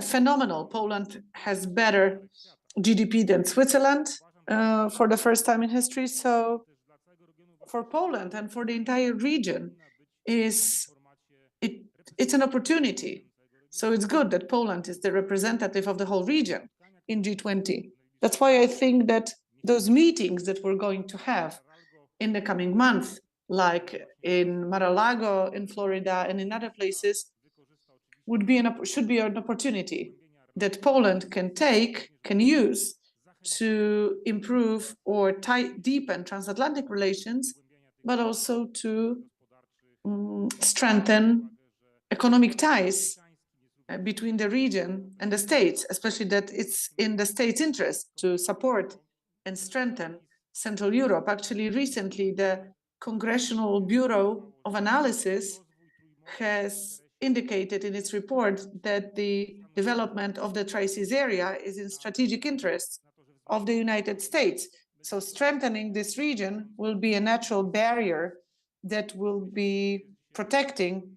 phenomenal. Poland has better GDP than Switzerland for the first time in history. So for Poland and for the entire region, it's an opportunity. So it's good that Poland is the representative of the whole region in G20. That's why I think that those meetings that we're going to have in the coming month, like in Mar-a-Lago, in Florida, and in other places, should be an opportunity that Poland can use to improve or deepen transatlantic relations, but also to strengthen economic ties between the region and the states, especially that it's in the states' interest to support and strengthen Central Europe. Actually, recently, the Congressional Bureau of Analysis has indicated in its report that the development of the Tri-Seas area is in strategic interest of the United States. So strengthening this region will be a natural barrier that will be protecting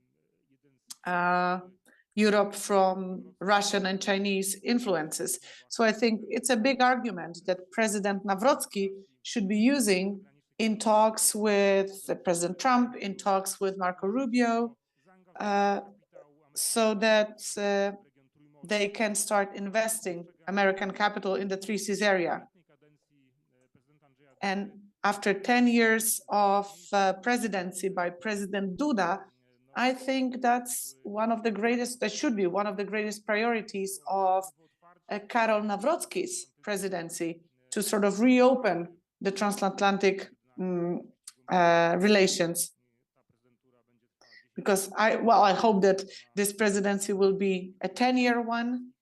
Europe from Russian and Chinese influences. So I think it's a big argument that President Nawrocki should be using in talks with President Trump, in talks with Marco Rubio, so that they can start investing American capital in the Three Seas area. And after 10 years of presidency by President Duda, I think that's that should be one of the greatest priorities of Karol Nawrocki's presidency, to sort of reopen the transatlantic relations. Because I hope that this presidency will be a 10-year one,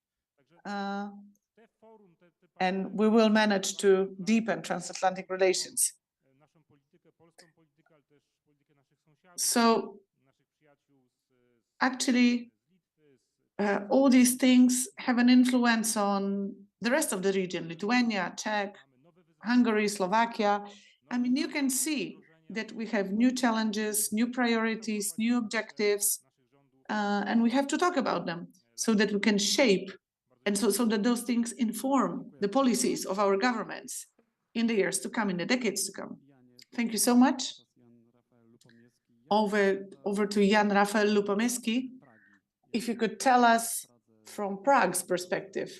and we will manage to deepen transatlantic relations. So actually, all these things have an influence on the rest of the region: Lithuania, Czech, Hungary, Slovakia. I mean, you can see that we have new challenges, new priorities, new objectives, and we have to talk about them so that we can shape, and so that those things inform the policies of our governments in the years to come, in the decades to come. Thank you so much. Over to Jan Rafael Lupomieski if you could tell us from Prague's perspective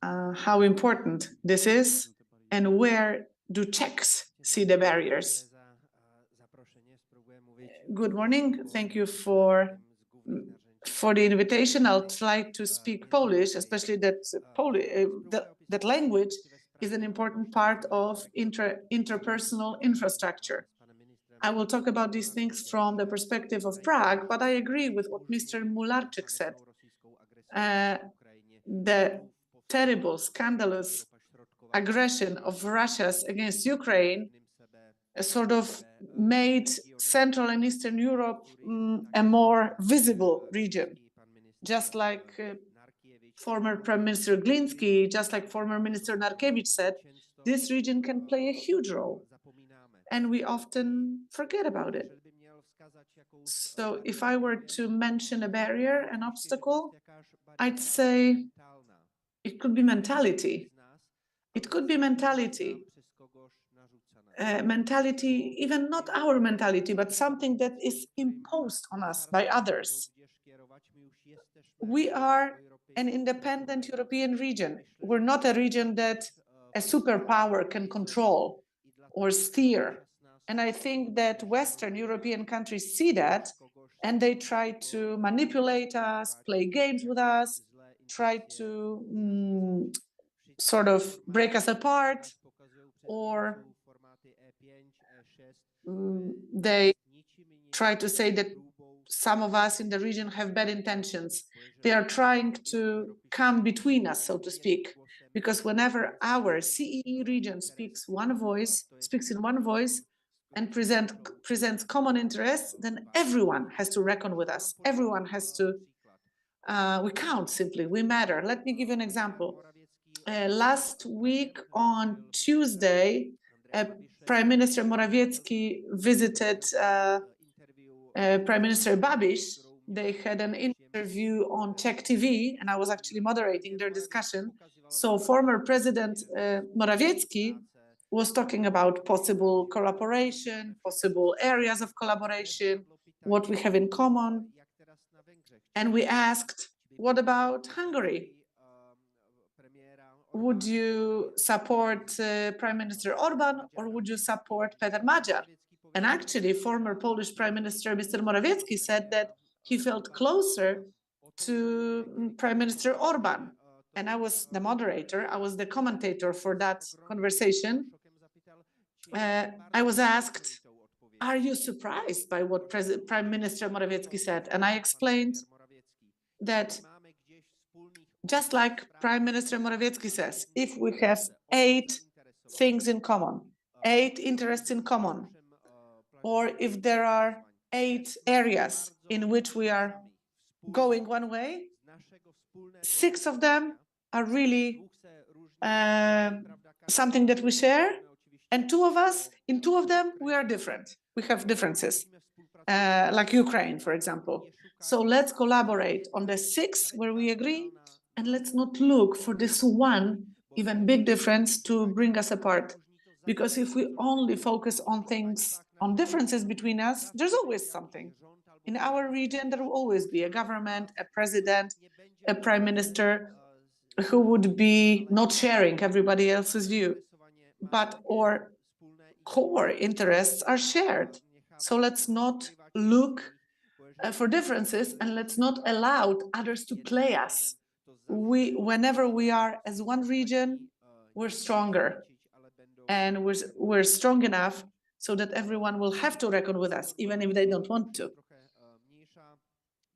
how important this is and where do Czechs see the barriers? Good morning. Thank you for the invitation. I'll try to speak Polish, especially that language is an important part of interpersonal infrastructure. I will talk about these things from the perspective of Prague, but I agree with what Mr. Mularczyk said. The terrible, scandalous aggression of Russia against Ukraine sort of made Central and Eastern Europe a more visible region, just like former Prime Minister Gliński, just like former Minister Narkiewicz said, this region can play a huge role, and we often forget about it. So if I were to mention a barrier, an obstacle, I'd say it could be mentality. It could be mentality. Mentality, even not our mentality, but something that is imposed on us by others. We are an independent European region. We're not a region that a superpower can control or steer. And I think that Western European countries see that, and they try to manipulate us, play games with us, try to sort of break us apart, or they try to say that some of us in the region have bad intentions. They are trying to come between us, so to speak, because whenever our CEE region speaks in one voice, and presents common interests, then everyone has to reckon with us. Everyone has to, we count simply, we matter. Let me give you an example. Last week on Tuesday, Prime Minister Morawiecki visited Prime Minister Babiš. They had an interview on Czech TV, and I was actually moderating their discussion. So former President Morawiecki was talking about possible collaboration, possible areas of collaboration, what we have in common. And we asked, what about Hungary? Would you support Prime Minister Orban, or would you support Peter Magyar? And actually, former Polish Prime Minister Mr. Morawiecki said that he felt closer to Prime Minister Orban. And I was the moderator, I was the commentator for that conversation. I was asked, are you surprised by what Prime Minister Morawiecki said? And I explained that just like Prime Minister Morawiecki says, if we have 8 things in common, 8 interests in common, or if there are 8 areas in which we are going one way, 6 of them are really something that we share, and 2 of us, in 2 of them, we are different. We have differences, like Ukraine, for example. So let's collaborate on the 6 where we agree, and let's not look for this one, even big difference to bring us apart. Because if we only focus on things, on differences between us, there's always something. In our region, there will always be a government, a president, a prime minister who would be not sharing everybody else's view, but our core interests are shared. So let's not look for differences, and let's not allow others to play us. Whenever we are as one region, we're stronger, and we're strong enough so that everyone will have to reckon with us, even if they don't want to.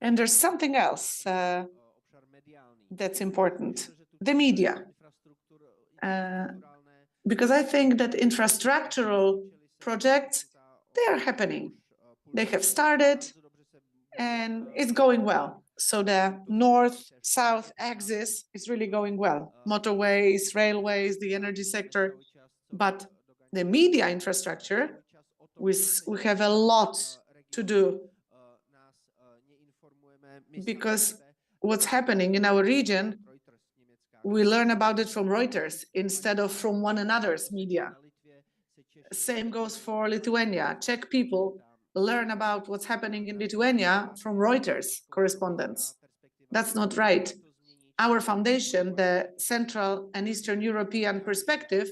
And there's something else that's important, the media. Because I think that infrastructural projects, they are happening. They have started, and it's going well. So the north-south axis is really going well. Motorways, railways, the energy sector. But the media infrastructure, we have a lot to do. Because what's happening in our region, we learn about it from Reuters instead of from one another's media. Same goes for Lithuania. Czech people learn about what's happening in Lithuania from Reuters correspondents. That's not right. Our foundation, the Central and Eastern European perspective,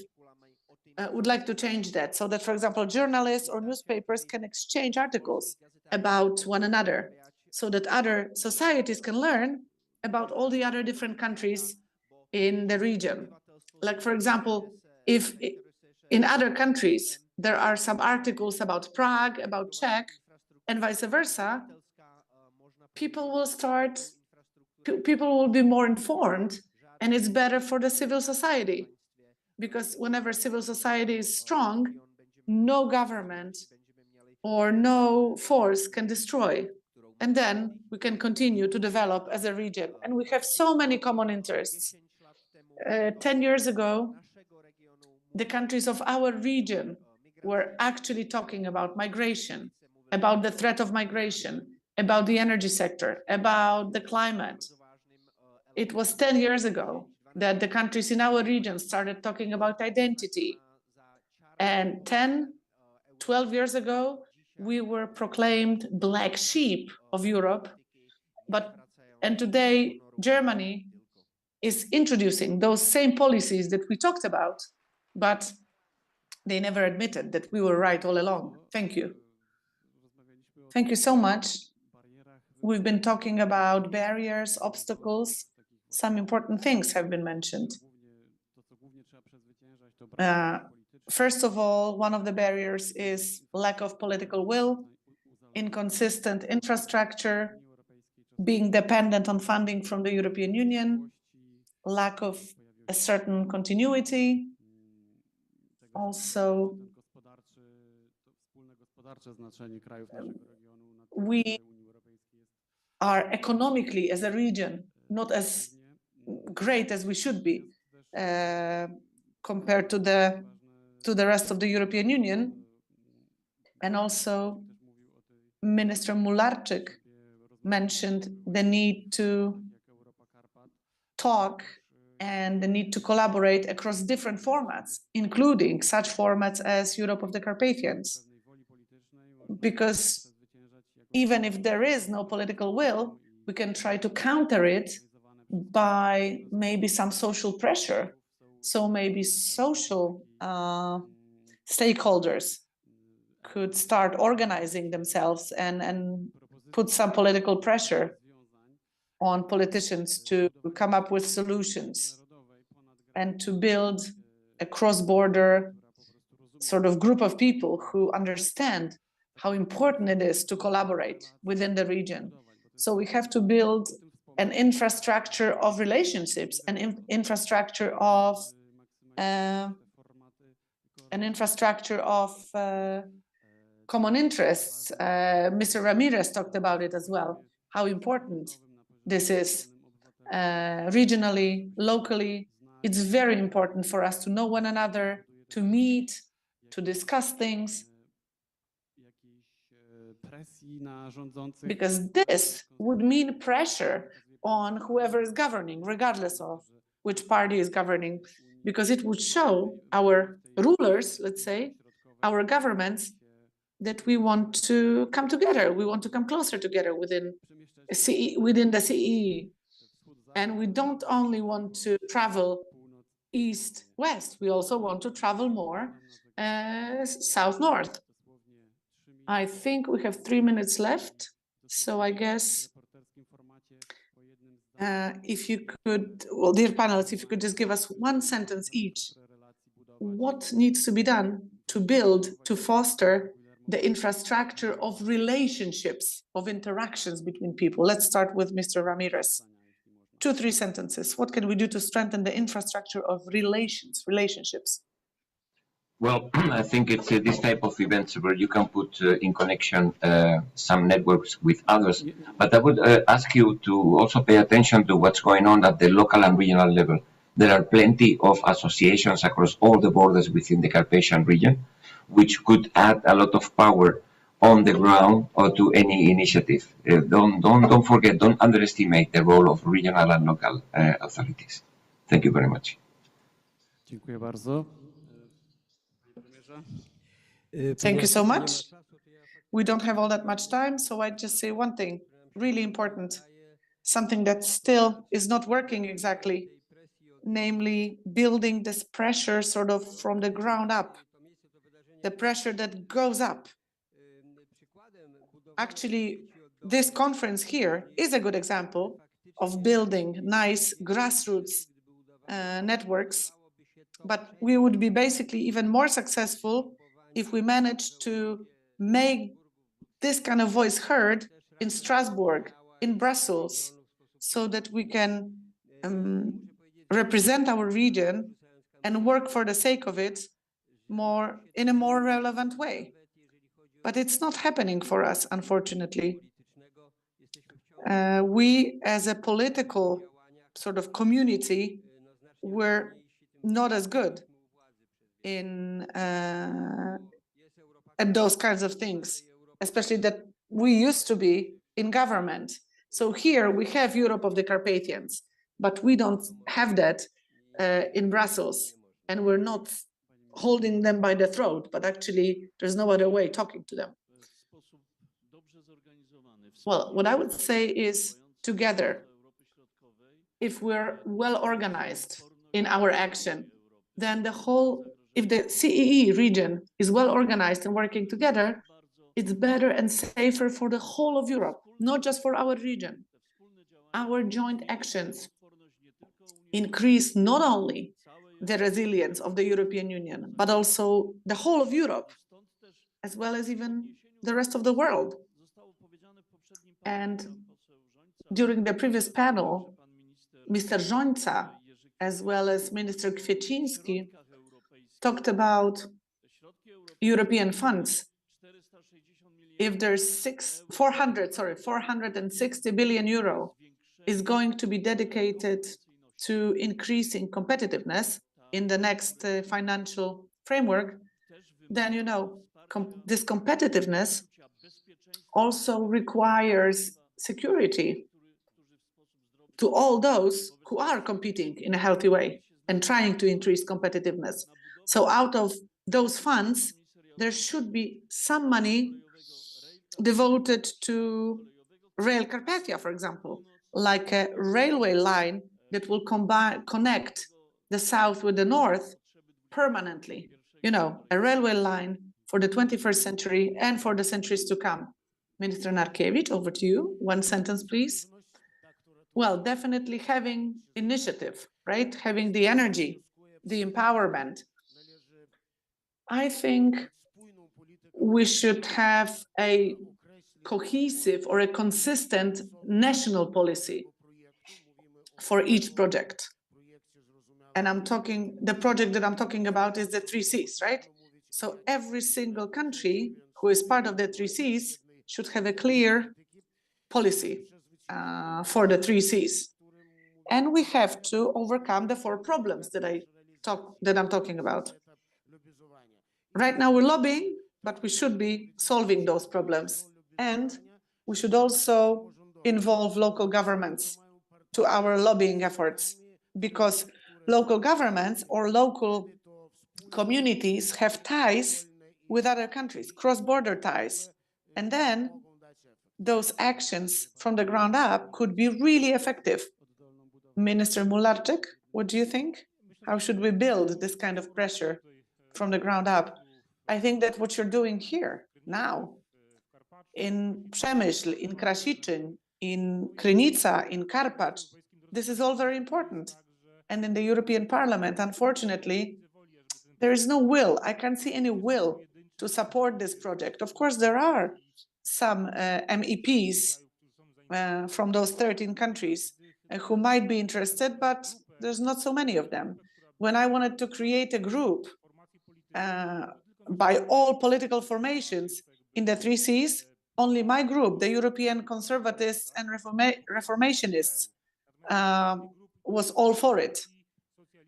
would like to change that so that, for example, journalists or newspapers can exchange articles about one another so that other societies can learn about all the other different countries in the region. Like, for example, if in other countries there are some articles about Prague, about Czech, and vice versa, people will be more informed, and it's better for the civil society. Because whenever civil society is strong, no government or no force can destroy. And then we can continue to develop as a region. And we have so many common interests. 10 years ago, the countries of our region were actually talking about migration, about the threat of migration, about the energy sector, about the climate. It was 10 years ago that the countries in our region started talking about identity. And 10, 12 years ago, we were proclaimed black sheep of Europe. And today, Germany is introducing those same policies that we talked about, but they never admitted that we were right all along. Thank you. Thank you so much. We've been talking about barriers, obstacles. Some important things have been mentioned. First of all, one of the barriers is lack of political will, inconsistent infrastructure, being dependent on funding from the European Union, lack of a certain continuity. Also, we are economically, as a region, not as great as we should be compared to the rest of the European Union. And also, Minister Mularczyk mentioned the need to talk and the need to collaborate across different formats, including such formats as Europe of the Carpathians. Because even if there is no political will, we can try to counter it by maybe some social pressure. So maybe social stakeholders could start organizing themselves and put some political pressure on politicians to come up with solutions and to build a cross-border sort of group of people who understand how important it is to collaborate within the region. So we have to build an infrastructure of relationships, an infrastructure of common interests. Mr. Ramirez talked about it as well, how important this is. Regionally, locally, it's very important for us to know one another, to meet, to discuss things. Because this would mean pressure on whoever is governing, regardless of which party is governing, because it would show our rulers, let's say, our governments, that we want to come together, we want to come closer together within the CEE. And we don't only want to travel east-west, we also want to travel more south-north. I think we have 3 minutes left, so I guess if you could, well, dear panelists, if you could just give us one sentence each. What needs to be done to build, to foster the infrastructure of relationships, of interactions between people? Let's start with Mr. Ramirez. 2-3 sentences. What can we do to strengthen the infrastructure of relationships? Well, I think it's this type of events where you can put in connection some networks with others. But I would ask you to also pay attention to what's going on at the local and regional level. There are plenty of associations across all the borders within the Carpathian region, which could add a lot of power on the ground or to any initiative. Don't forget, don't underestimate the role of regional and local authorities. Thank you very much. Dziękuję bardzo. Thank you so much. We don't have all that much time, so I just say one thing, really important, something that still is not working exactly, namely building this pressure sort of from the ground up, the pressure that goes up. Actually, this conference here is a good example of building nice grassroots networks, but we would be basically even more successful if we managed to make this kind of voice heard in Strasbourg, in Brussels, so that we can represent our region and work for the sake of it in a more relevant way. But it's not happening for us, unfortunately. We, as a political sort of community, were not as good in at those kinds of things, especially that we used to be in government. So here we have Europe of the Carpathians, but we don't have that in Brussels, and we're not holding them by the throat, but actually there's no other way talking to them. Well, what I would say is together, if we're well organized in our action, then if the CEE region is well organized and working together, it's better and safer for the whole of Europe, not just for our region. Our joint actions increase not only the resilience of the European Union, but also the whole of Europe, as well as even the rest of the world. And during the previous panel, Mr. Rzońca, as well as Minister Kwieciński, talked about European funds. If there's 460 billion euro is going to be dedicated to increasing competitiveness in the next financial framework, then this competitiveness also requires security to all those who are competing in a healthy way and trying to increase competitiveness. So out of those funds, there should be some money devoted to Rail Carpathia, for example, like a railway line that will connect the south with the north permanently. A railway line for the 21st century and for the centuries to come. Minister Narkiewicz, over to you. One sentence, please. Well, definitely having initiative, right? Having the energy, the empowerment. I think we should have a cohesive or a consistent national policy for each project. And the project that I'm talking about is the 3 Cs, right? So every single country who is part of the 3 Cs should have a clear policy for the 3 Cs. And we have to overcome the 4 problems that I'm talking about. Right now we're lobbying, but we should be solving those problems. And we should also involve local governments to our lobbying efforts, because local governments or local communities have ties with other countries, cross-border ties. And then those actions from the ground up could be really effective. Minister Mularczyk, what do you think? How should we build this kind of pressure from the ground up? I think that what you're doing here now, in Przemyśl, in Krasiczyn, in Krynica, in Karpacz, this is all very important. And in the European Parliament, unfortunately, there is no will. I can't see any will to support this project. Of course, there are some MEPs from those 13 countries who might be interested, but there's not so many of them. When I wanted to create a group by all political formations in the 3 Cs, only my group, the European Conservatists and Reformationists, was all for it.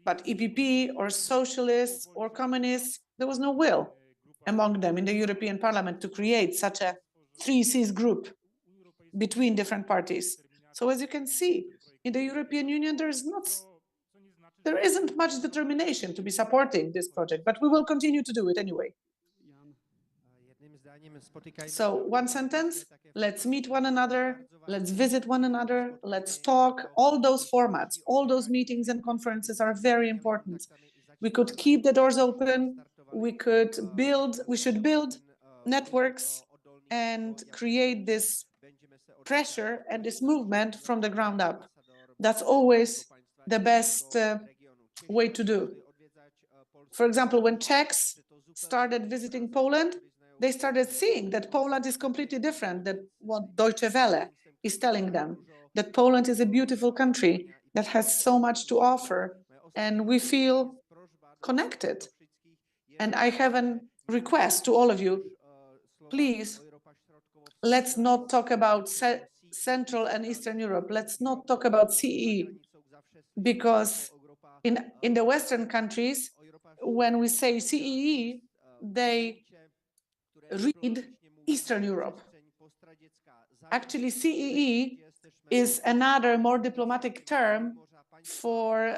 But EPP or Socialists or Communists, there was no will among them in the European Parliament to create such a 3 Cs group between different parties. So as you can see, in the European Union, there isn't much determination to be supporting this project, but we will continue to do it anyway. So one sentence, let's meet one another, let's visit one another, let's talk. All those formats, all those meetings and conferences are very important. We could keep the doors open, we should build networks and create this pressure and this movement from the ground up. That's always the best way to do. For example, when Czechs started visiting Poland, they started seeing that Poland is completely different than what Deutsche Welle is telling them, that Poland is a beautiful country that has so much to offer, and we feel connected. And I have a request to all of you, please, let's not talk about Central and Eastern Europe. Let's not talk about CE, because in the Western countries, when we say CEE, they read Eastern Europe. Actually, CEE is another more diplomatic term for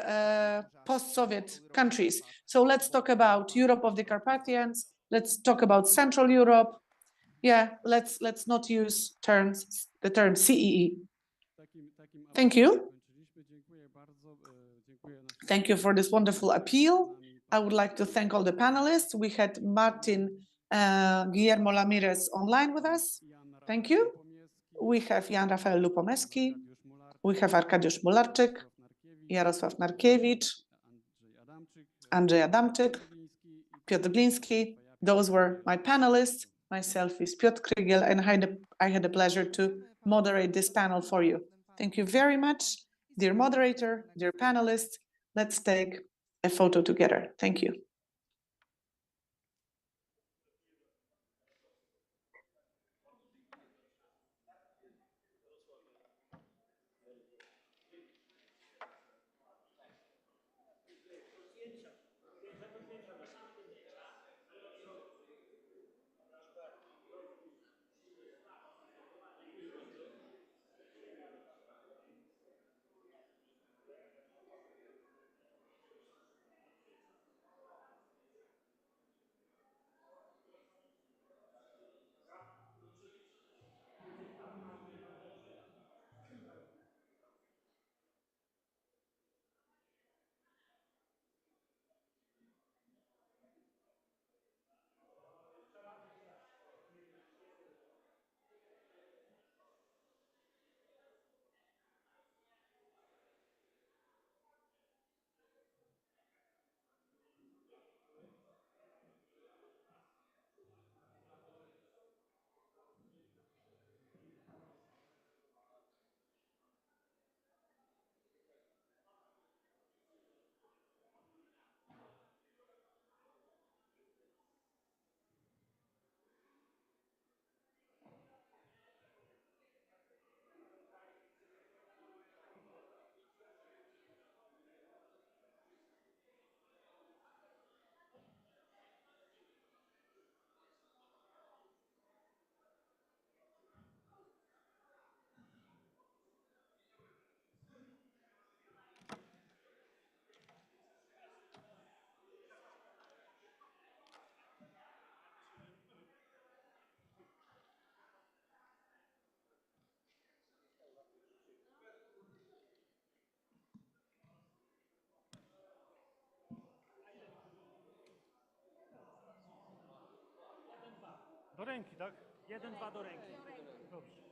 post-Soviet countries. So let's talk about Europe of the Carpathians. Let's talk about Central Europe. Yeah, let's not use the term CEE. Thank you. Thank you for this wonderful appeal. I would like to thank all the panelists. We had Martin Guillermo Ramirez online with us. Thank you. We have Jan Rafael Lupomeski. We have Arkadiusz Mularczyk, Jarosław Narkiewicz, Andrzej Adamczyk, Piotr Gliński. Those were my panelists. Myself is Piotr Krygiel, and I had the pleasure to moderate this panel for you. Thank you very much, dear moderator, dear panelists. Let's take a photo together. Thank you. Do ręki, tak? 1, 2 do ręki. Dobrze.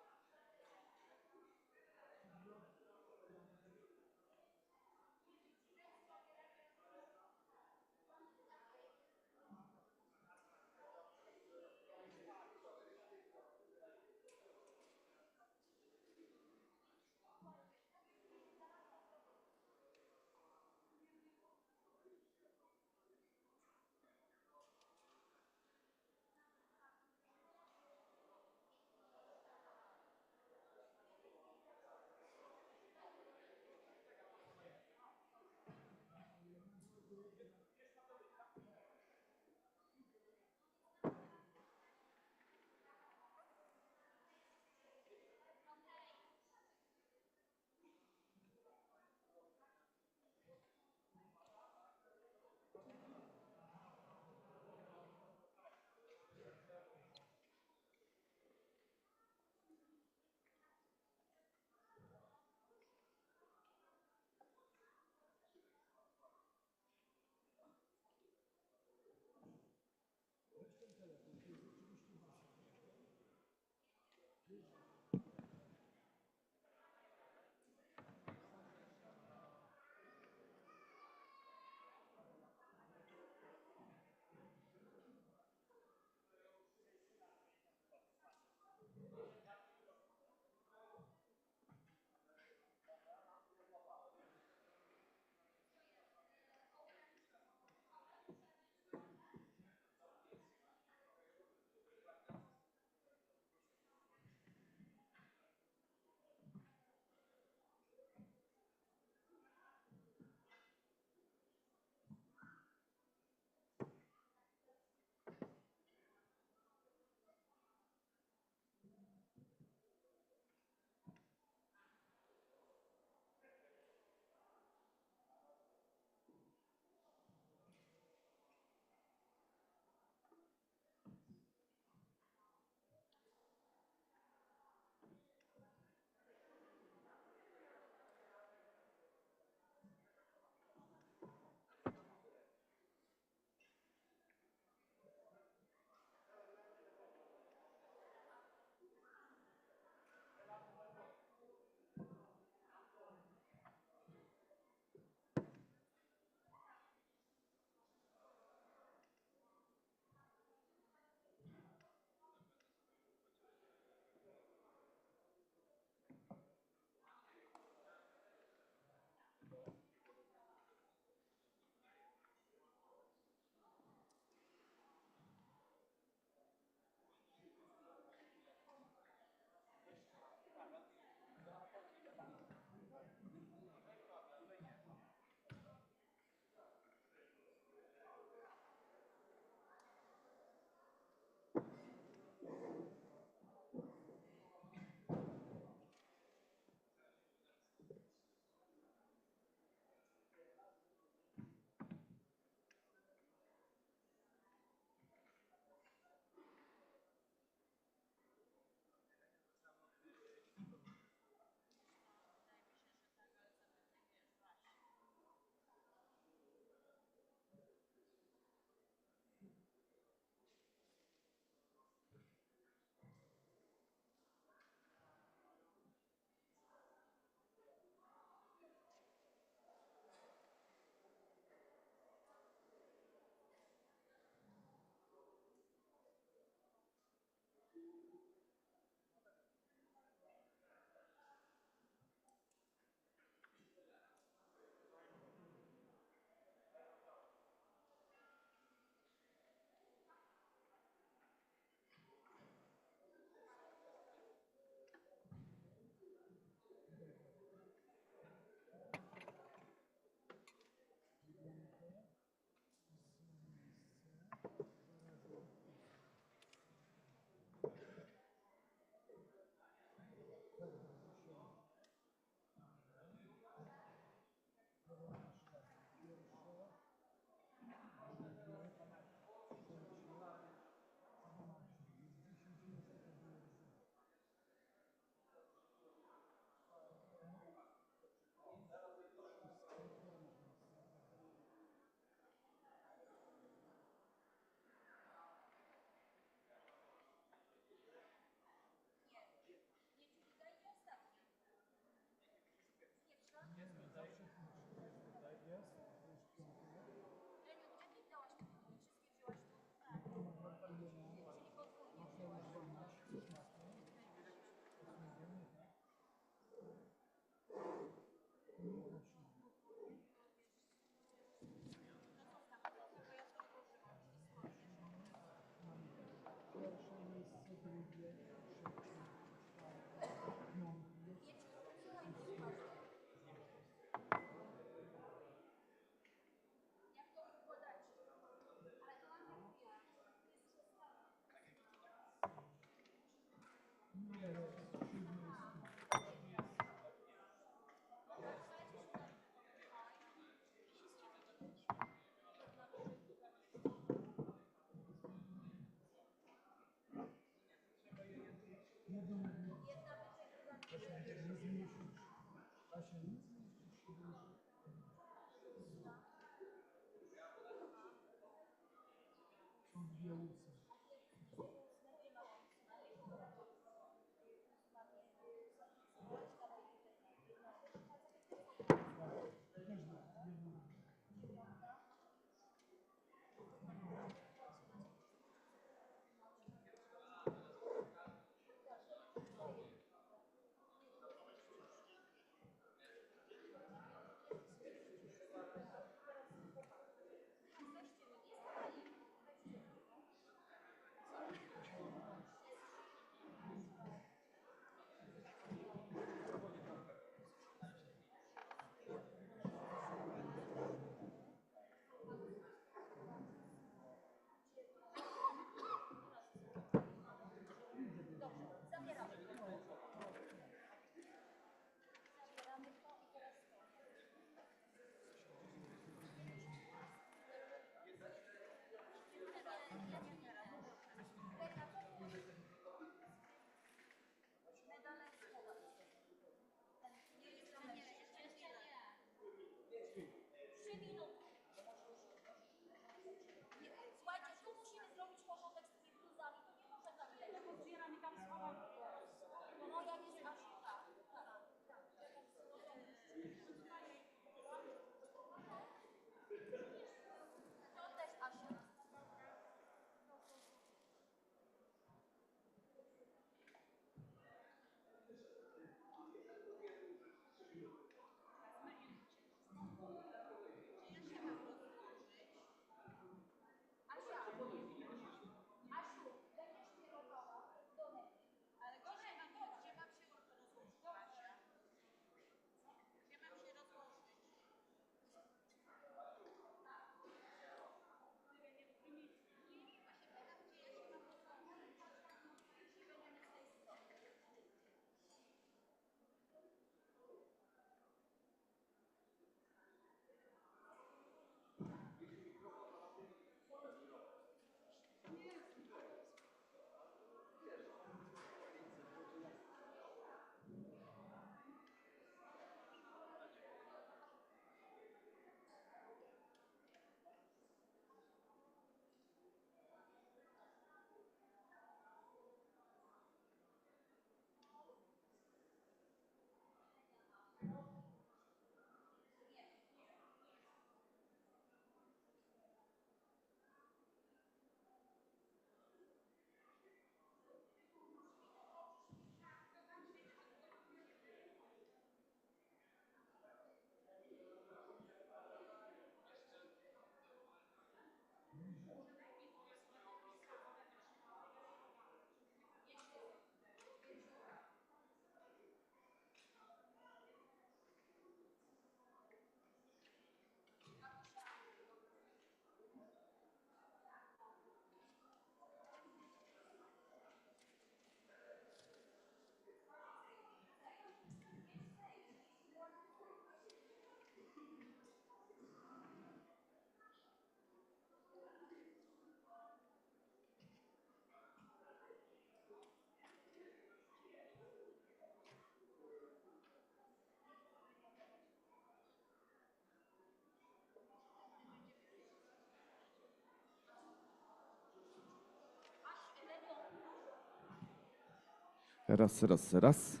Raz, raz, raz.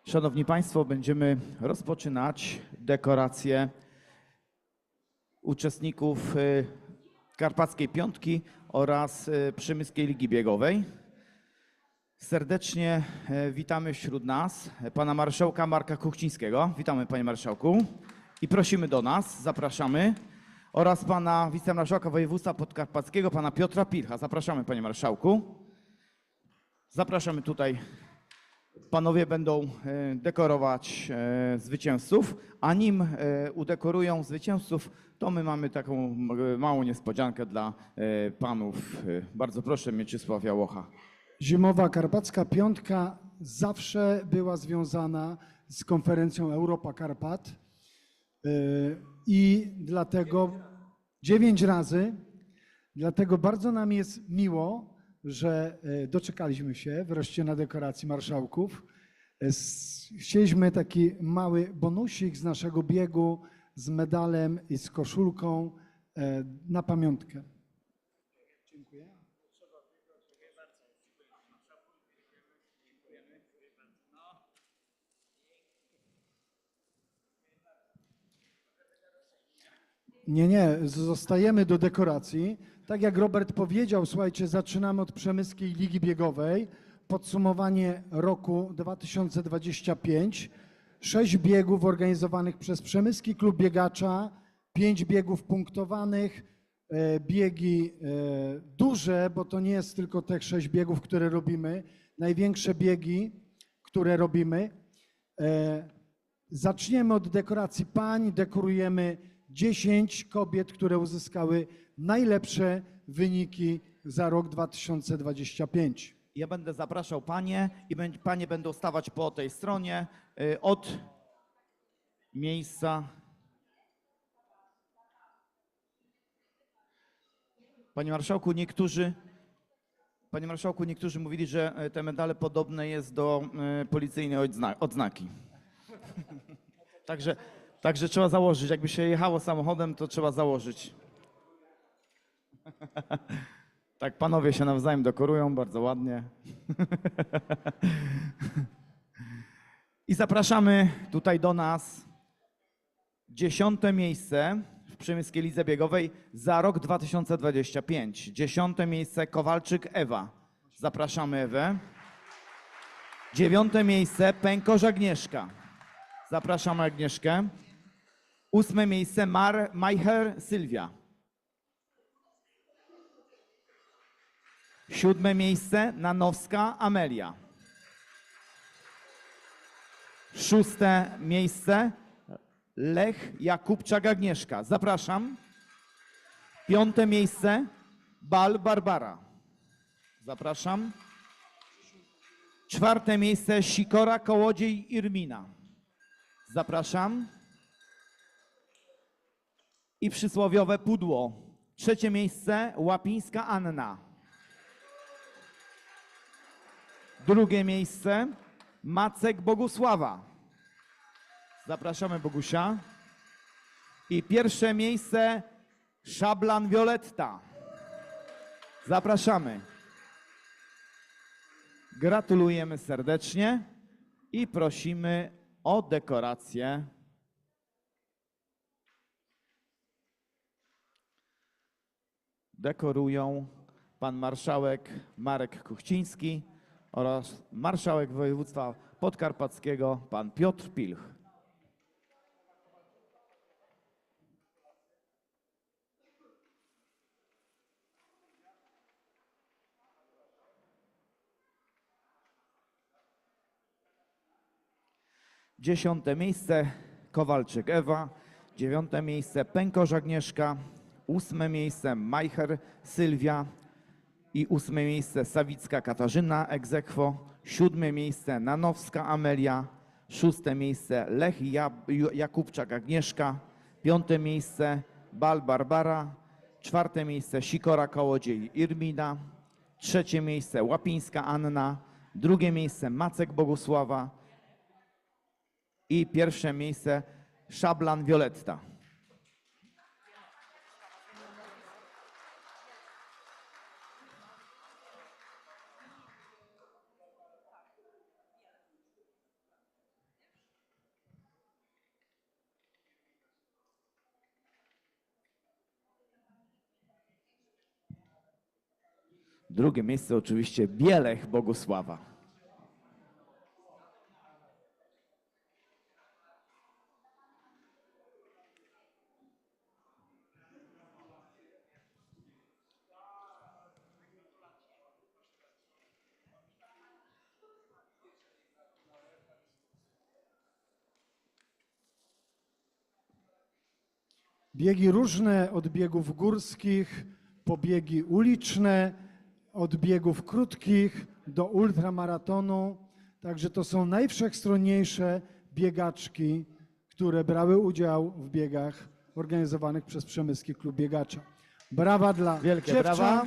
Szanowni Państwo, będziemy rozpoczynać dekorację uczestników Karpackiej Piątki oraz Przemyskiej Ligi Biegowej. Serdecznie witamy wśród nas pana marszałka Marka Kuchcińskiego. Witamy, panie marszałku. I prosimy do nas, zapraszamy. Oraz pana wicemarszałka województwa podkarpackiego, pana Piotra Pilcha. Zapraszamy, panie marszałku. Zapraszamy tutaj. Panowie będą dekorować zwycięzców, a nim udekorują zwycięzców, to my mamy taką małą niespodziankę dla panów. Bardzo proszę, Mieczysław Jałocha. Zimowa Karpacka Piątka zawsze była związana z konferencją Europa Karpat i dlatego 9 razy, dlatego bardzo nam jest miło, że doczekaliśmy się wreszcie na dekoracji marszałków. Chcieliśmy taki mały bonusik z naszego biegu z medalem i z koszulką na pamiątkę. Dziękuję. Nie, zostajemy do dekoracji. Tak jak Robert powiedział, słuchajcie, zaczynamy od Przemyskiej Ligi Biegowej. Podsumowanie roku 2025. 6 biegów organizowanych przez Przemyski Klub Biegacza, 5 biegów punktowanych, biegi duże, bo to nie jest tylko te 6 biegów, które robimy, największe biegi, które robimy. Zaczniemy od dekoracji pań, dekorujemy 10 kobiet, które uzyskały najlepsze wyniki za rok 2025. Ja będę zapraszał panie i panie będą stawać po tej stronie od miejsca. Panie marszałku, niektórzy mówili, że te medale podobne jest do policyjnej odznaki. Także trzeba założyć. Jakby się jechało samochodem, to trzeba założyć. Tak, panowie się nawzajem dekorują bardzo ładnie. I zapraszamy tutaj do nas 10. miejsce w Przemyskiej Lidze Biegowej za rok 2025. 10. miejsce Kowalczyk Ewa. Zapraszamy Ewę. 9. miejsce Pękorz Agnieszka. Zapraszamy Agnieszkę. 8. miejsce Majcher Sylwia. 7. miejsce Nanowska Amelia. 6. miejsce Lech Jakubczak Agnieszka. Zapraszam. 5. miejsce Bal Barbara. Zapraszam. 4. miejsce Sikora Kołodziej Irmina. Zapraszam. I przysłowiowe pudło. 3. miejsce Łapińska Anna. 2. miejsce Macek Bogusława. Zapraszamy Bogusia. I 1. miejsce Szablan Violetta. Zapraszamy. Gratulujemy serdecznie i prosimy o dekorację. Dekorują pan marszałek Marek Kuchciński oraz marszałek województwa podkarpackiego pan Piotr Pilch. Dziesiąte miejsce Kowalczyk Ewa, 9. miejsce Pękorz Agnieszka, 8. miejsce Majcher Sylwia i 8. miejsce Sawicka Katarzyna ex aequo, 7. miejsce Nanowska Amelia, 6. miejsce Lech Jakubczak Agnieszka, 5. miejsce Bal Barbara, 4. miejsce Sikora Kołodziej Irmina, 3. miejsce Łapińska Anna, 2. miejsce Macek Bogusława i 1. miejsce Szablan Violetta. Drugie miejsce oczywiście Bielech Bogusława. Biegi różne, od biegów górskich, po biegi uliczne, od biegów krótkich do ultramaratonu. Także to są najwszechstronniejsze biegaczki, które brały udział w biegach organizowanych przez Przemyski Klub Biegacza. Brawa dla Wielkie dziewcząt. brawa.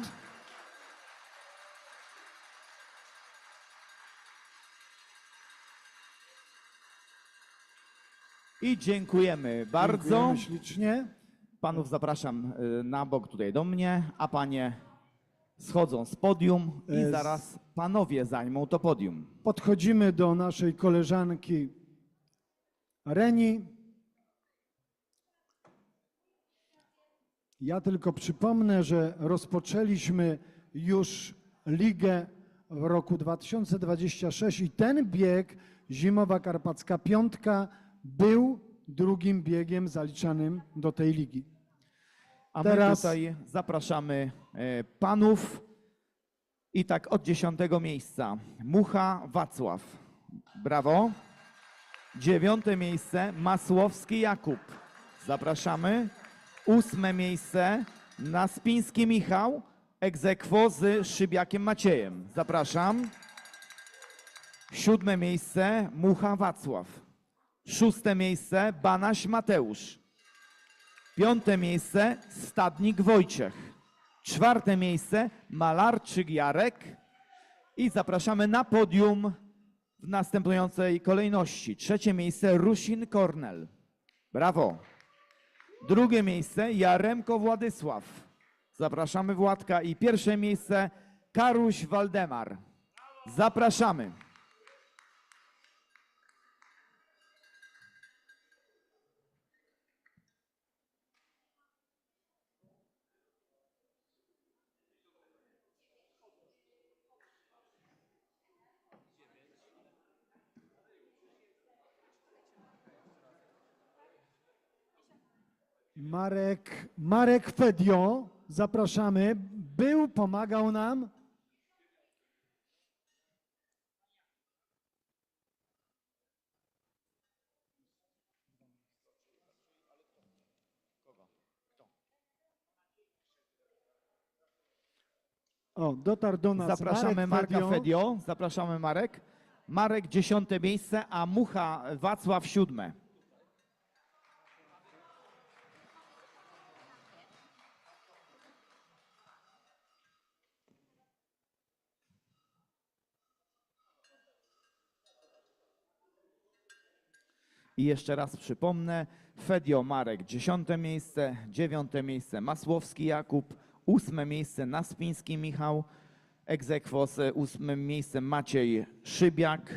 I dziękujemy bardzo. Dziękujemy ślicznie. Panów zapraszam na bok tutaj do mnie, a panie schodzą z podium i zaraz panowie zajmą to podium. Podchodzimy do naszej koleżanki Reni. Ja tylko przypomnę, że rozpoczęliśmy już ligę w roku 2026 i ten bieg Zimowa Karpacka Piątka był drugim biegiem zaliczanym do tej ligi. A my tutaj zapraszamy panów i tak od 10 miejsca. Mucha Wacław. Brawo. 9 miejsce Masłowski Jakub. Zapraszamy. 8 miejsce Naspiński Michał. Ex aequo z Szybiakiem Maciejem. Zapraszam. 7 miejsce Mucha Wacław. 6 miejsce Banaś Mateusz. 5 miejsce Stadnik Wojciech. 4 miejsce Malarczyk Jarek. I zapraszamy na podium w następującej kolejności. 3 miejsce Rusin Kornel. Brawo. 2 miejsce Jaremko Władysław. Zapraszamy Władka. I 1 miejsce Karuś Waldemar. Zapraszamy. Marek Fedio, zapraszamy. Był, pomagał nam. O, dotarł do nas Zapraszamy Marek Marka Fedio. Zapraszamy Marek. Marek 10 miejsce, a Mucha Wacław 7. I jeszcze raz przypomnę, Fedio Marek 10 miejsce, 9 miejsce Masłowski Jakub, 8 miejsce Naspiński Michał, ex aequo z 8 miejscem Maciej Szybiak,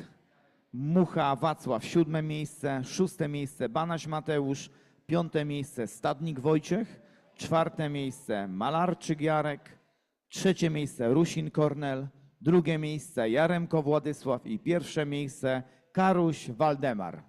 Mucha Wacław 7 miejsce, 6 miejsce Banaś Mateusz, 5 miejsce Stadnik Wojciech, 4 miejsce Malarczyk Jarek, 3 miejsce Rusin Kornel, 2 miejsce Jaremko Władysław i 1 miejsce Karuś Waldemar.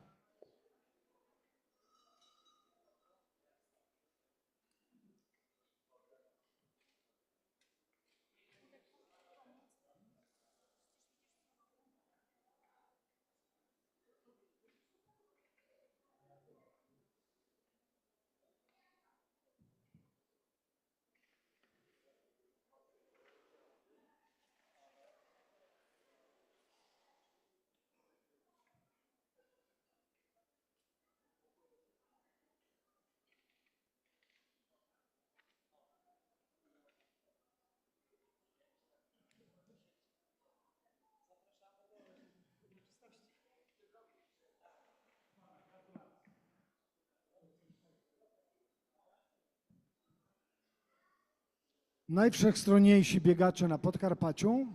Najwszechstronniejsi biegacze na Podkarpaciu.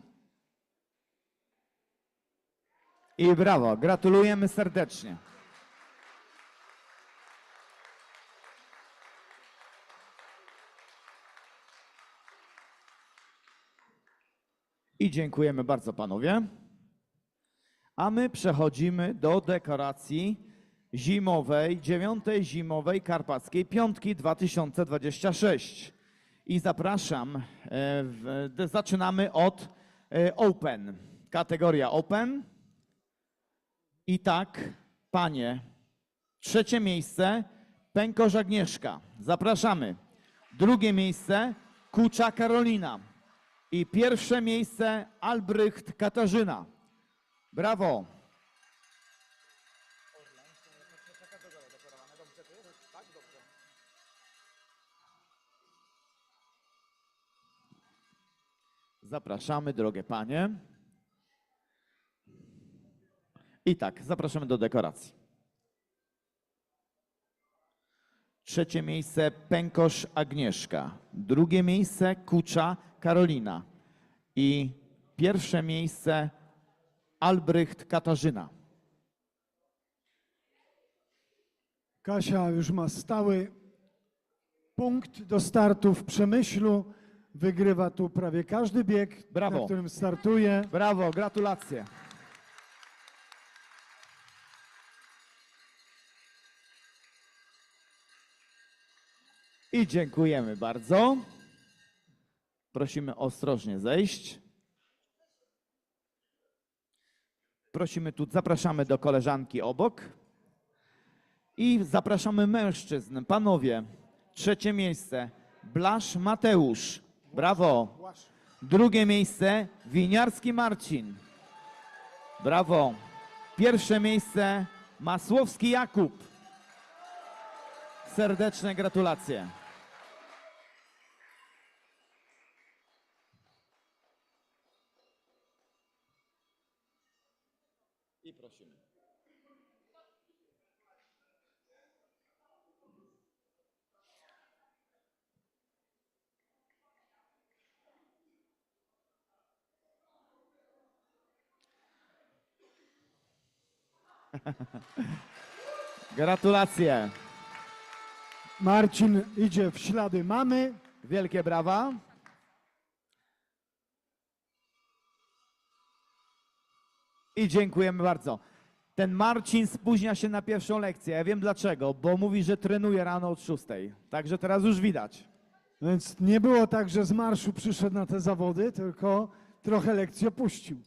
I brawo, gratulujemy serdecznie. I dziękujemy bardzo panowie. A my przechodzimy do dekoracji zimowej, 9. zimowej Karpackiej Piątki 2026. I zapraszam, zaczynamy od Open. Kategoria Open. I tak, panie, 3. miejsce Pękosz Agnieszka. Zapraszamy. 2. miejsce Kucza Karolina. I 1. miejsce Albrecht Katarzyna. Brawo. Zapraszamy, drogie panie. I tak, zapraszamy do dekoracji. 3. miejsce Pękosz Agnieszka. 2. miejsce Kucza Karolina. I 1. miejsce Albrecht Katarzyna. Kasia już ma stały punkt do startu w Przemyślu. Wygrywa tu prawie każdy bieg, Brawo. na którym startuje. Brawo, gratulacje. I dziękujemy bardzo. Prosimy ostrożnie zejść. Prosimy tu, zapraszamy do koleżanki obok. I zapraszamy mężczyzn. Panowie, 3. miejsce Blasz Mateusz. Brawo. 2. miejsce Winiarski Marcin. Brawo. 1. miejsce Masłowski Jakub. Serdeczne gratulacje. I prosimy. Gratulacje. Marcin idzie w ślady mamy. Wielkie brawa. I dziękujemy bardzo. Ten Marcin spóźnia się na pierwszą lekcję. Ja wiem dlaczego, bo mówi, że trenuje rano od 6. Także teraz już widać. Więc nie było tak, że z marszu przyszedł na te zawody, tylko trochę lekcji opuścił.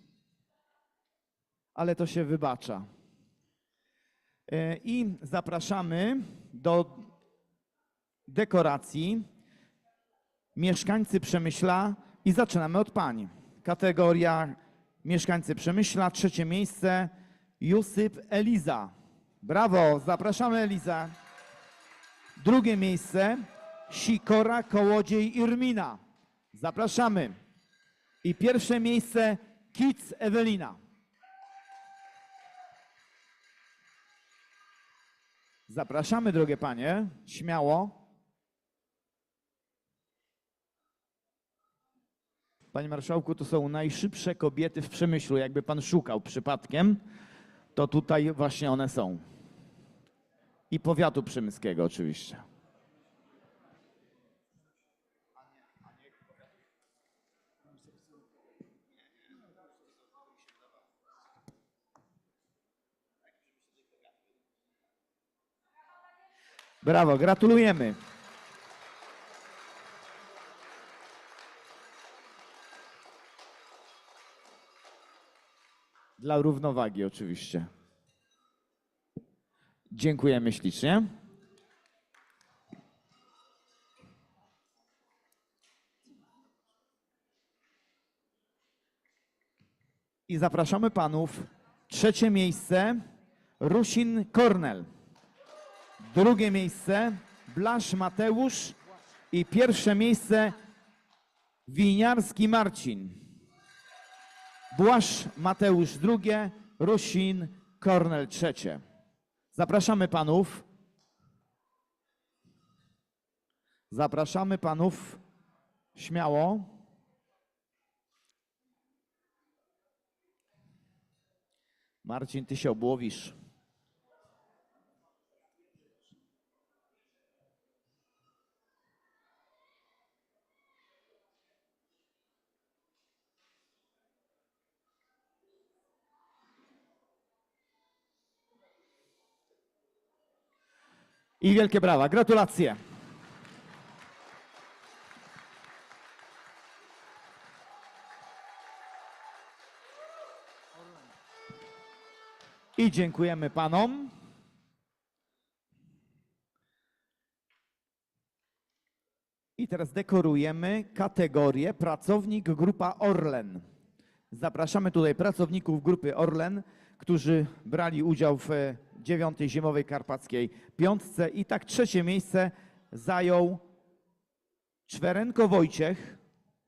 Ale to się wybacza. I zapraszamy do dekoracji mieszkańcy Przemyśla i zaczynamy od pań. Kategoria mieszkańcy Przemyśla, 3. miejsce Józef Eliza. Brawo, zapraszamy Eliza. 2. miejsce Sikora Kołodziej Irmina. Zapraszamy. I 1. miejsce Kic Ewelina. Zapraszamy, drogie panie, śmiało. Panie marszałku, to są najszybsze kobiety w Przemyślu. Jakby pan szukał przypadkiem, to tutaj właśnie one są. I powiatu przemyskiego oczywiście. Brawo, gratulujemy. Dla równowagi oczywiście. Dziękujemy ślicznie. I zapraszamy panów. 3. miejsce Rusin Kornel. 2. miejsce Blasz Mateusz i 1. miejsce Winiarski Marcin. Błasz Mateusz 2, Rusin Kornel 3. Zapraszamy panów. Zapraszamy panów śmiało. Marcin, ty się obłowisz. I wielkie brawa. Gratulacje. I dziękujemy panom. I teraz dekorujemy kategorię pracownik grupa Orlen. Zapraszamy tutaj pracowników grupy Orlen, którzy brali udział w 9. Zimowej Karpackiej Piątce. I tak 3. miejsce zajął Czwerenko Wojciech.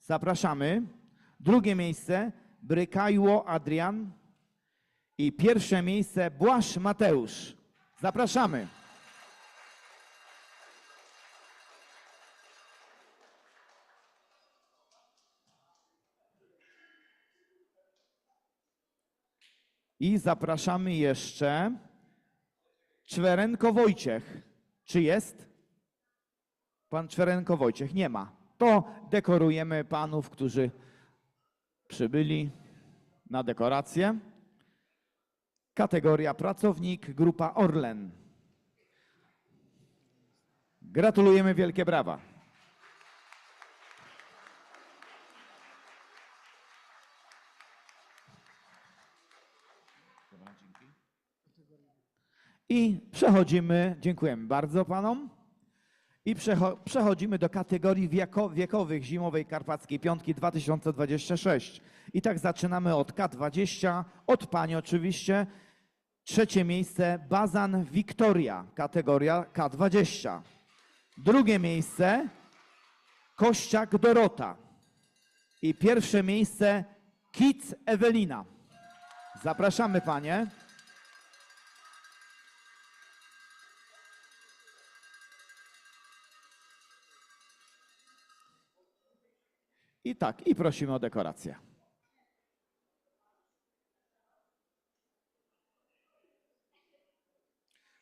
Zapraszamy. 2. miejsce Brykajło Adrian. I 1. miejsce Błasz Mateusz. Zapraszamy. I zapraszamy jeszcze Czwerenko Wojciech. Czy jest? Pan Czwerenko Wojciech nie ma. To dekorujemy panów, którzy przybyli na dekorację. Kategoria pracownik, grupa Orlen. Gratulujemy, wielkie brawa. I przechodzimy, dziękujemy bardzo panom. I przechodzimy do kategorii wiekowych Zimowej Karpackiej Piątki 2026. I tak zaczynamy od K20, od pani oczywiście. 3. miejsce Bazan Wiktoria, kategoria K20. 2. miejsce Kościak Dorota. I 1. miejsce Kic Ewelina. Zapraszamy panie. I tak, i prosimy o dekorację.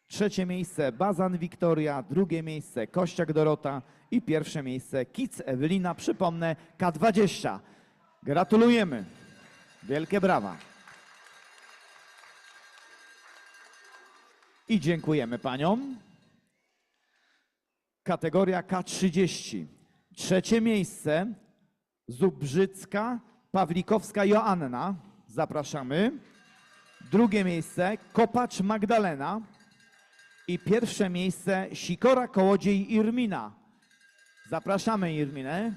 Trzecie miejsce Bazan Wiktoria, 2. miejsce Kościak Dorota i 1. miejsce Kic Ewelina. Przypomnę, K20. Gratulujemy. Wielkie brawa. I dziękujemy paniom. Kategoria K30. 3. miejsce Zubrzycka Pawlikowska Joanna. Zapraszamy. 2. miejsce Kopacz Magdalena. I 1. miejsce Sikora Kołodziej Irmina. Zapraszamy Irminę.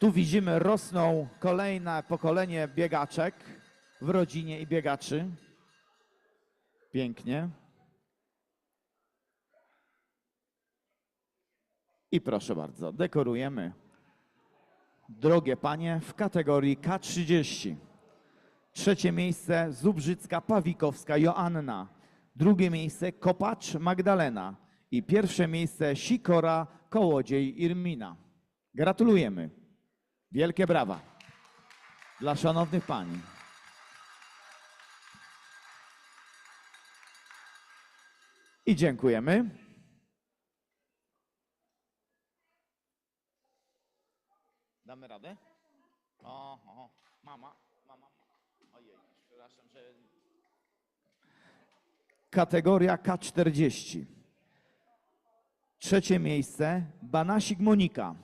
Tu widzimy, rosną kolejne pokolenie biegaczek w rodzinie i biegaczy. Pięknie. I proszę bardzo, dekorujemy. Drogie panie, w kategorii K30. 3. miejsce Zubrzycka Pawlikowska Joanna. 2. miejsce Kopacz Magdalena. I 1. miejsce Sikora Kołodziej Irmina. Gratulujemy. Wielkie brawa dla szanownych pań. I dziękujemy. Damy radę? O, mama. Ojej, przepraszam, że... Kategoria K40. 3. miejsce Banasik Monika.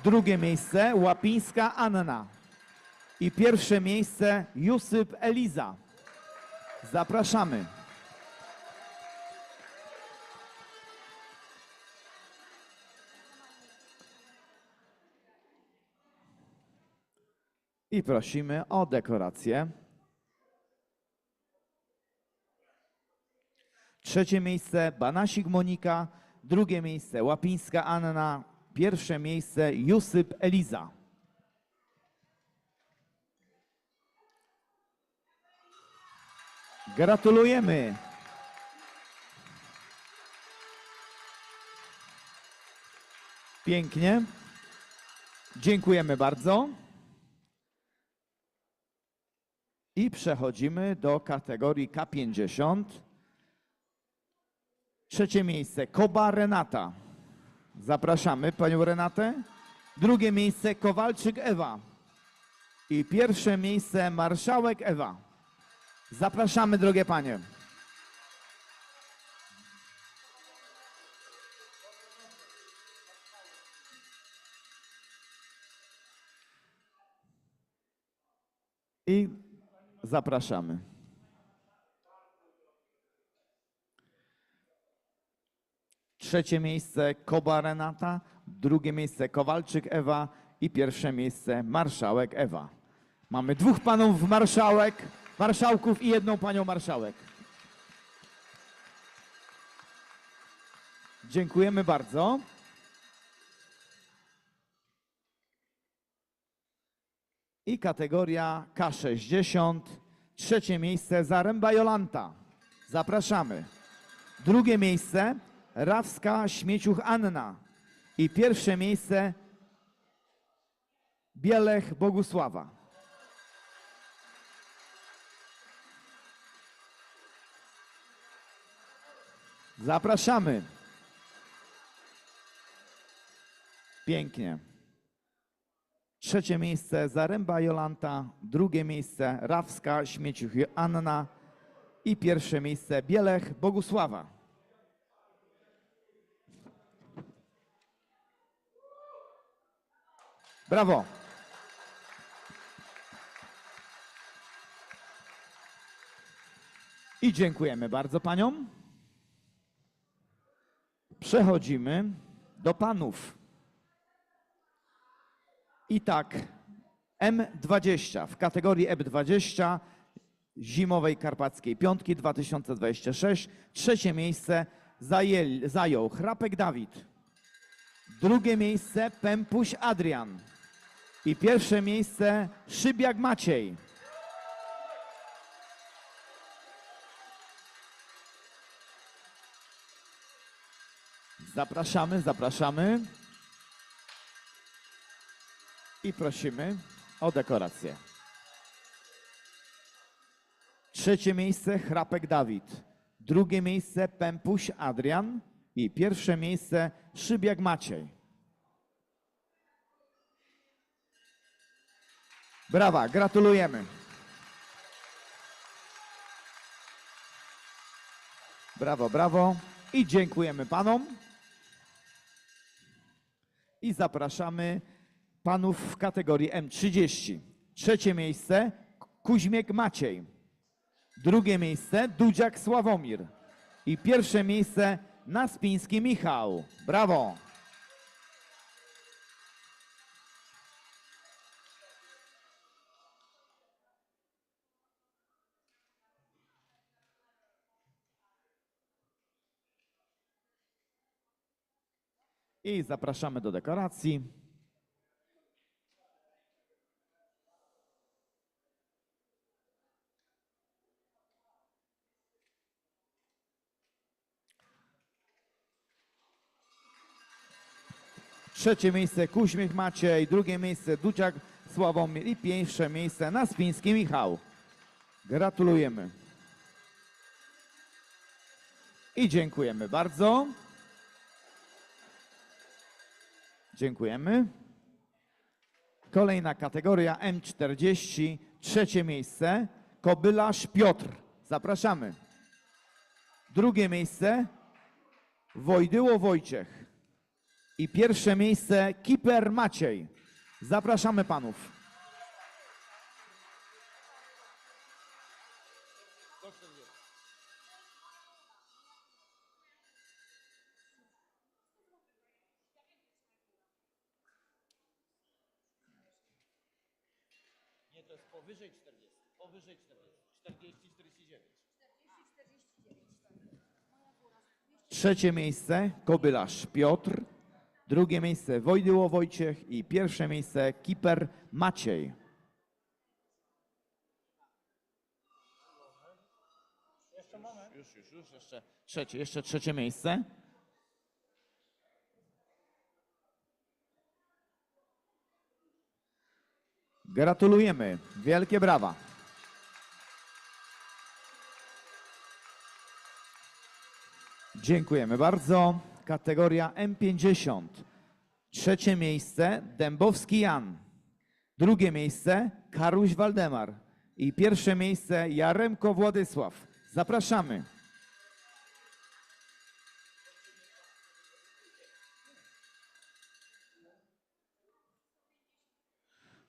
2. miejsce Łapińska Anna. I 1. miejsce Jusyp Eliza. Zapraszamy. I prosimy o dekorację. 3. miejsce Banasik Monika, 2. miejsce Łapińska Anna, 1. miejsce Jusyp Eliza. Gratulujemy. Pięknie. Dziękujemy bardzo. I przechodzimy do kategorii K50. 3. miejsce Koba Renata. Zapraszamy panią Renatę. 2. miejsce Kowalczyk Ewa. I 1. miejsce Marszałek Ewa. Zapraszamy, drogie panie. I zapraszamy. Trzecie miejsce Koba Renata, drugie miejsce Kowalczyk Ewa i pierwsze miejsce Marszałek Ewa. Mamy 2 panów marszałków i 1 panią marszałek. Dziękujemy bardzo. I kategoria K60. Trzecie miejsce Zaręba Jolanta. Zapraszamy. Drugie miejsce Rawska Śmieciuch Anna. I pierwsze miejsce Bielech Bogusława. Zapraszamy. Pięknie. Trzecie miejsce Zaręba Jolanta, drugie miejsce Rawska Śmieciuch Anna i pierwsze miejsce Bielech Bogusława. Brawo. I dziękujemy bardzo paniom. Przechodzimy do panów. I tak, M20 w kategorii M20 Zimowej Karpackiej Piątki 2026. Trzecie miejsce zajął Chrapek Dawid. Drugie miejsce Pępuś Adrian. I pierwsze miejsce Szybiak Maciej. Zapraszamy, zapraszamy. I prosimy o dekorację. Trzecie miejsce Chrapek Dawid. Drugie miejsce Pępuś Adrian. I pierwsze miejsce Szybiak Maciej. Brawa, gratulujemy. Brawo, brawo. I dziękujemy panom. I zapraszamy panów w kategorii M30. Trzecie miejsce Kuźmiek Maciej. Drugie miejsce Dudziak Sławomir. I pierwsze miejsce Naspiński Michał. Brawo. I zapraszamy do dekoracji. Trzecie miejsce Kuśmiech Maciej, drugie miejsce Dudziak Sławomir i pierwsze miejsce Naspiński Michał. Gratulujemy. I dziękujemy bardzo. Dziękujemy. Kolejna kategoria M40, trzecie miejsce Kobylarz Piotr. Zapraszamy. Drugie miejsce Wojdyło Wojciech. I pierwsze miejsce Kiper Maciej. Zapraszamy panów. Nie, to jest powyżej 40. Powyżej 40. 40, 49. Trzecie miejsce Kobylarz Piotr. Drugie miejsce Wojdyło Wojciech i pierwsze miejsce Kiper Maciej. Jeszcze moment. Już, jeszcze trzecie miejsce. Gratulujemy. Wielkie brawa. Dziękujemy bardzo. Kategoria M50. Trzecie miejsce Dębowski Jan. Drugie miejsce Karuś Waldemar. I pierwsze miejsce Jaremko Władysław. Zapraszamy.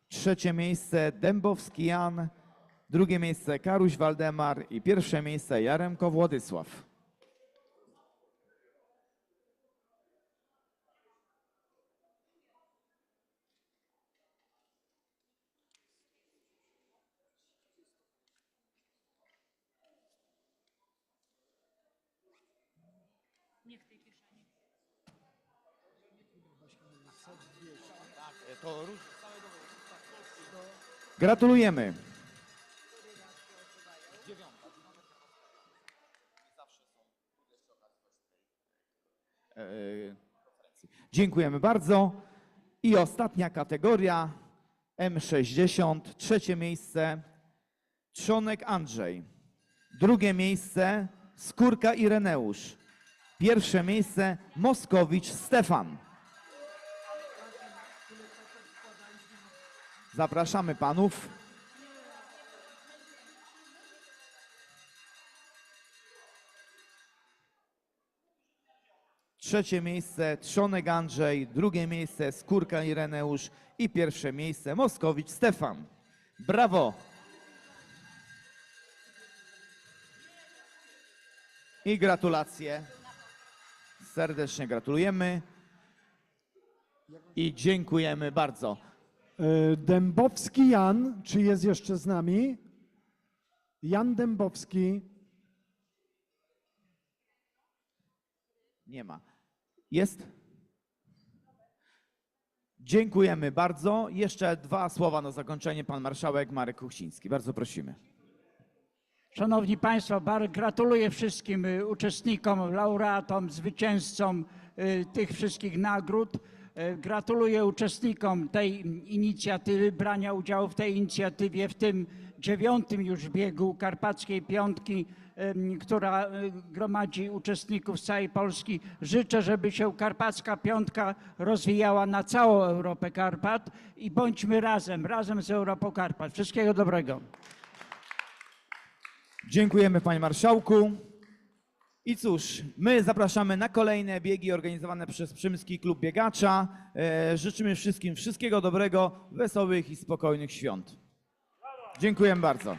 Trzecie miejsce Dębowski Jan. drugie miejsce Karuś Waldemar i pierwsze miejsce Jaremko Władysław. Gratulujemy. Dziękujemy bardzo. I ostatnia kategoria M60, trzecie miejsce Trzonek Andrzej, drugie miejsce Skórka Ireneusz, pierwsze miejsce Moskowicz Stefan. Zapraszamy panów. Trzecie miejsce Trzonek Andrzej, drugie miejsce Skórka Ireneusz i pierwsze miejsce Moskowicz Stefan. Brawo! I gratulacje. Serdecznie gratulujemy i dziękujemy bardzo. Dębowski Jan, czy jest jeszcze z nami? Jan Dębowski. Nie ma. Jest? Dziękujemy bardzo. Jeszcze dwa słowa na zakończenie. Pan marszałek Marek Kuchciński. Bardzo prosimy. Szanowni Państwo, gratuluję wszystkim uczestnikom, laureatom, zwycięzcom tych wszystkich nagród. Gratuluję uczestnikom tej inicjatywy, brania udziału w tej inicjatywie, w tym 9. już biegu Karpackiej Piątki, która gromadzi uczestników z całej Polski. Życzę, żeby się Karpacka Piątka rozwijała na całą Europę Karpat i bądźmy razem z Europą Karpat. Wszystkiego dobrego. Dziękujemy panie marszałku. I cóż, my zapraszamy na kolejne biegi organizowane przez Przemyski Klub Biegacza. Życzymy wszystkim wszystkiego dobrego, wesołych i spokojnych świąt. Dziękujemy bardzo.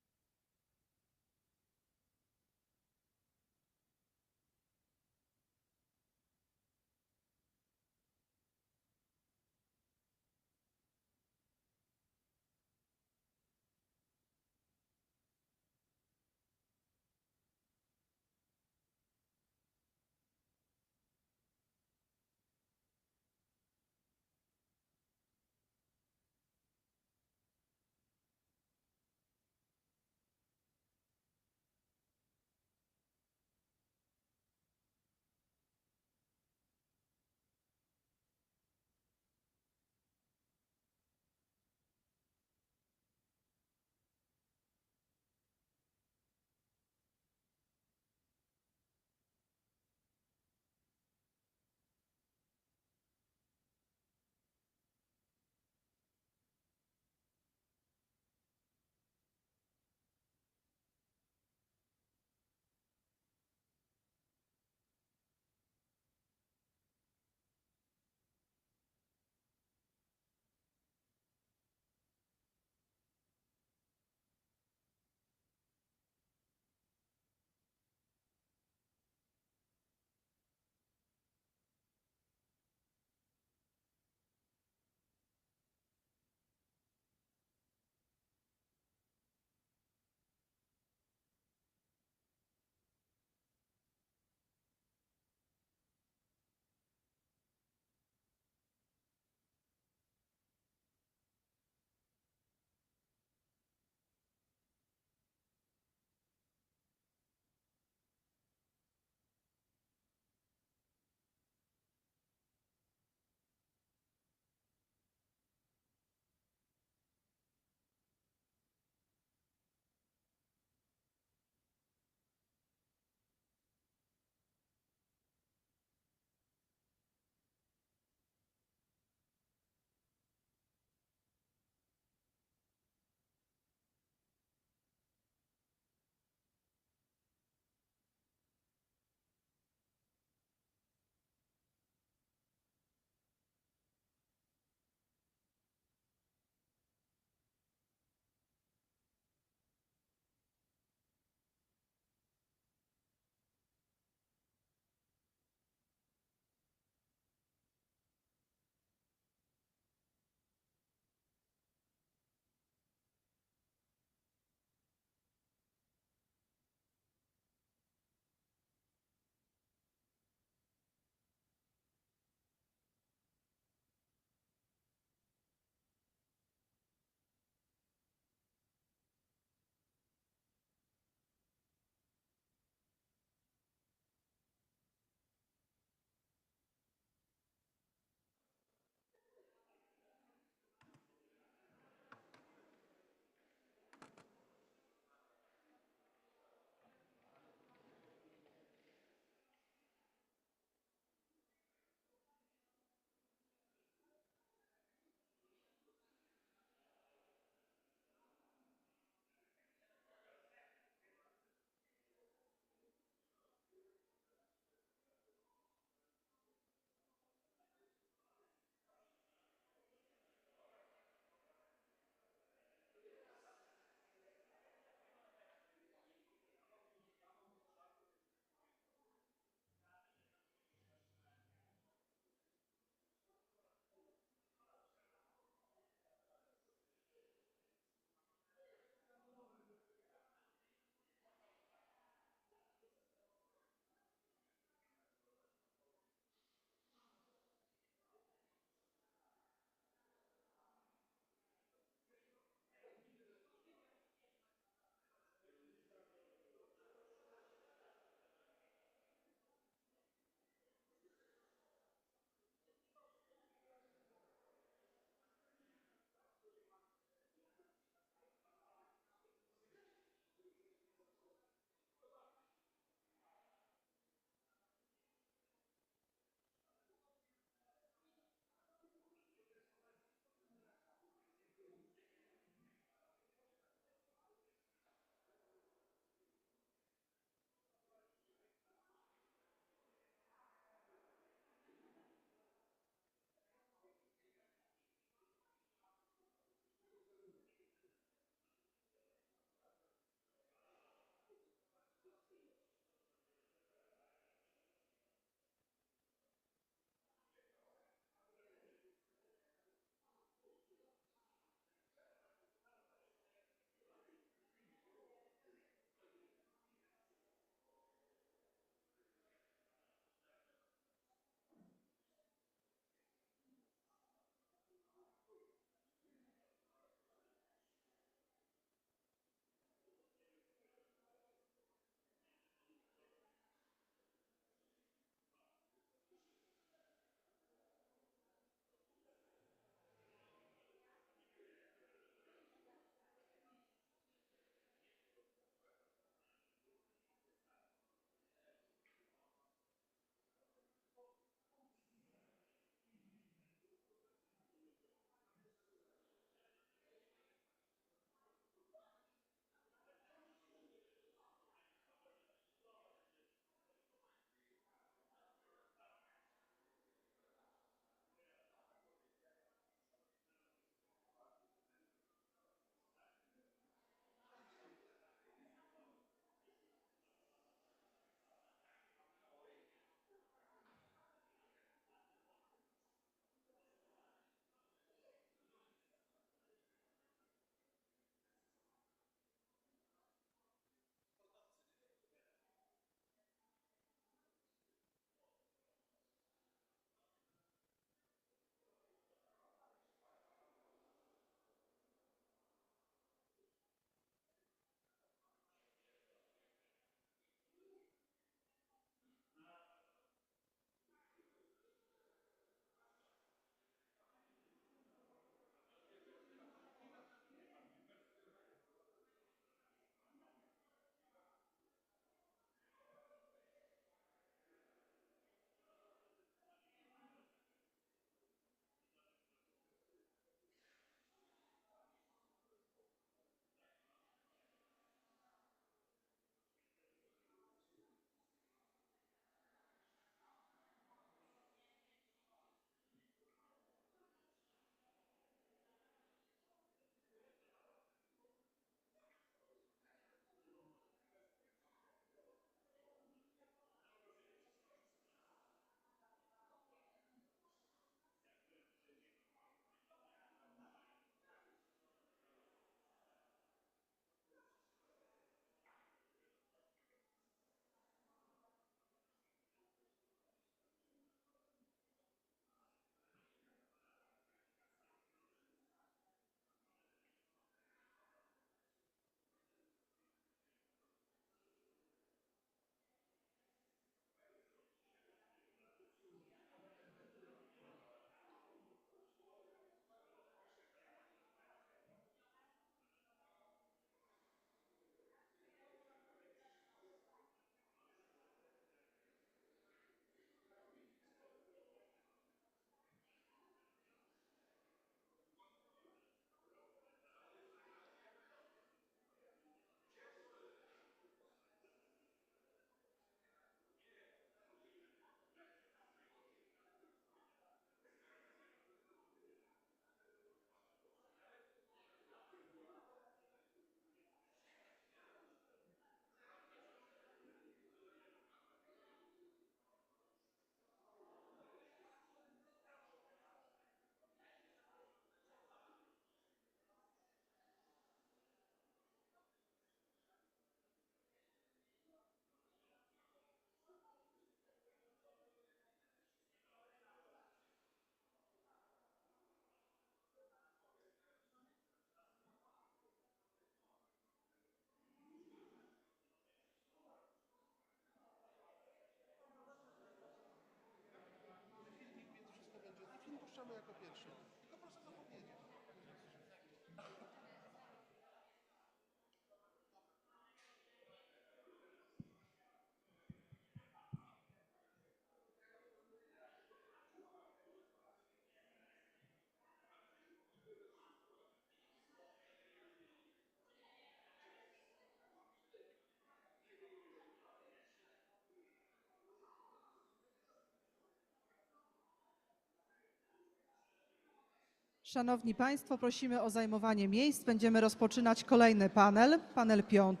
Szanowni Państwo, prosimy o zajmowanie miejsc. Będziemy rozpoczynać kolejny panel, panel 5.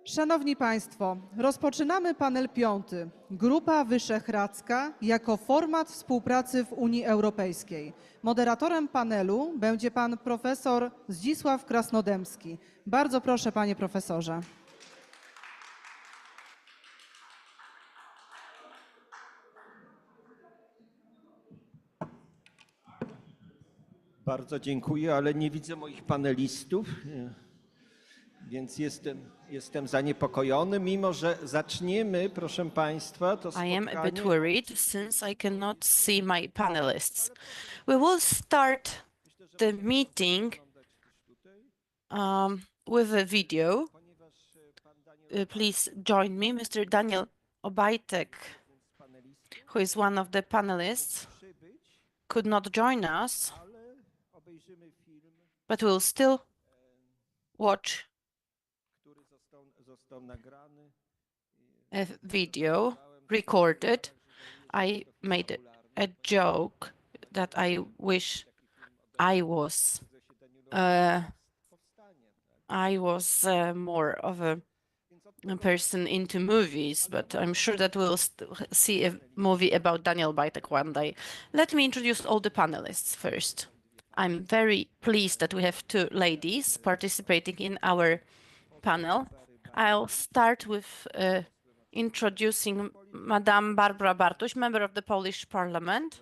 Szanowni Państwo, rozpoczynamy panel 5. Grupa Wyszehradzka jako format współpracy w Unii Europejskiej. Moderatorem panelu będzie pan profesor Zdzisław Krasnodębski. Bardzo proszę, panie profesorze. Bardzo dziękuję, ale nie widzę moich panelistów, więc jestem zaniepokojony, mimo że zaczniemy, proszę Państwa, to spotkanie. I am a bit worried since I cannot see my panelists. We will start the meeting with a video. Please join me, Mr. Daniel Obajtek, who is one of the panelists, could not join us, but we'll still watch a video recorded. I made a joke that I wish I was more of a person into movies, but I'm sure that we'll see a movie about Daniel Obajtek one day. Let me introduce all the panelists first. I'm very pleased that we have two ladies participating in our panel. I'll start with introducing Madame Barbara Bartuś, member of the Polish Parliament,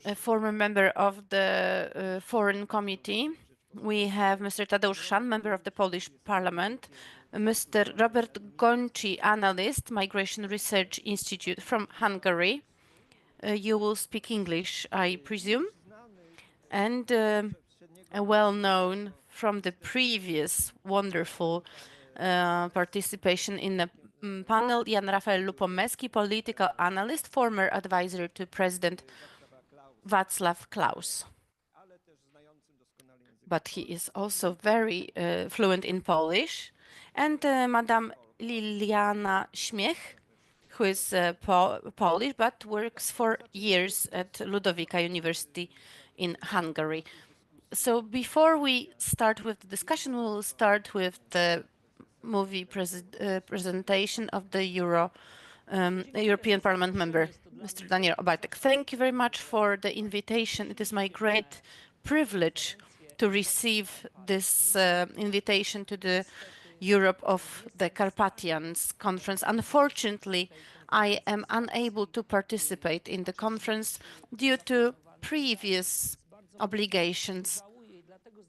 a former member of the Foreign Committee. We have Mr. Tadeusz Chrzan, member of the Polish Parliament, Mr. Robert Gończy, analyst, Migration Research Institute from Hungary. You will speak English, I presume, and well-known from the previous wonderful participation in the panel, Jan Rafael Lupomeski, political analyst, former advisor to President Václav Klaus. But he is also very fluent in Polish. And Madame Liliana Śmiech, who is Polish, but works for years at Ludowika University in Hungary. So before we start with the discussion, we'll start with the movie presentation of the European Parliament member, Mr. Daniel Obajtek. Thank you very much for the invitation. It is my great privilege to receive this invitation to the Europe of the Carpathians conference. Unfortunately, I am unable to participate in the conference due to previous obligations.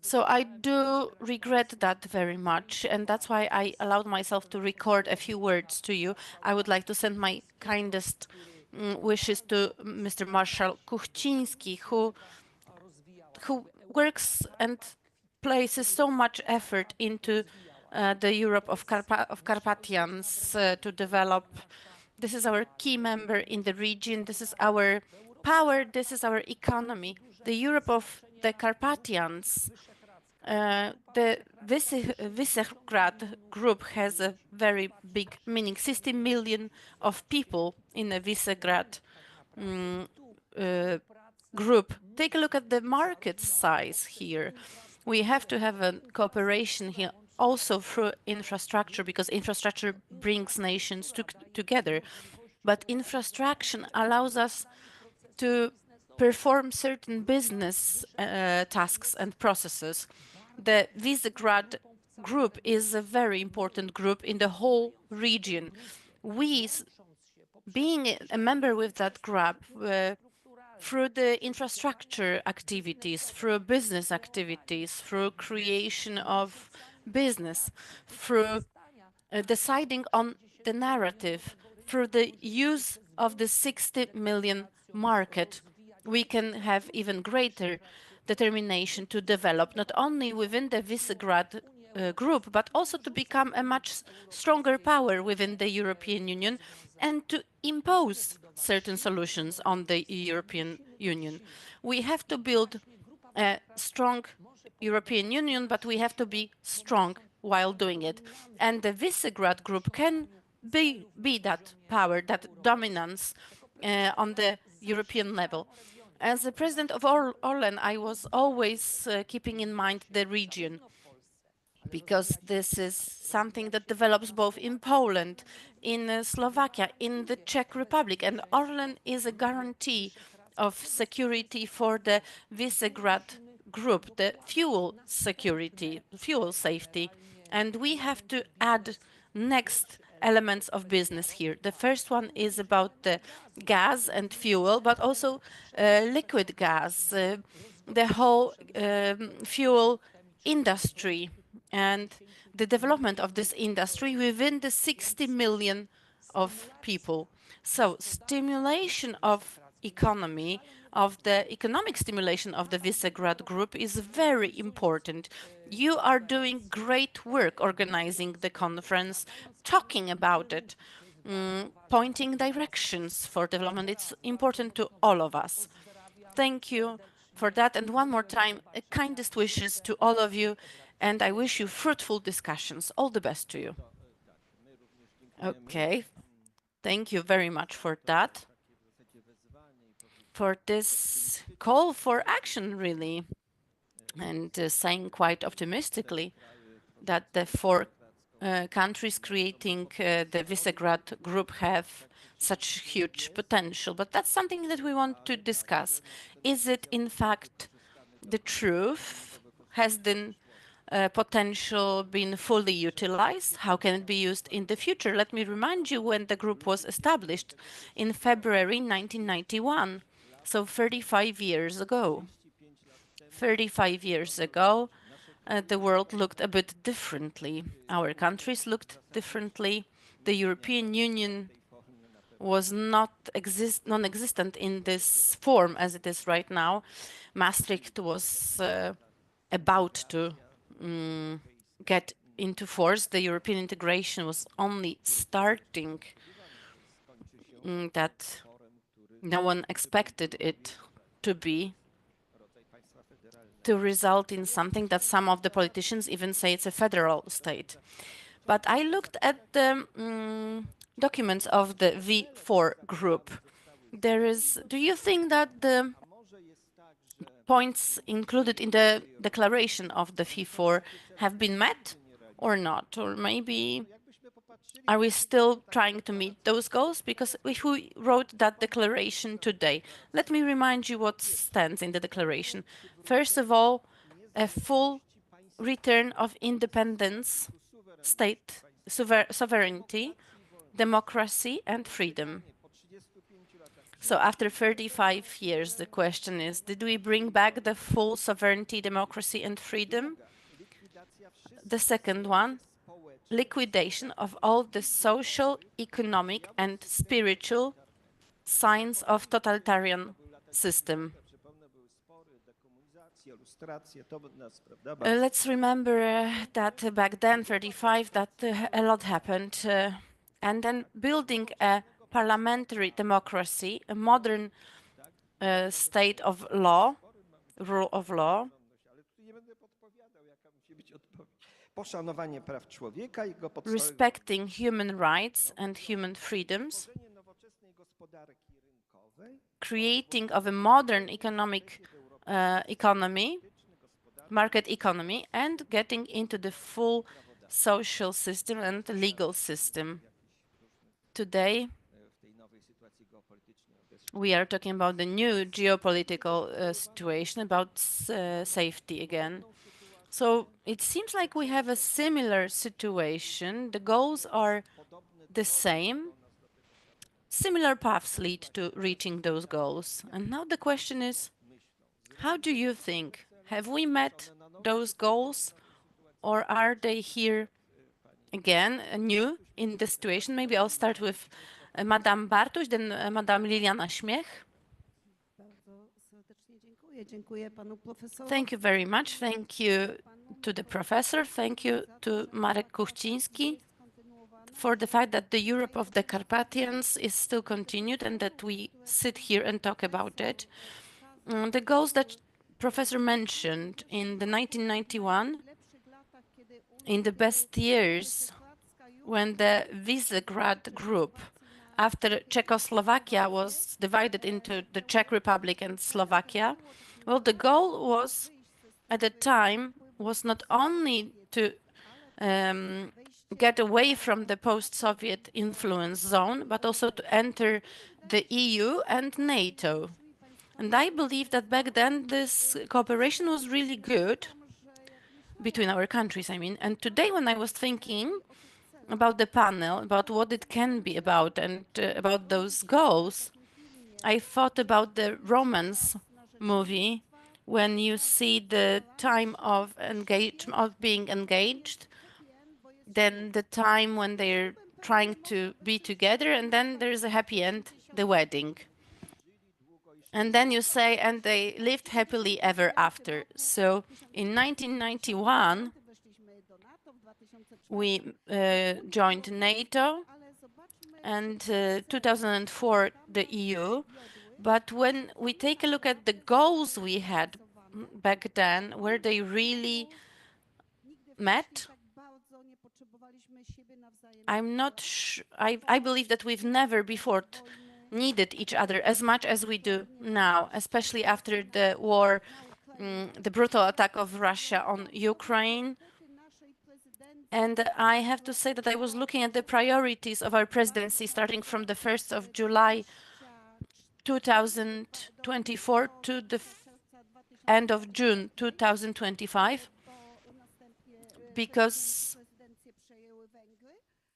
So I do regret that very much, and that's why I allowed myself to record a few words to you. I would like to send my kindest wishes to Mr. Marshal Kuchciński, who works and places so much effort into the Europe of Carpathians to develop. This is our key member in the region. This is our power. This is our economy. The Europe of the Carpathians, the Visegrad group has a very big meaning. 60 million of people in the Visegrad group. Take a look at the market size here. We have to have a cooperation here also through infrastructure, because infrastructure brings nations together. But infrastructure allows us to perform certain business tasks and processes. The Visegrad group is a very important group in the whole region. We, being a member with that group, through the infrastructure activities, through business activities, through creation of business, through deciding on the narrative, through the use of the 60 million market, we can have even greater determination to develop, not only within the Visegrad group, but also to become a much stronger power within the European Union and to impose certain solutions on the European Union. We have to build a strong European Union, but we have to be strong while doing it. And the Visegrad Group can be that power, that dominance on the European level. As the president of Orlen, I was always keeping in mind the region, because this is something that develops both in Poland, in Slovakia, in the Czech Republic, and Orlen is a guarantee of security for the Visegrad Group, the fuel security, fuel safety. And we have to add next elements of business here. The first one is about the gas and fuel, but also liquid gas, the whole fuel industry and the development of this industry within the 60 million of people. So stimulation of economy, of the economic stimulation of the Visegrad Group is very important. You are doing great work organizing the conference, talking about it, pointing directions for development. It's important to all of us. Thank you for that. And one more time, kindest wishes to all of you. And I wish you fruitful discussions. All the best to you. Okay. Thank you very much for that, for this call for action, really, and saying quite optimistically that the four countries creating the Visegrad Group have such huge potential. But that's something that we want to discuss. Is it, in fact, the truth? Has the potential been fully utilized? How can it be used in the future? Let me remind you when the group was established in February 1991, so 35 years ago. 35 years ago, the world looked a bit differently. Our countries looked differently. The European Union was non-existent in this form as it is right now. Maastricht was about to get into force. The European integration was only starting, that no one expected it to be, to result in something that some of the politicians even say it's a federal state. But I looked at the documents of the V4 group. Do you think that the points included in the declaration of the V4 have been met or not? Or maybe are we still trying to meet those goals? Because if we wrote that declaration today, let me remind you what stands in the declaration. First of all, a full return of independence, state sovereignty, democracy, and freedom. So after 35 years, the question is, did we bring back the full sovereignty, democracy, and freedom? The second one, liquidation of all the social, economic, and spiritual signs of totalitarian system. Let's remember that back then, 35, that a lot happened. And then building a parliamentary democracy, a modern state of law, rule of law, respecting human rights and human freedoms, creating of a modern economic market economy, and getting into the full social system and legal system. Today, we are talking about the new geopolitical situation, about safety again. So it seems like we have a similar situation. The goals are the same. Similar paths lead to reaching those goals. And now the question is, how do you think? Have we met those goals, or are they here again, new in the situation? Maybe I'll start with Madame Bartuś, then Madame Liliana Śmiech. Thank you very much. Thank you to the professor. Thank you to Marek Kuchciński for the fact that the Europe of the Carpathians is still continued and that we sit here and talk about it. The goals that professor mentioned, in the 1991, in the best years, when the Visegrad Group, after Czechoslovakia was divided into the Czech Republic and Slovakia, well, the goal was, at the time, was not only to get away from the post-Soviet influence zone, but also to enter the EU and NATO. And I believe that back then this cooperation was really good between our countries, I mean. And today, when I was thinking about the panel, about what it can be about, and about those goals, I thought about the romance movie when you see the time of engagement, of being engaged, then the time when they're trying to be together, and then there's a happy end, the wedding. And then you say, and they lived happily ever after. So in 1991, we joined NATO, and 2004 the EU. But when we take a look at the goals we had back then, were they really met? I'm not sure. I believe that we've never before needed each other as much as we do now, especially after the war, the brutal attack of Russia on Ukraine. And I have to say that I was looking at the priorities of our presidency starting from the 1st of July 2024 to the end of June 2025, because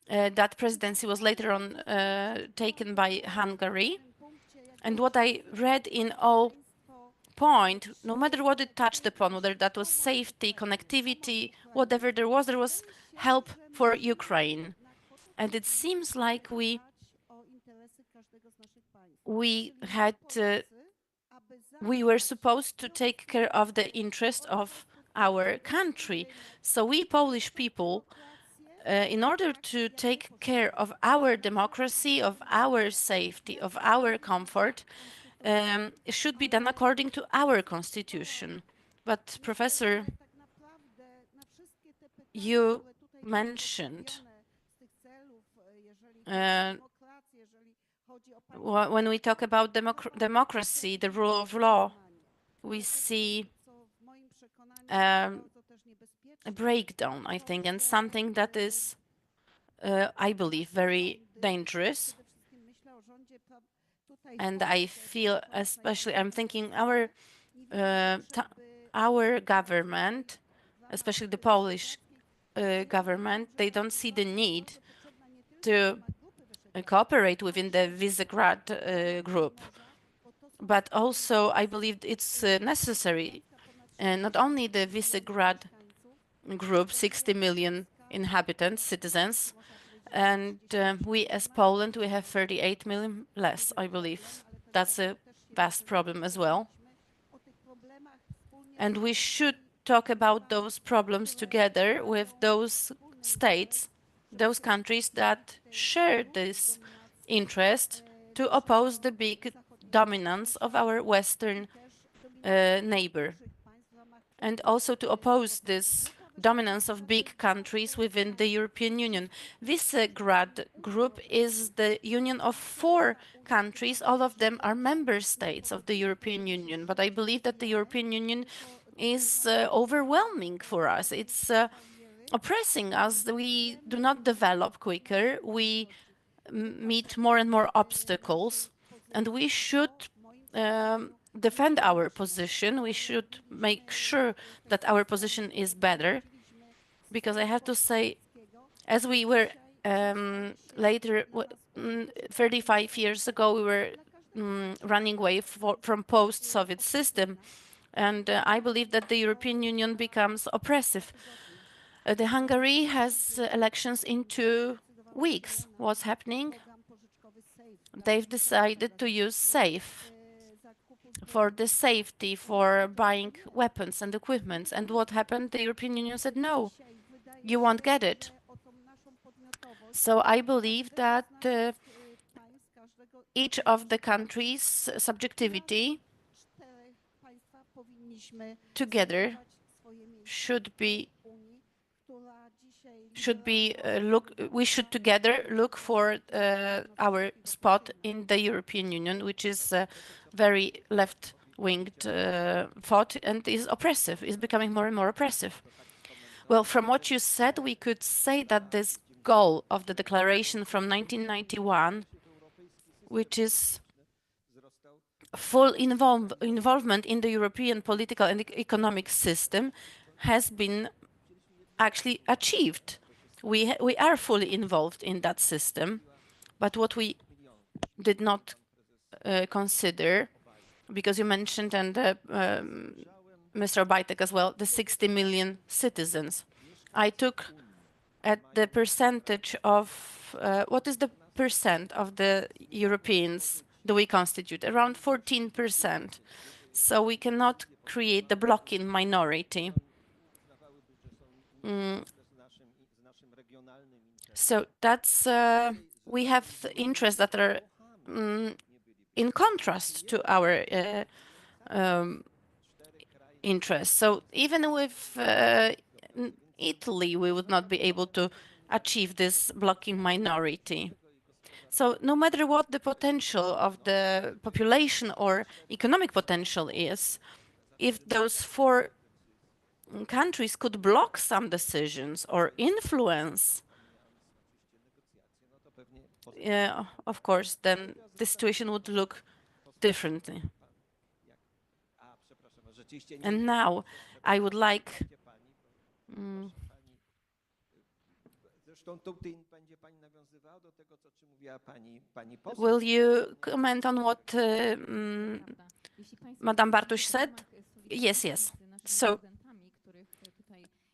that presidency was later on taken by Hungary. And what I read in all point, no matter what it touched upon, whether that was safety, connectivity, whatever there was help for Ukraine. And it seems like we were supposed to take care of the interest of our country. So we Polish people, in order to take care of our democracy, of our safety, of our comfort, it should be done according to our constitution. But Professor, you mentioned when we talk about democracy, the rule of law, we see a breakdown, I think, and something that is, I believe, very dangerous. And I feel, especially, I'm thinking our government, especially the Polish government, they don't see the need to cooperate within the Visegrad group. But also, I believe it's necessary, not only the Visegrad group, 60 million inhabitants, citizens, and we as Poland, we have 38 million less, I believe. That's a vast problem as well. And we should talk about those problems together with those states, those countries that share this interest to oppose the big dominance of our Western neighbor, and also to oppose this dominance of big countries within the European Union. Visegrad Group is the union of 4 countries. All of them are member states of the European Union. But I believe that the European Union is overwhelming for us. It's oppressing us. We do not develop quicker. We meet more and more obstacles. And we should defend our position. We should make sure that our position is better, because I have to say, as we were later, 35 years ago, we were running away from post-Soviet system, and I believe that the European Union becomes oppressive. The Hungary has elections in 2 weeks. What's happening? They've decided to use SAFE for the safety, for buying weapons and equipment. And what happened? The European Union said, no, you won't get it. So I believe that each of the countries' subjectivity together we should together look for our spot in the European Union, which is very left-winged thought and is oppressive, is becoming more and more oppressive. Well, from what you said, we could say that this goal of the declaration from 1991, which is full involvement in the European political and economic system, has been actually achieved. We are fully involved in that system, but what we did not consider, because you mentioned, and Mr. Obajtek as well, the 60 million citizens. I took at the percentage of, what is the percent of the Europeans do we constitute? Around 14%. So we cannot create the blocking minority. So that's, we have interests that are in contrast to our interests. So even with Italy, we would not be able to achieve this blocking minority. So no matter what the potential of the population or economic potential is, if those 4 countries could block some decisions or influence, of course, then the situation would look differently. And now I would like will you comment on what Madame Bartuś said? Yes, yes. So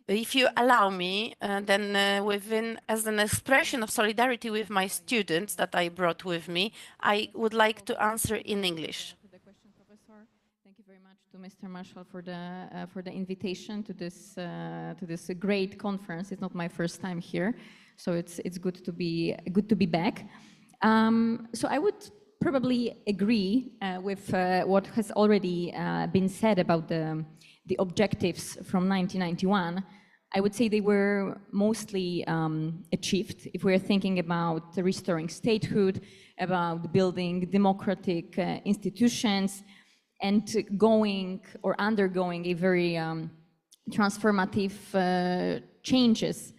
if you allow me, then as an expression of solidarity with my students that I brought with me, I would like to answer in English. Thank you very much to Mr. Marshall for the invitation to this great conference. It's not my first time here, so it's good to be back. So I would probably agree with what has already been said about the objectives from 1991. I would say they were mostly achieved. If we're thinking about restoring statehood, about building democratic institutions, and going or undergoing a very transformative changes.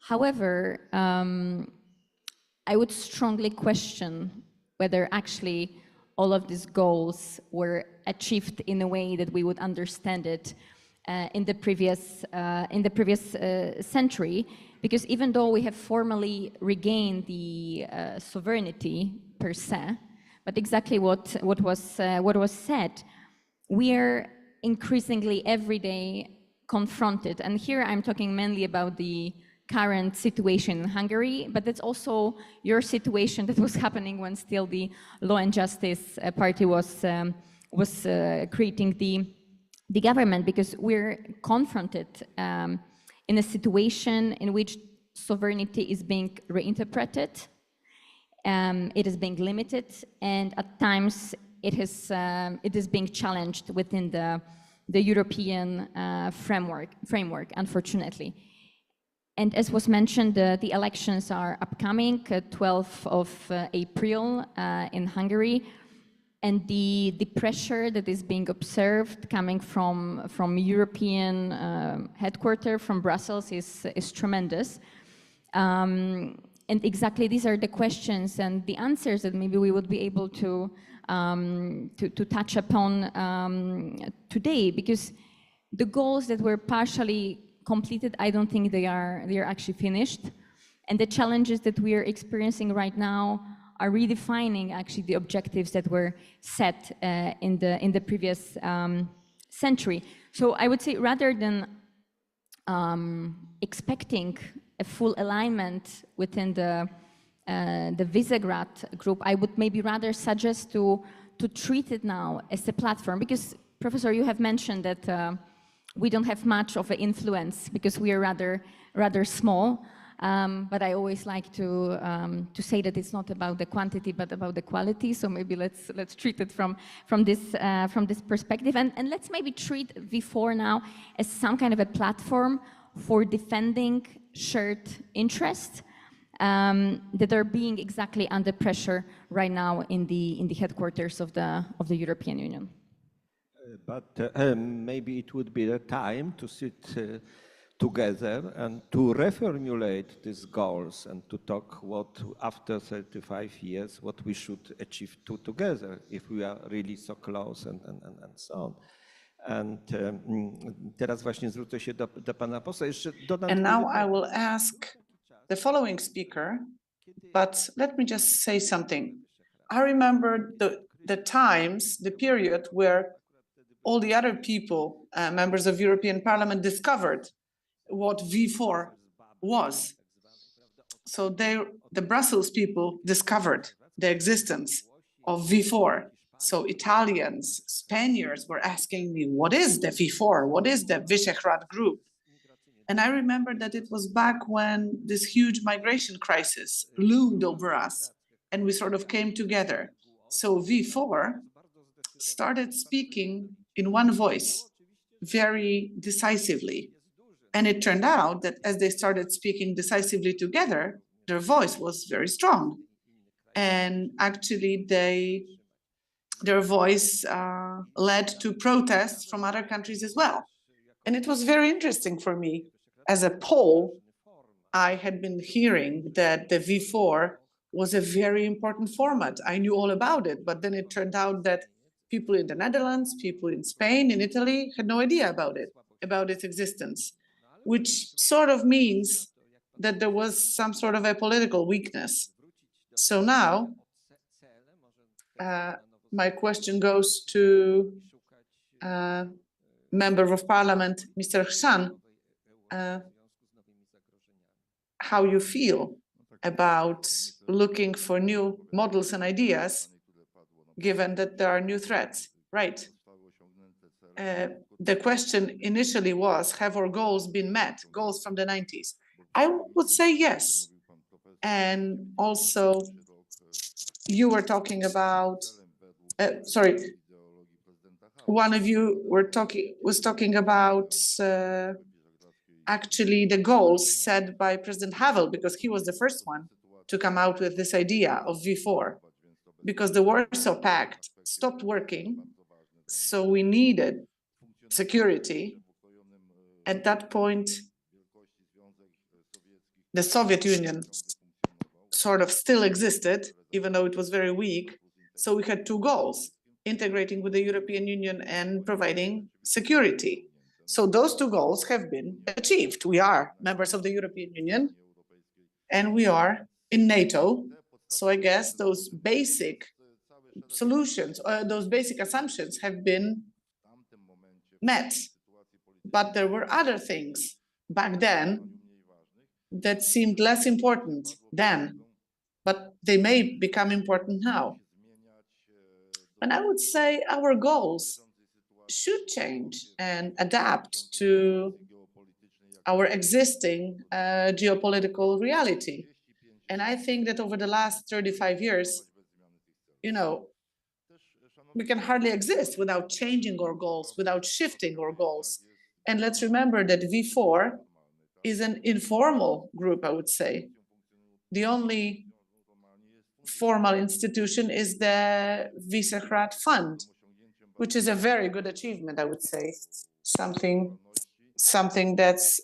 However, I would strongly question whether actually all of these goals were achieved in a way that we would understand it in the previous century, because even though we have formally regained the sovereignty per se, but exactly what was said, we are increasingly every day confronted, and here I'm talking mainly about the current situation in Hungary, but that's also your situation that was happening when still the Law and Justice Party was creating the government, because we're confronted in a situation in which sovereignty is being reinterpreted, it is being limited, and at times it is being challenged within the European framework, unfortunately. And as was mentioned, the elections are upcoming, 12th of April in Hungary, and the pressure that is being observed coming from European headquarters, from Brussels, is tremendous. And exactly these are the questions and the answers that maybe we would be able to touch upon today, because the goals that were partially completed, I don't think they are actually finished, and the challenges that we are experiencing right now are redefining actually the objectives that were set in the previous century. So I would say, rather than expecting a full alignment within the Visegrad group, I would maybe rather suggest to treat it now as a platform, because Professor, you have mentioned that we don't have much of an influence because we are rather small. But I always like to say that it's not about the quantity, but about the quality. So maybe let's treat it from this perspective, and let's maybe treat V4 now as some kind of a platform for defending shared interests that are being exactly under pressure right now in the headquarters of the European Union. But maybe it would be the time to sit together and to reformulate these goals and to talk what, after 35 years, what we should achieve together if we are really so close and so on. And teraz właśnie zwrócę się do pana posła. Jeszcze dodam. And now I will ask the following speaker, but let me just say something. I remember the times, the period where all the other people, members of European Parliament, discovered what V4 was. So the Brussels people discovered the existence of V4. So Italians, Spaniards were asking me, what is the V4? What is the Visegrad group? And I remember that it was back when this huge migration crisis loomed over us and we sort of came together. So V4 started speaking in one voice very decisively. And it turned out that as they started speaking decisively together, their voice was very strong. And actually their voice led to protests from other countries as well. And it was very interesting for me. As a Pole, I had been hearing that the V4 was a very important format. I knew all about it, but then it turned out that people in the Netherlands, people in Spain, in Italy had no idea about it, about its existence, which sort of means that there was some sort of a political weakness. So now, my question goes to Member of Parliament, Mr. Chrzan, how you feel about looking for new models and ideas, given that there are new threats, right? The question initially was, have our goals been met, goals from the 90s? I would say yes. And also, you were talking about, one of you was talking about actually the goals set by President Havel, because he was the first one to come out with this idea of V4, because the Warsaw Pact stopped working, so we needed security. At that point, the Soviet Union sort of still existed, even though it was very weak. So we had two goals: integrating with the European Union and providing security. So those two goals have been achieved. We are members of the European Union and we are in NATO. So I guess those basic solutions, those basic assumptions have been met. But there were other things back then that seemed less important then, but they may become important now. And I would say our goals should change and adapt to our existing geopolitical reality. And I think that over the last 35 years, you know, we can hardly exist without changing our goals, without shifting our goals. And let's remember that V4 is an informal group, I would say. The only formal institution is the Visegrad Fund, which is a very good achievement, I would say. Something that's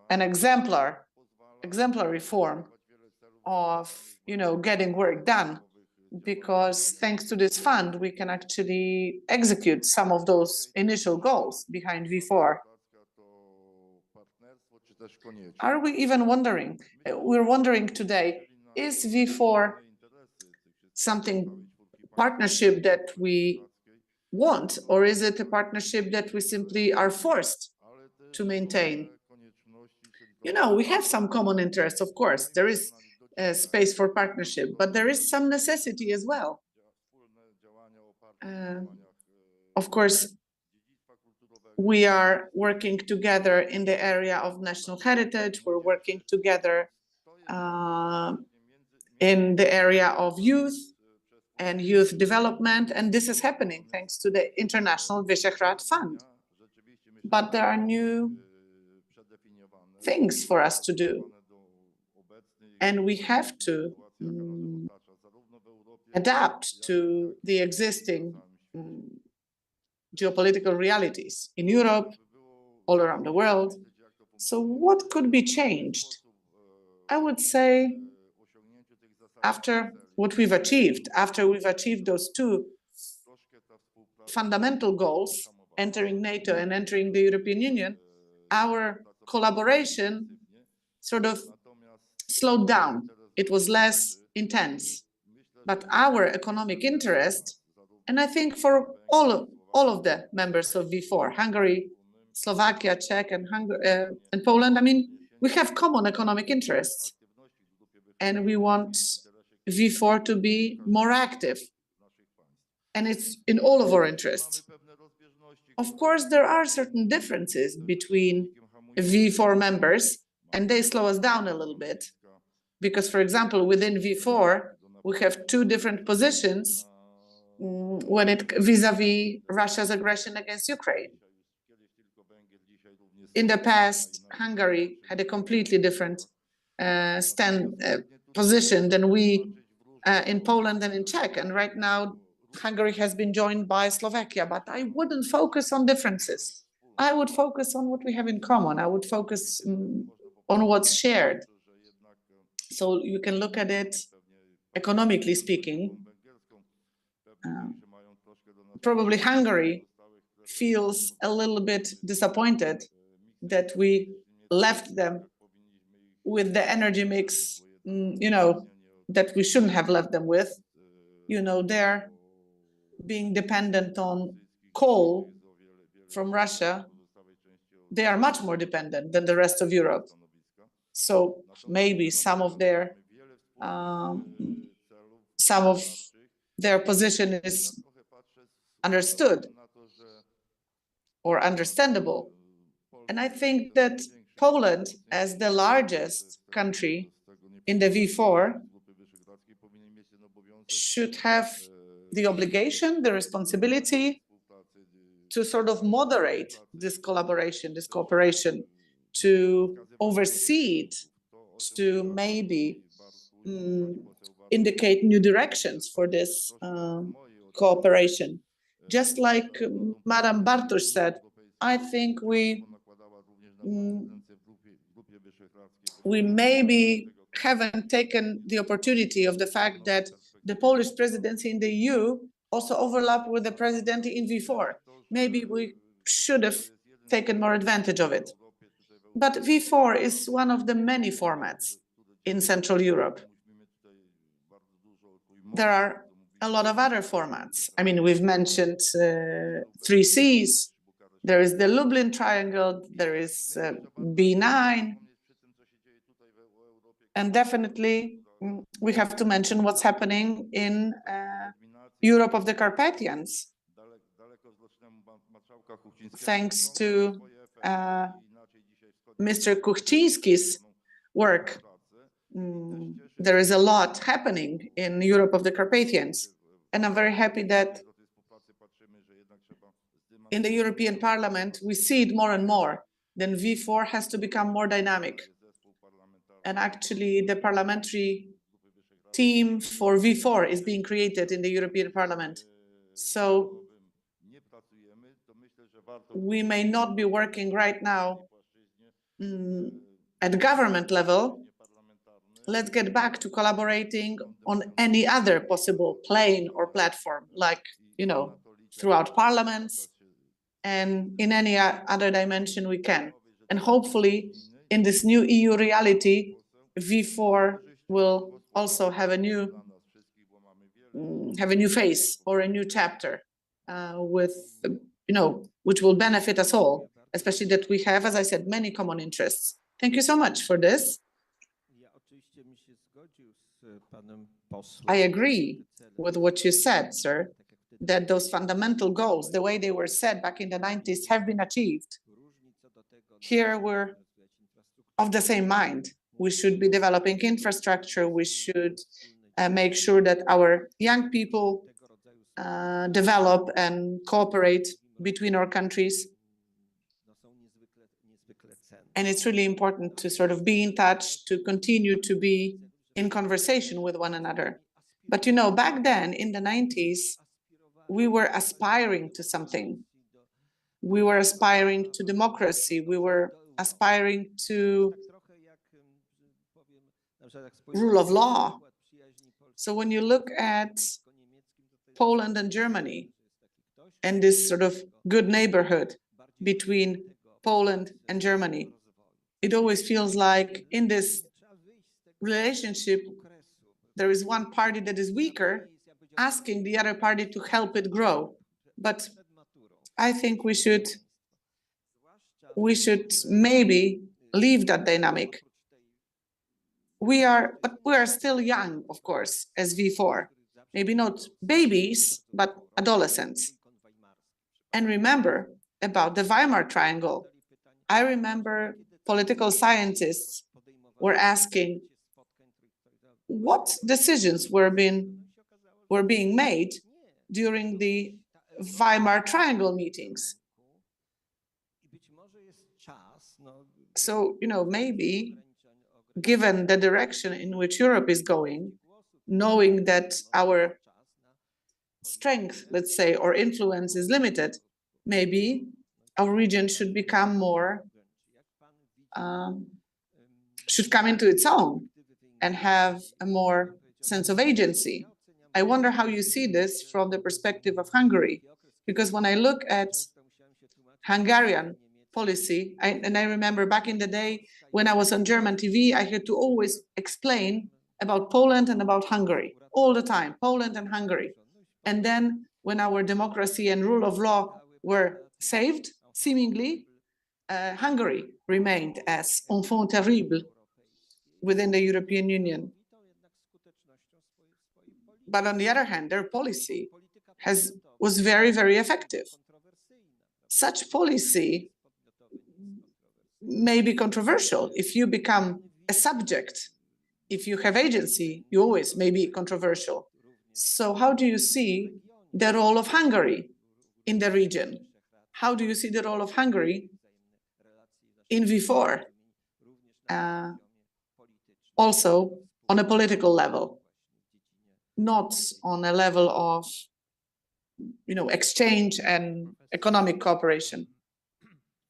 an exemplary form of, you know, getting work done, because thanks to this fund, we can actually execute some of those initial goals behind V4. Are we even wondering? We're wondering today, is V4 something, partnership that we want, or is it a partnership that we simply are forced to maintain? You know, we have some common interests, of course. There is space for partnership, but there is some necessity as well. Of course, we are working together in the area of national heritage. We're working together in the area of youth and youth development, and this is happening thanks to the International Visegrad Fund. But there are new things for us to do, and we have to adapt to the existing geopolitical realities in Europe, all around the world. So what could be changed? I would say after what we've achieved, after we've achieved those two fundamental goals, entering NATO and entering the European Union, our collaboration sort of slowed down. It was less intense. But our economic interest, and I think for all of the members of V4, Hungary, Slovakia, Czech, and Poland, I mean, we have common economic interests. And we want V4 to be more active. And it's in all of our interests. Of course, there are certain differences between V4 members, and they slow us down a little bit. Because, for example, within V4, we have two different positions when it vis-a-vis Russia's aggression against Ukraine. In the past, Hungary had a completely different position than we in Poland and in Czech. And right now, Hungary has been joined by Slovakia, but I wouldn't focus on differences. I would focus on what we have in common. I would focus on what's shared. So you can look at it economically speaking. Probably Hungary feels a little bit disappointed that we left them with the energy mix, that we shouldn't have left them with. They're being dependent on coal from Russia. They are much more dependent than the rest of Europe. So maybe some of their position is understood or understandable. And I think that Poland, as the largest country in the V4, should have the obligation, the responsibility to sort of moderate this collaboration, this cooperation, to oversee it, to maybe indicate new directions for this cooperation. Just like Madam Bartosz said, I think we maybe haven't taken the opportunity of the fact that the Polish presidency in the EU also overlap with the presidency in V4. Maybe we should have taken more advantage of it. But V4 is one of the many formats in Central Europe. There are a lot of other formats. I mean, we've mentioned 3 Cs. There is the Lublin Triangle, there is B9. And definitely, we have to mention what's happening in Europe of the Carpathians. Thanks to Mr. Kuchciński's work, there is a lot happening in Europe of the Carpathians. And I'm very happy that in the European Parliament, we see it more and more. Then V4 has to become more dynamic. And actually, the parliamentary team for V4 is being created in the European Parliament. So we may not be working right now at government level. Let's get back to collaborating on any other possible plane or platform, like, throughout parliaments and in any other dimension we can. And hopefully, in this new EU reality, V4 will also have a new face or a new chapter with, which will benefit us all, especially that we have, as I said, many common interests. Thank you so much for this. I agree with what you said, sir, that those fundamental goals, the way they were set back in the 90s, have been achieved. Here we're of the same mind. We should be developing infrastructure. We should make sure that our young people develop and cooperate between our countries. And it's really important to sort of be in touch, to continue to be in conversation with one another. But you know, back then in the 90s, we were aspiring to something. We were aspiring to democracy. We were aspiring to rule of law. So when you look at Poland and Germany and this sort of good neighborhood between Poland and Germany, it always feels like in this relationship, there is one party that is weaker, asking the other party to help it grow. But I think we should maybe leave that dynamic. We are still young, of course, as V4. Maybe not babies, but adolescents. And remember about the Weimar Triangle. I remember political scientists were asking what decisions were being made during the Weimar Triangle meetings. So, you know, maybe given the direction in which Europe is going, knowing that our strength, let's say, or influence is limited, maybe our region should become more, should come into its own and have a more sense of agency. I wonder how you see this from the perspective of Hungary, because when I look at Hungarian policy, and I remember back in the day when I was on German TV, I had to always explain about Poland and about Hungary all the time, Poland and Hungary. And then when our democracy and rule of law were saved, seemingly, Hungary remained as enfant terrible within the European Union. But on the other hand, their policy was very, very effective. Such policy may be controversial. If you become a subject, if you have agency, you always may be controversial. So how do you see the role of Hungary in the region? How do you see the role of Hungary in V4? Also on a political level, not on a level of, you know, exchange and economic cooperation.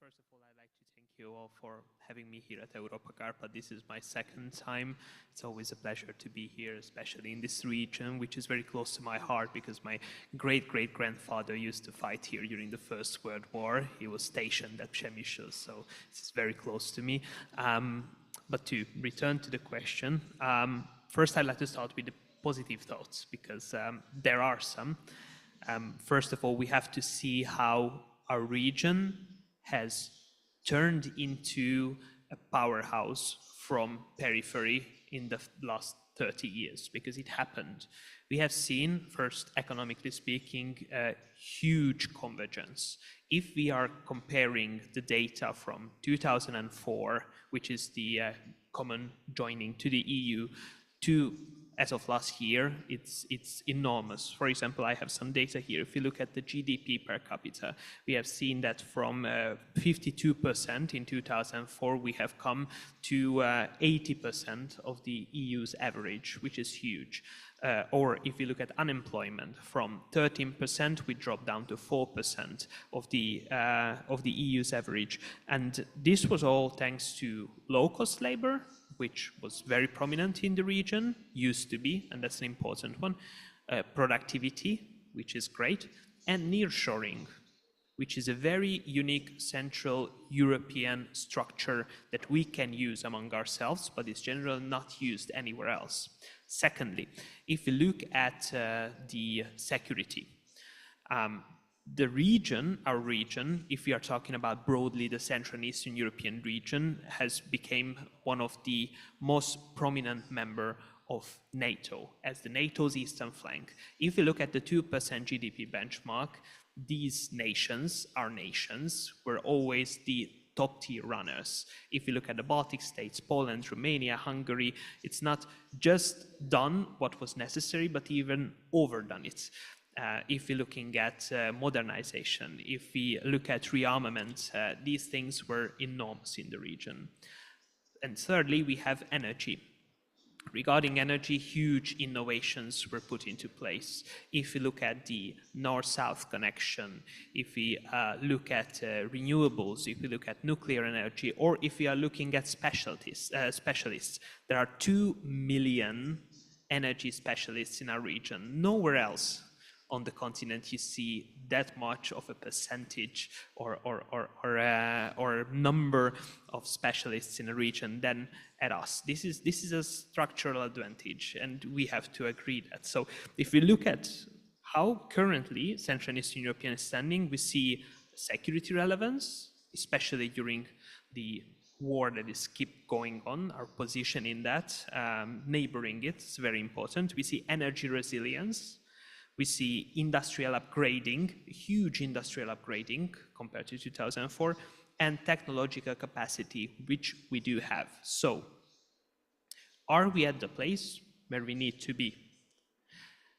First of all, I'd like to thank you all for having me here at Europa Carpat. This is my second time. It's always a pleasure to be here, especially in this region, which is very close to my heart because my great-great-grandfather used to fight here during the First World War. He was stationed at Przemyśl, so it's very close to me. But to return to the question, first I'd like to start with the positive thoughts because there are some. First of all, we have to see how our region has turned into a powerhouse from periphery in the last 30 years, because it happened. We have seen, first, economically speaking, a huge convergence. If we are comparing the data from 2004, which is the common joining to the EU, to as of last year, it's enormous. For example, I have some data here. If you look at the GDP per capita, we have seen that from 52% in 2004, we have come to 80% of the EU's average, which is huge. Or if you look at unemployment, from 13%, we dropped down to 4% of the EU's average. And this was all thanks to low-cost labor, which was very prominent in the region, used to be, and that's an important one, productivity, which is great, and nearshoring, which is a very unique Central European structure that we can use among ourselves, but is generally not used anywhere else. Secondly, if you look at the security, the region, our region, if we are talking about broadly the Central and Eastern European region, has become one of the most prominent member of NATO, as the NATO's eastern flank. If you look at the 2% GDP benchmark, these nations, our nations, were always the top-tier runners. If you look at the Baltic states, Poland, Romania, Hungary, it's not just done what was necessary, but even overdone it. If we're looking at modernization, if we look at rearmament, these things were enormous in the region. And thirdly, we have energy. Regarding energy, huge innovations were put into place. If we look at the north-south connection, if we look at renewables, if we look at nuclear energy, or if we are looking at specialists, there are 2 million energy specialists in our region. Nowhere else on the continent you see that much of a percentage or number of specialists in a region than at us. This is a structural advantage, and we have to agree that. So if we look at how currently Central and Eastern Europe is standing, we see security relevance, especially during the war that is keep going on, our position in that, neighboring it is very important. We see energy resilience. We see industrial upgrading, huge industrial upgrading compared to 2004, and technological capacity, which we do have. So, are we at the place where we need to be?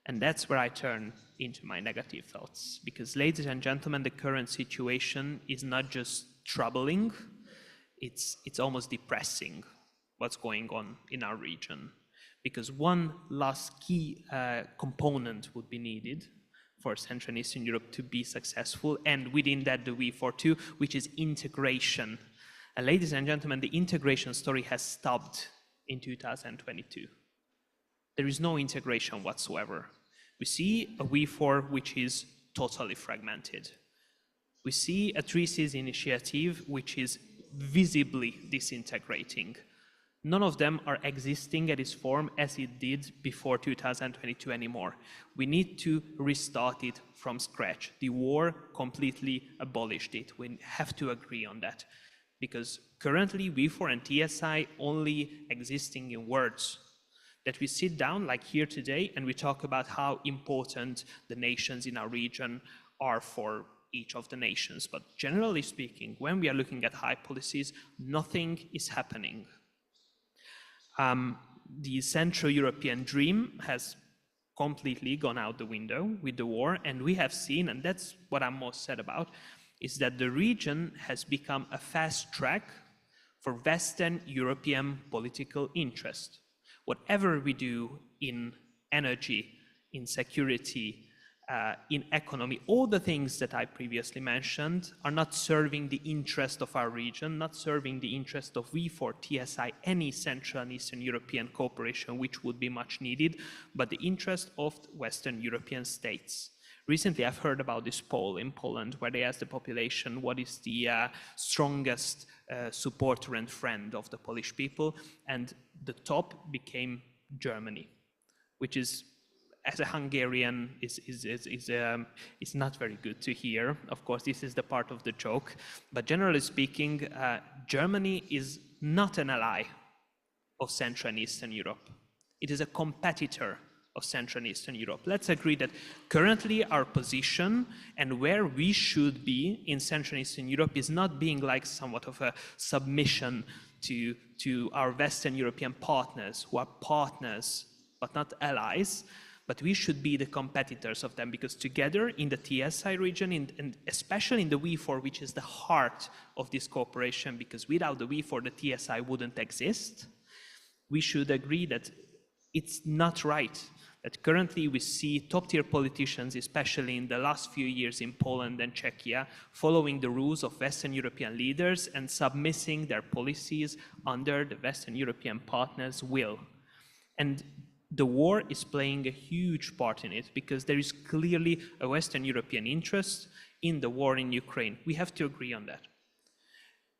And that's where I turn into my negative thoughts. Because, ladies and gentlemen, the current situation is not just troubling, it's almost depressing what's going on in our region. Because one last key component would be needed for Central and Eastern Europe to be successful, and within that the V42, which is integration. And ladies and gentlemen, the integration story has stopped in 2022. There is no integration whatsoever. We see a V4 which is totally fragmented. We see a 3Cs initiative which is visibly disintegrating. None of them are existing at its form as it did before 2022 anymore. We need to restart it from scratch. The war completely abolished it. We have to agree on that. Because currently V4 and TSI only existing in words. That we sit down like here today and we talk about how important the nations in our region are for each of the nations. But generally speaking, when we are looking at high policies, nothing is happening. The Central European dream has completely gone out the window with the war, and we have seen, and that's what I'm most sad about, is that the region has become a fast track for Western European political interest. Whatever we do in energy, in security, in economy, all the things that I previously mentioned are not serving the interest of our region, not serving the interest of V4, TSI, any Central and Eastern European cooperation, which would be much needed, but the interest of Western European states. Recently, I've heard about this poll in Poland where they asked the population what is the strongest supporter and friend of the Polish people, and the top became Germany, which is, as a Hungarian, is not very good to hear. Of course, this is the part of the joke. But generally speaking, Germany is not an ally of Central and Eastern Europe. It is a competitor of Central and Eastern Europe. Let's agree that currently our position and where we should be in Central and Eastern Europe is not being like somewhat of a submission to our Western European partners, who are partners but not allies. But we should be the competitors of them, because together in the TSI region, and especially in the V4, which is the heart of this cooperation, because without the V4, the TSI wouldn't exist, we should agree that it's not right that currently we see top-tier politicians, especially in the last few years in Poland and Czechia, following the rules of Western European leaders and submitting their policies under the Western European partners' will. And the war is playing a huge part in it, because there is clearly a Western European interest in the war in Ukraine. We have to agree on that.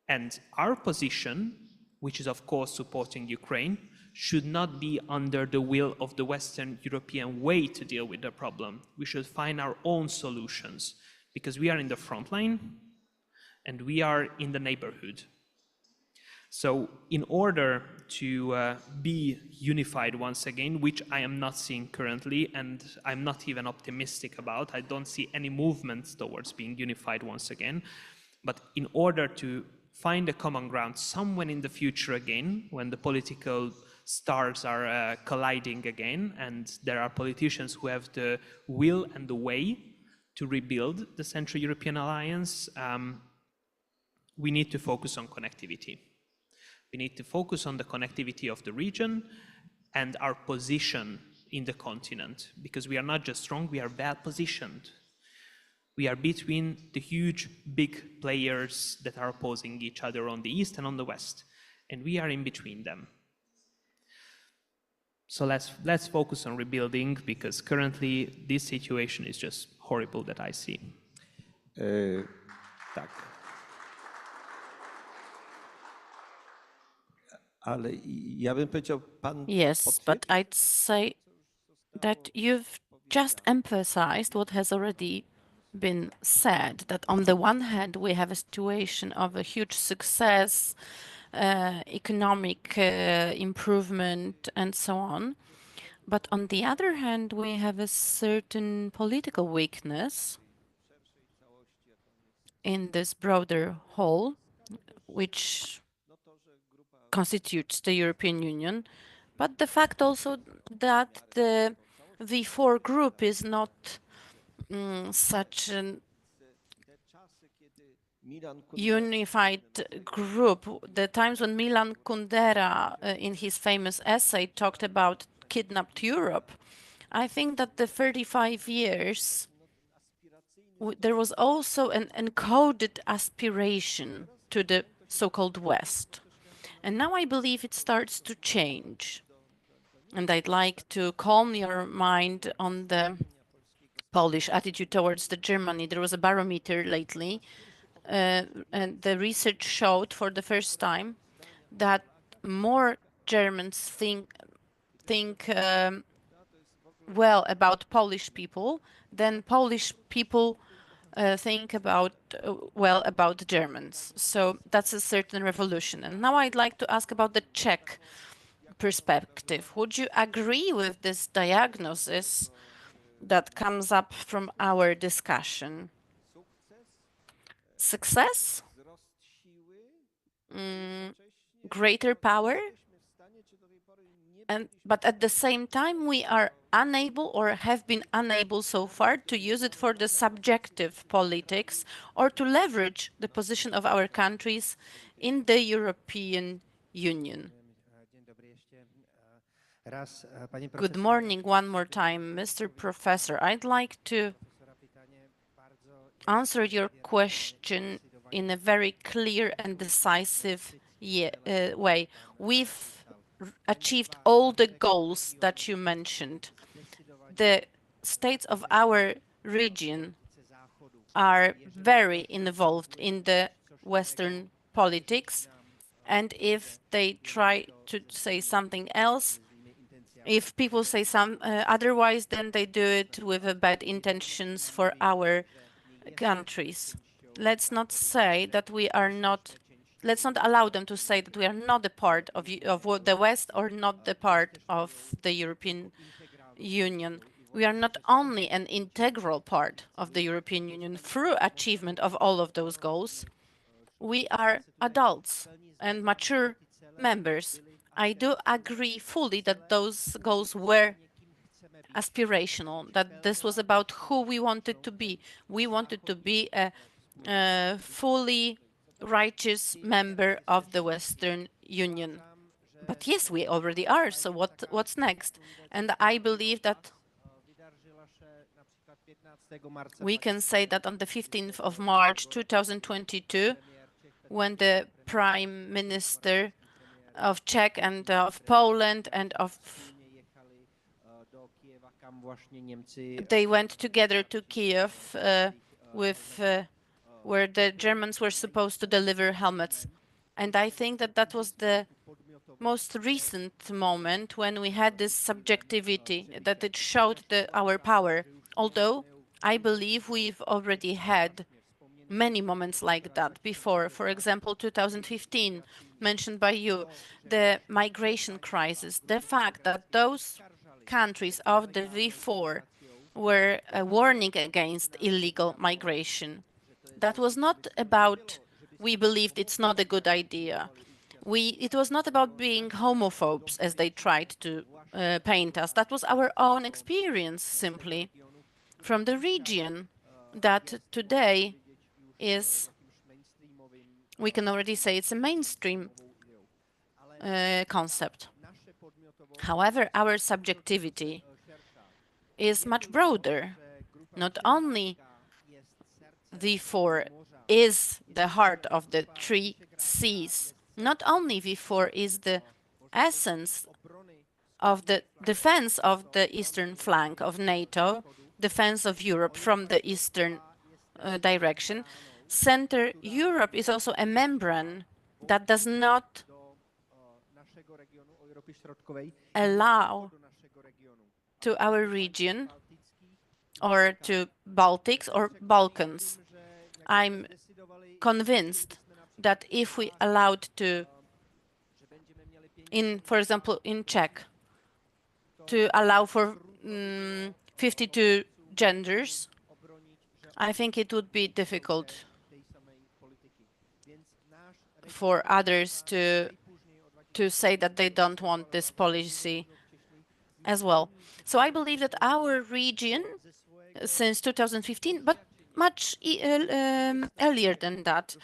And our position, which is of course supporting Ukraine, should not be under the will of the Western European way to deal with the problem. We should find our own solutions, because we are in the front line and we are in the neighborhood. So in order to be unified once again, which I am not seeing currently, and I'm not even optimistic about, I don't see any movements towards being unified once again, but in order to find a common ground somewhere in the future again, when the political stars are colliding again, and there are politicians who have the will and the way to rebuild the Central European Alliance, we need to focus on connectivity. We need to focus on the connectivity of the region and our position in the continent, because we are not just strong, we are well positioned. We are between the huge, big players that are opposing each other on the east and on the west, and we are in between them. So let's focus on rebuilding, because currently this situation is just horrible that I see. Tak. Ale ja bym powiedział, pan Yes, but I'd say that you've just emphasized what has already been said, that on the one hand, we have a situation of a huge success, economic improvement, and so on. But on the other hand, we have a certain political weakness in this broader whole, which constitutes the European Union, but the fact also that the V4 group is not such an unified group. The times when Milan Kundera, in his famous essay, talked about kidnapped Europe, I think that the 35 years, there was also an encoded aspiration to the so-called West. And now I believe it starts to change. And I'd like to calm your mind on the Polish attitude towards the Germany. There was a barometer lately, and the research showed for the first time that more Germans think well about Polish people than Polish people think well about Germans. So that's a certain revolution. And now I'd like to ask about the Czech perspective. Would you agree with this diagnosis that comes up from our discussion? Success? Greater power? But at the same time, we are unable or have been unable so far to use it for the subjective politics or to leverage the position of our countries in the European Union. Good morning one more time, Mr. Professor. I'd like to answer your question in a very clear and decisive way. We've achieved all the goals that you mentioned. The states of our region are very involved in the Western politics, and if they try to say something else, if people say otherwise, then they do it with bad intentions for our countries. Let's not say that we are not. Let's not allow them to say that we are not a part of the West or not the part of the European Union. We are not only an integral part of the European Union through achievement of all of those goals. We are adults and mature members. I do agree fully that those goals were aspirational, that this was about who we wanted to be. We wanted to be a fully righteous member of the Western Union. But yes, we already are, so what's next? And I believe that we can say that on the 15th of March 2022, when the Prime Minister of Czech and of Poland and of they went together to Kiev where the Germans were supposed to deliver helmets. And I think that that was the most recent moment when we had this subjectivity, that it showed our power. Although I believe we've already had many moments like that before. For example, 2015, mentioned by you, the migration crisis, the fact that those countries of the V4 were warning against illegal migration. That was not about we believed it's not a good idea. It was not about being homophobes, as they tried to paint us. That was our own experience, simply, from the region that today is, we can already say it's a mainstream concept. However, our subjectivity is much broader. Not only V4 is the heart of the three seas, not only V4 is the essence of the defense of the eastern flank of NATO, defense of Europe from the eastern direction. Center Europe is also a membrane that does not allow to our region or to Baltics or Balkans. I'm convinced that if we allowed to, for example, in Czech, to allow for 52 genders, I think it would be difficult for others to say that they don't want this policy as well. So I believe that our region, since 2015, but much earlier than that,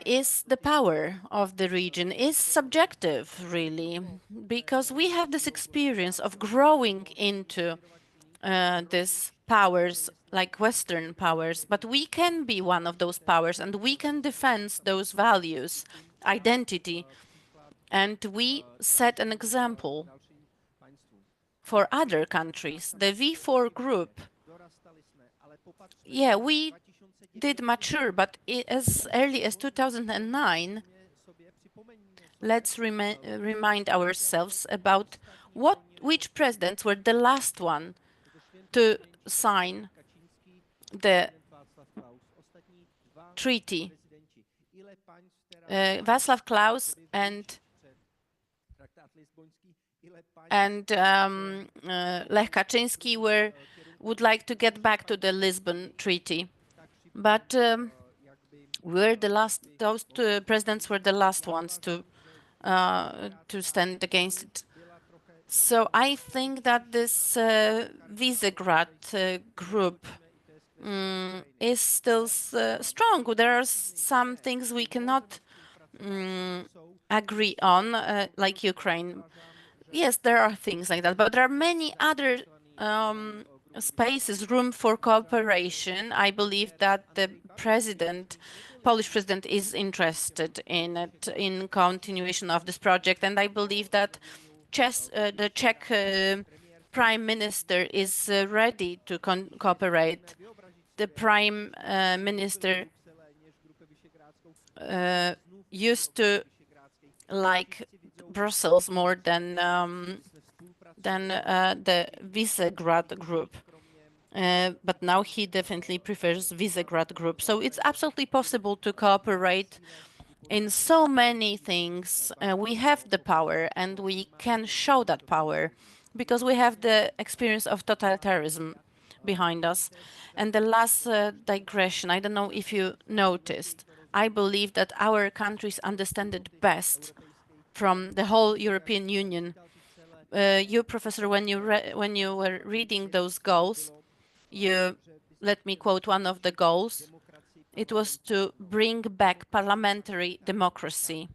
is the power of the region, is subjective, really, because we have this experience of growing into these powers, like Western powers, but we can be one of those powers and we can defend those values, identity, and we set an example for other countries. The V4 group, yeah, we did mature, but as early as 2009, let's remind ourselves about which presidents were the last one to sign the treaty. Václav Klaus and Lech Kaczynski would like to get back to the Lisbon Treaty, but those two presidents were the last ones to stand against it. So I think that this Visegrad group is still strong. There are some things we cannot agree on, like Ukraine. Yes, there are things like that, but there are many other spaces, room for cooperation. I believe that the Polish president is interested in it, in continuation of this project, and I believe that the Czech Prime Minister is ready to cooperate. The Prime Minister used to like Brussels more than the Visegrad group. But now he definitely prefers Visegrad group. So it's absolutely possible to cooperate in so many things. We have the power and we can show that power because we have the experience of totalitarianism behind us. And the last digression, I don't know if you noticed, I believe that our countries understand it best from the whole European Union. You, Professor, when you were reading those goals, let me quote one of the goals. It was to bring back parliamentary democracy.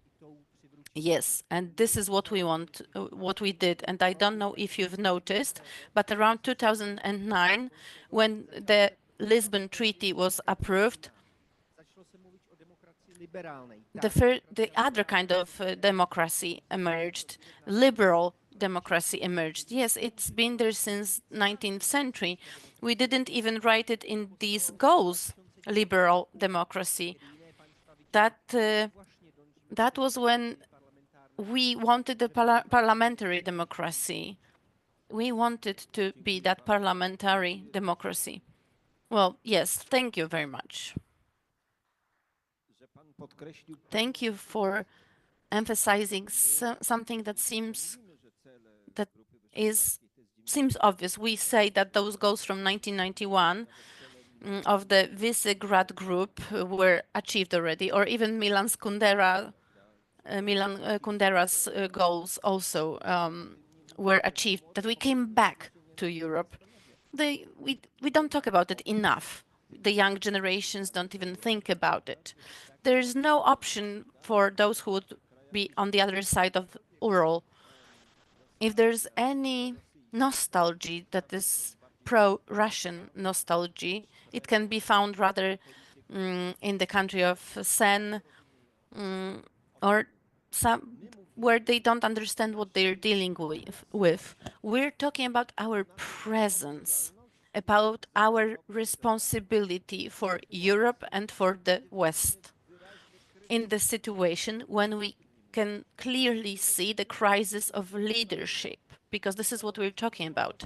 Yes, and this is what we want, what we did. And I don't know if you've noticed, but around 2009, when the Lisbon Treaty was approved, the other kind of democracy emerged, liberal democracy emerged. Yes, it's been there since 19th century. We didn't even write it in these goals, liberal democracy. That was when we wanted the parliamentary democracy. We wanted to be that parliamentary democracy. Well, yes, thank you very much. Thank you for emphasizing something that seems obvious. We say that those goals from 1991 of the Visegrad group were achieved already, or even Milan Kundera's goals also were achieved, that we came back to Europe. We don't talk about it enough. The young generations don't even think about it. There is no option for those who would be on the other side of Ural. If there's any nostalgia that is pro-Russian nostalgia, it can be found rather in the country of Sen, or some where they don't understand what they're dealing with. We're talking about our presence, about our responsibility for Europe and for the West in the situation when we can clearly see the crisis of leadership, because this is what we're talking about.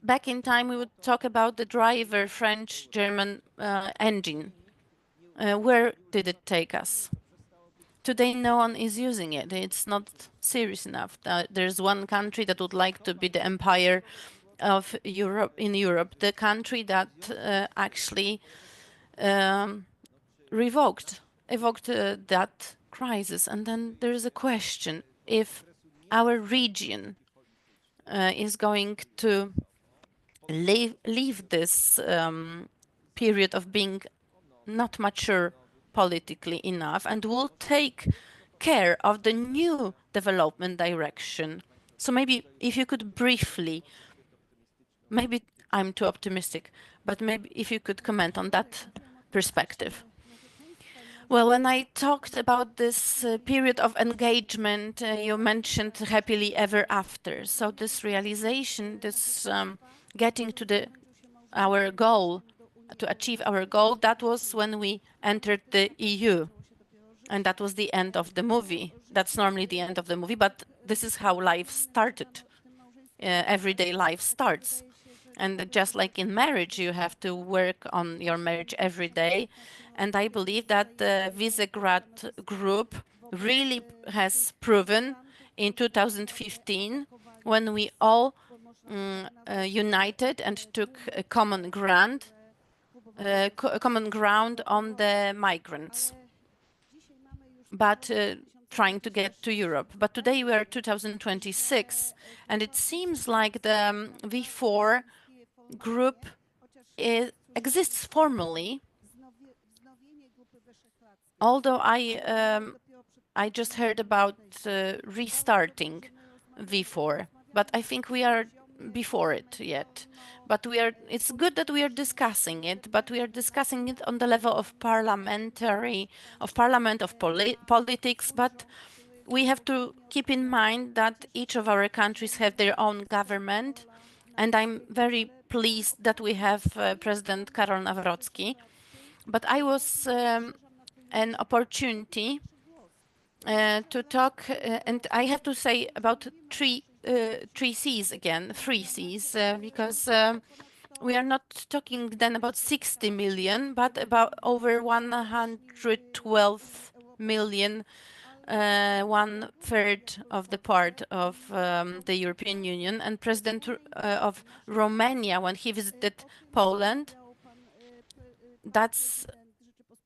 Back in time, we would talk about the driver, French, German engine. Where did it take us? Today, no one is using it. It's not serious enough. There's one country that would like to be the empire of Europe, in Europe, the country that actually evoked that crisis. And then there is a question: if our region is going to leave this period of being not mature politically enough and will take care of the new development direction. So maybe if you could briefly, maybe I'm too optimistic, but maybe if you could comment on that perspective. Well, when I talked about this period of engagement, you mentioned happily ever after. So this realization, this getting to our goal, to achieve our goal, that was when we entered the EU. And that was the end of the movie. That's normally the end of the movie, but this is how life started. Everyday life starts. And just like in marriage, you have to work on your marriage every day. And I believe that the Visegrad group really has proven in 2015, when we all united and took a common ground on the migrants, but trying to get to Europe. But today we are 2026, and it seems like the V4 group exists formally, although I just heard about restarting V4, but I think we are before it yet. But it's good that we are discussing it, but we are discussing it on the level of parliament, of politics, but we have to keep in mind that each of our countries have their own government, and I'm very pleased that we have President Karol Nawrocki. But I was an opportunity to talk, and I have to say about three C's again, three C's, because we are not talking then about 60 million, but about over 112 million, 1/3 of the part of the European Union. And President of Romania, when he visited Poland, that's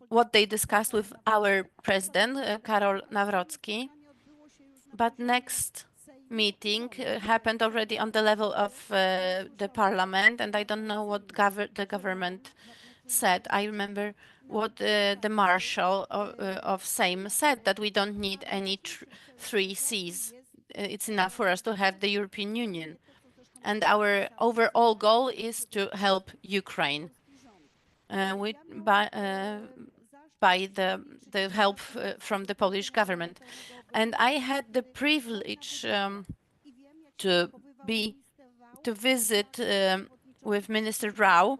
what they discussed with our president, Karol Nawrocki. But next meeting happened already on the level of the parliament, and I don't know what the government said. I remember what the Marshal of Sejm said, that we don't need any three C's. It's enough for us to have the European Union. And our overall goal is to help Ukraine by the help from the Polish government. And I had the privilege to visit with Minister Rao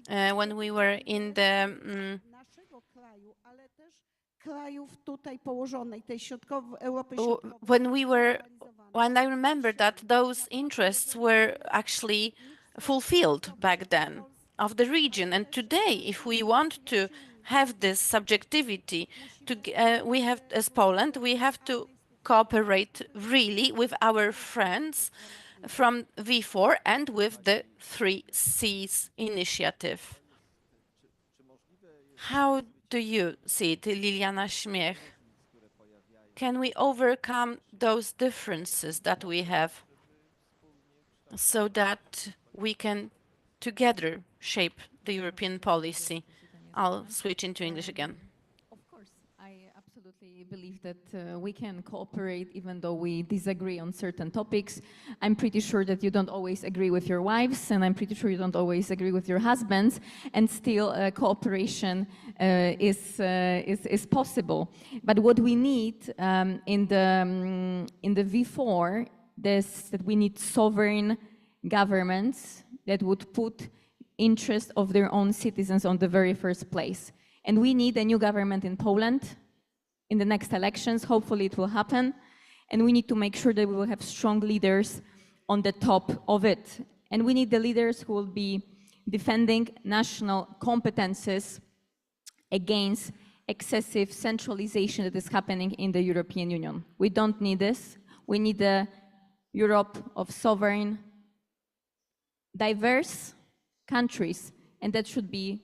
when we were in the when I remember that those interests were actually fulfilled back then of the region. And today, if we want to have this subjectivity, we have, as Poland, we have to cooperate really with our friends from V4 and with the 3Cs initiative. How do you see it, Liliana Śmiech? Can we overcome those differences that we have so that we can together shape the European policy? I'll switch into English again. Of course, I absolutely believe that we can cooperate even though we disagree on certain topics. I'm pretty sure that you don't always agree with your wives, and I'm pretty sure you don't always agree with your husbands, and still cooperation is possible. But what we need in the V4 is that we need sovereign governments that would put interest of their own citizens on the very first place. And we need a new government in Poland in the next elections. Hopefully it will happen. And we need to make sure that we will have strong leaders on the top of it. And we need the leaders who will be defending national competences against excessive centralization that is happening in the European Union. We don't need this. We need a Europe of sovereign, diverse countries, and that should be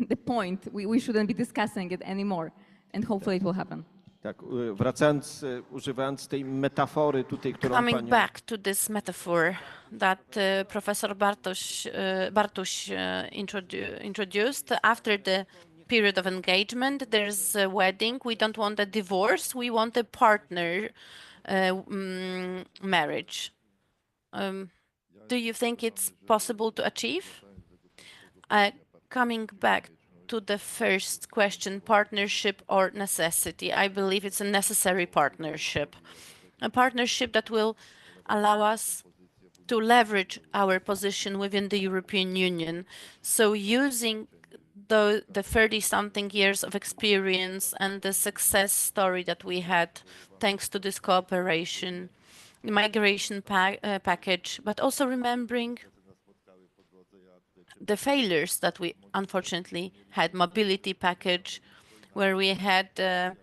the point. We shouldn't be discussing it anymore, and hopefully it will happen. Tak, wracając, używając tej metafory tutaj, którą Coming back to this metaphor that Professor Bartuś introduced, after the period of engagement, there's a wedding. We don't want a divorce. We want a partner marriage. Do you think it's possible to achieve? Coming back to the first question, partnership or necessity, I believe it's a necessary partnership. A partnership that will allow us to leverage our position within the European Union. So using the 30-something years of experience and the success story that we had thanks to this cooperation, the migration package, but also remembering the failures that we unfortunately had, mobility package, where we had a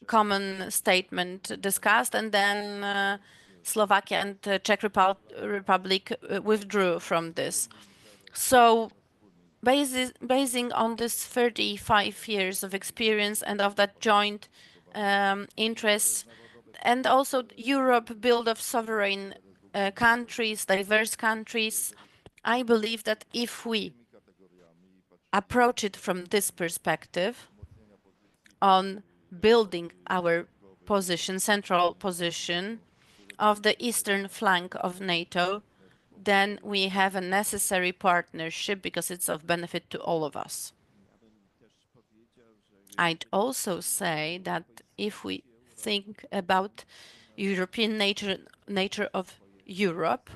common statement discussed, and then Slovakia and the Czech Republic withdrew from this. So basing on this 35 years of experience and of that joint interests, and also Europe built of sovereign countries, diverse countries, I believe that if we approach it from this perspective on building our position, central position of the eastern flank of NATO, then we have a necessary partnership because it's of benefit to all of us. I'd also say that if we think about European nature of Europe,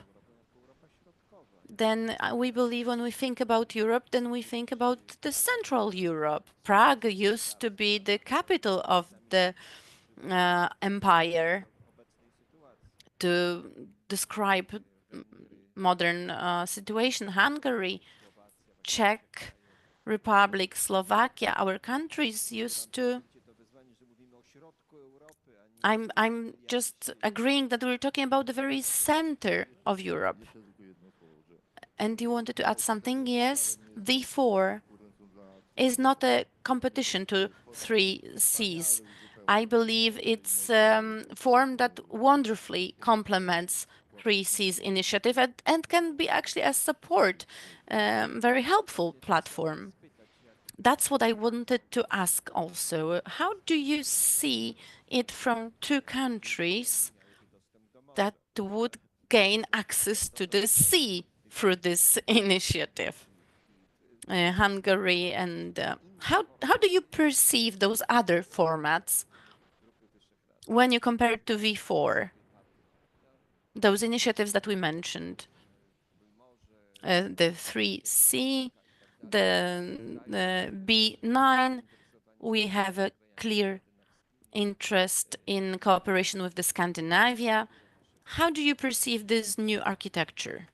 then we believe when we think about Europe, then we think about the Central Europe. Prague used to be the capital of the empire to describe modern situation. Hungary, Czech Republic, Slovakia, our countries used to. I'm just agreeing that we're talking about the very center of Europe. And you wanted to add something? Yes, V4 is not a competition to 3Cs. I believe it's a form that wonderfully complements 3Cs initiative and can be actually a support, very helpful platform. That's what I wanted to ask also. How do you see it from two countries that would gain access to the sea through this initiative? Hungary and how do you perceive those other formats when you compare it to V4? Those initiatives that we mentioned, the 3C, the B9, we have a clear interest in cooperation with the Scandinavia. How do you perceive this new architecture?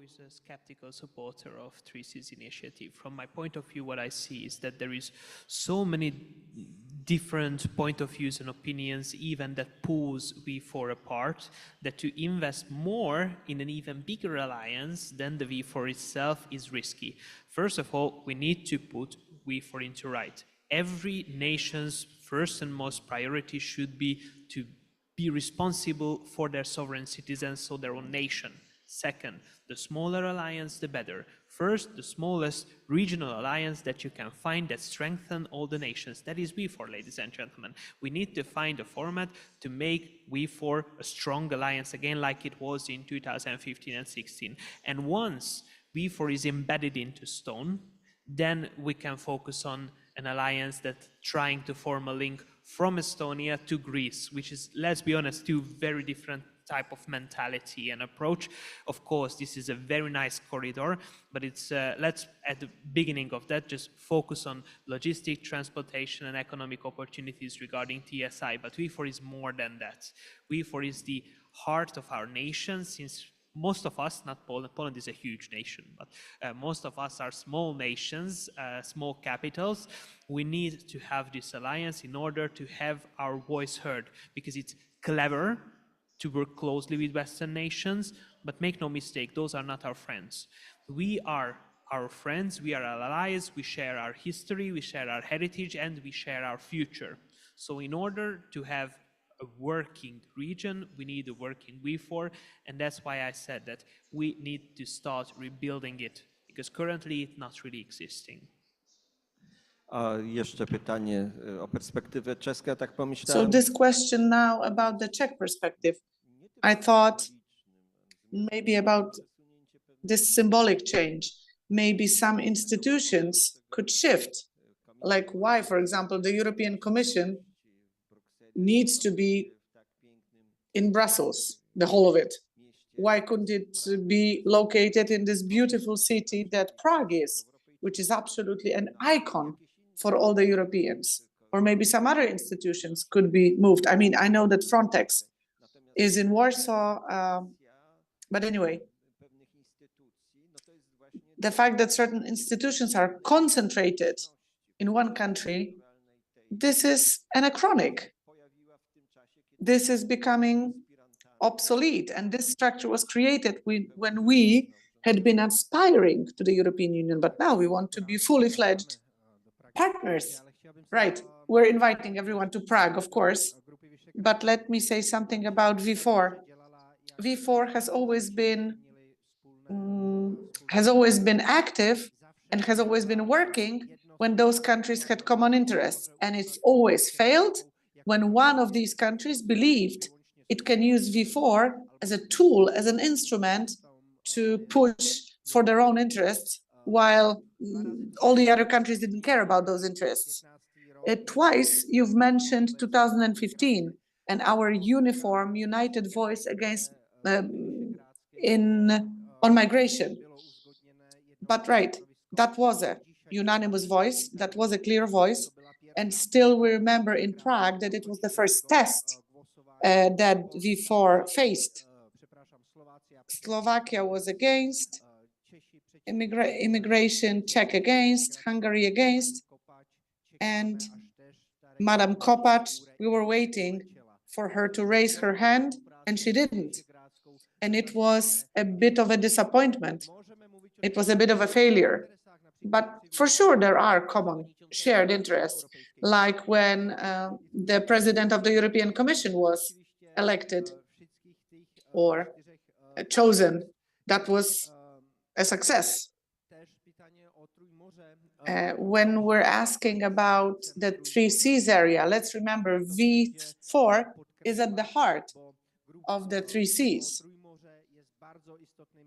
always a skeptical supporter of Three Seas initiative. From my point of view, what I see is that there is so many different point of views and opinions, even that pulls V4 apart, that to invest more in an even bigger alliance than the V4 itself is risky. First of all, we need to put V4 into right. Every nation's first and most priority should be to be responsible for their sovereign citizens, so their own nation. Second, the smaller alliance, the better. First, the smallest regional alliance that you can find that strengthens all the nations. That is V4, ladies and gentlemen. We need to find a format to make V4 a strong alliance again, like it was in 2015 and 16. And once V4 is embedded into stone, then we can focus on an alliance that's trying to form a link from Estonia to Greece, which is, let's be honest, two very different type of mentality and approach. Of course, this is a very nice corridor, but it's let's, at the beginning of that, just focus on logistic, transportation, and economic opportunities regarding TSI. But V4 is more than that. V4 is the heart of our nation, since most of us, not Poland, Poland is a huge nation, but most of us are small nations, small capitals. We need to have this alliance in order to have our voice heard, because it's clever to work closely with Western nations, but make no mistake, those are not our friends. We are our friends, we are our allies, we share our history, we share our heritage, and we share our future. So in order to have a working region, we need a working V4, and that's why I said that we need to start rebuilding it, because currently it's not really existing. A jeszcze pytanie o perspektywę czeską, tak So pomyślałem. this question now about the Czech perspective. I thought maybe about this symbolic change. Maybe some institutions could shift, like why, for example, the European Commission needs to be in Brussels, the whole of it. Why couldn't it be located in this beautiful city that Prague is, which is absolutely an icon for all the Europeans? Or maybe some other institutions could be moved. I mean, I know that Frontex is in Warsaw, but anyway, the fact that certain institutions are concentrated in one country, this is anachronic. This is becoming obsolete, and this structure was created when we had been aspiring to the European Union, but now we want to be fully fledged partners. Right, we're inviting everyone to Prague, of course, but let me say something about V4. V4 has always been active and has always been working when those countries had common interests, and it's always failed when one of these countries believed it can use V4 as a tool, as an instrument to push for their own interests, while all the other countries didn't care about those interests. Twice you've mentioned 2015 and our uniform, united voice against on migration. But right, that was a unanimous voice, that was a clear voice, and still we remember in Prague that it was the first test that V4 faced. Slovakia was against, immigration, Czech against, Hungary against, and Madam Kopacz, we were waiting for her to raise her hand, and she didn't. And it was a bit of a disappointment. It was a bit of a failure. But for sure, there are common shared interests, like when the president of the European Commission was elected or chosen. That was a success. When we're asking about the Three Seas area, let's remember V4 is at the heart of the Three Seas.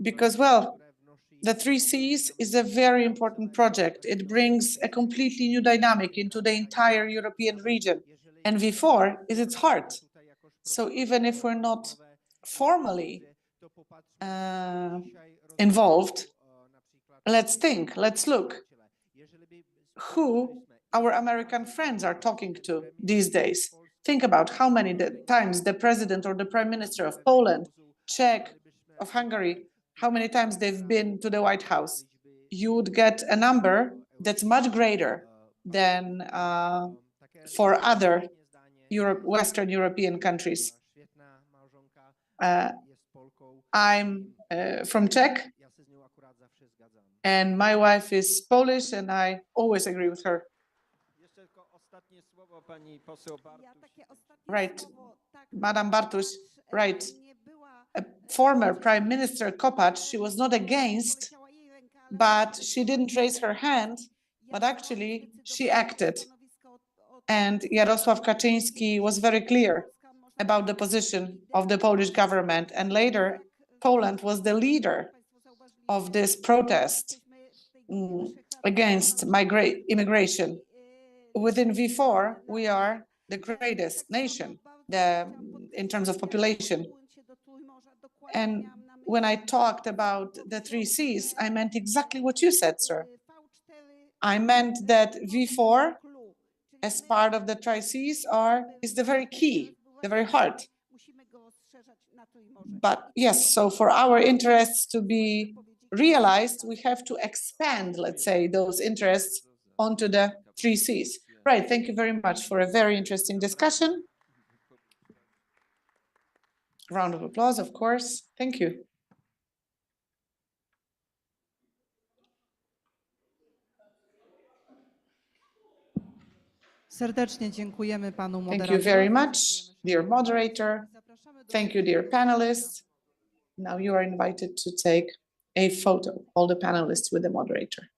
Because, well, the Three Seas is a very important project. It brings a completely new dynamic into the entire European region, and V4 is its heart. So even if we're not formally involved, let's think, let's look who our American friends are talking to these days. Think about how many times the president or the prime minister of Poland, Czech, of Hungary how many times they've been to the White House, you would get a number that's much greater than for other Western European countries. I'm from Czech, and my wife is Polish, and I always agree with her. Right, Madam Bartuś, right. A former Prime Minister Kopacz, she was not against, but she didn't raise her hand, but actually she acted. And Jarosław Kaczyński was very clear about the position of the Polish government. And later, Poland was the leader of this protest against immigration. Within V4, we are the greatest nation in terms of population. And when I talked about the 3 Cs, I meant exactly what you said, sir. I meant that V4, as part of the 3 Cs, is the very key, the very heart. But yes, so for our interests to be realized, we have to expand, let's say, those interests onto the 3 Cs. Right, thank you very much for a very interesting discussion. Round of applause, of course. Thank you. Serdecznie dziękujemy panu Thank you moderatorowi. very much, dear moderator. Thank you, dear panelists. Now you are invited to take a photo, all the panelists with the moderator.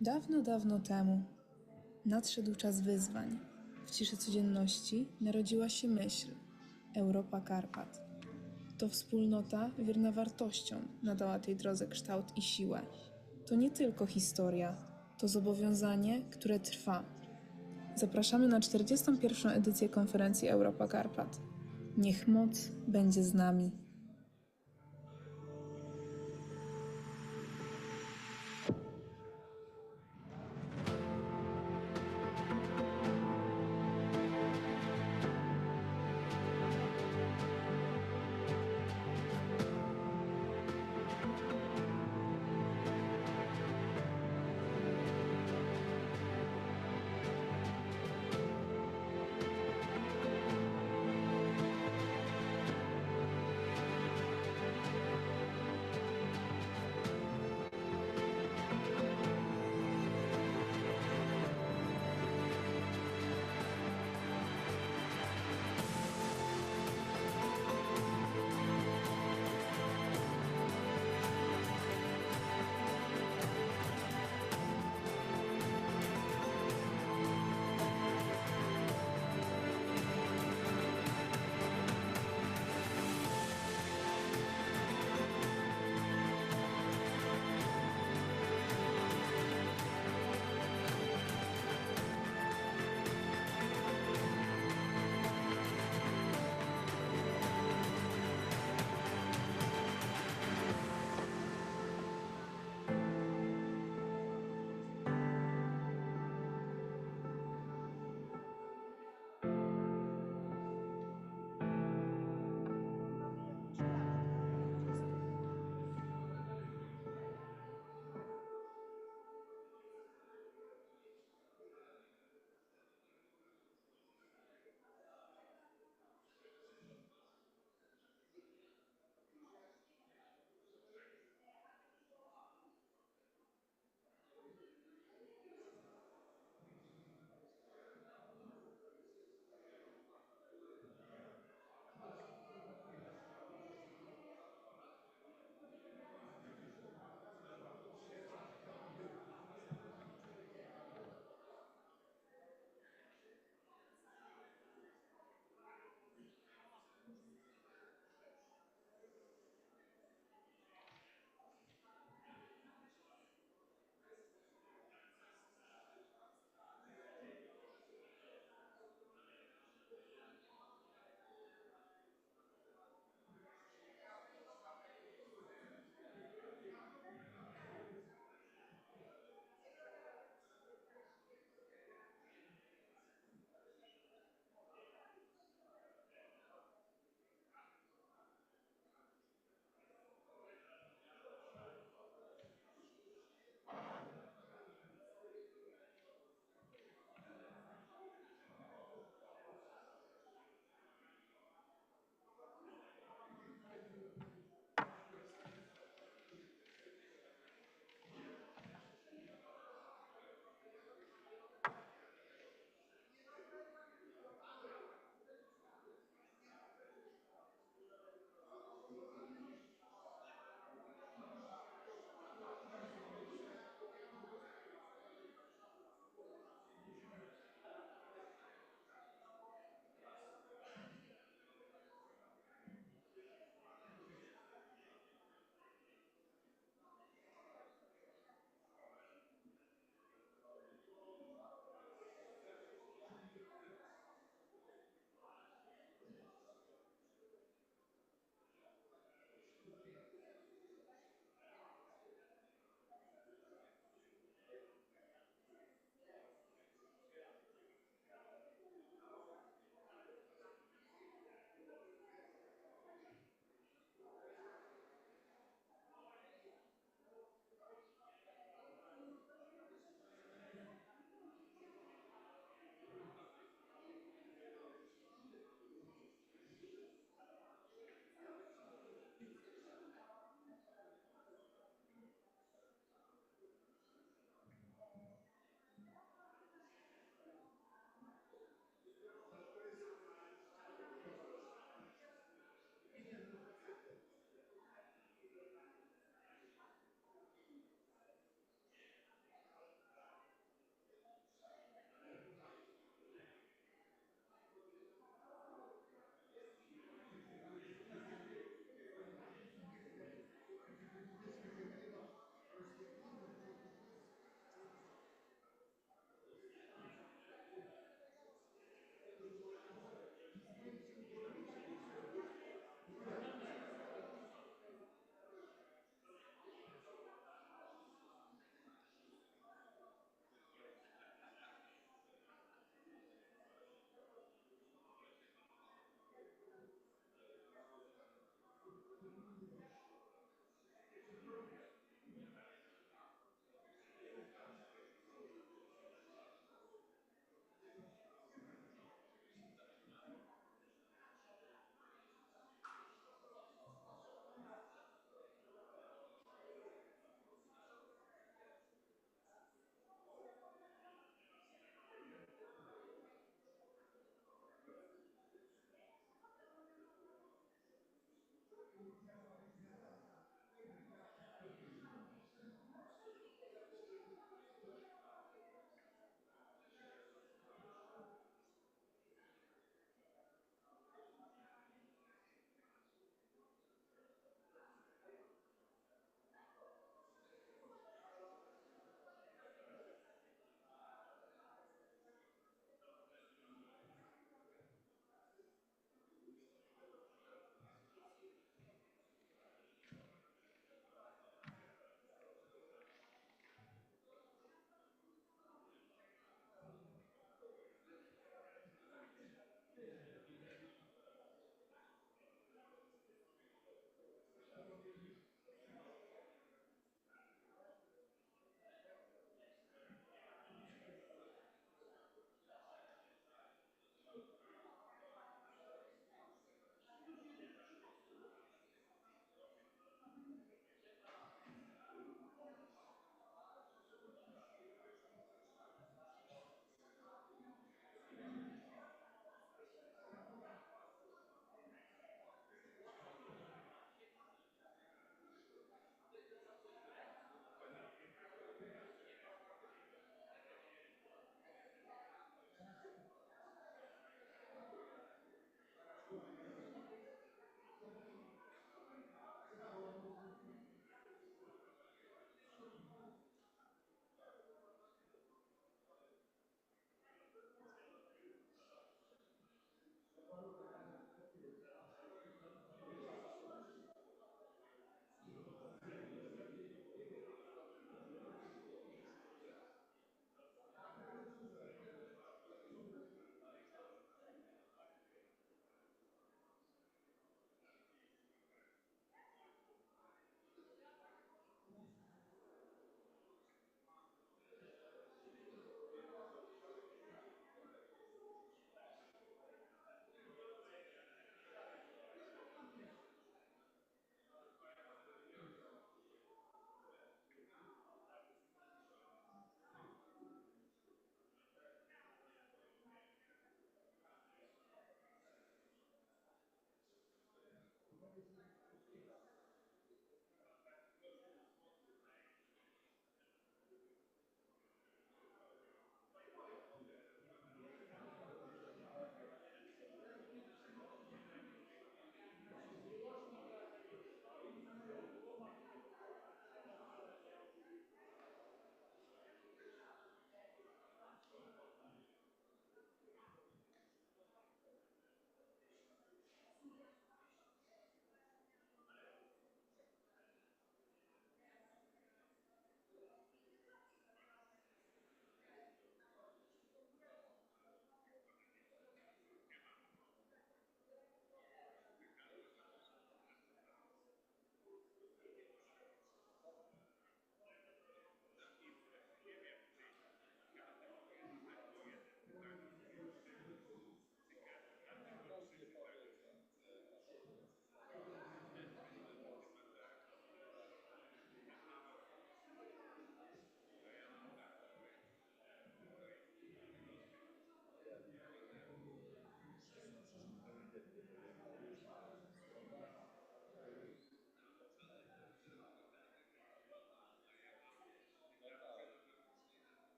Dawno, dawno temu nadszedł czas wyzwań. W ciszy codzienności narodziła się myśl Europa Karpat. To wspólnota wierna wartościom nadała tej drodze kształt i siłę. To nie tylko historia, to zobowiązanie, które trwa. Zapraszamy na 41. edycję konferencji Europa Karpat. Niech moc będzie z nami.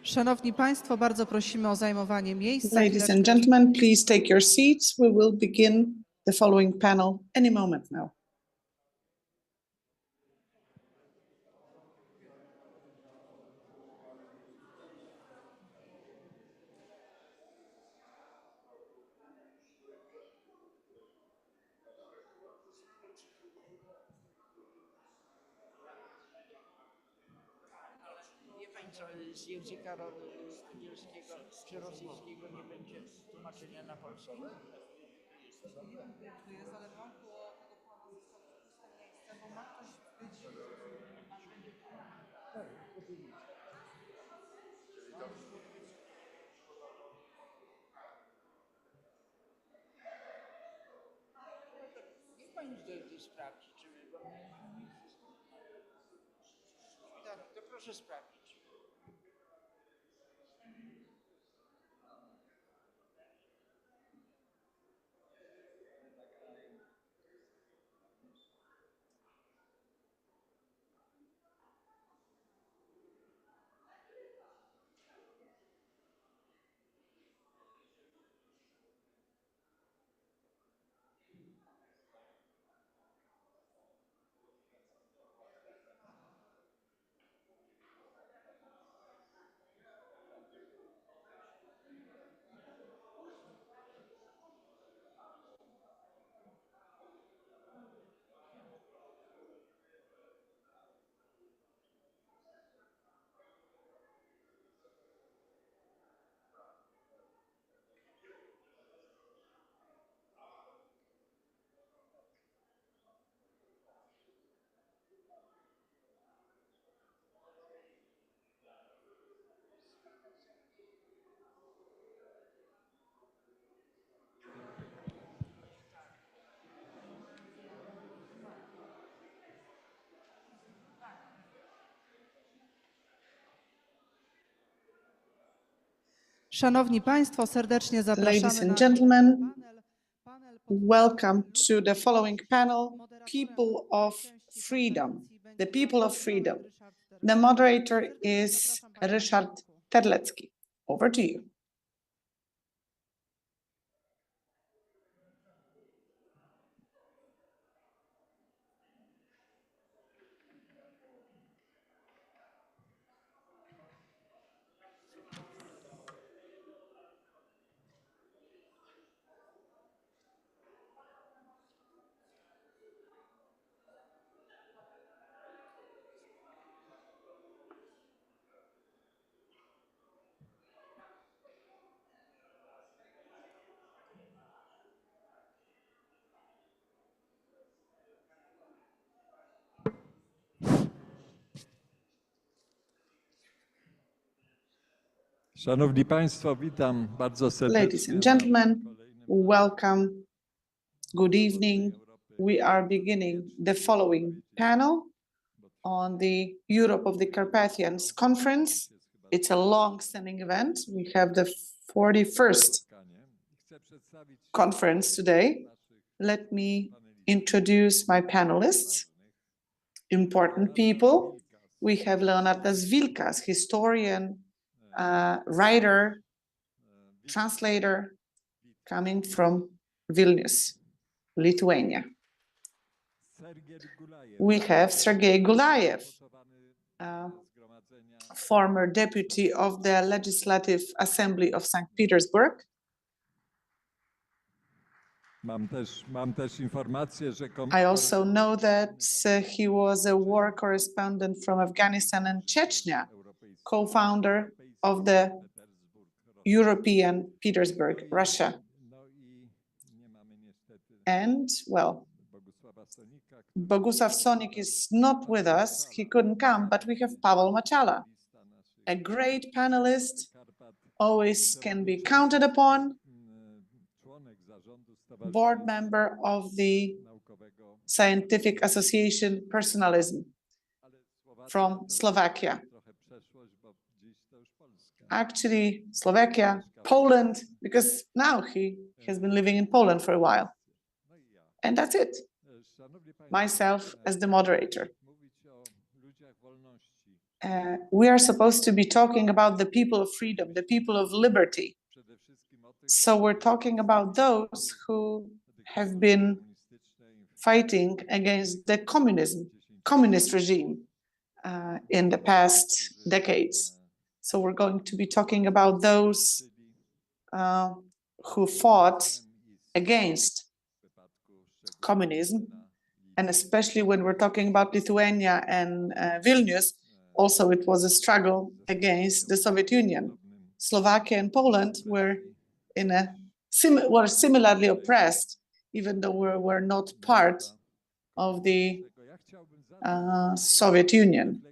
Szanowni Państwo, bardzo prosimy o zajmowanie miejsc. Za Ladies and chwileczkę gentlemen, please take your seats. We will begin the following panel any moment now. Wie Pani co, z języka angielskiego czy rosyjskiego nie będzie tłumaczenia na polski? Niech Pani sprawdzi, czy bo tak, to proszę sprawdzić. Szanowni Państwo, serdecznie zapraszamy Ladies and na gentlemen, welcome to the following panel, People of Freedom, the People of Freedom. The moderator is Ryszard Terlecki. Over to you. Szanowni Państwo, witam bardzo serdecznie. Ladies and gentlemen, welcome. Good evening. We are beginning the following panel on the Europe of the Carpathians conference. It's a long-standing event. We have the 41st conference today. Let me introduce my panelists, important people. We have Leonardas Vilkas, historian, writer, translator, coming from Vilnius, Lithuania. We have Sergei Gulayev, former deputy of the Legislative Assembly of St. Petersburg. Mam też informację, że I also know that he was a war correspondent from Afghanistan and Chechnya, co-founder of the European Petersburg, Russia. And, well, Bogusław Sonik is not with us. He couldn't come, but we have Paweł Machala, a great panelist, always can be counted upon, board member of the Scientific Association Personalism from Slovakia. actually Slovakia, Poland, because now he has been living in Poland for a while. And that's it. Myself as the moderator. We are supposed to be talking about the people of freedom, the people of liberty. So we're talking about those who have been fighting against the communist regime in the past decades. So we're going to be talking about those who fought against communism, and especially when we're talking about Lithuania and Vilnius, also it was a struggle against the Soviet Union. Slovakia and Poland were similarly oppressed, even though we were not part of the Soviet Union.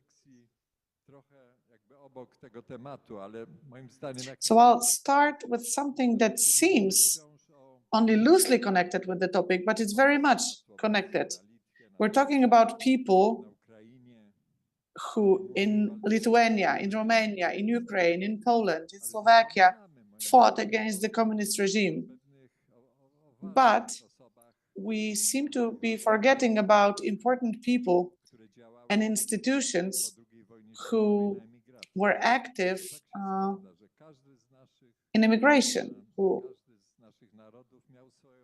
So I'll start with something that seems only loosely connected with the topic, but it's very much connected. We're talking about people who in Lithuania, in Romania, in Ukraine, in Poland, in Slovakia, fought against the communist regime. But we seem to be forgetting about important people and institutions who were active in immigration, who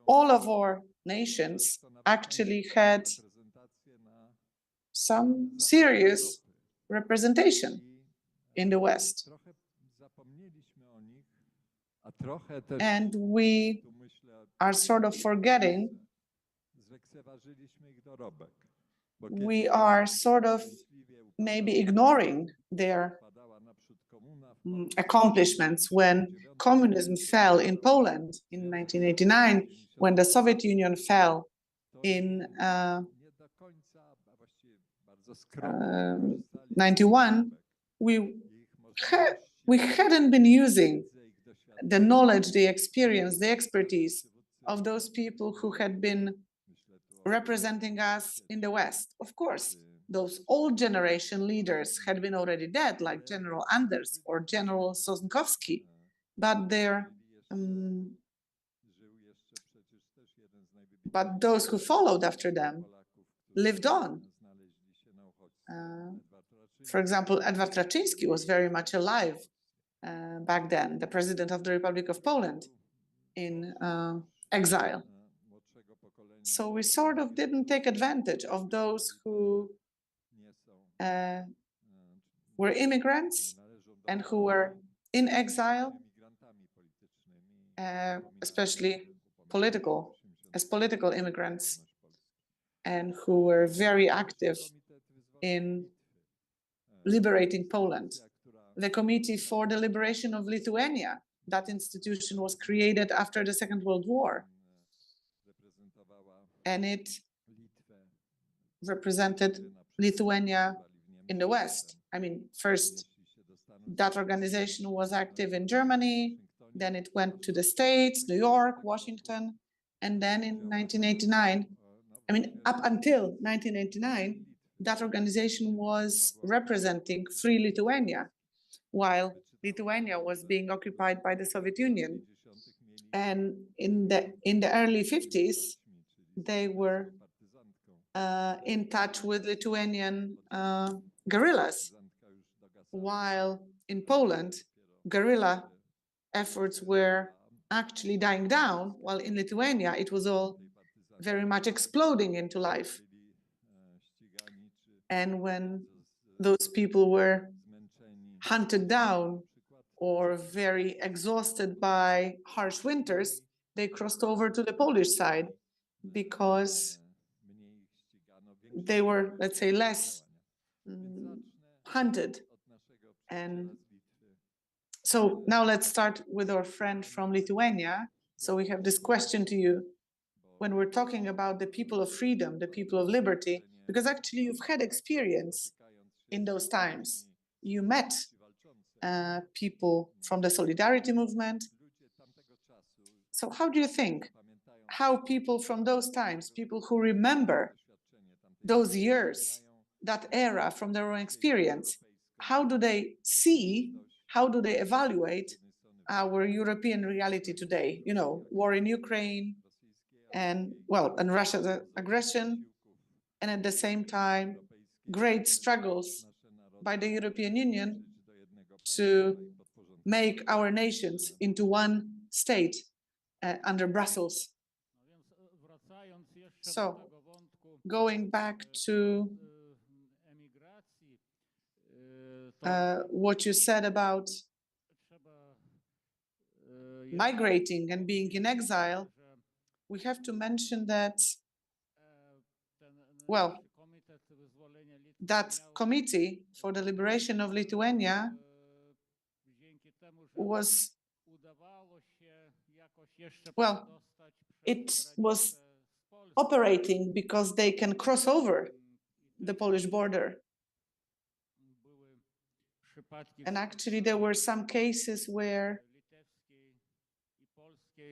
all of our nations actually had some serious representation in the West. And we are sort of forgetting, we are sort of maybe ignoring their accomplishments. When communism fell in Poland in 1989, when the Soviet Union fell in 91, we hadn't been using the knowledge, the experience, the expertise of those people who had been representing us in the West. Of course, those old generation leaders had been already dead, like General Anders or General Sosnkowski, but those who followed after them lived on. For example, Edward Raczyński was very much alive back then, the president of the Republic of Poland in exile. So we sort of didn't take advantage of those who were immigrants and who were in exile, especially as political immigrants, and who were very active in liberating Poland. The Committee for the Liberation of Lithuania, that institution was created after the Second World War, and it represented Lithuania in the West. I mean, first, that organization was active in Germany, then it went to the States, New York, Washington, and then in 1989, I mean, up until 1989, that organization was representing Free Lithuania, while Lithuania was being occupied by the Soviet Union. And in the early 50s, they were in touch with Lithuanian guerrillas, while in Poland, guerrilla efforts were actually dying down, while in Lithuania, it was all very much exploding into life. And when those people were hunted down or very exhausted by harsh winters, they crossed over to the Polish side because they were, let's say, less hunted. And so now let's start with our friend from Lithuania. So we have this question to you. When we're talking about the people of freedom, the people of liberty, because actually you've had experience in those times. You met people from the Solidarity movement. So how do you think how people from those times, people who remember those years, that era from their own experience, how do they see how do they evaluate our European reality today? You know, war in Ukraine and, well, and Russia's aggression, and at the same time, great struggles by the European Union to make our nations into one state under Brussels. So, going back to what you said about migrating and being in exile, we have to mention that, well, that committee for the liberation of Lithuania was, well, it was operating because they can cross over the Polish border. And actually, there were some cases where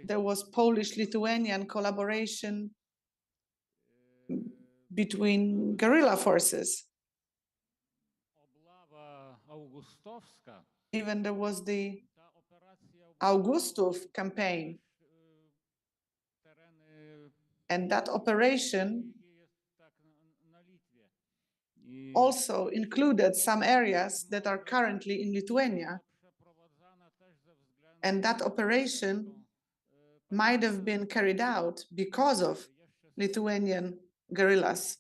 there was Polish-Lithuanian collaboration between guerrilla forces. Even there was the Augustów campaign. And that operation also included some areas that are currently in Lithuania. And that operation might have been carried out because of Lithuanian guerrillas.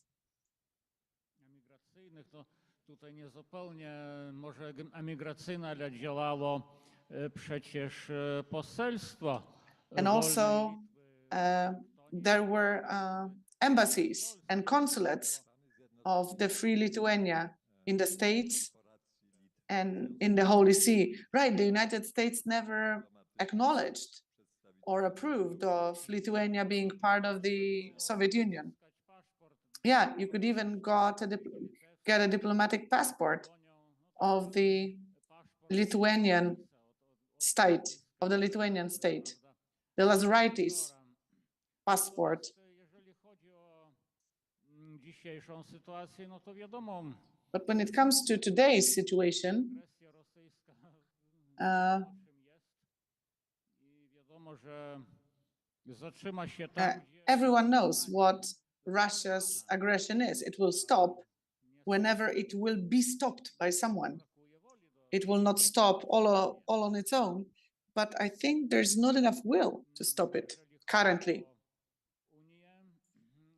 Tutaj niezupełnie może emigracyjne, ale działało przecież poselstwo. And also there were embassies and consulates of the Free Lithuania in the States and in the Holy See. Right, the United States never acknowledged or approved of Lithuania being part of the Soviet Union. Yeah, you could even get a diplomatic passport of the Lithuanian state, the Lazaraitis passport. But when it comes to today's situation, everyone knows what Russia's aggression is. It will stop whenever it will be stopped by someone. It will not stop all on its own, but I think there's not enough will to stop it currently.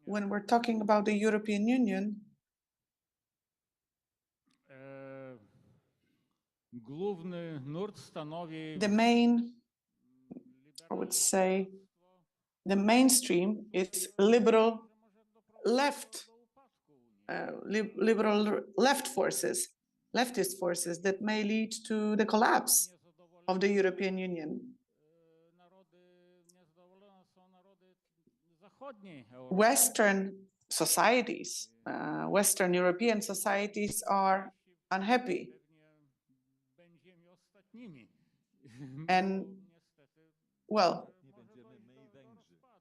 When we're talking about the European Union, the main, I would say, the mainstream is liberal left forces, leftist forces that may lead to the collapse of the European Union. Western societies, Western European societies are unhappy. And, well,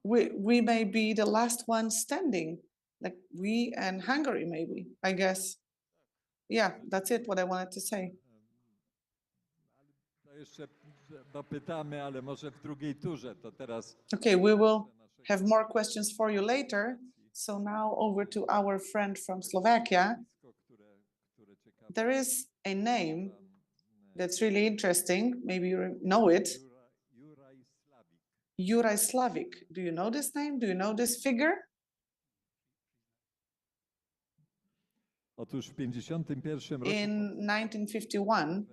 we may be the last ones standing, like we and Hungary, maybe, I guess. Yeah, that's it, what I wanted to say. Okay, we will have more questions for you later. So now over to our friend from Slovakia. There is a name that's really interesting. Maybe you know it. Juraj Slavik. Do you know this name? Do you know this figure? In 1951,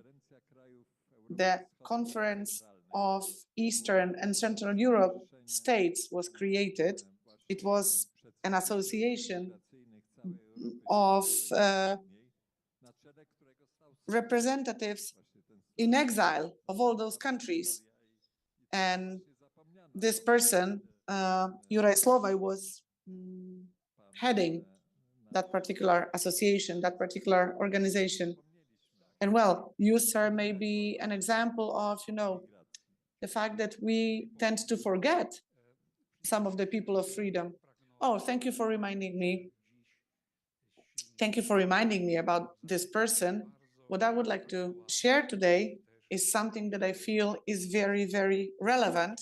the Conference of Eastern and Central Europe states was created. It was an association of representatives in exile of all those countries. And this person, Juraj Slavik, was heading that particular association, that particular organization. And well, you, sir, may be an example of, you know, the fact that we tend to forget some of the people of freedom. Oh, thank you for reminding me. Thank you for reminding me about this person. What I would like to share today is something that I feel is very, very relevant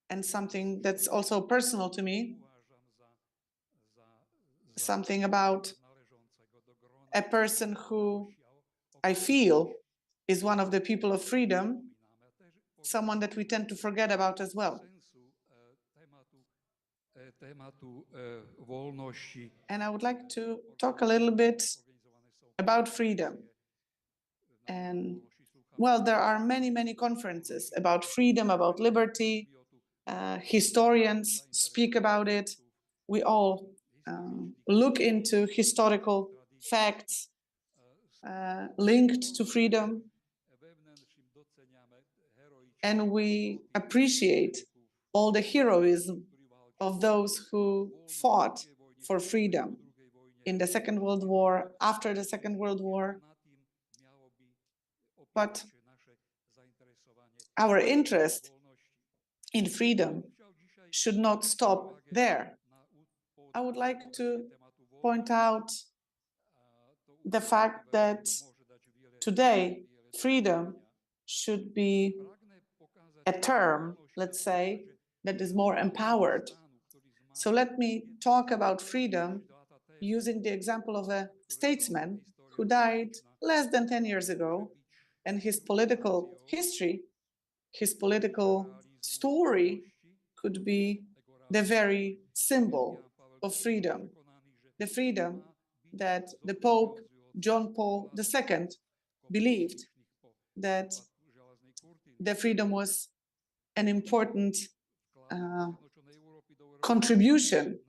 and something that's also personal to me, something about a person who I feel is one of the people of freedom, someone that we tend to forget about as well. And I would like to talk a little bit about freedom. And well, there are many, many conferences about freedom, about liberty. Historians speak about it. We all look into historical facts linked to freedom. And we appreciate all the heroism of those who fought for freedom in the Second World War, after the Second World War. But our interest in freedom should not stop there. I would like to point out the fact that today freedom should be a term, let's say, that is more empowered. So let me talk about freedom using the example of a statesman who died less than 10 years ago, and his political history, his political story could be the very symbol of freedom, the freedom that the Pope John Paul II believed that the freedom was an important contribution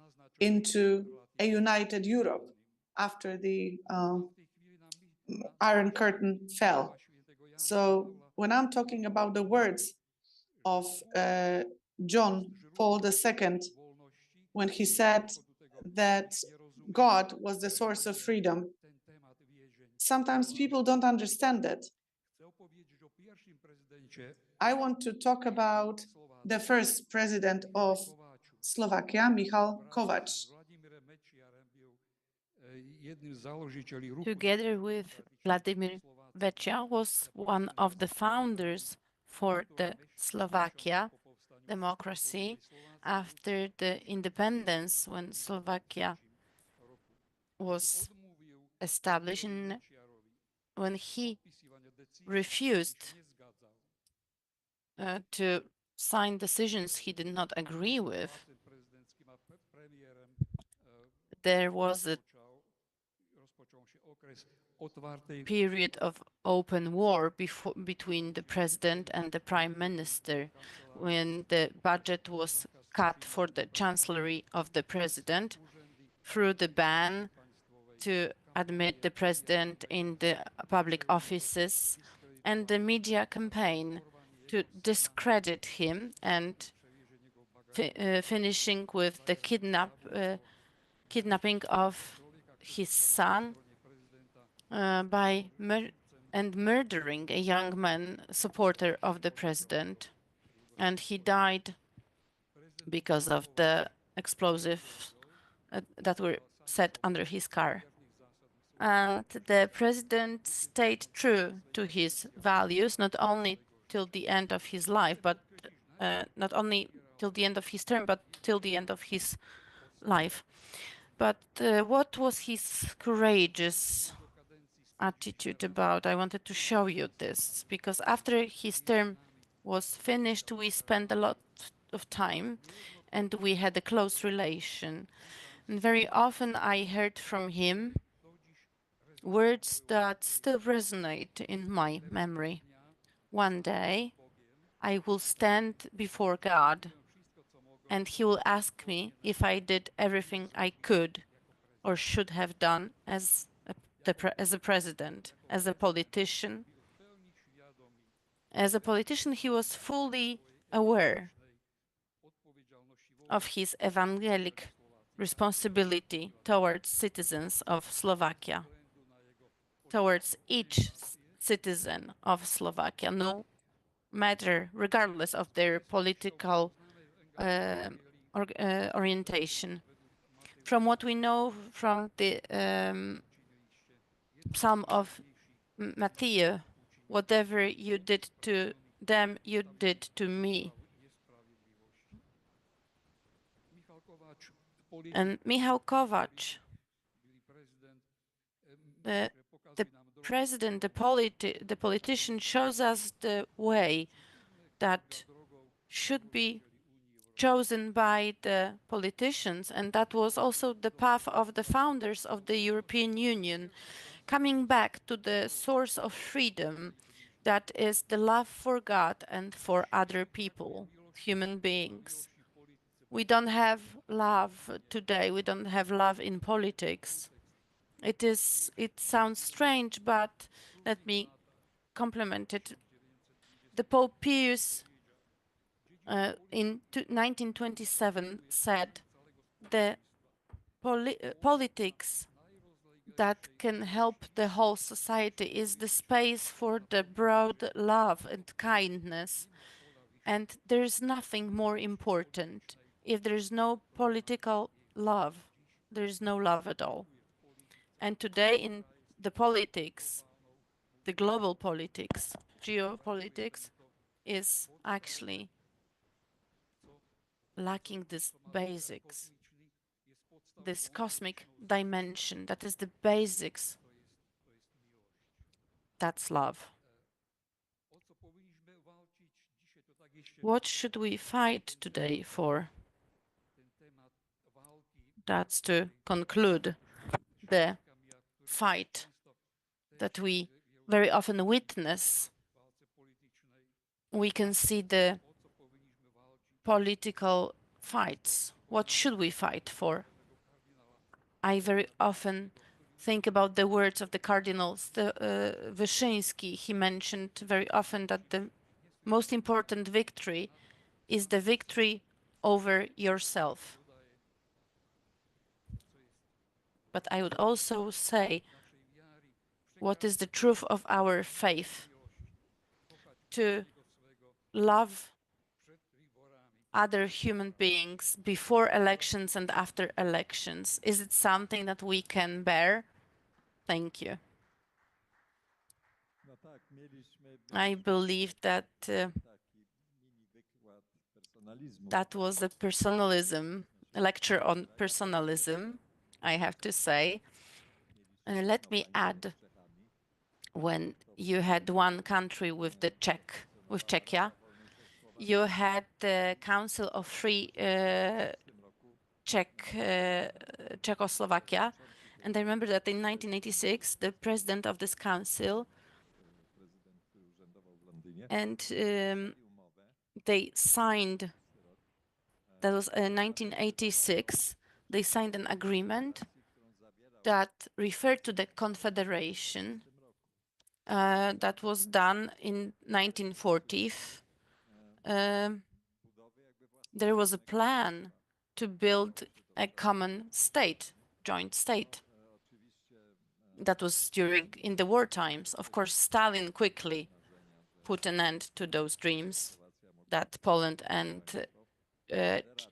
into a united Europe after the Iron Curtain fell. So when I'm talking about the words of John Paul II, when he said that God was the source of freedom, sometimes people don't understand it. I want to talk about the first president of Slovakia, Michal Kovac. Together with Vladimir Vecchia, was one of the founders for the Slovakia democracy after the independence, when Slovakia was established, when he refused to sign decisions he did not agree with. There was a period of open war between the president and the prime minister, when the budget was cut for the chancellery of the president through the ban to admit the president in the public offices and the media campaign to discredit him, and finishing with the kidnapping of his son and murdering a young man, supporter of the president. And he died because of the explosives that were set under his car. And the president stayed true to his values, not only till the end of his life, but not only till the end of his term, but till the end of his life. But what was his courageous attitude about? I wanted to show you this, because after his term was finished, we spent a lot of time and we had a close relation. And very often I heard from him words that still resonate in my memory. One day I will stand before God and he will ask me if I did everything I could or should have done as a president, as a politician. As a politician, he was fully aware of his evangelic responsibility towards citizens of Slovakia, towards each citizen of Slovakia, no matter, regardless of their political orientation. From what we know from the Psalm of Matthew, Whatever you did to them, you did to me. And Michał Kovács, the president, the politician, shows us the way that should be chosen by the politicians, and that was also the path of the founders of the European Union, coming back to the source of freedom, that is the love for God and for other people, human beings. We don't have love today. We don't have love in politics. It sounds strange, but let me complement it. The Pope Pius in 1927 said the politics that can help the whole society is the space for the broad love and kindness. And there is nothing more important. If there is no political love, there is no love at all. And today in the politics, the global politics, geopolitics, is actually lacking this basics, this cosmic dimension that is the basics. That's love. What should we fight today for? That's to conclude the fight that we very often witness. We can see the political fights. What should we fight for? I very often think about the words of the Cardinal Wyszyński. He mentioned very often that the most important victory is the victory over yourself. But I would also say, what is the truth of our faith? To love other human beings before elections and after elections. Is it something that we can bear? Thank you. I believe that that was a personalism, a lecture on personalism, I have to say. And let me add, when you had one country with Czechia, you had the Council of Free Czechoslovakia, and I remember that in 1986, the president of this council, and they signed, that was in 1986, they signed an agreement that referred to the confederation that was done in 1940s. There was a plan to build a common state, joint state. That was in the war times. Of course, Stalin quickly put an end to those dreams that Poland and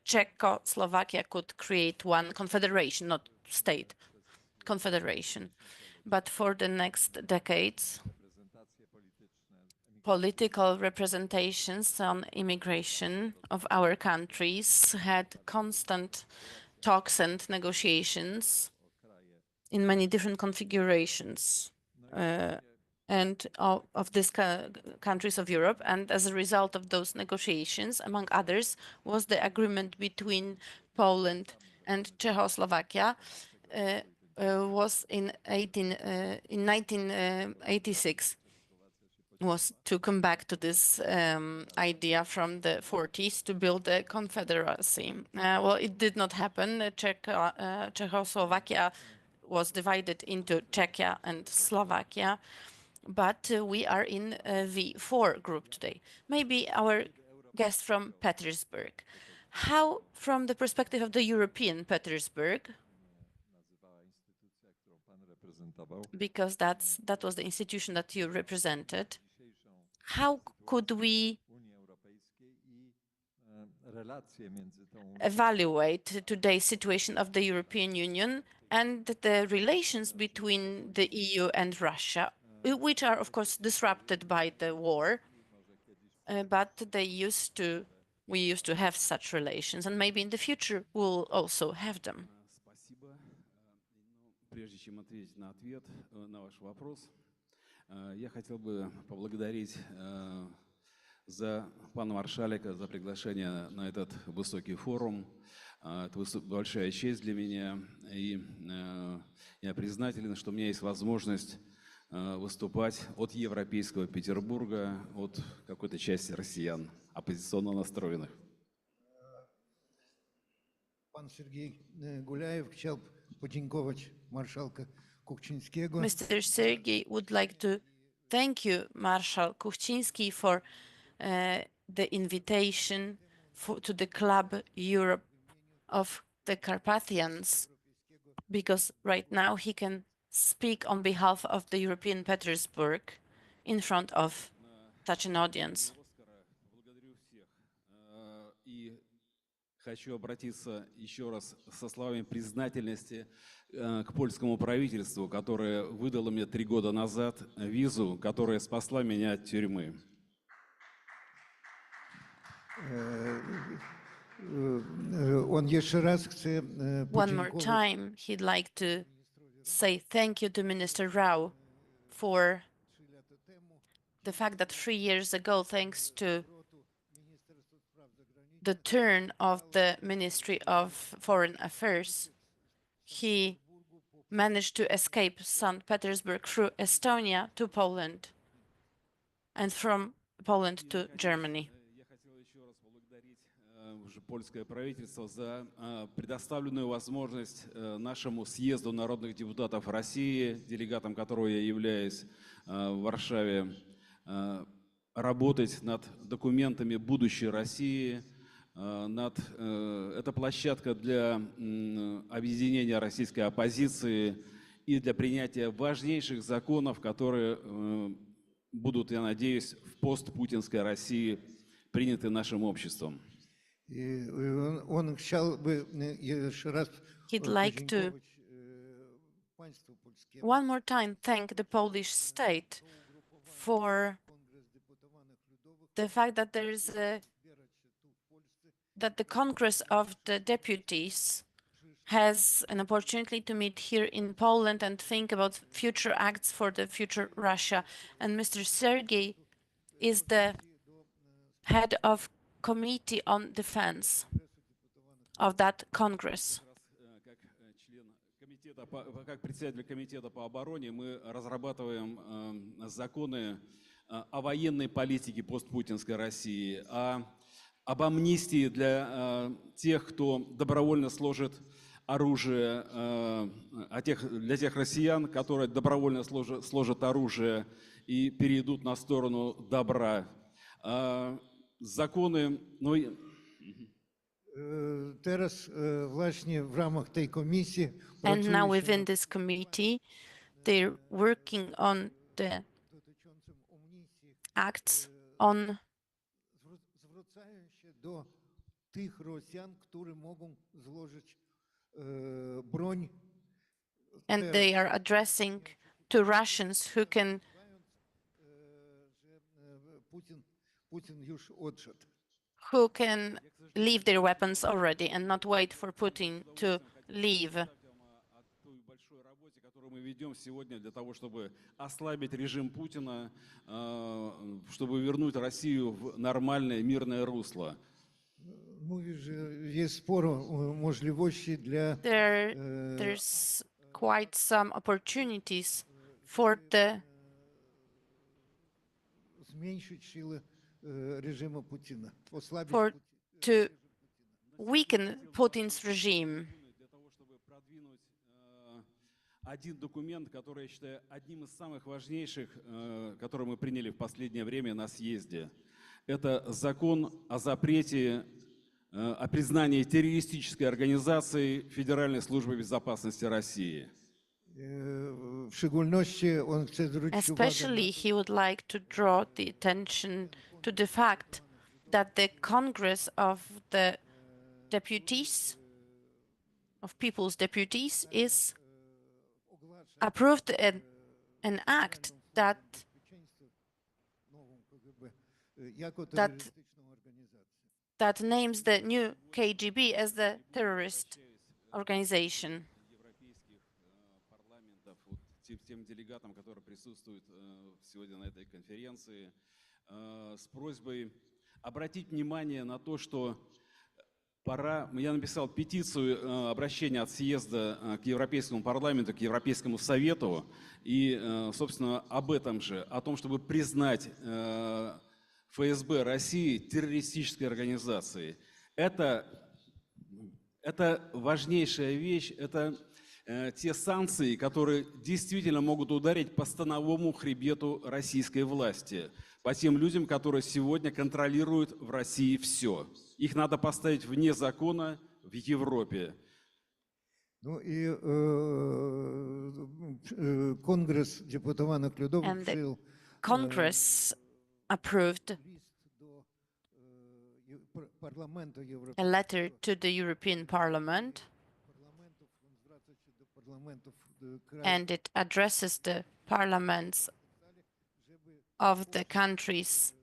Czechoslovakia could create one confederation, not state, confederation. But for the next decades, political representations on immigration of our countries had constant talks and negotiations in many different configurations and of these countries of Europe. And as a result of those negotiations, among others, was the agreement between Poland and Czechoslovakia, was in 1986. Was to come back to this idea from the 40s to build a confederacy. Well, it did not happen. Czechoslovakia was divided into Czechia and Slovakia, but we are in the V4 group today. Maybe our guest from Petersburg. How, from the perspective of the European Petersburg, because that was the institution that you represented, how could we evaluate today's situation of the European Union and the relations between the EU and Russia? which are of course disrupted by the war, but we used to have such relations, and maybe in the future we'll also have them. Спасибо. Прежде чем ответить на ответ на ваш вопрос, я хотел бы поблагодарить за пана Маршалика за приглашение на этот высокий форум. Это большая честь для меня, и я признателен, что у меня есть возможность выступать от европейского Петербурга, от какой-то части россиян, оппозиционно настроенных. Пан Сергей Гуляев хотел подякувати маршалка Кукчинского. Mr. Sergei would like to thank you, Marshal Kuchcinski, for the invitation to the Club Europe of the Carpathians, because right now he can speak on behalf of the European Petersburg in front of such an audience. Хочу обратиться еще раз со словами признательности к польскому правительству, которое выдало мне 3 года назад визу, которая спасла меня от тюрьмы. Он еще раз хочет One more time, he'd like to say thank you to Minister Rao for the fact that 3 years ago, thanks to the turn of the Ministry of Foreign Affairs, he managed to escape St. Petersburg through Estonia to Poland, and from Poland to Germany. Польское правительство за предоставленную возможность нашему съезду народных депутатов России, делегатом которого я являюсь в Варшаве, работать над документами будущей России. Это площадка для объединения российской оппозиции и для принятия важнейших законов, которые будут, я надеюсь, в постпутинской России приняты нашим обществом. Он хотел бы еще раз He'd like to one more time thank the Polish state for the fact that that the Congress of the Deputies has an opportunity to meet here in Poland and think about future acts for the future Russia. And Mr. Sergei is the head of Committee on Defense of that Congress. Как председатель комитета по обороне мы разрабатываем законы о военной политике постпутинской России, об амнистии для тех, кто добровольно сложит оружие, для тех россиян, которые добровольно сложат оружие и перейдут на сторону добра. Законы, And now within this committee, they're working on the acts on and they are addressing to Russians who can leave their weapons already and not wait for Putin to leave. Которую мы ведем сегодня для того, чтобы ослабить режим Путина, чтобы вернуть Россию в нормальное мирное русло. There's quite some opportunities for to weaken Putin's regime. Один документ, который я считаю одним из самых важнейших, который мы приняли в последнее время на съезде, это закон о запрете, о признании террористической организации Федеральной службы безопасности России. Especially, he would like to draw the attention to the fact that the Congress of the Deputies, of People's Deputies, is approved an act that that names the new KGB as the terrorist organization. Тем делегатам, которые присутствуют сегодня на этой конференции, с просьбой обратить внимание на то, что пора, я написал петицию обращения от съезда к Европейскому парламенту, к Европейскому совету, и, собственно, об этом же, о том, чтобы признать ФСБ России террористической организацией. Это важнейшая вещь, это те санкции, которые действительно могут ударить по становому хребету российской власти, по тем людям, которые сегодня контролируют в России все. Их надо поставить вне закона в Европе. Ну и Конгресс депутованных людов решил Congress approved a letter to the European Parliament, and it addresses the parliaments of the countries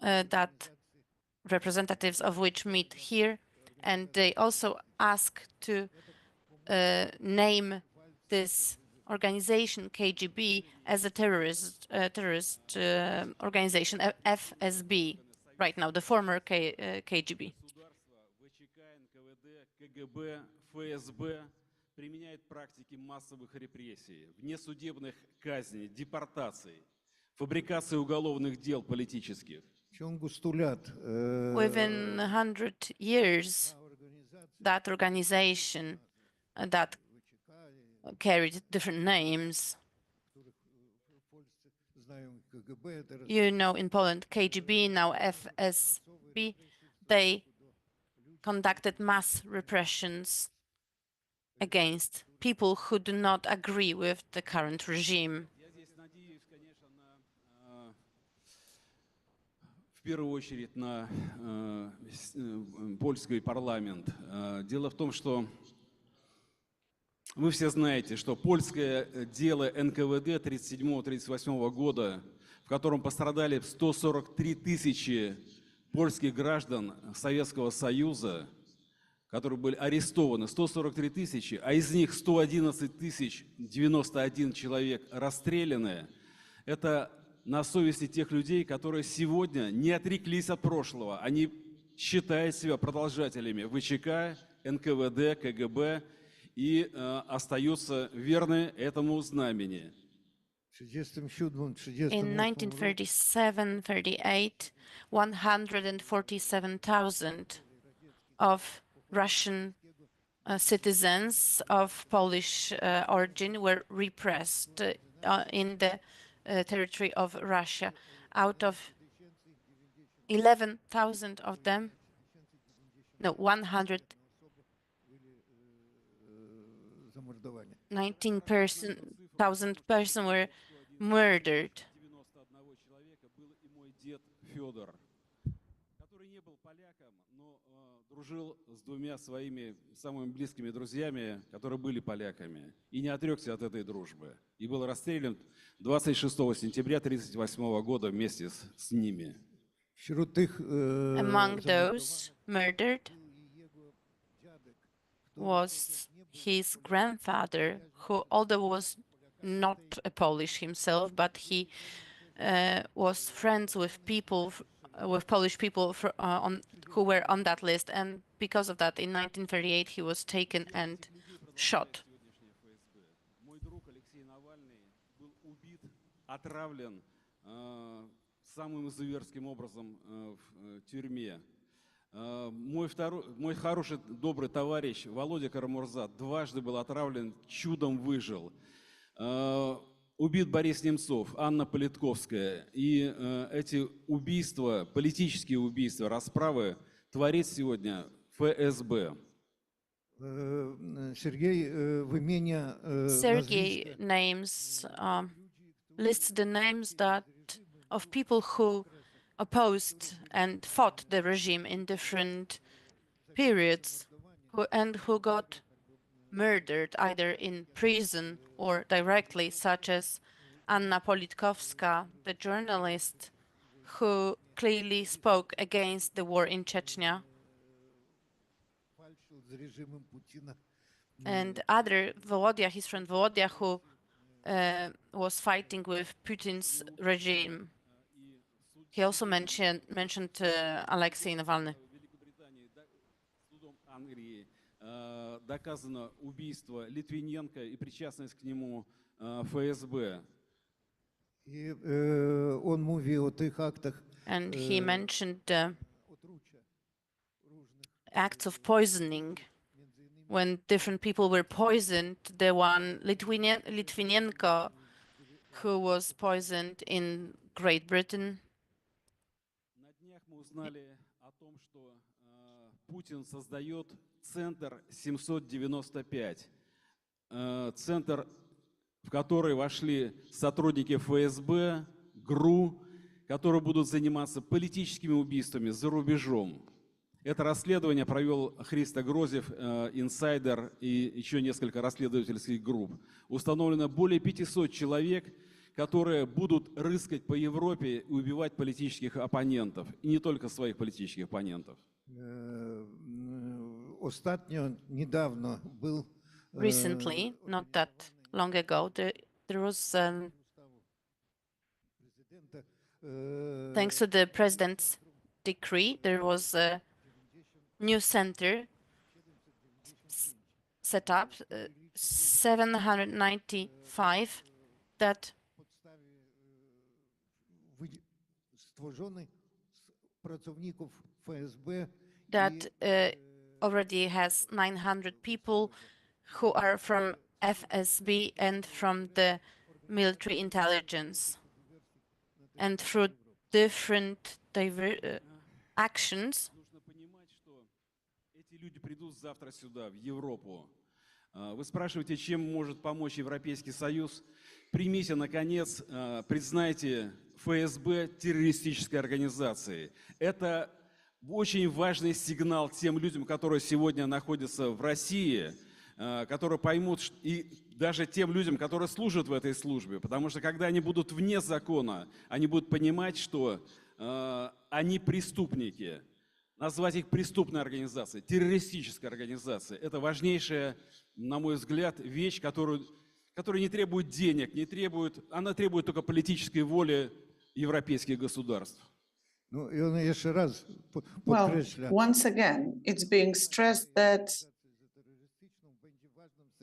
that representatives of which meet here, and they also ask to name this organization KGB as a terrorist organization, FSB. Right now, the former KGB. КГБ, ФСБ применяет практики массовых репрессий, внесудебных казней, депортаций, фабрикации уголовных дел политических. Within 100 years, that organization that carried different names, you know, in Poland, KGB, now FSB, they conducted mass repressions against people who do not agree with the current regime. В первую очередь на польский парламент. Дело в том, что вы все знаете, что польское дело НКВД 1937-1938 года, в котором пострадали 143 тысячи польских граждан Советского Союза, которые были арестованы, 143 тысячи, а из них 111 тысяч 91 человек расстреляны, это на совести тех людей, которые сегодня не отреклись от прошлого. Они считают себя продолжателями ВЧК, НКВД, КГБ и остаются верны этому знамени. In 1937-38, 147,000 of Russian citizens of Polish origin were repressed in the territory of Russia. Out of 11,000 of them, no, 119,000 persons were murdered. Дружил с двумя своими самыми близкими друзьями, которые были поляками, и не отрекся от этой дружбы. И был расстрелян 26 сентября 1938 года вместе с ними. Among those murdered was his grandfather, who, although was not a Polish himself, but he was friends with people, with Polish people who were on that list, and because of that, in 1938, he was taken and shot. Мой друг Алексей Навальный был убит, отравлен самым зверским образом в тюрьме. Мой хороший, добрый товарищ Володя Карамурза дважды был отравлен, чудом выжил. Убит Борис Немцов, Анна Политковская. И эти убийства, политические убийства, расправы творит сегодня ФСБ. Сергей, вы меня Sergei lists the names of people who opposed and fought the regime in different periods and who got murdered either in prison or directly, such as Anna Politkowska, the journalist who clearly spoke against the war in Chechnya, and other Volodya, his friend Volodya, who was fighting with Putin's regime. He also mentioned Alexei Navalny. Доказано убийство Литвиненко и причастность к нему ФСБ. And he mentioned acts of poisoning when different people were poisoned. The one Litvinenko, who was poisoned in Great Britain. На днях мы узнали о том, что Путин создает центр 795, центр, в который вошли сотрудники ФСБ, ГРУ, которые будут заниматься политическими убийствами за рубежом. Это расследование провел Христо Грозев, инсайдер и еще несколько расследовательских групп. Установлено более 500 человек, которые будут рыскать по Европе и убивать политических оппонентов, и не только своих политических оппонентов. Recently, not that long ago, there was, thanks to the president's decree, there was a new center set up, 795, that already has 900 people who are from FSB and from the military intelligence. And through different actions, эти люди придут завтра сюда, в Европу. Вы спрашиваете, чем может помочь Европейский Союз? Примите, наконец, признайте ФСБ террористической организацией. Это очень важный сигнал тем людям, которые сегодня находятся в России, которые поймут, и даже тем людям, которые служат в этой службе, потому что когда они будут вне закона, они будут понимать, что они преступники. Назвать их преступной организацией, террористической организацией. Это важнейшая, на мой взгляд, вещь, которая не требует денег, она требует только политической воли европейских государств. Well, once again, it's being stressed that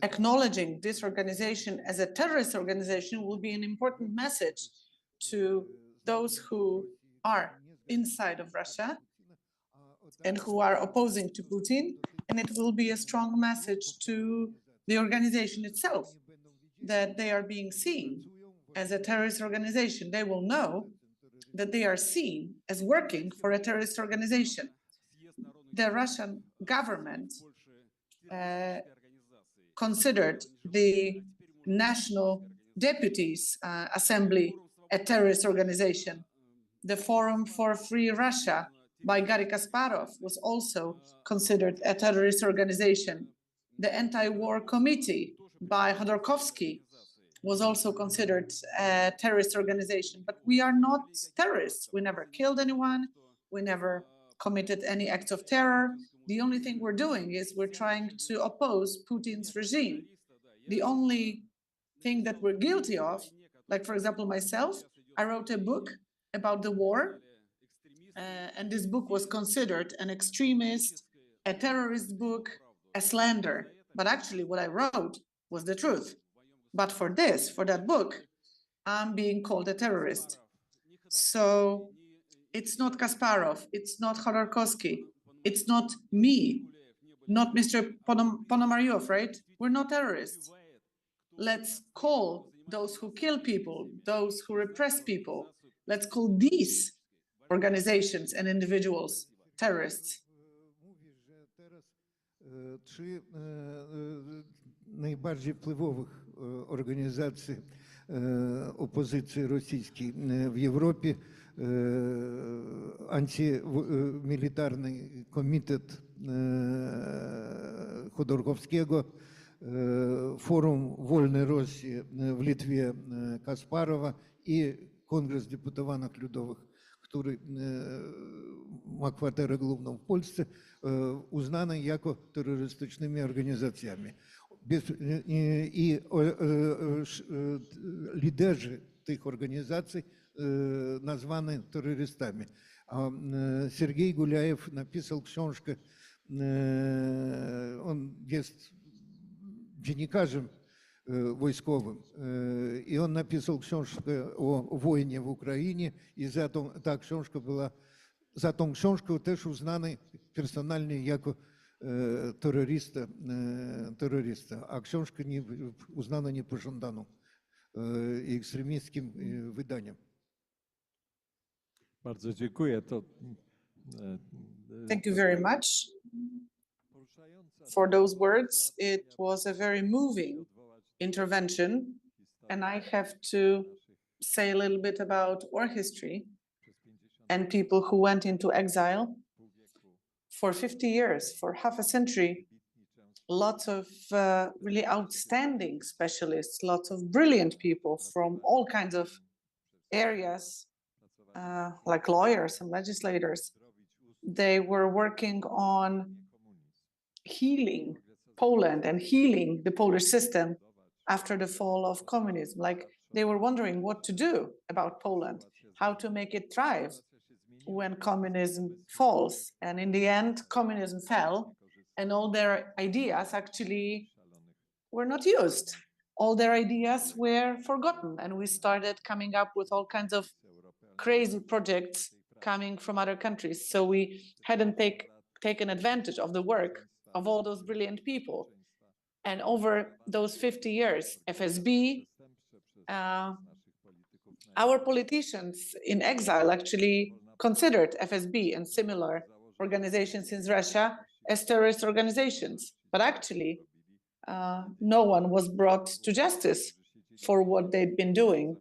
acknowledging this organization as a terrorist organization will be an important message to those who are inside of Russia and who are opposing to Putin, and it will be a strong message to the organization itself that they are being seen as a terrorist organization. They will know that they are seen as working for a terrorist organization. The Russian government considered the National Deputies Assembly a terrorist organization. The Forum for Free Russia by Garry Kasparov was also considered a terrorist organization. The Anti-War Committee by Khodorkovsky was also considered a terrorist organization. But we are not terrorists. We never killed anyone. We never committed any acts of terror. The only thing we're doing is we're trying to oppose Putin's regime. The only thing that we're guilty of, like, for example, myself, I wrote a book about the war, and this book was considered an extremist, a terrorist book, a slander. But actually what I wrote was the truth. But for that book, I'm being called a terrorist. So it's not Kasparov, it's not Khodorkovsky, it's not me, not Mr. Ponomaryov, right? We're not terrorists. Let's call those who kill people, those who repress people, let's call these organizations and individuals terrorists. Trzy najbardziej wpływowych organizacji opozycji rosyjskiej w Europie, antymilitarny komitet Khodorkovskiego, форум вольной России в Литве Каспарова и Конгрес депутованных людовых, który ma kwaterę główną w Polsce, uznane jako terrorystycznymi organizacjami. I liderzy tych organizacji nazwani terrorystami. A Sergiej Guliajew napisał książkę, on jest dziennikarzem wojskowym i on napisał książkę o wojnie w Ukrainie i za tą książkę też uznany personalnie jako terrorysta, a książkę uznano niepożądaną i ekstremistkim wydaniem. Bardzo dziękuję. Thank you very much for those words. It was a very moving intervention, and I have to say a little bit about our history and people who went into exile for 50 years, for half a century. Lots of really outstanding specialists, lots of brilliant people from all kinds of areas, like lawyers and legislators. They were working on healing Poland and healing the Polish system after the fall of communism. Like they were wondering what to do about Poland, how to make it thrive when communism falls. And in the end, communism fell, and all their ideas actually were not used. All their ideas were forgotten, and we started coming up with all kinds of crazy projects coming from other countries. So we hadn't taken advantage of the work of all those brilliant people. And over those 50 years, FSB, our politicians in exile actually considered FSB and similar organizations in Russia as terrorist organizations. But actually, no one was brought to justice for what they'd been doing.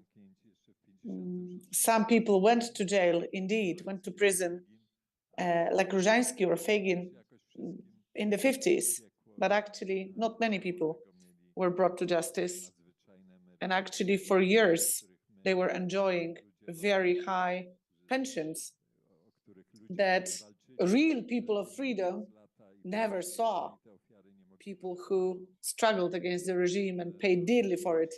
Some people went to jail, indeed, went to prison, like Różański or Fagin in the 50s, but actually not many people were brought to justice. And actually for years, they were enjoying very high pensions that real people of freedom never saw. People who struggled against the regime and paid dearly for it,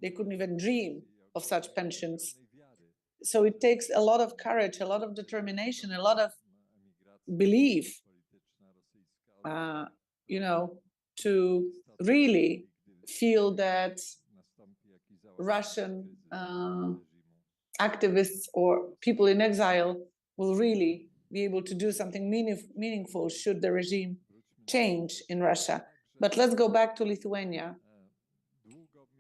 they couldn't even dream of such pensions. So it takes a lot of courage, a lot of determination, a lot of belief, to really feel that Russian activists or people in exile will really be able to do something meaningful should the regime change in Russia. But let's go back to Lithuania.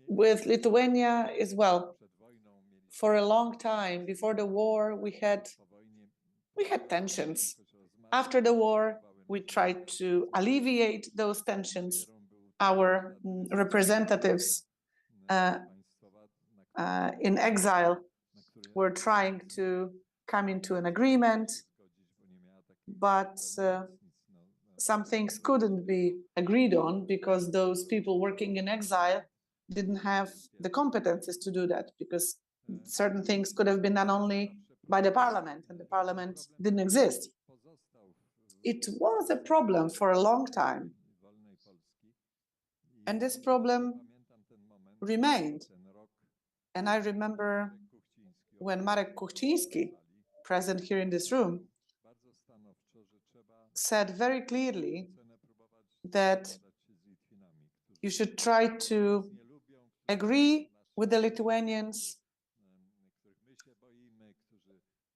With Lithuania as well, for a long time before the war, we had tensions. After the war, we tried to alleviate those tensions. Our representatives in exile were trying to come into an agreement, but some things couldn't be agreed on because those people working in exile didn't have the competences to do that, because certain things could have been done only by the parliament, and the parliament didn't exist. It was a problem for a long time, and this problem remained. And I remember when Marek Kuchciński, present here in this room, said very clearly that you should try to agree with the Lithuanians,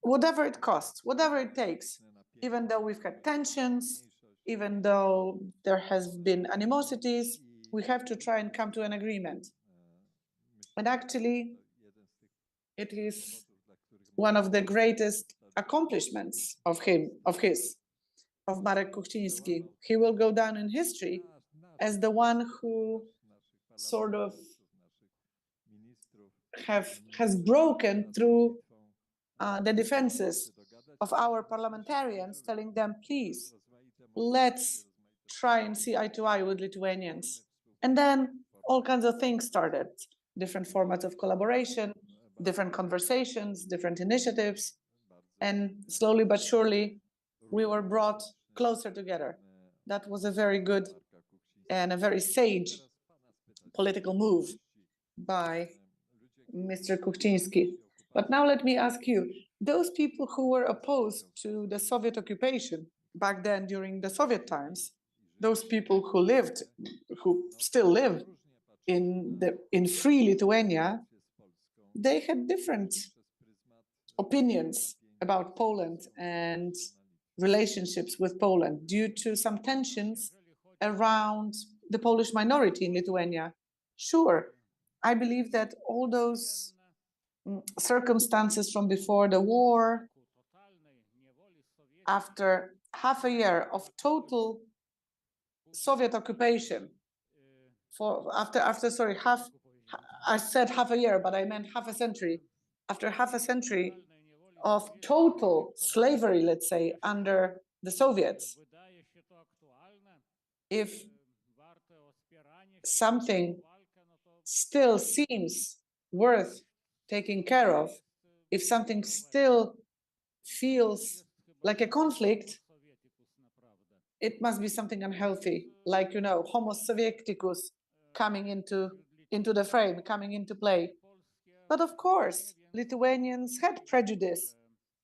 whatever it costs, whatever it takes, even though we've had tensions, even though there has been animosities, we have to try and come to an agreement. And actually, it is one of the greatest accomplishments of Marek Kuchciński. He will go down in history as the one who sort of has broken through the defenses of our parliamentarians, telling them, please, let's try and see eye to eye with Lithuanians. And then all kinds of things started, different formats of collaboration, different conversations, different initiatives. And slowly but surely, we were brought closer together. That was a very good and a very sage political move by Mr. Kuchcinski. But now let me ask you, those people who were opposed to the Soviet occupation back then during the Soviet times, those people who still live in free Lithuania, they had different opinions about Poland and relationships with Poland due to some tensions around the Polish minority in Lithuania. Sure, I believe that all those circumstances from before the war, after half a year of total Soviet occupation, I said half a year, but I meant half a century. After half a century of total slavery, let's say, under the Soviets, if something still seems worth taking care of, if something still feels like a conflict, it must be something unhealthy, like, Homo Sovieticus coming into the frame, coming into play. But of course, Lithuanians had prejudice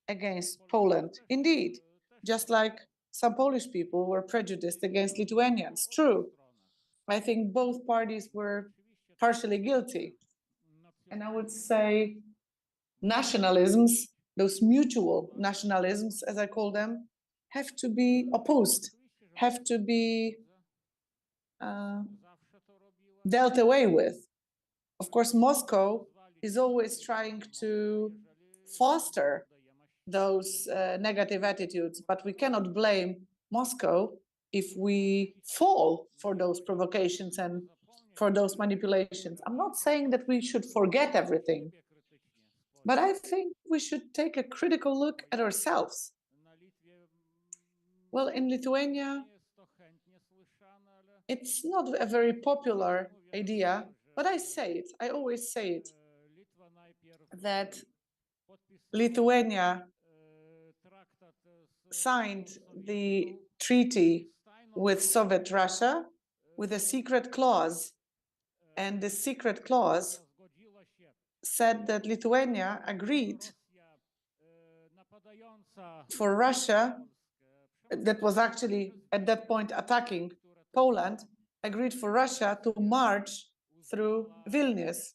against Poland, indeed, just like some Polish people were prejudiced against Lithuanians. True. I think both parties were partially guilty. And I would say nationalisms, those mutual nationalisms, as I call them, have to be opposed, have to be dealt away with. Of course, Moscow is always trying to foster those negative attitudes, but we cannot blame Moscow if we fall for those provocations and for those manipulations. I'm not saying that we should forget everything, but I think we should take a critical look at ourselves. Well, in Lithuania, it's not a very popular idea, but I say it, I always say it, that Lithuania signed the treaty with Soviet Russia with a secret clause. And the secret clause said that Lithuania agreed for Russia, that was actually at that point attacking Poland, agreed for Russia to march through Vilnius,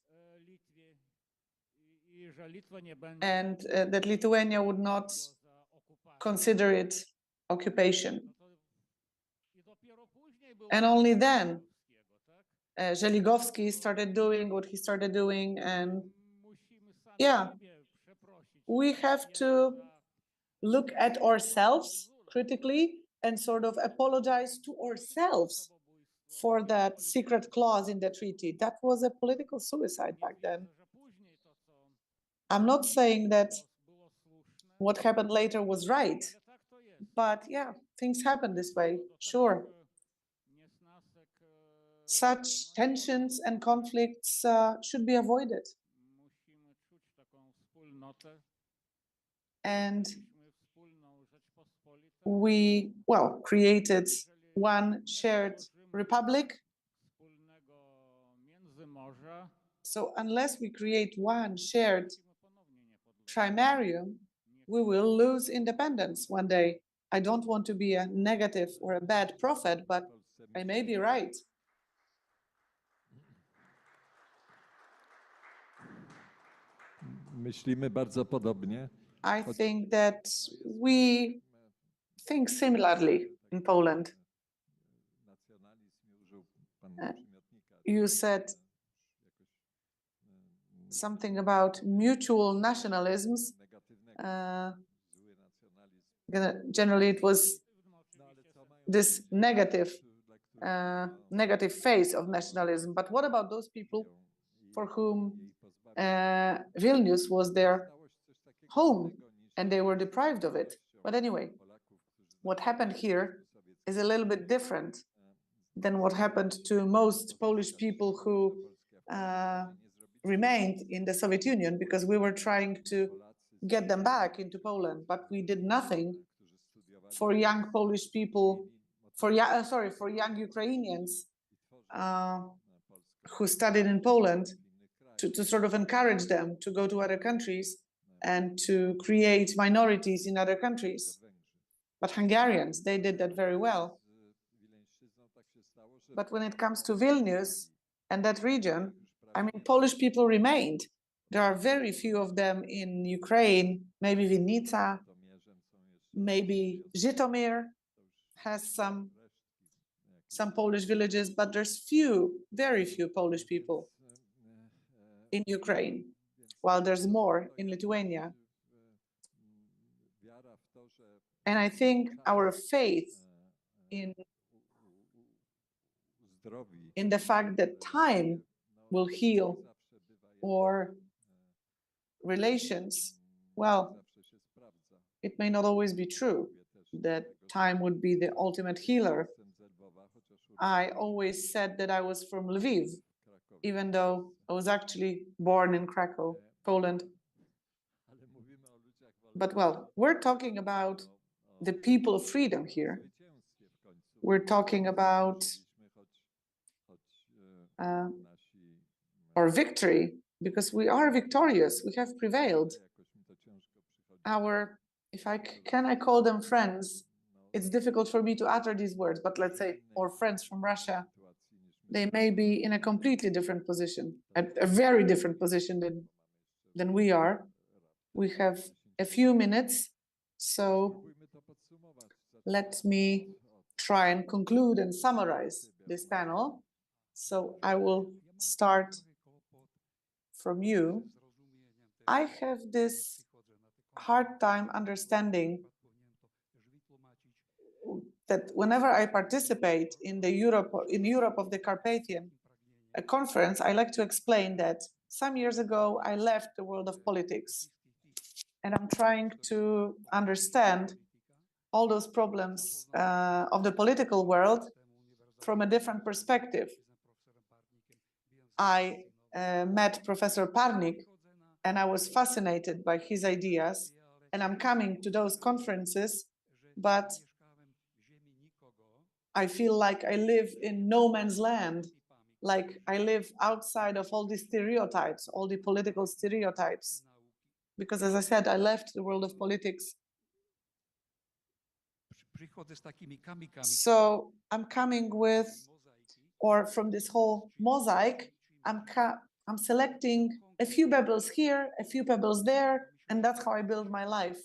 and that Lithuania would not consider it occupation. And only then Żeligowski started doing what he started doing, and yeah, we have to look at ourselves critically and sort of apologize to ourselves for that secret clause in the treaty. That was a political suicide back then. I'm not saying that what happened later was right, but yeah, things happen this way, sure. Such tensions and conflicts should be avoided. And we, well, created one shared republic. So unless we create one shared trimarium, we will lose independence one day. I don't want to be a negative or a bad prophet, but I may be right. Myślimy bardzo podobnie. I think that we think similarly in Poland. You said something about mutual nationalisms. Generally, it was this negative phase of nationalism. But what about those people for whom Vilnius was their home and they were deprived of it? But anyway, what happened here is a little bit different. than what happened to most Polish people who remained in the Soviet Union, because we were trying to get them back into Poland, but we did nothing for young Polish people, for young Ukrainians who studied in Poland, to sort of encourage them to go to other countries and to create minorities in other countries. But Hungarians, they did that very well. But when it comes to Vilnius and that region, I mean, Polish people remained. There are very few of them in Ukraine, maybe Vinnytsia, maybe Zhytomyr has some Polish villages, but there's very few Polish people in Ukraine, while there's more in Lithuania. And I think our faith in the fact that time will heal or relations, well, it may not always be true that time would be the ultimate healer. I always said that I was from Lviv, even though I was actually born in Krakow, Poland. But well, we're talking about the people of freedom here. We're talking about our victory, because we are victorious. We have prevailed. Can I call them friends? It's difficult for me to utter these words, but let's say our friends from Russia, they may be in a completely different position, a very different position than we are. We have a few minutes, so let me try and conclude and summarize this panel. So I will start from you. I have this hard time understanding that whenever I participate in the Europe of the Carpathian conference, I like to explain that some years ago I left the world of politics, and I'm trying to understand all those problems of the political world from a different perspective. I met Professor Parnik, and I was fascinated by his ideas, and I'm coming to those conferences, but I feel like I live in no man's land, like I live outside of all these stereotypes, all the political stereotypes. Because as I said, I left the world of politics. So I'm coming with, or from this whole mosaic, I'm selecting a few pebbles here, a few pebbles there, and that's how I build my life.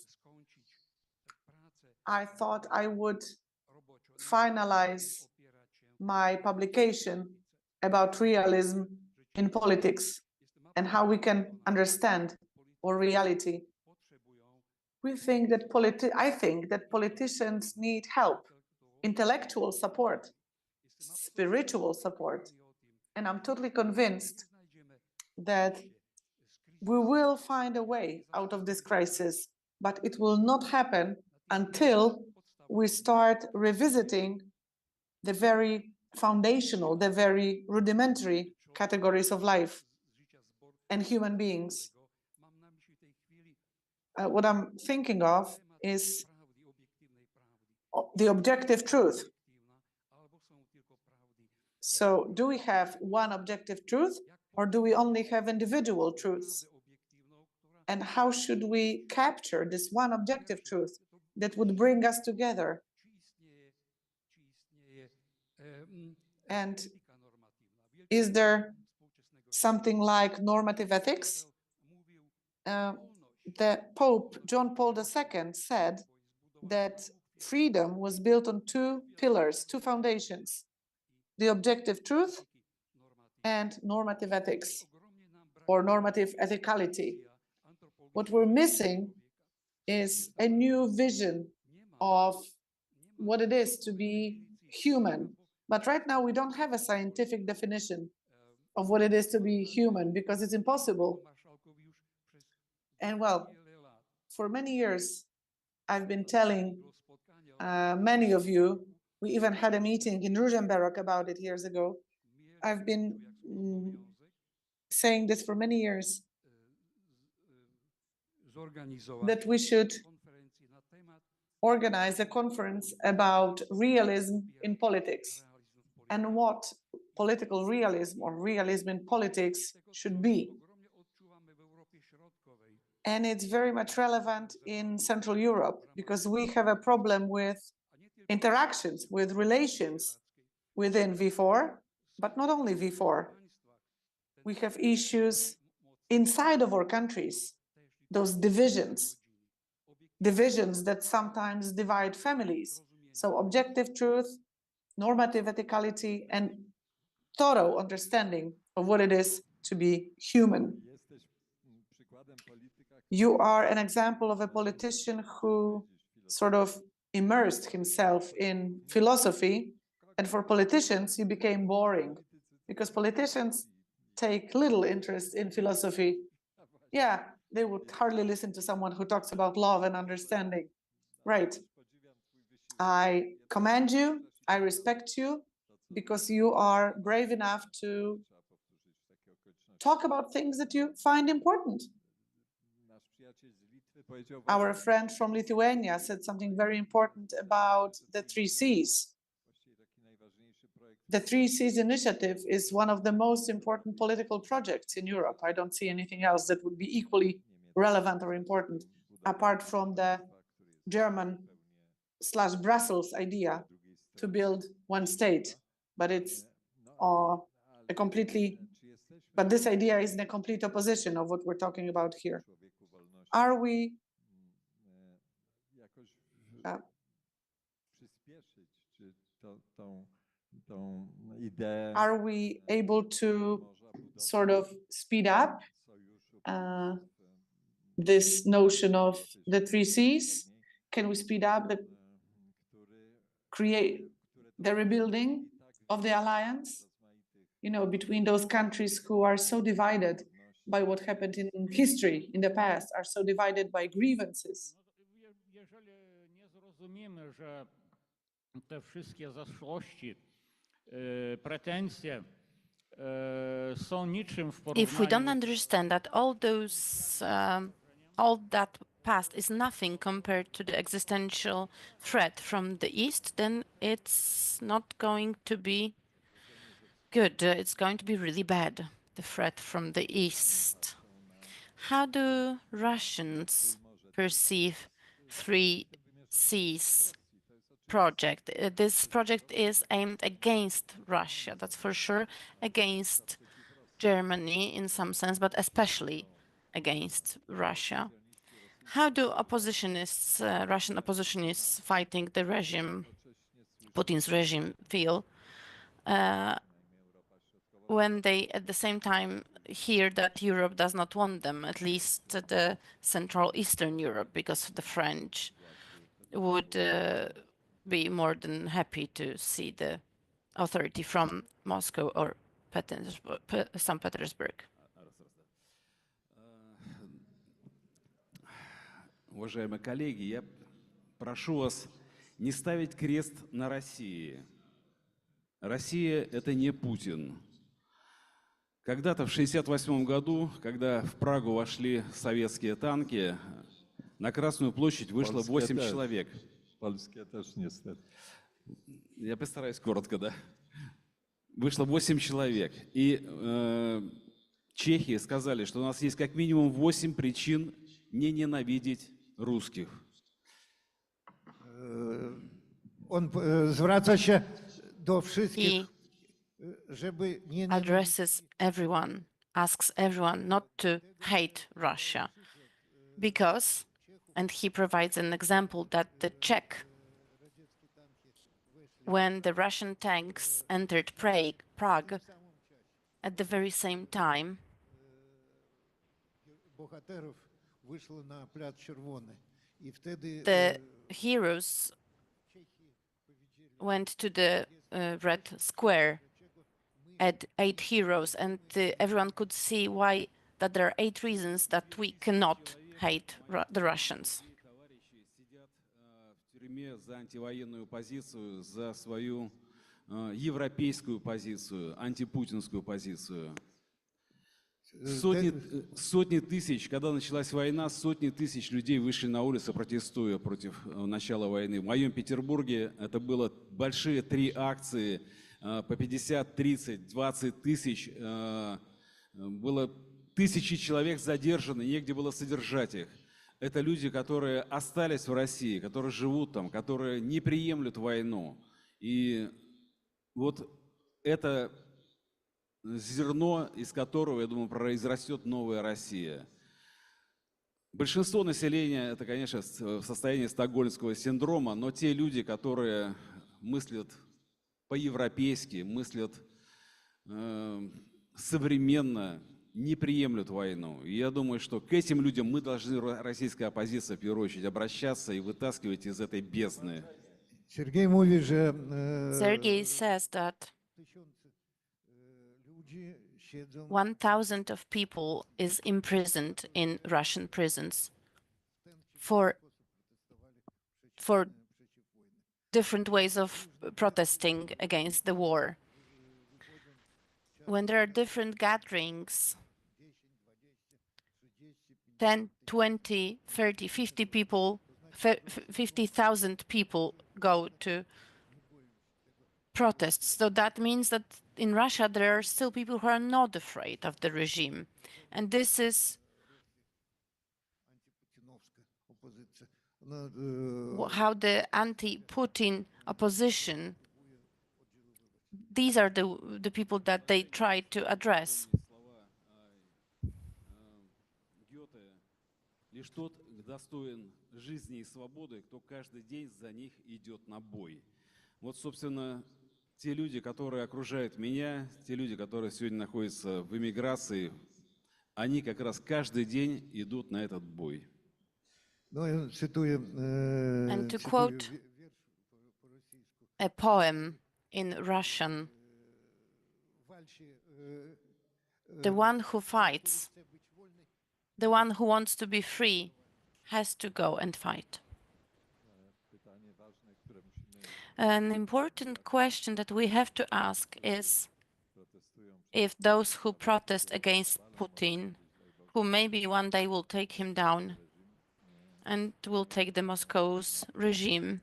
I thought I would finalize my publication about realism in politics and how we can understand our reality. I think that politicians need help, intellectual support, spiritual support. And I'm totally convinced that we will find a way out of this crisis, but it will not happen until we start revisiting the very foundational, the very rudimentary categories of life and human beings. What I'm thinking of is the objective truth. So do we have one objective truth, or do we only have individual truths? And how should we capture this one objective truth that would bring us together? And is there something like normative ethics? The Pope John Paul II said that freedom was built on two pillars, two foundations: the objective truth and normative ethics, or normative ethicality. What we're missing is a new vision of what it is to be human. But right now, we don't have a scientific definition of what it is to be human, because it's impossible. And well, for many years, I've been telling many of you We even had a meeting in Ružomberok about it years ago. I've been saying this for many years, that we should organize a conference about realism in politics and what political realism or realism in politics should be. And it's very much relevant in Central Europe because we have a problem with interactions, with relations within V4, but not only V4. We have issues inside of our countries, those divisions that sometimes divide families. So objective truth, normative ethicality, and thorough understanding of what it is to be human. You are an example of a politician who sort of immersed himself in philosophy, and for politicians, you became boring because politicians take little interest in philosophy. Yeah, they would hardly listen to someone who talks about love and understanding. Right. I commend you, I respect you, because you are brave enough to talk about things that you find important. Our friend from Lithuania said something very important about the 3Cs. The 3Cs initiative is one of the most important political projects in Europe. I don't see anything else that would be equally relevant or important, apart from the German/Brussels idea to build one state. But it's but this idea is in a complete opposition of what we're talking about here. Are we able to sort of speed up this notion of the 3Cs? Can we speed up create the rebuilding of the alliance, between those countries who are so divided by what happened in history, in the past, are so divided by grievances? Zrozumimy, że te wszystkie zaszłości, pretensje są niczym w porównaniu. If we don't understand that all that past is nothing compared to the existential threat from the East, then it's not going to be good. It's going to be really bad, the threat from the East. How do Russians perceive 3Cs project? This project is aimed against Russia, that's for sure, against Germany in some sense, but especially against Russia. How do oppositionists, Russian oppositionists fighting the regime, Putin's regime, feel when they at the same time hear that Europe does not want them, at least the Central Eastern Europe, because the French would be more than happy to see the authority from Moscow or St. Petersburg? Уважаемые коллеги, я прошу вас не ставить крест на России. Россия – это не Путин. Когда-то в 1968 году, когда в Прагу вошли советские танки, на Красную площадь вышло 8 человек. Польские тоже не стоят. Я постараюсь коротко, да. Вышло 8 человек. И чехи сказали, что у нас есть как минимум 8 причин не ненавидеть русских. Он звертається до всіх, żeby nie addresses everyone, asks everyone not to hate Russia, because, and he provides an example that the Czech, when the Russian tanks entered Prague at the very same time, the heroes went to the Red Square at 8 heroes, and everyone could see why that there are 8 reasons that we cannot hate the Russians. тюрьме за антивоенную позицию, за свою европейскую позицию, антипутинскую позицию. Сотни тысяч, когда началась война, сотни тысяч людей вышли на улицы, протестуя против начала войны. В моем Петербурге это было большие 3 акции по 50, 30, 20 тысяч. Было тысячи человек задержаны, негде было содержать их. Это люди, которые остались в России, которые живут там, которые не приемлют войну. И вот это зерно, из которого, я думаю, произрастет новая Россия. Большинство населения, это, конечно, в состоянии стокгольмского синдрома, но те люди, которые мыслят по-европейски, мыслят современно, не приемлют войну. И я думаю, что к этим людям мы должны, российская оппозиция, в первую очередь, обращаться и вытаскивать из этой бездны. Sergei mówi, że Sergei says that 1,000 of people is imprisoned in Russian prisons for different ways of protesting against the war. When there are different gatherings, 10, 20, 30, 50 people, 50,000 people go to protests. So that means that in Russia, there are still people who are not afraid of the regime. And this is how the anti-Putin opposition, these are the people that they try to address. Лишь тот достоин жизни и свободы, кто каждый день за них идет на бой. Вот, собственно, те люди, которые окружают меня, те люди, которые сегодня находятся в эмиграции, они как раз каждый день идут на этот бой. And to quote a poem in Russian, the one who fights, the one who wants to be free, has to go and fight. An important question that we have to ask is if those who protest against Putin, who maybe one day will take him down and will take the Moscow's regime,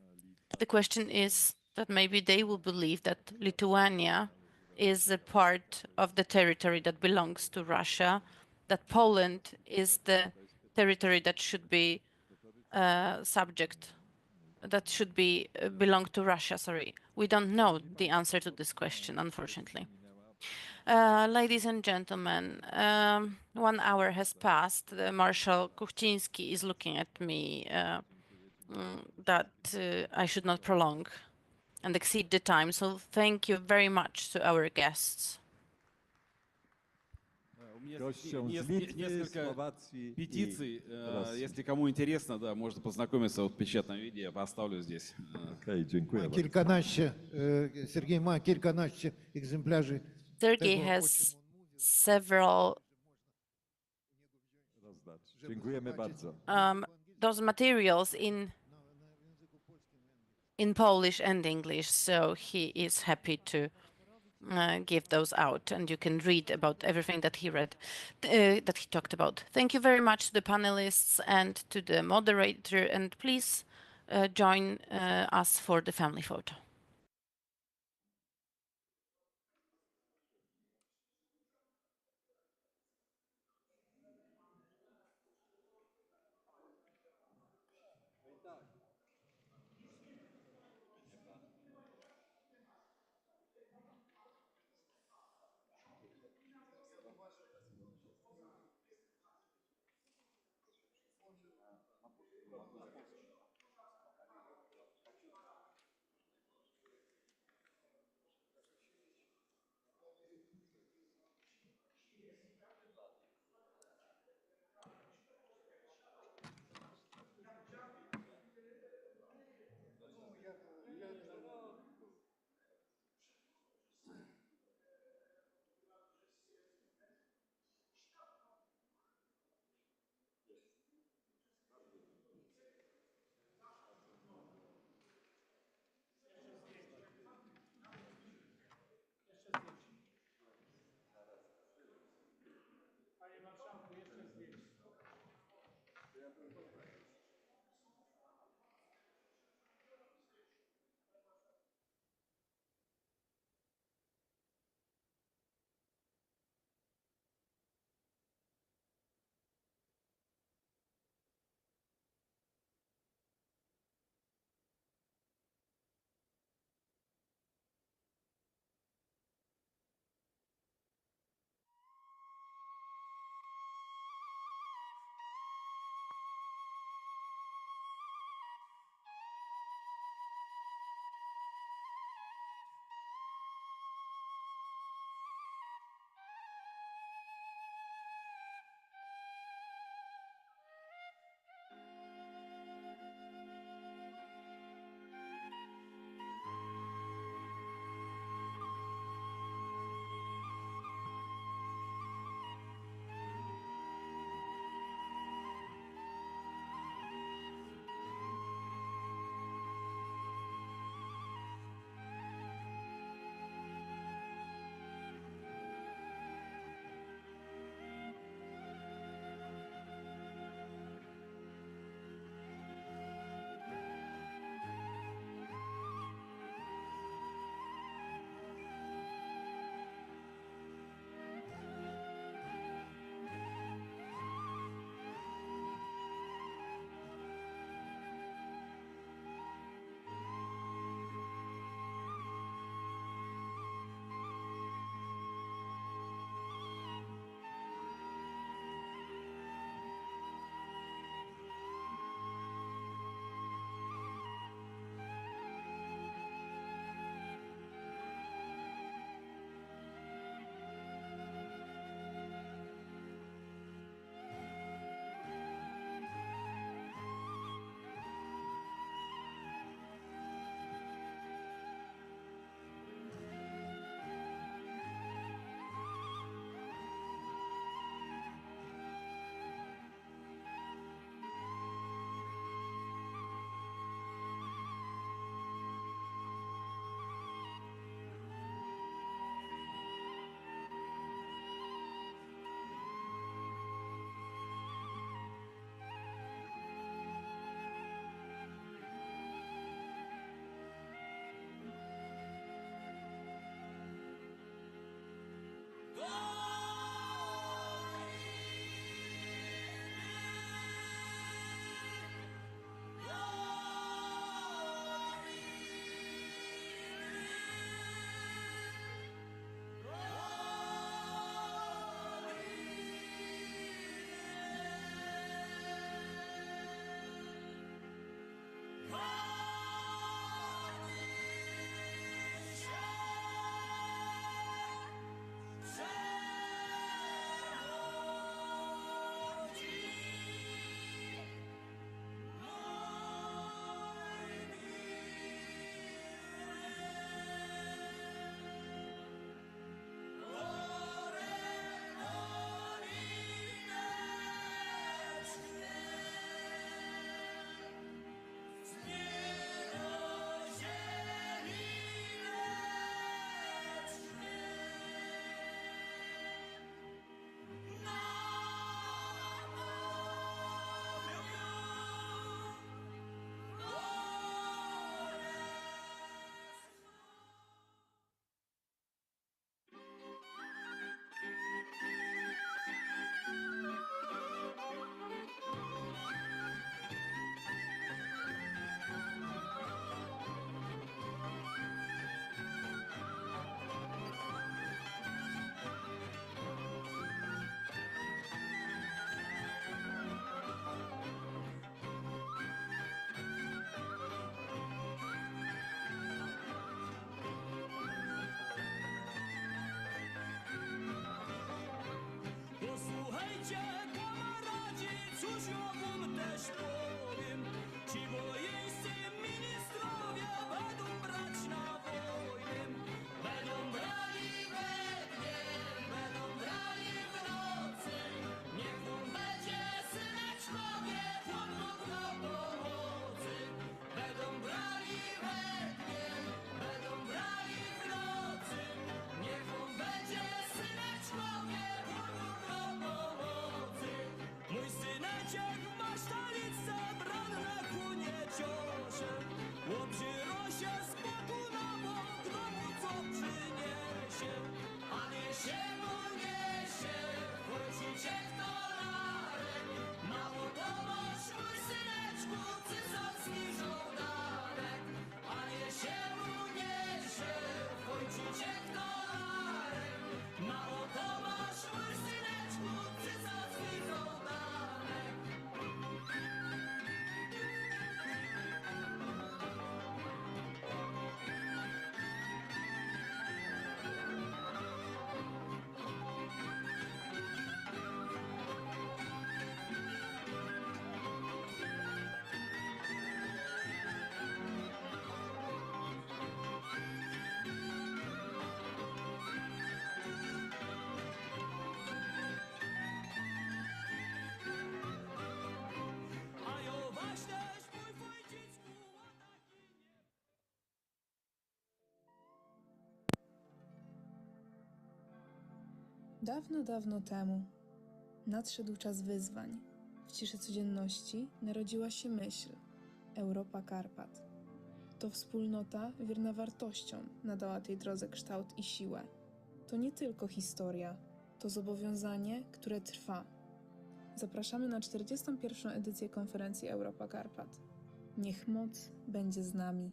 the question is that maybe they will believe that Lithuania is a part of the territory that belongs to Russia, that Poland is the territory that should be belong to Russia, sorry. We don't know the answer to this question, unfortunately. Ladies and gentlemen, 1 hour has passed. Marshal Kuchcinski is looking at me that I should not prolong and exceed the time. So thank you very much to our guests. Несколько петиций, если кому интересно, да, можно познакомиться в печатном виде, я поставлю здесь. Sergei ma kilkanaście egzemplarzy. Sergei has several those materials in Polish and English, so he is happy to give those out, and you can read about everything that he read, that he talked about. Thank you very much to the panelists and to the moderator, and please join us for the family photo. Dawno, dawno temu nadszedł czas wyzwań. W ciszy codzienności narodziła się myśl Europa Karpat. To wspólnota wierna wartościom nadała tej drodze kształt i siłę. To nie tylko historia, to zobowiązanie, które trwa. Zapraszamy na 41. edycję konferencji Europa Karpat. Niech moc będzie z nami.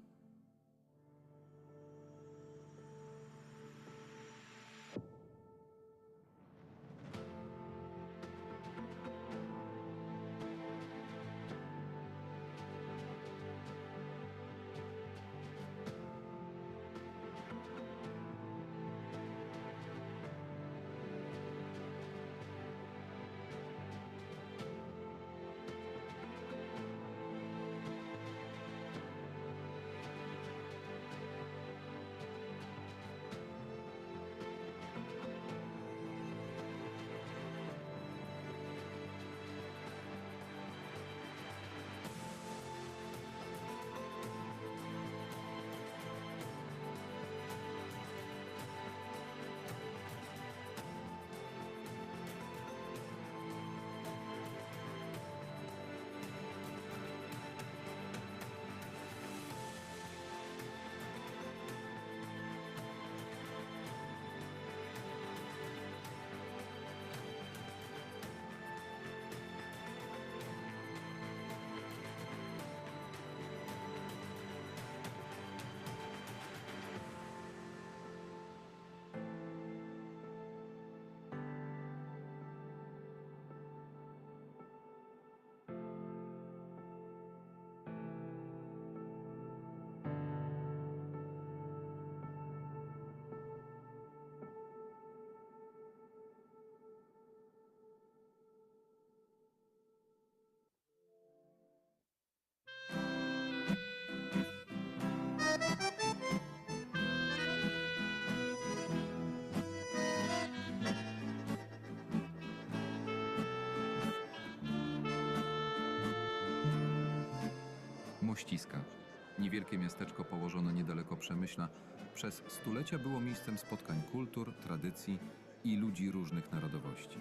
Mościska. Niewielkie miasteczko położone niedaleko Przemyśla przez stulecia było miejscem spotkań kultur, tradycji i ludzi różnych narodowości.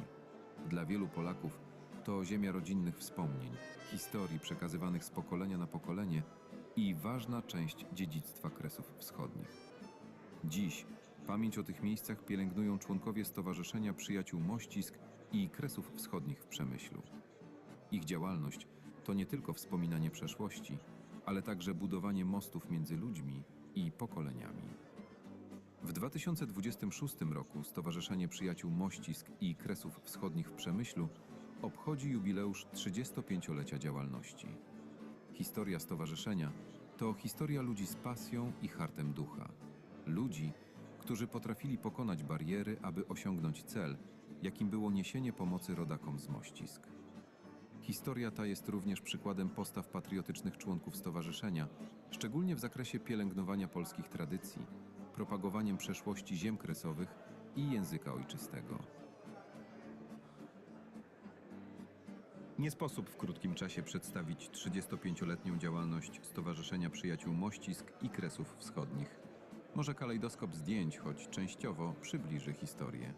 Dla wielu Polaków to ziemia rodzinnych wspomnień, historii przekazywanych z pokolenia na pokolenie i ważna część dziedzictwa Kresów Wschodnich. Dziś pamięć o tych miejscach pielęgnują członkowie Stowarzyszenia Przyjaciół Mościsk i Kresów Wschodnich w Przemyślu. Ich działalność to nie tylko wspominanie przeszłości, ale także budowanie mostów między ludźmi i pokoleniami. W 2026 roku Stowarzyszenie Przyjaciół Mościsk i Kresów Wschodnich w Przemyślu obchodzi jubileusz 35-lecia działalności. Historia stowarzyszenia to historia ludzi z pasją i hartem ducha. Ludzi, którzy potrafili pokonać bariery, aby osiągnąć cel, jakim było niesienie pomocy rodakom z Mościsk. Historia ta jest również przykładem postaw patriotycznych członków stowarzyszenia, szczególnie w zakresie pielęgnowania polskich tradycji, propagowaniem przeszłości ziem kresowych i języka ojczystego. Nie sposób w krótkim czasie przedstawić 35-letnią działalność Stowarzyszenia Przyjaciół Mościsk i Kresów Wschodnich. Może kalejdoskop zdjęć, choć częściowo przybliży historię.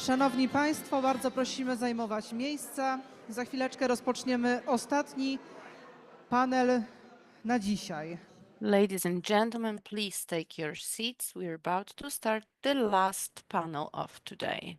Szanowni Państwo, bardzo prosimy zajmować miejsca. Za chwileczkę rozpoczniemy ostatni panel na dzisiaj. Ladies and gentlemen, please take your seats. We're about to start the last panel of today.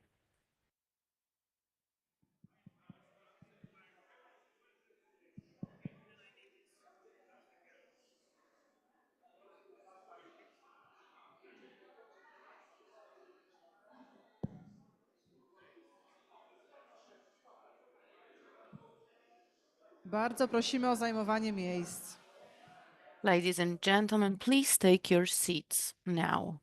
Bardzo prosimy o zajmowanie miejsc. Ladies and gentlemen, please take your seats now.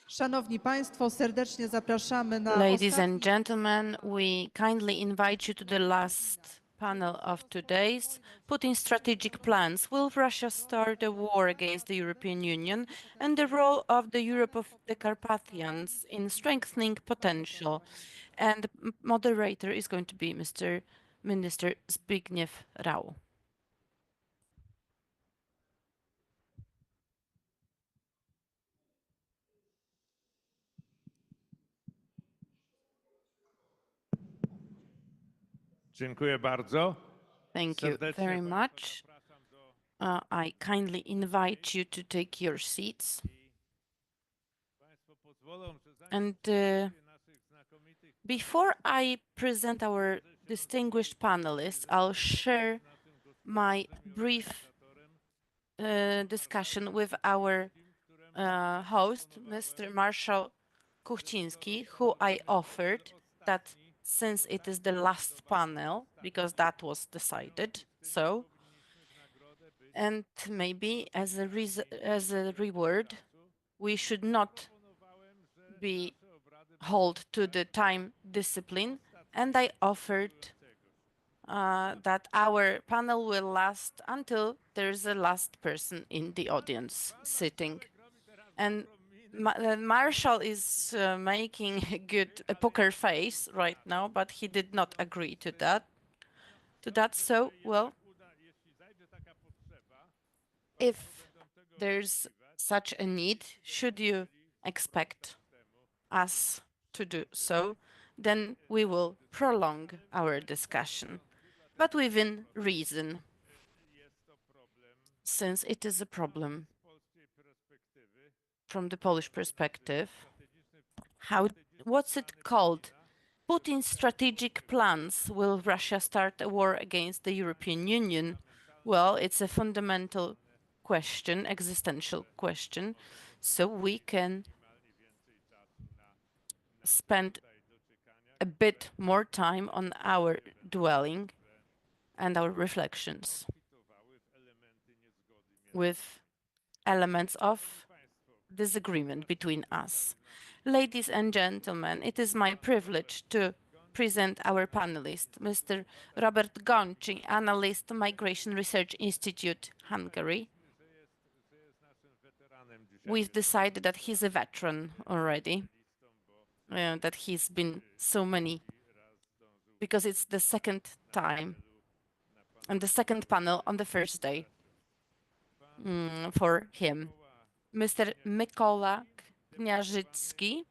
Szanowni Państwo, serdecznie zapraszamy na Ladies ostatni... and gentlemen, we kindly invite you to the last panel of today's Putin's strategic plans. Will Russia start a war against the European Union and the role of the Europe of the Carpathians in strengthening potential? And the moderator is going to be Mr. Minister Zbigniew Rau. Dziękuję bardzo. Thank you very much. I kindly invite you to take your seats. And before I present our distinguished panelists, I'll share my brief discussion with our host, Mr. Marshal Kuchcinski, who I offered that since it is the last panel, because that was decided, so, and maybe as a reward, we should not be hold to the time discipline, and I offered that our panel will last until there's a last person in the audience sitting. And Marshall is making a poker face right now, but he did not agree to that. So, well, if there's such a need, should you expect us to do so, then we will prolong our discussion, but within reason, since it is a problem from the Polish perspective. What's it called? Putin's strategic plans. Will Russia start a war against the European Union? Well, it's a fundamental question, existential question, so we can spend a bit more time on our dwelling and our reflections with elements of disagreement between us. Ladies and gentlemen, it is my privilege to present our panelist, Mr. Robert Gonci, analyst, Migration Research Institute, Hungary. We've decided that he's a veteran already, that he's been so many, because it's the second time and the second panel on the first day for him. Mr. Mykola Kniarzycki,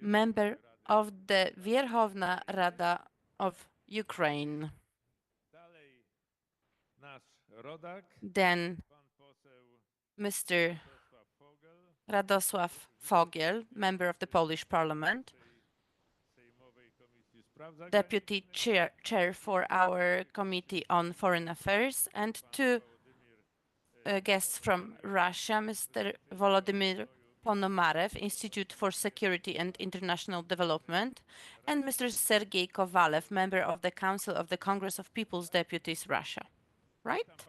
member of the Верховна Rada of Ukraine. Then Mr. Radosław Fogiel, member of the Polish Parliament, deputy chair for our Committee on Foreign Affairs, and two guests from Russia, Mr. Volodymyr Ponomarev, Institute for Security and International Development, and Mr. Sergei Kovalev, member of the Council of the Congress of People's Deputies, Russia. Right?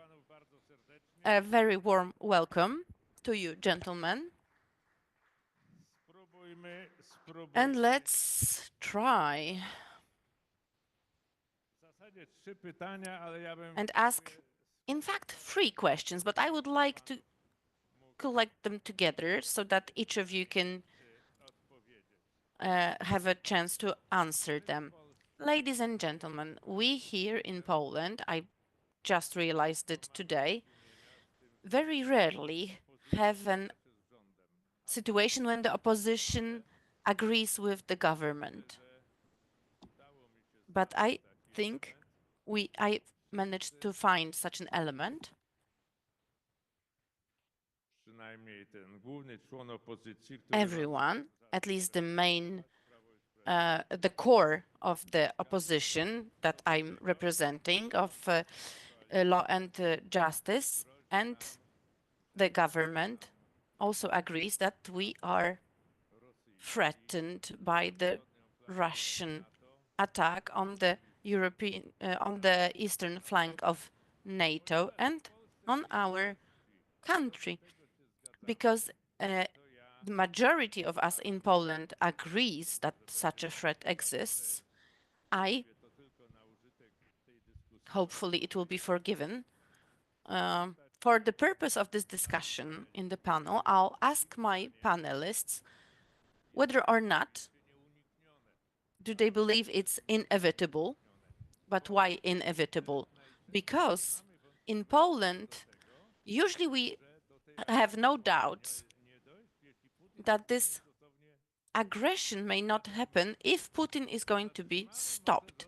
A very warm welcome to you, gentlemen. And let's try and ask, in fact, 3 questions, but I would like to collect them together so that each of you can have a chance to answer them. Ladies and gentlemen, we here in Poland, I just realized it today, very rarely have a situation when the opposition agrees with the government. But I think I managed to find such an element. Everyone, at least the main, the core of the opposition that I'm representing, of Law and Justice, and the government also agrees that we are threatened by the Russian attack on the on the eastern flank of NATO and on our country, because the majority of us in Poland agrees that such a threat exists. Hopefully it will be forgiven. For the purpose of this discussion in the panel, I'll ask my panelists whether or not do they believe it's inevitable. But why inevitable? Because in Poland, usually we have no doubts that this aggression may not happen if Putin is going to be stopped.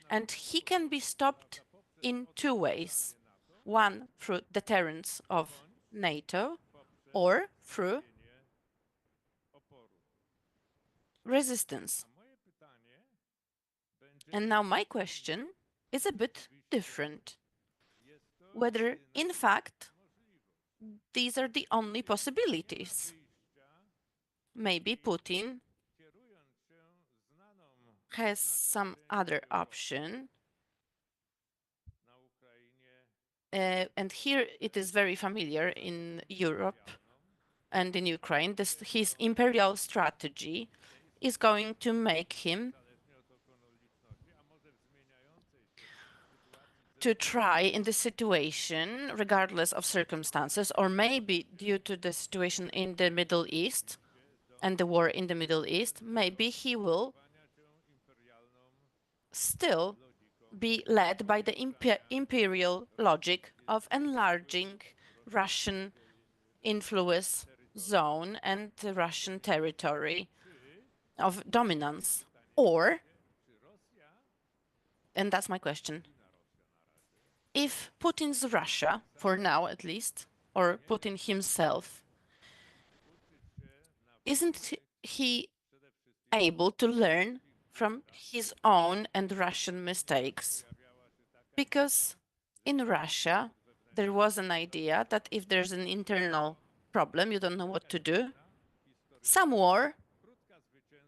And he can be stopped in 2 ways. One, through deterrence of NATO, or through resistance. And now my question is a bit different. Whether, in fact, these are the only possibilities. Maybe Putin has some other option. And here it is very familiar in Europe and in Ukraine. His imperial strategy is going to make him to try in this situation, regardless of circumstances, or maybe due to the situation in the Middle East and the war in the Middle East, maybe he will still be led by the imperial logic of enlarging Russian influence zone and the Russian territory of dominance. Or, and that's my question, if Putin's Russia, for now at least, or Putin himself, isn't he able to learn from his own and Russian mistakes? Because in Russia, there was an idea that if there's an internal problem, you don't know what to do. Some war,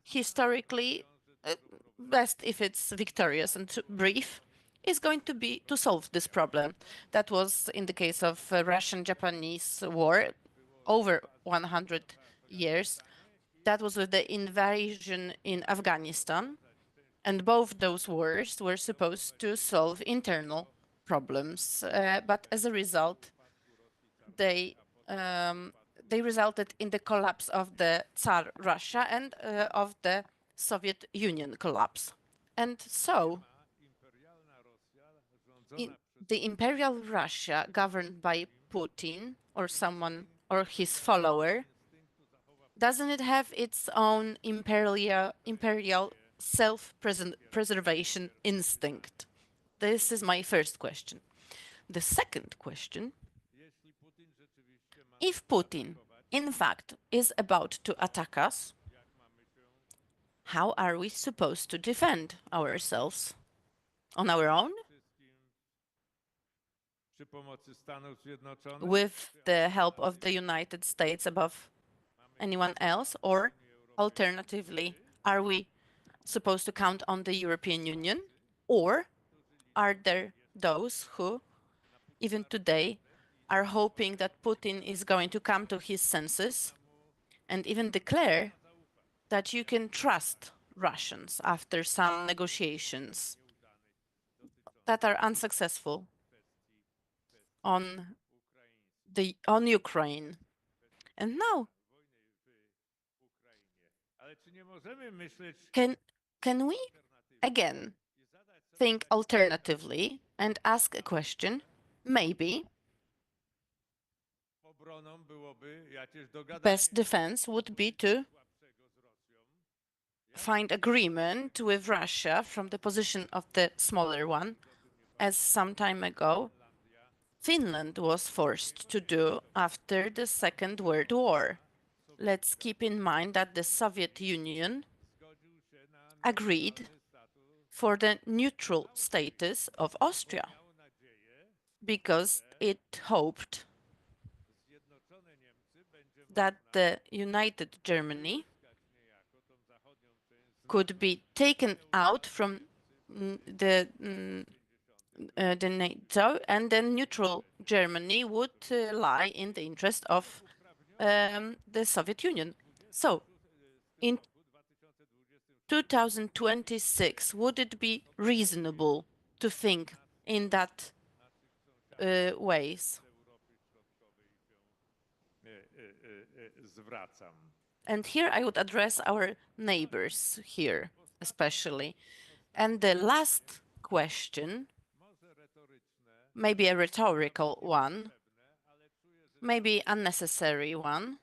historically, best if it's victorious and brief, is going to be to solve this problem. That was in the case of Russian-Japanese war over 100 years. That was with the invasion in Afghanistan. And both those wars were supposed to solve internal problems. But as a result, they resulted in the collapse of the Tsar Russia and of the Soviet Union collapse. And so, the imperial Russia governed by Putin or someone or his follower, doesn't it have its own imperial self-preservation instinct? This is my first question. The second question, if Putin, in fact, is about to attack us, how are we supposed to defend ourselves? On our own? With the help of the United States above anyone else? Or alternatively, are we supposed to count on the European Union? Or are there those who, even today, are hoping that Putin is going to come to his senses and even declare that you can trust Russians after some negotiations that are unsuccessful on Ukraine? And now, can we again think alternatively and ask a question? Maybe best defense would be to find agreement with Russia from the position of the smaller one, as some time ago Finland was forced to do after the Second World War. Let's keep in mind that the Soviet Union agreed for the neutral status of Austria because it hoped that the United Germany could be taken out from the NATO, and then neutral Germany would lie in the interest of the Soviet Union. So, in 2026, would it be reasonable to think in that ways? And here I would address our neighbors here, especially. And the last question, maybe a rhetorical one, maybe unnecessary one,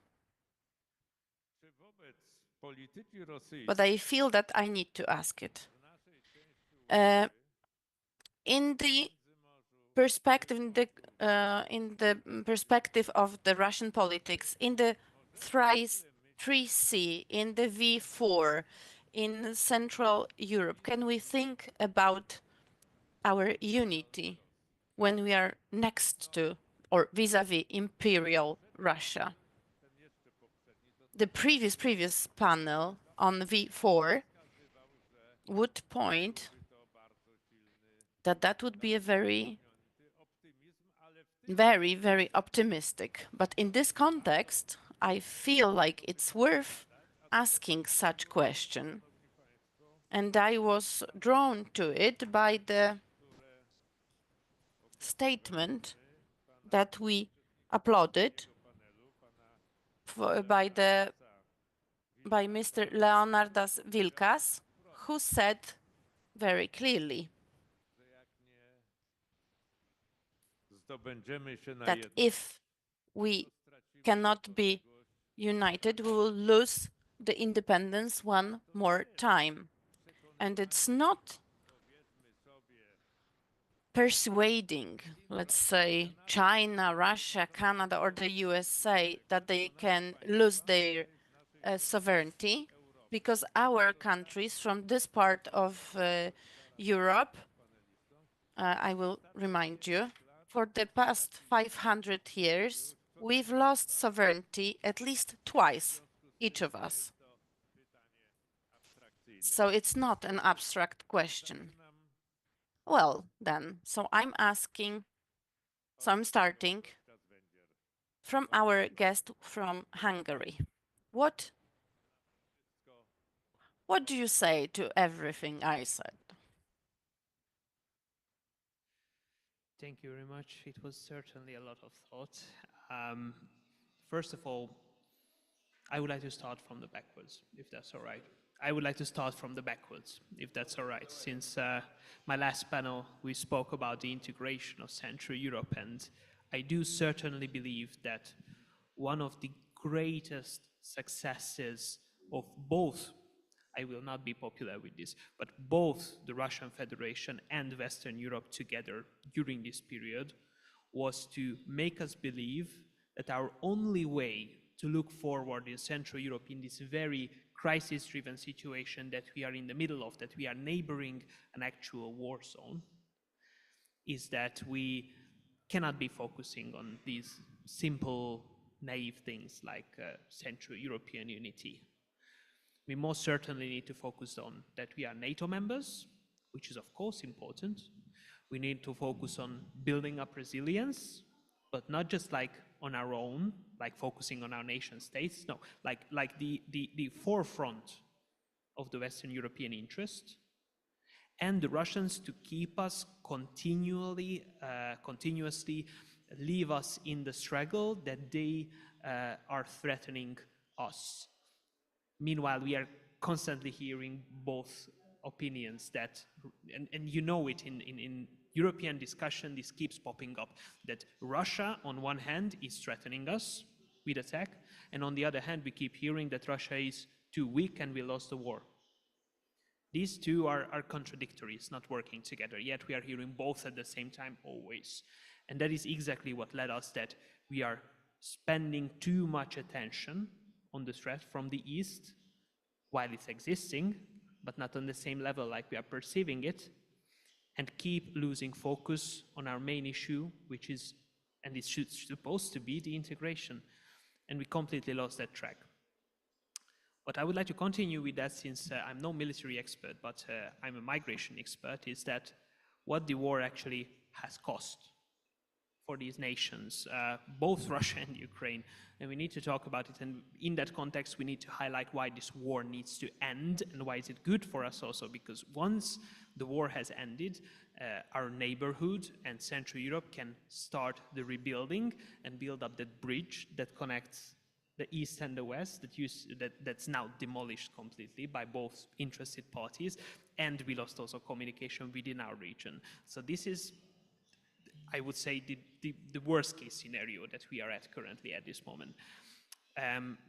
but I feel that I need to ask it. In the perspective, in the perspective of the Russian politics, in the 3C, in the V4, in Central Europe, can we think about our unity when we are next to or vis-à-vis imperial Russia? The previous panel on V4 would point that that would be a very optimistic. But in this context, I feel like it's worth asking such question. And I was drawn to it by the statement that we applauded by Mr. Leonardas Vilkas, who said very clearly that if we cannot be united, we will lose the independence one more time. And it's not persuading, let's say, China, Russia, Canada, or the USA that they can lose their sovereignty, because our countries from this part of Europe, I will remind you, for the past 500 years, we've lost sovereignty at least twice, each of us. So it's not an abstract question. Well, then, so I'm starting from our guest from Hungary. What do you say to everything I said? Thank you very much. It was certainly a lot of thought. First of all, I would like to start from the backwards, if that's all right. I would like to start from the backwards, if that's all right. Since my last panel, we spoke about the integration of Central Europe, and I do certainly believe that one of the greatest successes of both, I will not be popular with this, but both the Russian Federation and Western Europe together during this period was to make us believe that our only way to look forward in Central Europe in this very crisis-driven situation that we are in the middle of, that we are neighboring an actual war zone, is that we cannot be focusing on these simple, naive things like Central European unity. We most certainly need to focus on that we are NATO members, which is of course important. We need to focus on building up resilience, but not just like on our own, like focusing on our nation states. No, like the forefront of the Western European interest, and the Russians to keep us continuously leave us in the struggle that they are threatening us. Meanwhile, we are constantly hearing both opinions that, and you know it in European discussion, this keeps popping up, that Russia on one hand is threatening us with attack, and on the other hand, we keep hearing that Russia is too weak and we lost the war. These two are contradictory, it's not working together, yet we are hearing both at the same time always. And that is exactly what led us that we are spending too much attention on the threat from the East while it's existing, but not on the same level like we are perceiving it, and keep losing focus on our main issue, which is, and it's supposed to be, the integration. And we completely lost that track. What I would like to continue with that, since I'm no military expert, but I'm a migration expert, is that what the war actually has cost for these nations, both Russia and Ukraine, and we need to talk about it. And in that context, we need to highlight why this war needs to end and why is it good for us also, because once the war has ended, our neighborhood and Central Europe can start the rebuilding and build up that bridge that connects the East and the West that's now demolished completely by both interested parties, and we lost also communication within our region. So this is, I would say, the worst case scenario that we are at currently at this moment.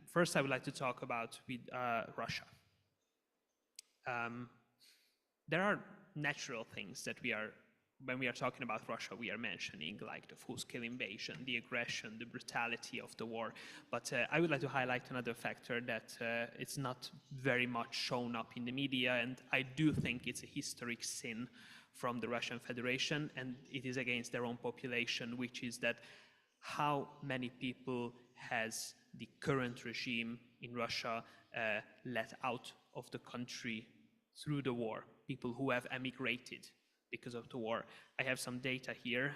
First, I would like to talk about with Russia. There are natural things that when we are talking about Russia, we are mentioning, like the full-scale invasion, the aggression, the brutality of the war. But I would like to highlight another factor that it's not very much shown up in the media, and I do think it's a historic sin from the Russian Federation, and it is against their own population, which is that how many people has the current regime in Russia let out of the country through the war, people who have emigrated because of the war. I have some data here.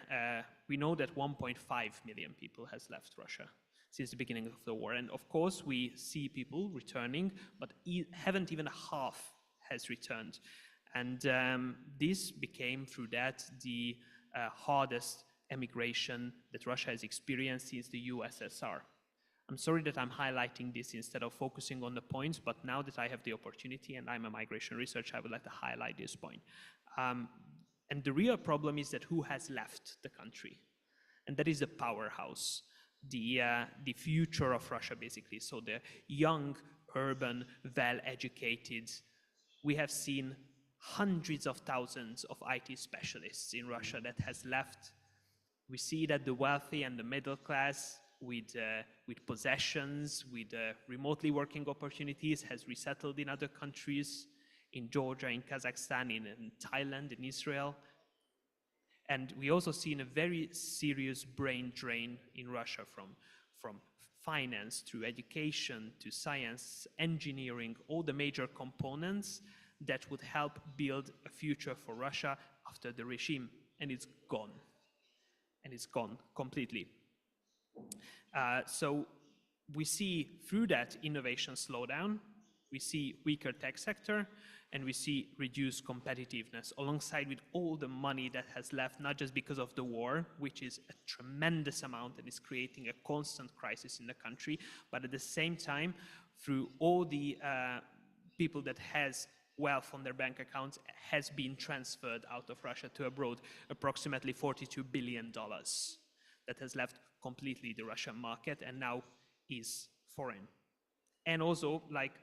We know that 1.5 million people has left Russia since the beginning of the war. And of course, we see people returning, but haven't even half has returned. And this became, through that, the hardest emigration that Russia has experienced since the USSR. I'm sorry that I'm highlighting this instead of focusing on the points, but now that I have the opportunity and I'm a migration researcher, I would like to highlight this point. And the real problem is that who has left the country? And that is the powerhouse, the future of Russia, basically. So the young, urban, well-educated. We have seen hundreds of thousands of IT specialists in Russia that has left. We see that the wealthy and the middle class with possessions, with remotely working opportunities has resettled in other countries, in Georgia, in Kazakhstan, in Thailand, in Israel. And we also seen a very serious brain drain in Russia from finance through education to science, engineering, all the major components that would help build a future for Russia after the regime. And it's gone. And it's gone completely. So we see through that innovation slowdown, we see weaker tech sector, and we see reduced competitiveness alongside with all the money that has left, not just because of the war, which is a tremendous amount and is creating a constant crisis in the country, but at the same time, through all the people that has wealth on their bank accounts has been transferred out of Russia to abroad, approximately $42 billion that has left completely the Russian market and now is foreign. And also, like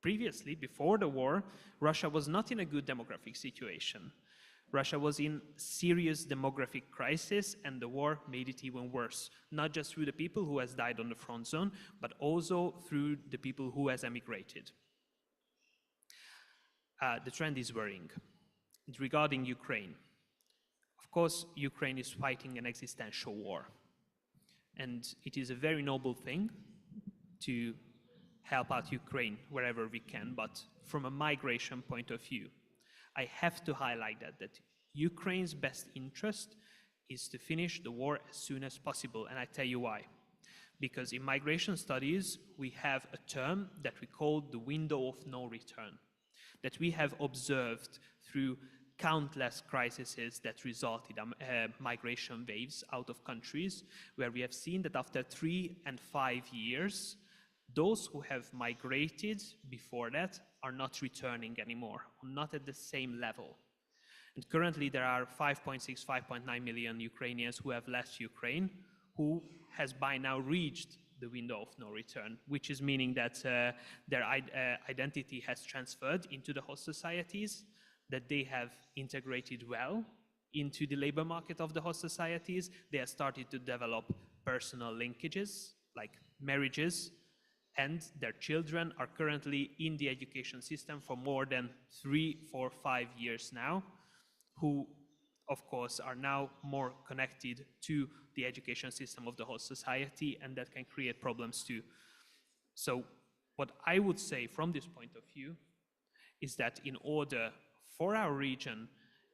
previously, before the war, Russia was not in a good demographic situation. Russia was in serious demographic crisis, and the war made it even worse, not just through the people who has died on the front zone, but also through the people who has emigrated. The trend is worrying. And regarding Ukraine, of course, Ukraine is fighting an existential war. And it is a very noble thing to help out Ukraine wherever we can, but from a migration point of view, I have to highlight that Ukraine's best interest is to finish the war as soon as possible, and I tell you why. Because in migration studies, we have a term that we call the window of no return, that we have observed through countless crises that resulted in migration waves out of countries, where we have seen that after 3 and 5 years, those who have migrated before that are not returning anymore, not at the same level. And currently there are 5.6, 5.9 million Ukrainians who have left Ukraine, who has by now reached the window of no return, which is meaning that their identity has transferred into the host societies, that they have integrated well into the labor market of the host societies. They have started to develop personal linkages, like marriages, and their children are currently in the education system for more than 3, 4, 5 years now, who, of course, are now more connected to the education system of the host society, and that can create problems too. So what I would say from this point of view is that in order for our region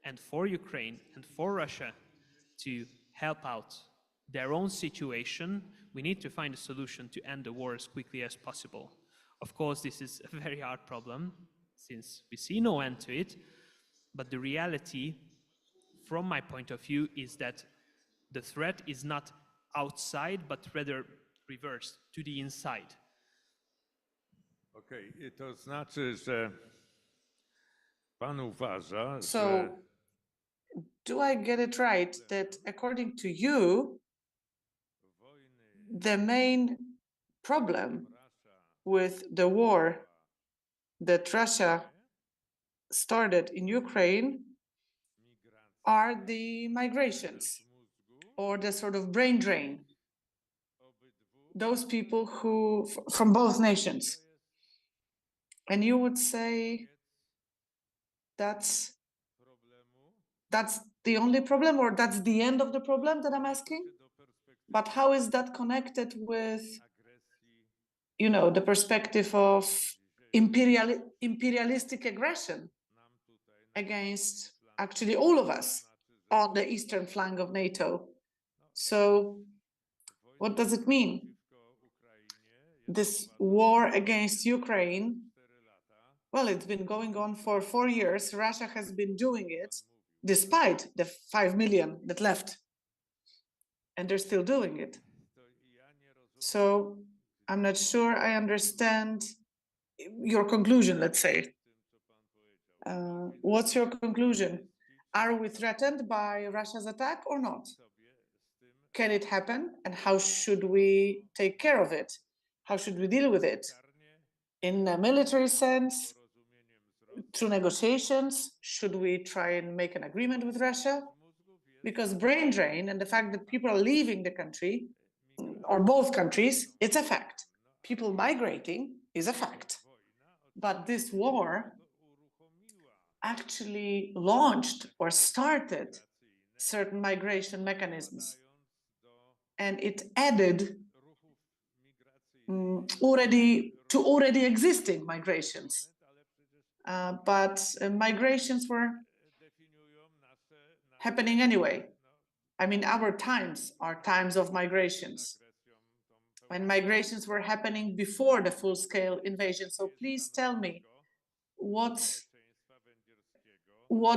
and for Ukraine and for Russia to help out their own situation, we need to find a solution to end the war as quickly as possible. Of course, this is a very hard problem since we see no end to it, but the reality, from my point of view, is that the threat is not outside, but rather reversed, to the inside. Okej, to znaczy, że pan uważa, So, że do I get it right that according to you, the main problem with the war that Russia started in Ukraine are the migrations, or the sort of brain drain, those people who from both nations? And you would say that's the only problem, or that's the end of the problem that I'm asking? But how is that connected with, you know, the perspective of imperialistic aggression against actually all of us on the eastern flank of NATO? So what does it mean? This war against Ukraine, well, it's been going on for 4 years. Russia has been doing it despite the 5 million that left, and they're still doing it. So I'm not sure I understand your conclusion, let's say. What's your conclusion? Are we threatened by Russia's attack or not? Can it happen? And how should we take care of it? How should we deal with it? In a military sense, through negotiations? Should we try and make an agreement with Russia? Because brain drain and the fact that people are leaving the country, or both countries, it's a fact. People migrating is a fact. But this war actually launched or started certain migration mechanisms. And it added already existing migrations. But migrations were happening anyway. I mean, our times are times of migrations. And migrations were happening before the full-scale invasion. So please tell me, what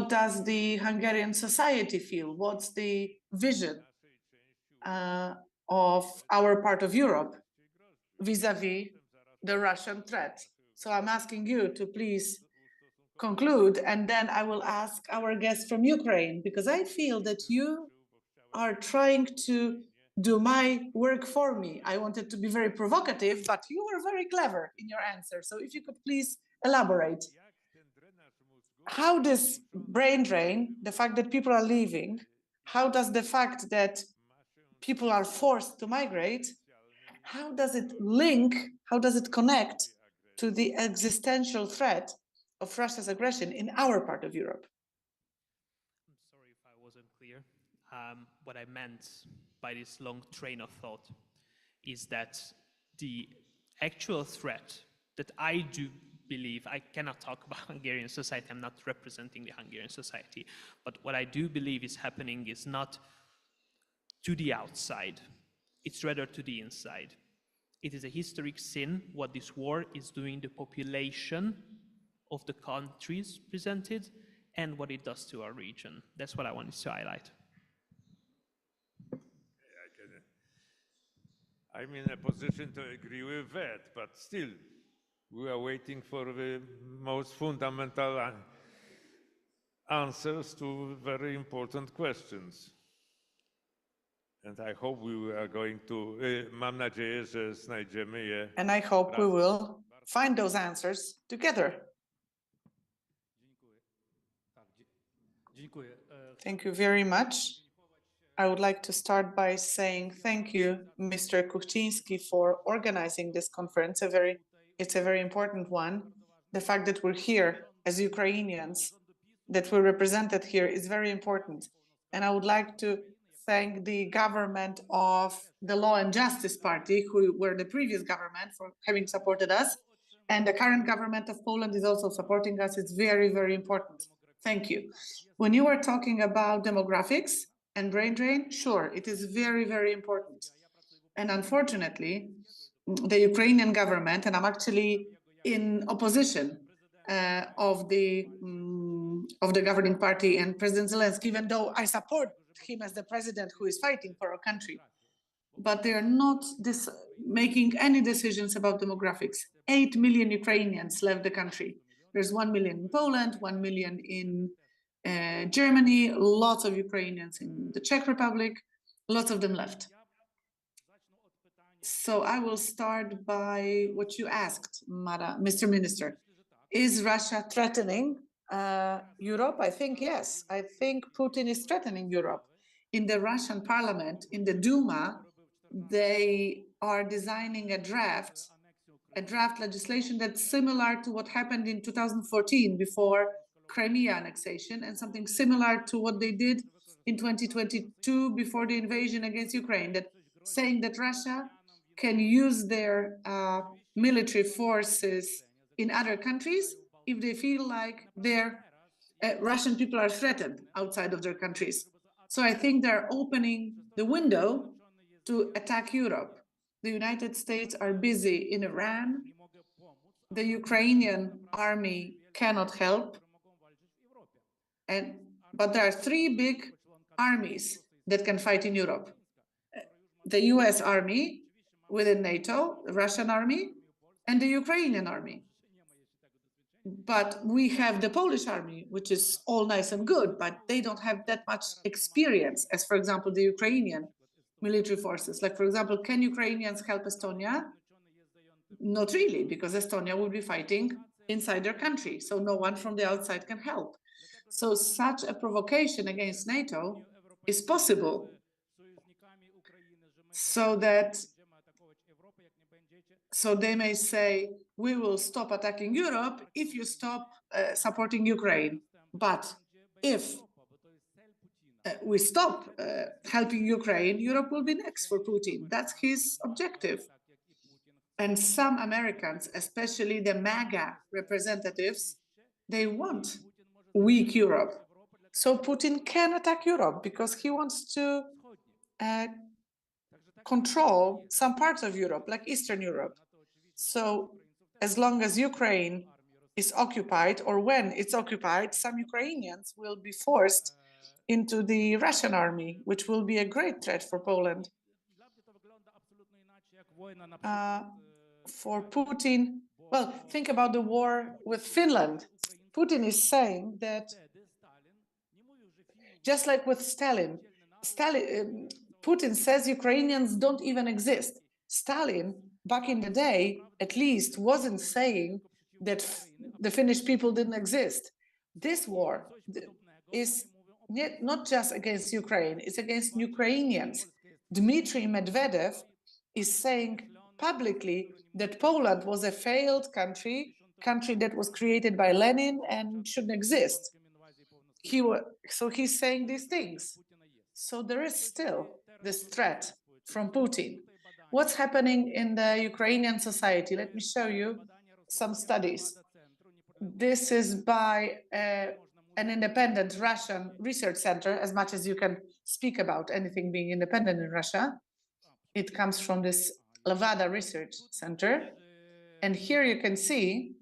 does the Hungarian society feel? What's the vision of our part of Europe vis-a-vis the Russian threat? So I'm asking you to please conclude, and then I will ask our guest from Ukraine, because I feel that you are trying to do my work for me. I wanted to be very provocative, but you were very clever in your answer. So if you could please elaborate. how this brain drain, the fact that people are leaving, how does the fact that people are forced to migrate, how does it link, how does it connect to the existential threat of Russia's aggression in our part of Europe? I'm sorry if I wasn't clear. What I meant by this long train of thought is that the actual threat that I do believe, I cannot talk about Hungarian society, I'm not representing the Hungarian society, but what I do believe is happening is not to the outside, it's rather to the inside. It is a historic sin what this war is doing to the population of the countries presented and what it does to our region. That's what I wanted to highlight. I'm in a position to agree with that, but still, we are waiting for the most fundamental answers to very important questions. And I hope we are going to, mam nadzieję, że znajdziemy je. And I hope we will find those answers together. Thank you very much. I would like to start by saying thank you, Mr. Kuchcinski, for organizing this conference. It's a very important one. The fact that we're here as Ukrainians, that we're represented here is very important. And I would like to thank the government of the Law and Justice Party, who were the previous government, for having supported us. And the current government of Poland is also supporting us. It's very, very important. Thank you. When you were talking about demographics and brain drain, sure, it is very, very important. And unfortunately, the Ukrainian government, and I'm actually in opposition of the governing party and President Zelensky, even though I support him as the president who is fighting for our country, but they are not making any decisions about demographics. 8 million Ukrainians left the country. There's 1 million in Poland, 1 million in Germany, lots of Ukrainians in the Czech Republic, lots of them left. So I will start by what you asked, Mr. Minister. Is Russia threatening Europe? I think yes. I think Putin is threatening Europe. In the Russian parliament, in the Duma, they are designing a draft legislation that's similar to what happened in 2014 before Crimea annexation, and something similar to what they did in 2022 before the invasion against Ukraine, that saying that Russia can use their military forces in other countries if they feel like their Russian people are threatened outside of their countries. So I think they're opening the window to attack Europe. The United States are busy in Iran. The Ukrainian army cannot help. But there are 3 big armies that can fight in Europe. The US army within NATO, the Russian army, and the Ukrainian army. But we have the Polish army, which is all nice and good, but they don't have that much experience as, for example, the Ukrainian military forces. Like, for example, can Ukrainians help Estonia? Not really, because Estonia will be fighting inside their country, so no one from the outside can help. So such a provocation against NATO is possible, so they may say, we will stop attacking Europe if you stop supporting Ukraine. But if we stop helping Ukraine, Europe will be next for Putin. That's his objective. And some Americans, especially the MAGA representatives, they want weak Europe. So Putin can attack Europe because he wants to control some parts of Europe, like Eastern Europe. So as long as Ukraine is occupied, or when it's occupied, some Ukrainians will be forced into the Russian army, which will be a great threat for Poland. For Putin, well, think about the war with Finland. Putin is saying that, just like with Stalin, Putin says Ukrainians don't even exist. Stalin, back in the day, at least, wasn't saying that the Finnish people didn't exist. This war is not just against Ukraine, it's against Ukrainians. Dmitry Medvedev is saying publicly that Poland was a failed country that was created by Lenin and shouldn't exist. So he's saying these things. So there is still this threat from Putin. What's happening in the Ukrainian society? Let me show you some studies. This is by an independent Russian research center, as much as you can speak about anything being independent in Russia. It comes from this Levada Research Center. And here you can see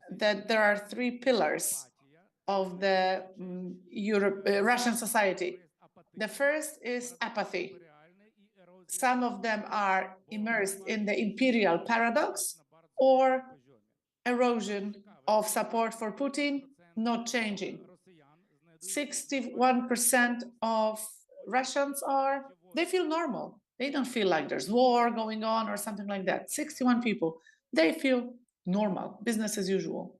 that there are three pillars of the Russian society. The first is apathy. Some of them are immersed in the imperial paradox or erosion of support for Putin, not changing. 61% of Russians they feel normal. They don't feel like there's war going on or something like that. 61 people, they feel normal, business as usual.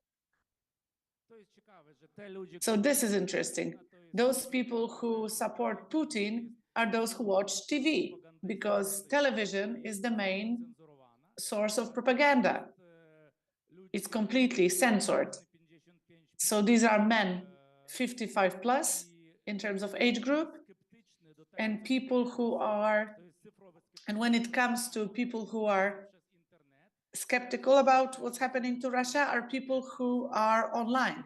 So this is interesting. Those people who support Putin are those who watch TV, because television is the main source of propaganda. It's completely censored. So these are men 55 plus in terms of age group, and people who are, and when it comes to people who are skeptical about what's happening to Russia, are people who are online,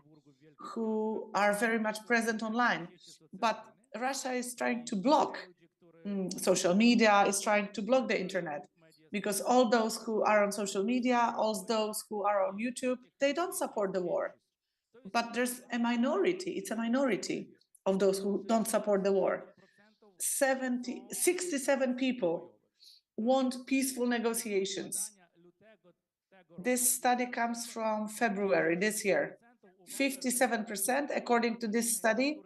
who are very much present online. But Russia is trying to block social media, is trying to block the internet, because all those who are on social media, all those who are on YouTube, they don't support the war. But there's a minority, it's a minority of those who don't support the war. 67 people want peaceful negotiations. This study comes from February this year. 57%, according to this study,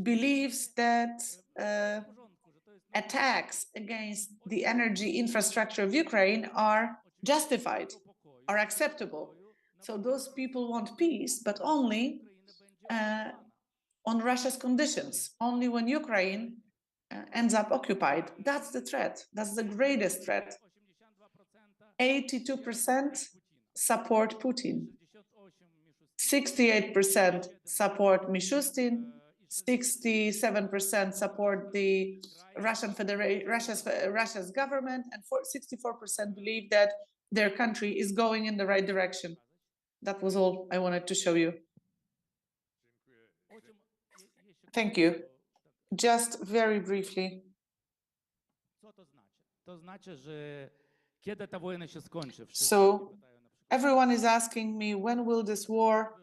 believes that attacks against the energy infrastructure of Ukraine are justified, are acceptable. So those people want peace, but only on Russia's conditions, only when Ukraine ends up occupied. That's the threat. That's the greatest threat. 82% support Putin. 68% support Mishustin. 67% support the Russia's government, and 64% believe that their country is going in the right direction. That was all I wanted to show you. Thank you. Just very briefly. So everyone is asking me, when will this war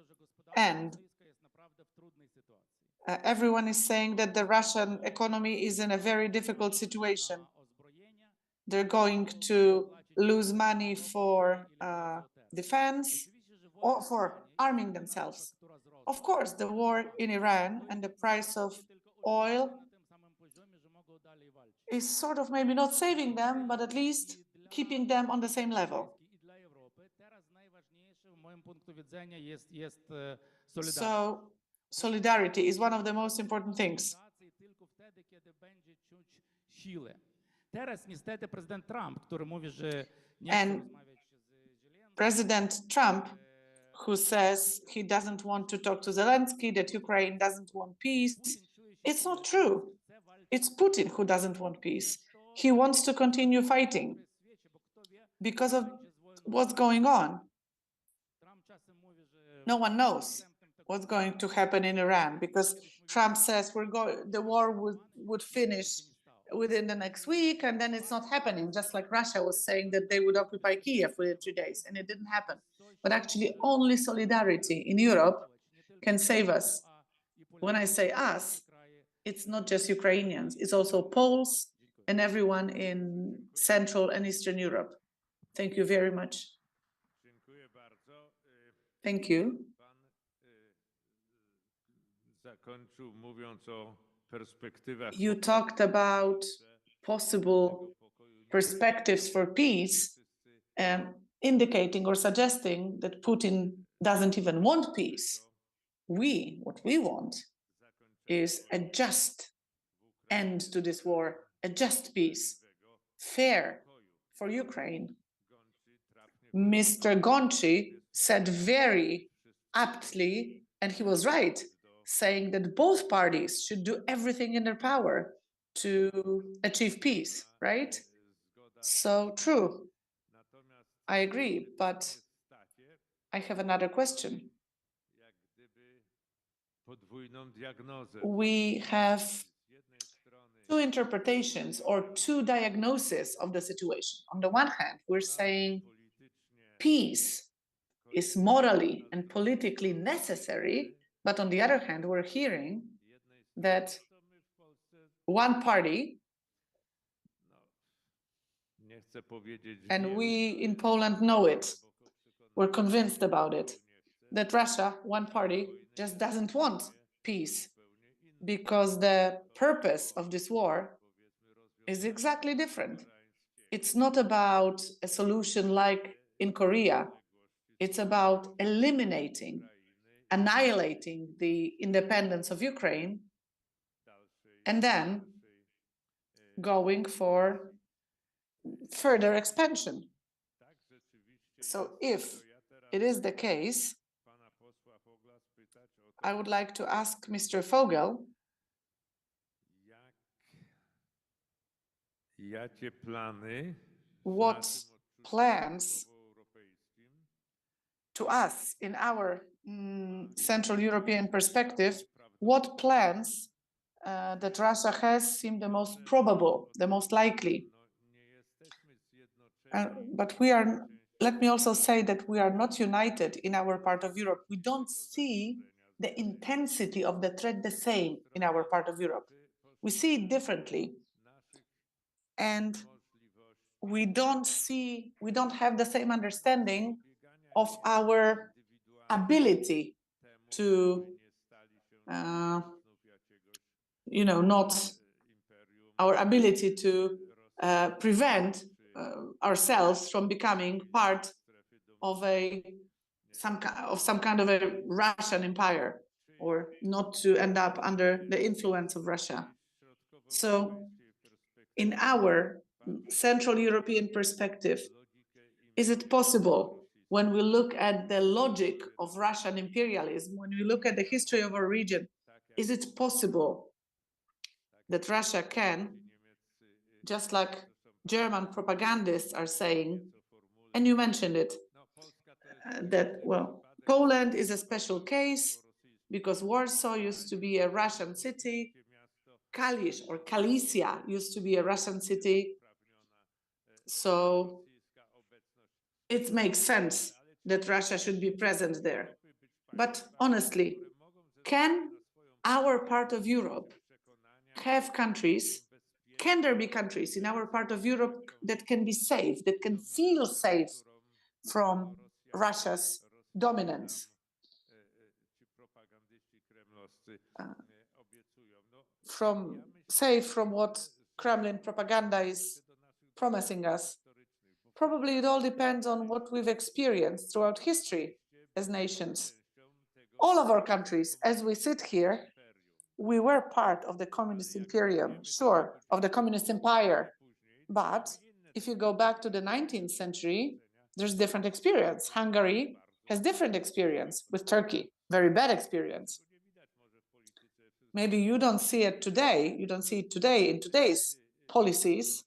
end? Everyone is saying that the Russian economy is in a very difficult situation. They're going to lose money for defense or for arming themselves. Of course, the war in Iran and the price of oil is sort of maybe not saving them, but at least keeping them on the same level. So solidarity is one of the most important things. And President Trump, who says he doesn't want to talk to Zelensky, that Ukraine doesn't want peace, it's not true. It's Putin who doesn't want peace. He wants to continue fighting because of what's going on. No one knows what's going to happen in Iran, because Trump says the war would finish within the next week, and then it's not happening, just like Russia was saying that they would occupy Kiev within 3 days, and it didn't happen. But actually, only solidarity in Europe can save us. When I say us, it's not just Ukrainians, it's also Poles and everyone in Central and Eastern Europe. Thank you very much. Thank you. You talked about possible perspectives for peace, indicating or suggesting that Putin doesn't even want peace. what we want is a just end to this war, a just peace, fair for Ukraine. Mr. Gonchi said very aptly, and he was right, saying that both parties should do everything in their power to achieve peace, right? So true. I agree, but I have another question. We have two interpretations or two diagnoses of the situation. On the one hand, we're saying peace is morally and politically necessary, but on the other hand, we're hearing that one party, and we in Poland know it, we're convinced about it, that Russia, one party, just doesn't want peace because the purpose of this war is exactly different. It's not about a solution like in Korea. It's about eliminating, annihilating the independence of Ukraine, and then going for further expansion. So if it is the case, I would like to ask Mr. Vogel, what plans to us in our Central European perspective, what plans that Russia has seem the most probable, the most likely. But let me also say that we are not united in our part of Europe. We don't see the intensity of the threat the same in our part of Europe. We see it differently. And we don't have the same understanding of our ability to, not our ability to prevent ourselves from becoming part of some kind of a Russian empire, or not to end up under the influence of Russia. So in our Central European perspective, is it possible, when we look at the logic of Russian imperialism, when we look at the history of our region, is it possible that Russia can, just like German propagandists are saying, and you mentioned it, that, well, Poland is a special case because Warsaw used to be a Russian city, Kalisz or Galicia used to be a Russian city, so it makes sense that Russia should be present there. But honestly, can our part of Europe have countries, can there be countries in our part of Europe that can be safe, that can feel safe from Russia's dominance? Safe from what Kremlin propaganda is promising us? Probably it all depends on what we've experienced throughout history as nations. All of our countries, as we sit here, we were part of the communist imperium, sure, of the communist empire. But if you go back to the 19th century, there's different experience. Hungary has different experience with Turkey, very bad experience. Maybe you don't see it today, in today's policies,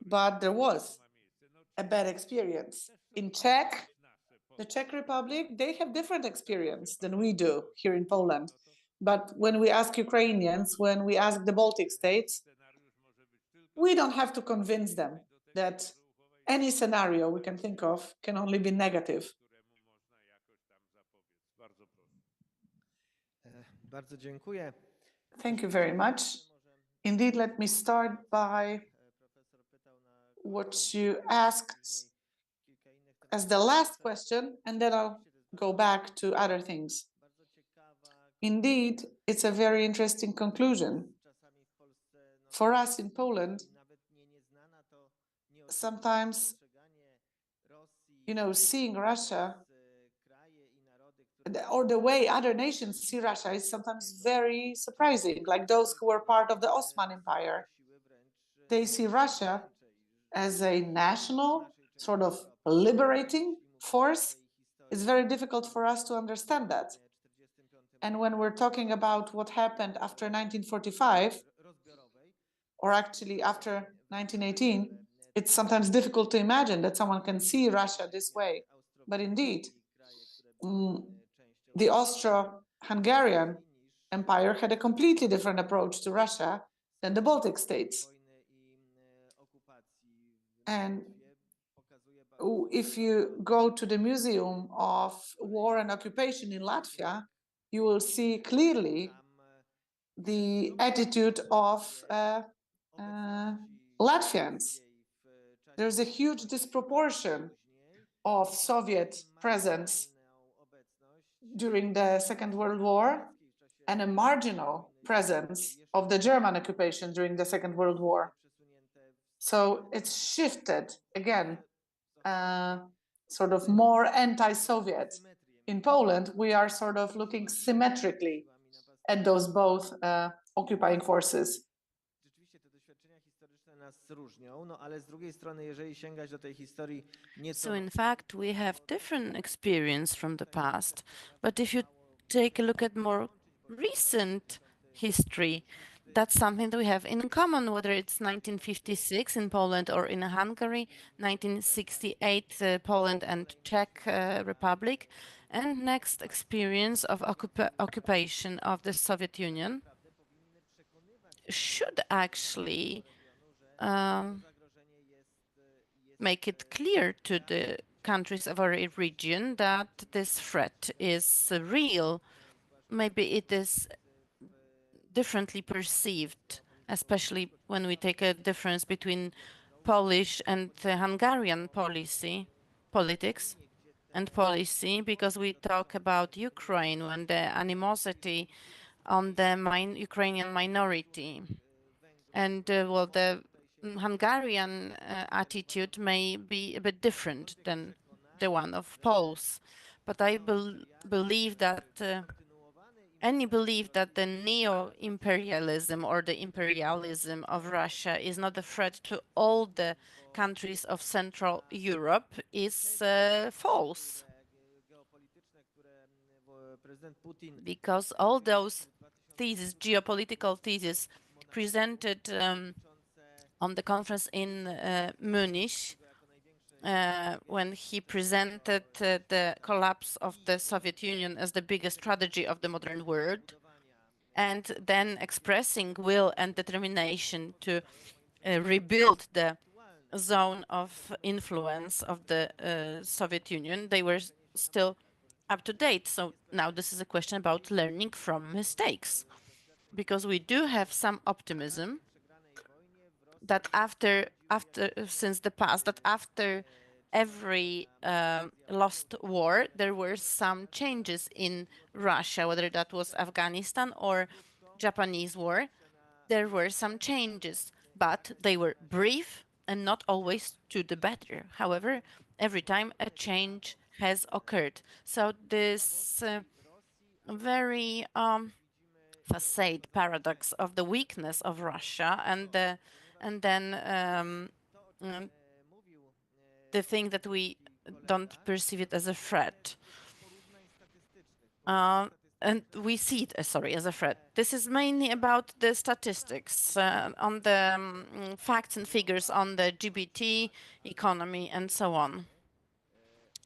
but there was a bad experience. In the Czech Republic, they have different experience than we do here in Poland. But when we ask Ukrainians, when we ask the Baltic states, we don't have to convince them that any scenario we can think of can only be negative. Bardzo dziękuję. Thank you very much. Indeed, let me start by what you asked as the last question, and then I'll go back to other things. Indeed, it's a very interesting conclusion. For us in Poland, sometimes, seeing Russia or the way other nations see Russia is sometimes very surprising, like those who were part of the Ottoman Empire. They see Russia as a national, sort of liberating force. It's very difficult for us to understand that. And when we're talking about what happened after 1945, or actually after 1918, it's sometimes difficult to imagine that someone can see Russia this way. But indeed, the Austro-Hungarian Empire had a completely different approach to Russia than the Baltic states. And if you go to the Museum of War and Occupation in Latvia, you will see clearly the attitude of Latvians. There's a huge disproportion of Soviet presence during the Second World War and a marginal presence of the German occupation during the Second World War. So it's shifted again, sort of more anti-Soviet. In Poland, we are sort of looking symmetrically at those both occupying forces. So in fact, we have different experience from the past. But if you take a look at more recent history, that's something that we have in common, whether it's 1956 in Poland or in Hungary, 1968 Poland and Czech Republic, and next experience of occupation of the Soviet Union should actually make it clear to the countries of our region that this threat is real. Maybe it is differently perceived, especially when we take a difference between Polish and Hungarian politics and policy, because we talk about Ukraine when the animosity on the Ukrainian minority. And well, the Hungarian attitude may be a bit different than the one of Poles, but I believe that any belief that the neo-imperialism or the imperialism of Russia is not a threat to all the countries of Central Europe is false. Because all those theses, geopolitical theses, presented on the conference in Munich, when he presented the collapse of the Soviet Union as the biggest tragedy of the modern world, and then expressing will and determination to rebuild the zone of influence of the Soviet Union, they were still up to date. So now this is a question about learning from mistakes, because we do have some optimism that since the past, that after every lost war, there were some changes in Russia, whether that was Afghanistan or Japanese war, there were some changes, but they were brief and not always to the better. However, every time a change has occurred. So this very facade paradox of the weakness of Russia and then the thing that we don't perceive it as a threat. And we see it, as a threat. This is mainly about the statistics, on the facts and figures on the GDP, economy, and so on.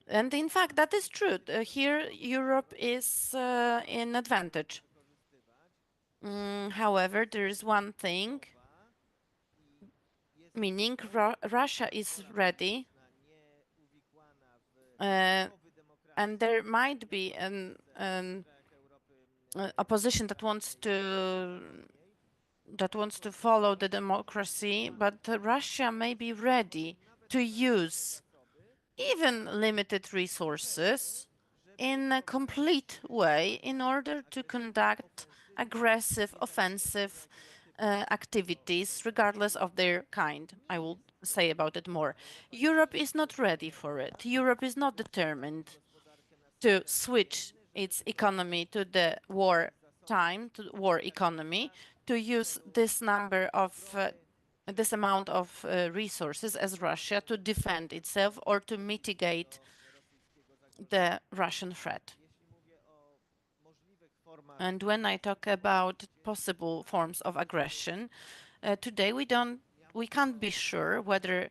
And in fact, that is true. Here, Europe is in advantage. However, there is one thing, meaning Russia is ready, and there might be an opposition that wants to follow the democracy, but Russia may be ready to use even limited resources in a complete way in order to conduct aggressive, offensive activities, regardless of their kind. I will say about it more. Europe is not ready for it. Europe is not determined to switch its economy to the war time, to war economy, to use this number of this amount of resources as Russia to defend itself or to mitigate the Russian threat. And when I talk about possible forms of aggression, today we can't be sure whether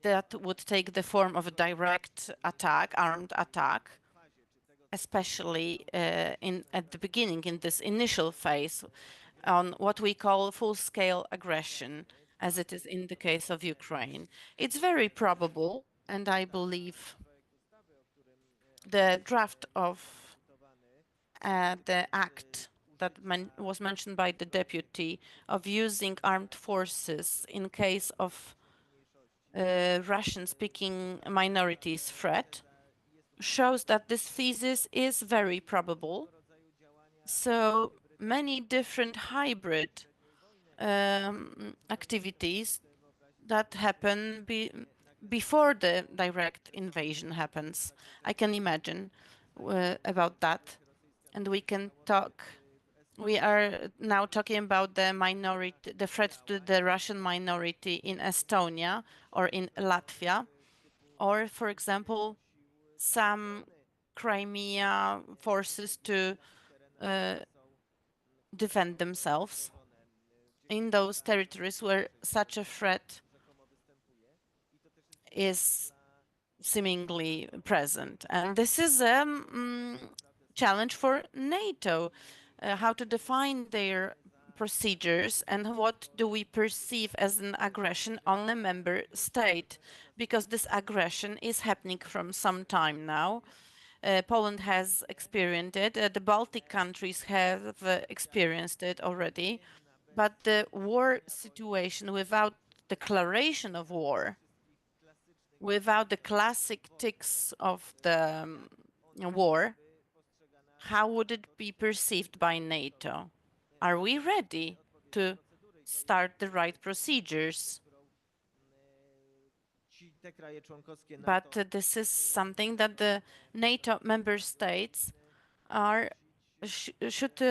that would take the form of a direct attack, armed attack, especially at the beginning, in this initial phase, on what we call full-scale aggression, as it is in the case of Ukraine. It's very probable, and I believe the draft of the act that was mentioned by the deputy of using armed forces in case of Russian-speaking minorities threat shows that this thesis is very probable. So many different hybrid activities that happen before the direct invasion happens. I can imagine about that. And we can talk. We are now talking about the minority, the threat to the Russian minority in Estonia or in Latvia, or, for example, some Crimea forces to defend themselves in those territories where such a threat is seemingly present. And this is a challenge for NATO, how to define their procedures and what do we perceive as an aggression on a member state, because this aggression is happening from some time now. Poland has experienced it, the Baltic countries have experienced it already, but the war situation without declaration of war, without the classic ticks of the war, how would it be perceived by NATO? Are we ready to start the right procedures? But this is something that the NATO member states should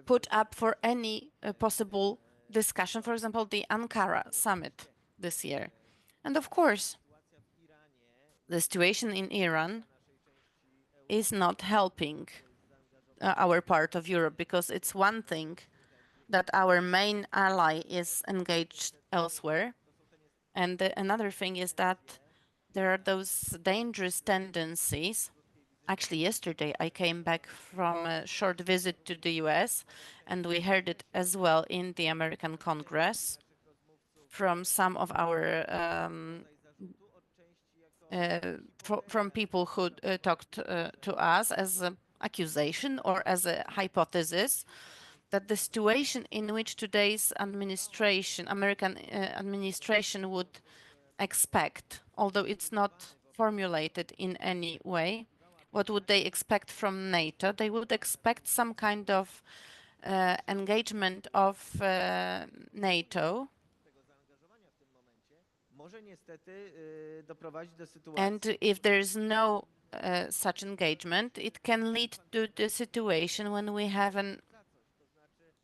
put up for any possible discussion, for example, the Ankara summit this year. And of course, the situation in Iran is not helping our part of Europe, because it's one thing that our main ally is engaged elsewhere. And another thing is that there are those dangerous tendencies. Actually, yesterday I came back from a short visit to the US, and we heard it as well in the American Congress from some of our from people who talked to us as an accusation or as a hypothesis that the situation in which today's administration, American administration, would expect, although it's not formulated in any way, what would they expect from NATO? They would expect some kind of engagement of NATO. And if there is no such engagement, it can lead to the situation when we have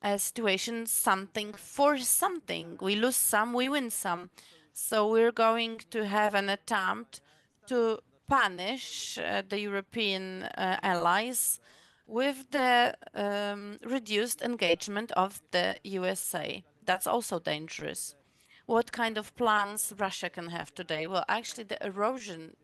a situation something for something. We lose some, we win some. So we're going to have an attempt to punish the European allies with the reduced engagement of the USA. That's also dangerous. What kind of plans Russia can have today? Well, actually, the erosion,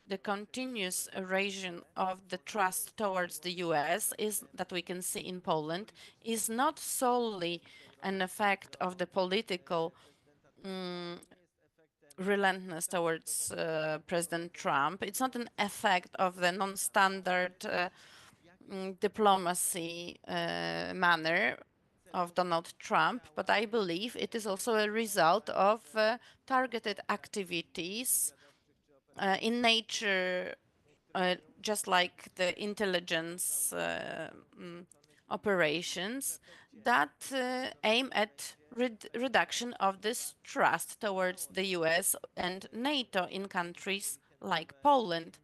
the continuous erosion of the trust towards the US is that we can see in Poland is not solely an effect of the political relentlessness towards President Trump. It's not an effect of the non-standard diplomacy manner of Donald Trump, but I believe it is also a result of targeted activities in nature, just like the intelligence operations that aim at reduction of this trust towards the US and NATO in countries like Poland.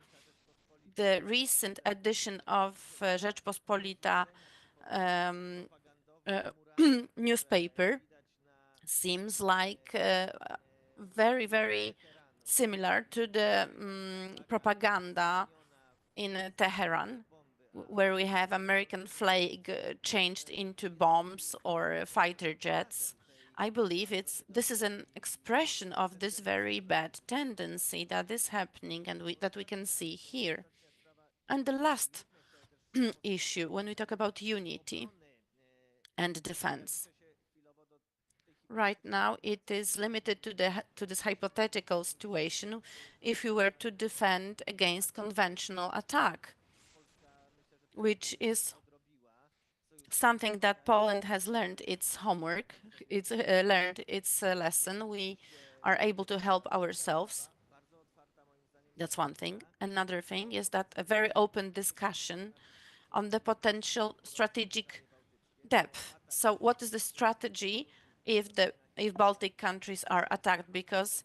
the recent edition of Rzeczpospolita newspaper seems like very, very similar to the propaganda in Tehran, where we have American flag changed into bombs or fighter jets. I believe this is an expression of this very bad tendency that is happening and that we can see here. And the last issue, when we talk about unity and defense. Right now, it is limited to this hypothetical situation if you were to defend against conventional attack, which is something that Poland has learned its homework, it's learned its lesson. We are able to help ourselves. That's one thing. Another thing is that a very open discussion on the potential strategic depth. So what is the strategy if Baltic countries are attacked? Because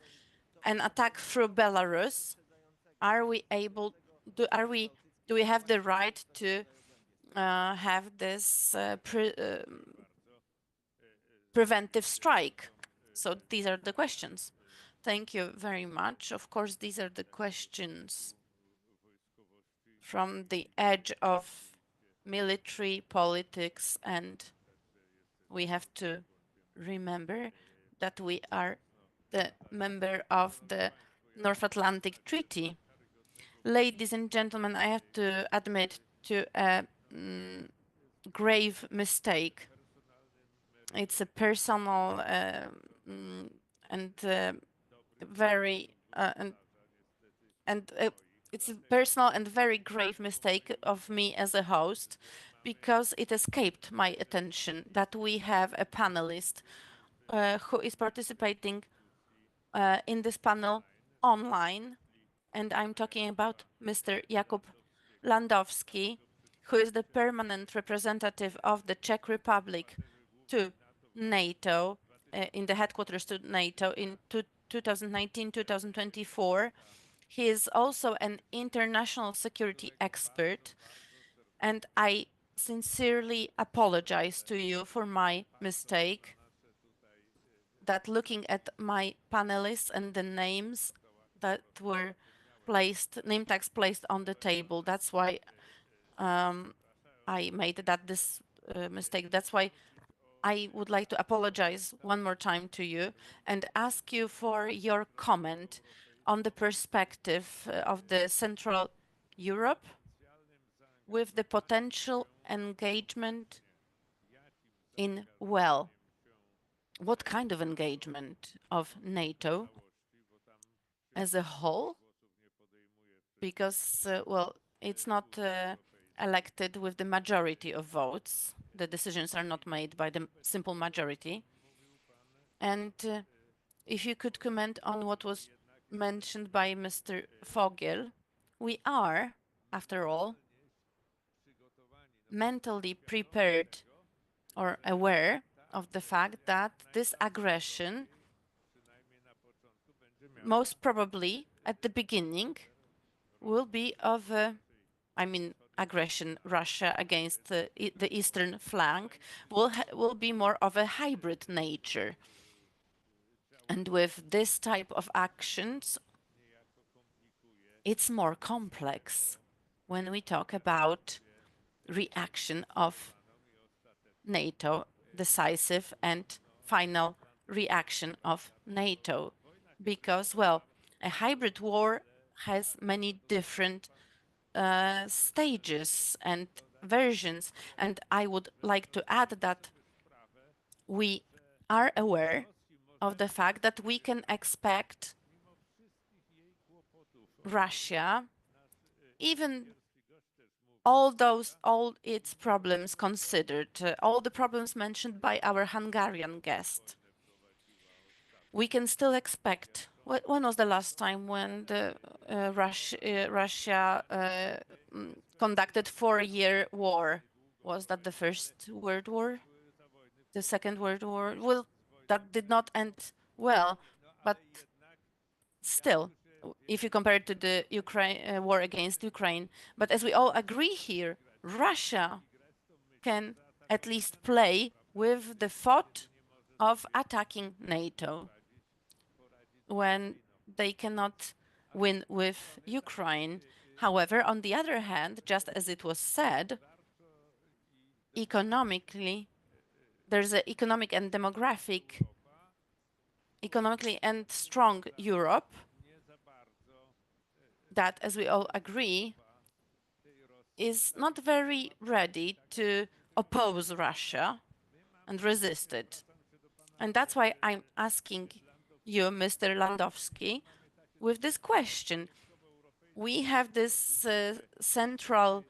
an attack through Belarus, do we have the right to have this preventive strike? So these are the questions. Thank you very much. Of course, these are the questions from the edge of military politics, and we have to remember that we are the member of the North Atlantic Treaty. Ladies and gentlemen, I have to admit to a grave mistake. It's a personal and very it's a personal and very grave mistake of me as a host, because it escaped my attention that we have a panelist who is participating in this panel online, and I'm talking about Mr. Jakub Landowski, who is the permanent representative of the Czech Republic to NATO, in the headquarters to NATO in 2019-2024. He is also an international security expert, and I sincerely apologize to you for my mistake, that looking at my panelists and the names that were placed, name tags placed on the table, that's why I made this mistake. That's why I would like to apologize one more time to you and ask you for your comment on the perspective of the Central Europe with the potential engagement in, well, what kind of engagement of NATO as a whole? Because, well, it's not elected with the majority of votes. The decisions are not made by the simple majority. And if you could comment on what was mentioned by Mr. Vogel, we are, after all, mentally prepared or aware of the fact that this aggression, most probably at the beginning, will be of, aggression, Russia against the eastern flank, will be more of a hybrid nature. And with this type of actions, it's more complex when we talk about reaction of NATO, decisive and final reaction of NATO. Because, well, a hybrid war has many different stages and versions. And I would like to add that we are aware of the fact that we can expect Russia, even all its problems considered, all the problems mentioned by our Hungarian guest, we can still expect. When was the last time when Russia conducted 4-year war? Was that the First World War? The Second World War? Well, that did not end well, but still, if you compare it to the Ukraine war against Ukraine. But as we all agree here, Russia can at least play with the thought of attacking NATO when they cannot win with Ukraine. However, on the other hand, just as it was said, economically, there's an economic and demographic, economically and strong Europe that, as we all agree, is not very ready to oppose Russia and resist it. And that's why I'm asking you, Mr. Landowski, with this question. We have this Central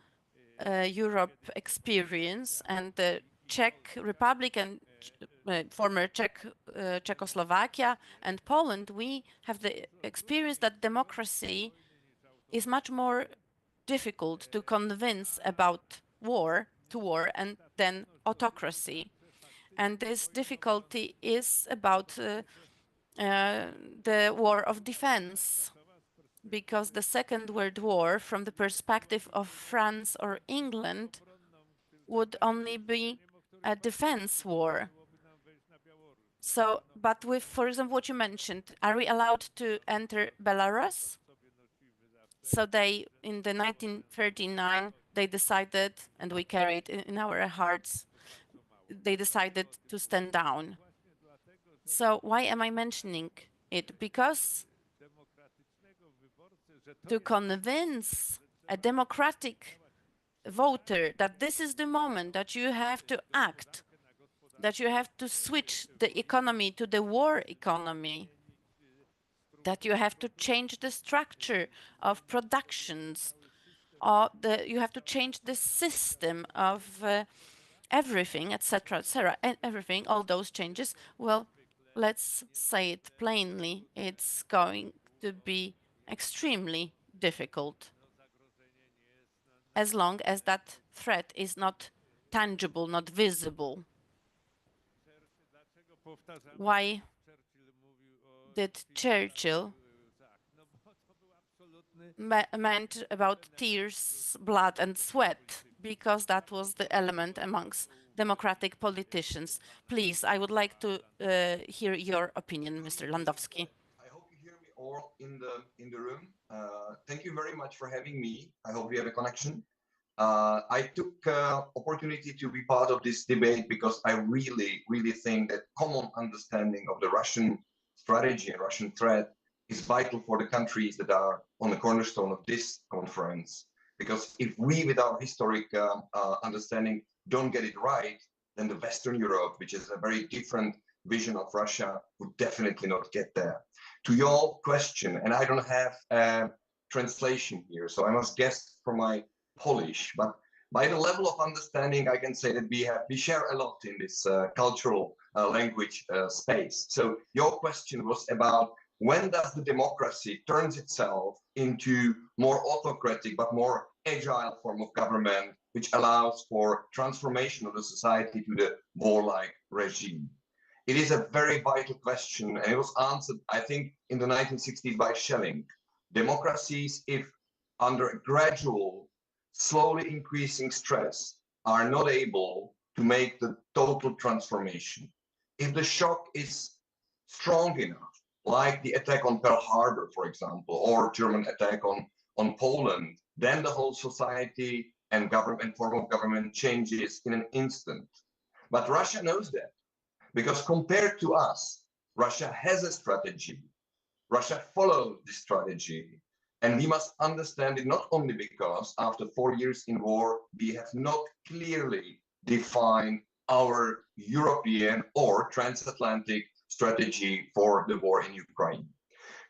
Europe experience, and the Czech Republic and former Czechoslovakia and Poland, we have the experience that democracy is much more difficult to convince about war and then autocracy. And this difficulty is about the war of defense, because the Second World War, from the perspective of France or England, would only be a defense war. So, but with, for example, what you mentioned, are we allowed to enter Belarus? So they, in the 1939, they decided, and we carried in our hearts, they decided to stand down. So why am I mentioning it? Because to convince a democratic voter that this is the moment that you have to act, that you have to switch the economy to the war economy, that you have to change the structure of productions, or you have to change the system of everything, etc., and everything, all those changes, well, let's say it plainly, it's going to be extremely difficult as long as that threat is not tangible, not visible. Why did Churchill meant about tears, blood and sweat? Because that was the element amongst democratic politicians. Please, I would like to hear your opinion, Mr. Landowski. I hope you hear me all in the room. Thank you very much for having me. I hope we have a connection. I took opportunity to be part of this debate because I really think that common understanding of the Russian strategy and Russian threat is vital for the countries that are on the cornerstone of this conference. Because if we, with our historic understanding, don't get it right, then the Western Europe, which is a very different vision of Russia, would definitely not get there. To your question, and I don't have a translation here, so I must guess from my Polish, but by the level of understanding, I can say that we share a lot in this cultural language space. So your question was about when does the democracy turns itself into more autocratic but more agile form of government, which allows for transformation of the society to the warlike regime. It is a very vital question, and it was answered, I think, in the 1960s by Schelling. Democracies, if under a gradual, slowly increasing stress, are not able to make the total transformation. If the shock is strong enough, like the attack on Pearl Harbor, for example, or German attack on Poland, then the whole society and government form of government changes in an instant. But Russia knows that, because compared to us, Russia has a strategy. Russia followed this strategy. And we must understand it not only because after 4 years in war, we have not clearly defined our European or transatlantic strategy for the war in Ukraine.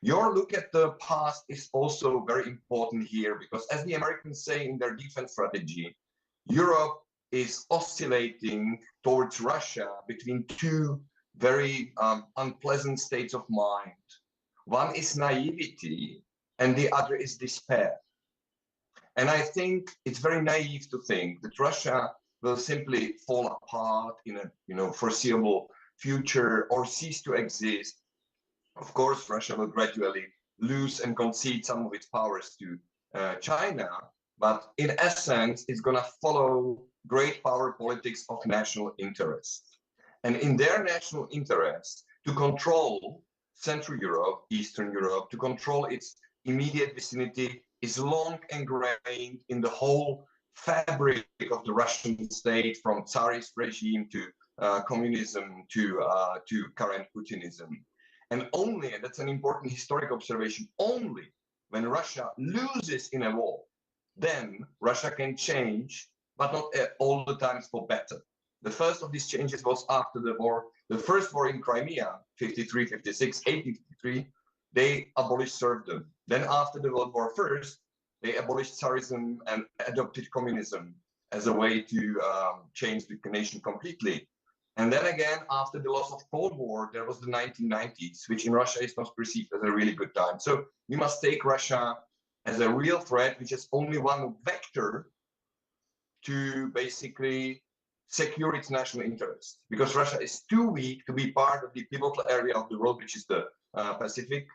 Your look at the past is also very important here because, as the Americans say in their defense strategy, Europe is oscillating towards Russia between two very unpleasant states of mind. One is naivety, and the other is despair. And I think it's very naive to think that Russia will simply fall apart in a foreseeable future or cease to exist. Of course, Russia will gradually lose and concede some of its powers to China, but in essence, it's going to follow great power politics of national interest. And in their national interest, to control Central Europe, Eastern Europe, to control its immediate vicinity is long ingrained in the whole fabric of the Russian state, from Tsarist regime to communism to current Putinism. And only, and that's an important historic observation, only when Russia loses in a war, then Russia can change, but not all the times for better. The first of these changes was after the war, the first war in Crimea, 53, 56, 1853, they abolished serfdom. Then after the World War I, they abolished Tsarism and adopted communism as a way to change the nation completely. And then again, after the loss of Cold War, there was the 1990s, which in Russia is not perceived as a really good time. So we must take Russia as a real threat, which is only one vector to basically secure its national interest, because Russia is too weak to be part of the pivotal area of the world, which is the Pacific,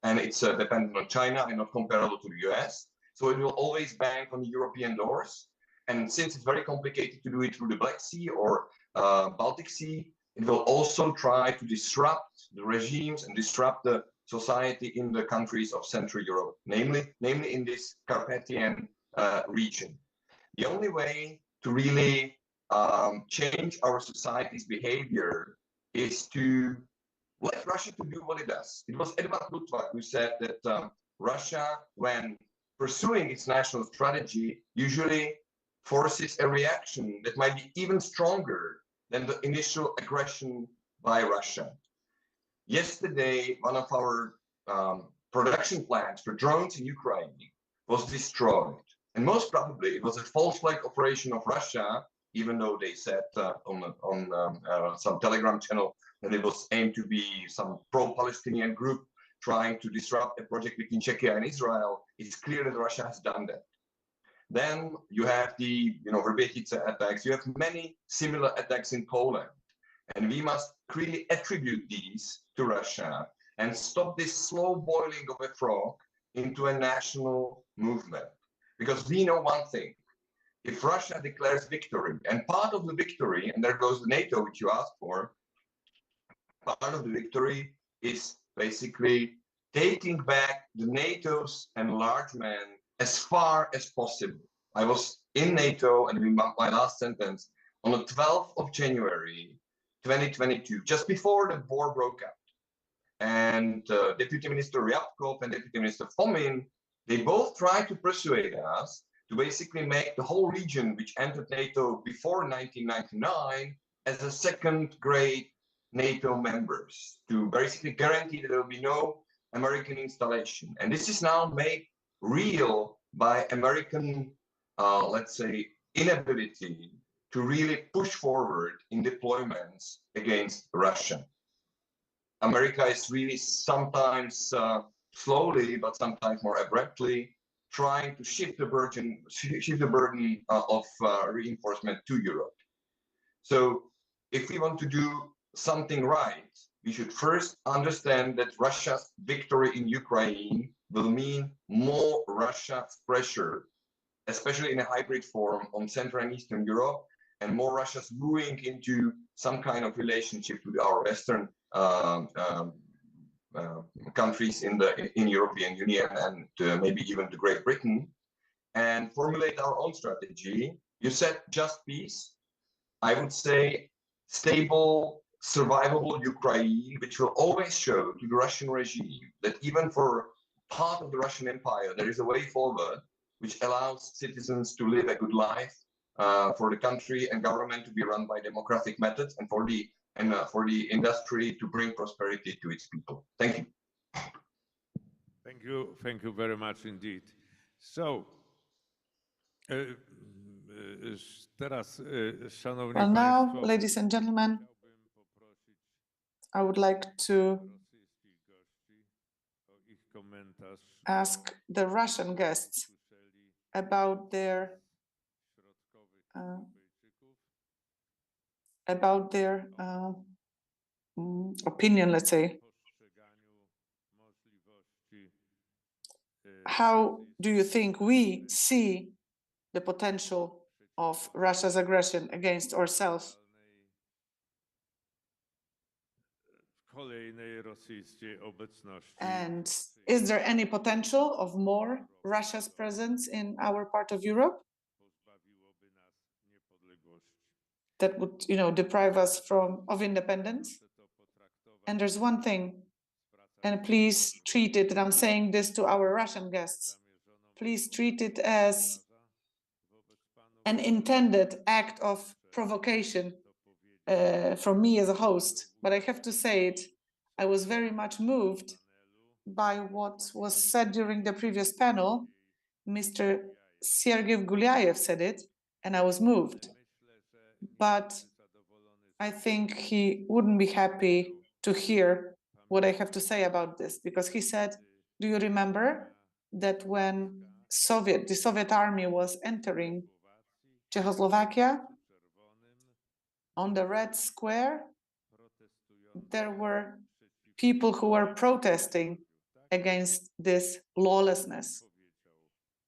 and it's dependent on China and not comparable to the US. So it will always bank on the European doors. And since it's very complicated to do it through the Black Sea or Baltic Sea, it will also try to disrupt the regimes and disrupt the society in the countries of Central Europe, namely in this Carpathian region. The only way to really change our society's behavior is to let Russia to do what it does. It was Edvard Luttwak who said that Russia, when pursuing its national strategy, usually forces a reaction that might be even stronger than the initial aggression by Russia. Yesterday, one of our production plants for drones in Ukraine was destroyed. And most probably it was a false flag operation of Russia, even though they said on some Telegram channel that it was aimed to be some pro-Palestinian group trying to disrupt a project between Czechia and Israel. It's clear that Russia has done that. Then you have the Verbětice attacks. You have many similar attacks in Poland. And we must really attribute these to Russia and stop this slow boiling of a frog into a national movement. Because we know one thing, if Russia declares victory, and part of the victory, and there goes the NATO, which you asked for, part of the victory is basically taking back the NATO's enlargement as far as possible. I was in NATO, and my last sentence, on the 12th of January, 2022, just before the war broke out. And Deputy Minister Ryabkov and Deputy Minister Fomin, they both tried to persuade us to basically make the whole region, which entered NATO before 1999, as a second-grade NATO members, to basically guarantee that there will be no American installation. And this is now made real by American, let's say, inability to really push forward in deployments against Russia. America is really sometimes slowly, but sometimes more abruptly, trying to shift the burden of reinforcement to Europe. So if we want to do something right, we should first understand that Russia's victory in Ukraine will mean more Russia's pressure, especially in a hybrid form, on Central and Eastern Europe, and more Russia's moving into some kind of relationship with our Western countries in European Union and maybe even to Great Britain, and formulate our own strategy. You said just peace. I would say stable, survivable Ukraine, which will always show to the Russian regime that even for part of the Russian Empire, there is a way forward which allows citizens to live a good life, for the country and government to be run by democratic methods, and for the industry to bring prosperity to its people. Thank you. Thank you very much indeed. So, teraz, szanowni well, now, państwo, ladies and gentlemen, I would like to ask the Russian guests about their opinion, let's say, how do you think we see the potential of Russia's aggression against ourselves? Kolejnej rosyjskiej obecności. And is there any potential of more Russia's presence in our part of Europe that would, deprive us of independence? And there's one thing, and please treat it, and I'm saying this to our Russian guests, please treat it as an intended act of provocation from me as a host, but I have to say it, I was very much moved by what was said during the previous panel. Mr. Sergei Gulyayev said it, and I was moved. But I think he wouldn't be happy to hear what I have to say about this, because he said, do you remember that when the Soviet army was entering Czechoslovakia, on the Red Square, there were people who were protesting against this lawlessness.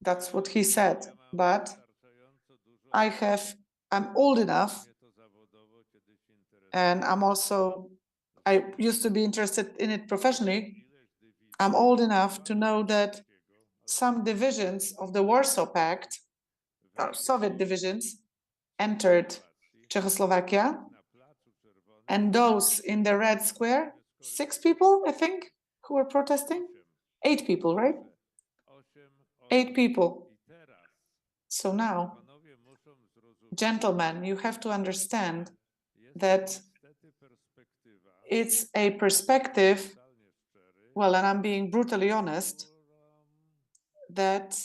That's what he said. But I'm old enough, and I used to be interested in it professionally. I'm old enough to know that some divisions of the Warsaw Pact, Soviet divisions, entered Czechoslovakia, and those in the Red Square, 6 people, I think, who were protesting? 8 people, right? 8 people. So now, gentlemen, you have to understand that it's a perspective, well, and I'm being brutally honest, that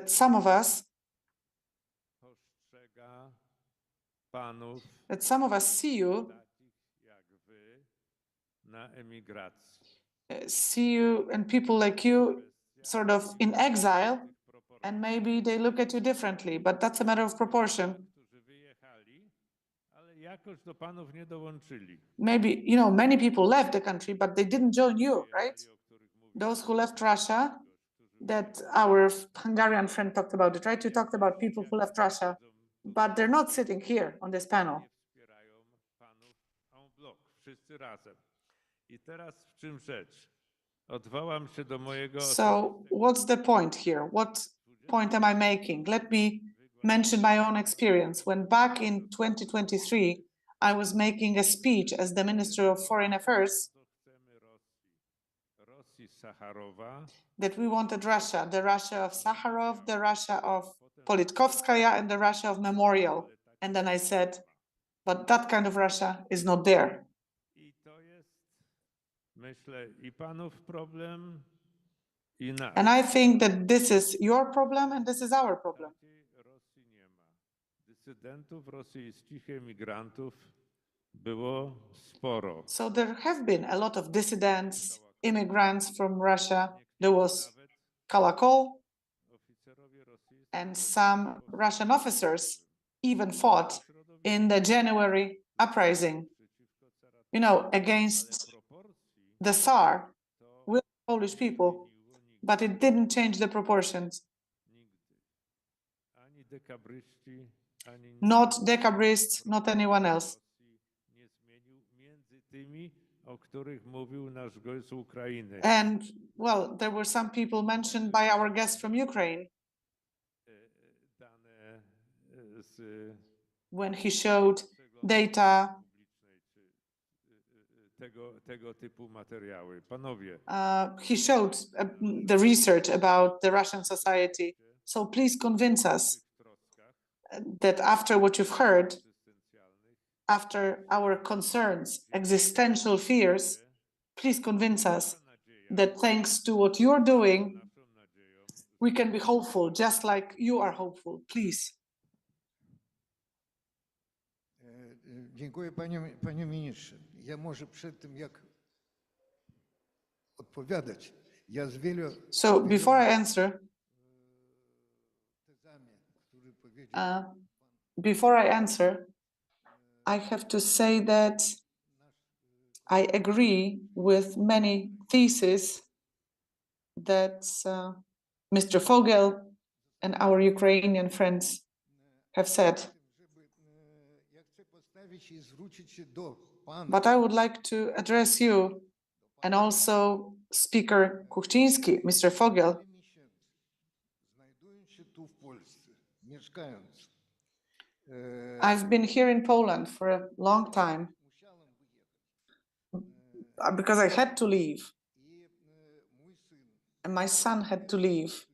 some of us see you and people like you sort of in exile, and maybe they look at you differently, but that's a matter of proportion. Maybe, many people left the country, but they didn't join you, right? Those who left Russia, that our Hungarian friend talked about it, right? You talked about people who left Russia, but they're not sitting here on this panel. So what's the point here? What point am I making? Let me mention my own experience. When back in 2023, I was making a speech as the Minister of Foreign Affairs that we wanted Russia, the Russia of Sakharov, the Russia of Politkovskaya, and the Russia of Memorial. And then I said, but that kind of Russia is not there. And I think that this is your problem and this is our problem. So there have been a lot of dissidents, immigrants from Russia. There was Kalakol, and some Russian officers even fought in the January uprising, against the Tsar with Polish people, but it didn't change the proportions. Not decabrists, not anyone else. And, well, there were some people mentioned by our guest from Ukraine when he showed data. He showed the research about the Russian society. So please convince us that after what you've heard, after our concerns, existential fears, please convince us that thanks to what you're doing, we can be hopeful, just like you are hopeful. Please. Dziękuję, panie ministrze. Ja może przed tym, jak odpowiadać, ja z wielu... So before I answer, I have to say that I agree with many theses that Mr. Fogel and our Ukrainian friends have said. But I would like to address you and also Speaker Kuchcinski, Mr. Fogel. I've been here in Poland for a long time because I had to leave, and my son had to leave.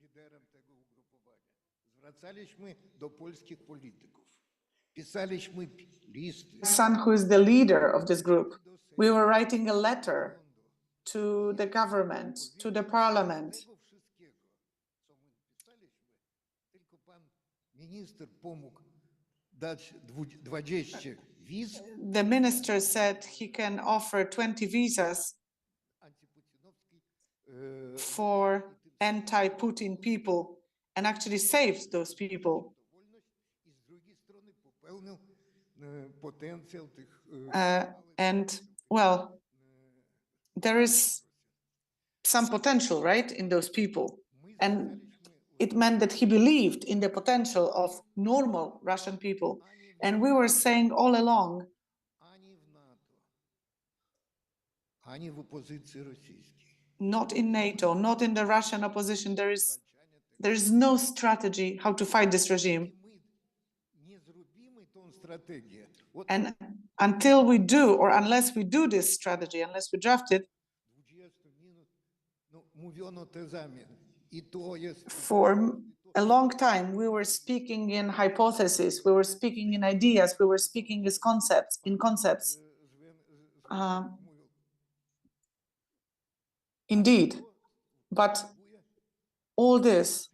My son, who is the leader of this group, we were writing a letter to the government, to the parliament. The minister said he can offer 20 visas for anti-Putin people and actually saved those people. And well, there is some potential, right, in those people. And it meant that he believed in the potential of normal Russian people. And we were saying all along, not in NATO, not in the Russian opposition, there is no strategy how to fight this regime. And until we do, or unless we do this strategy, unless we draft it, for a long time, we were speaking in hypotheses, we were speaking in ideas, we were speaking as concepts, in concepts. Indeed, but all this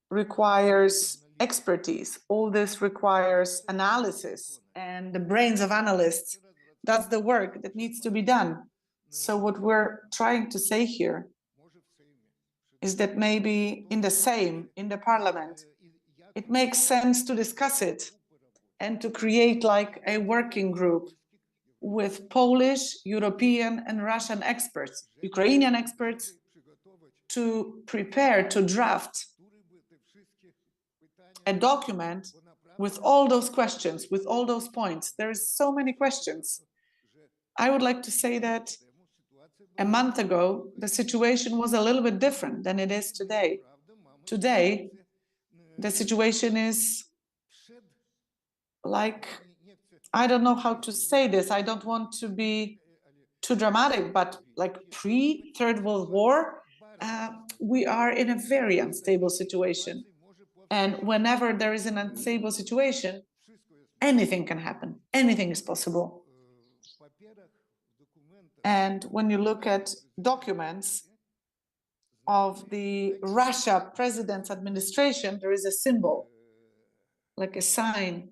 requires expertise, all this requires analysis and the brains of analysts. That's the work that needs to be done. So what we're trying to say here is that maybe in the parliament, it makes sense to discuss it and to create like a working group with Polish, European, and Russian experts, Ukrainian experts, to prepare, to draft a document with all those questions, with all those points. There's so many questions. I would like to say that a month ago, the situation was a little bit different than it is today. Today, the situation is like, I don't know how to say this. I don't want to be too dramatic, but like pre-Third World War, we are in a very unstable situation. And whenever there is an unstable situation, anything can happen. Anything is possible. And when you look at documents of the Russia president's administration, there is a symbol, like a sign.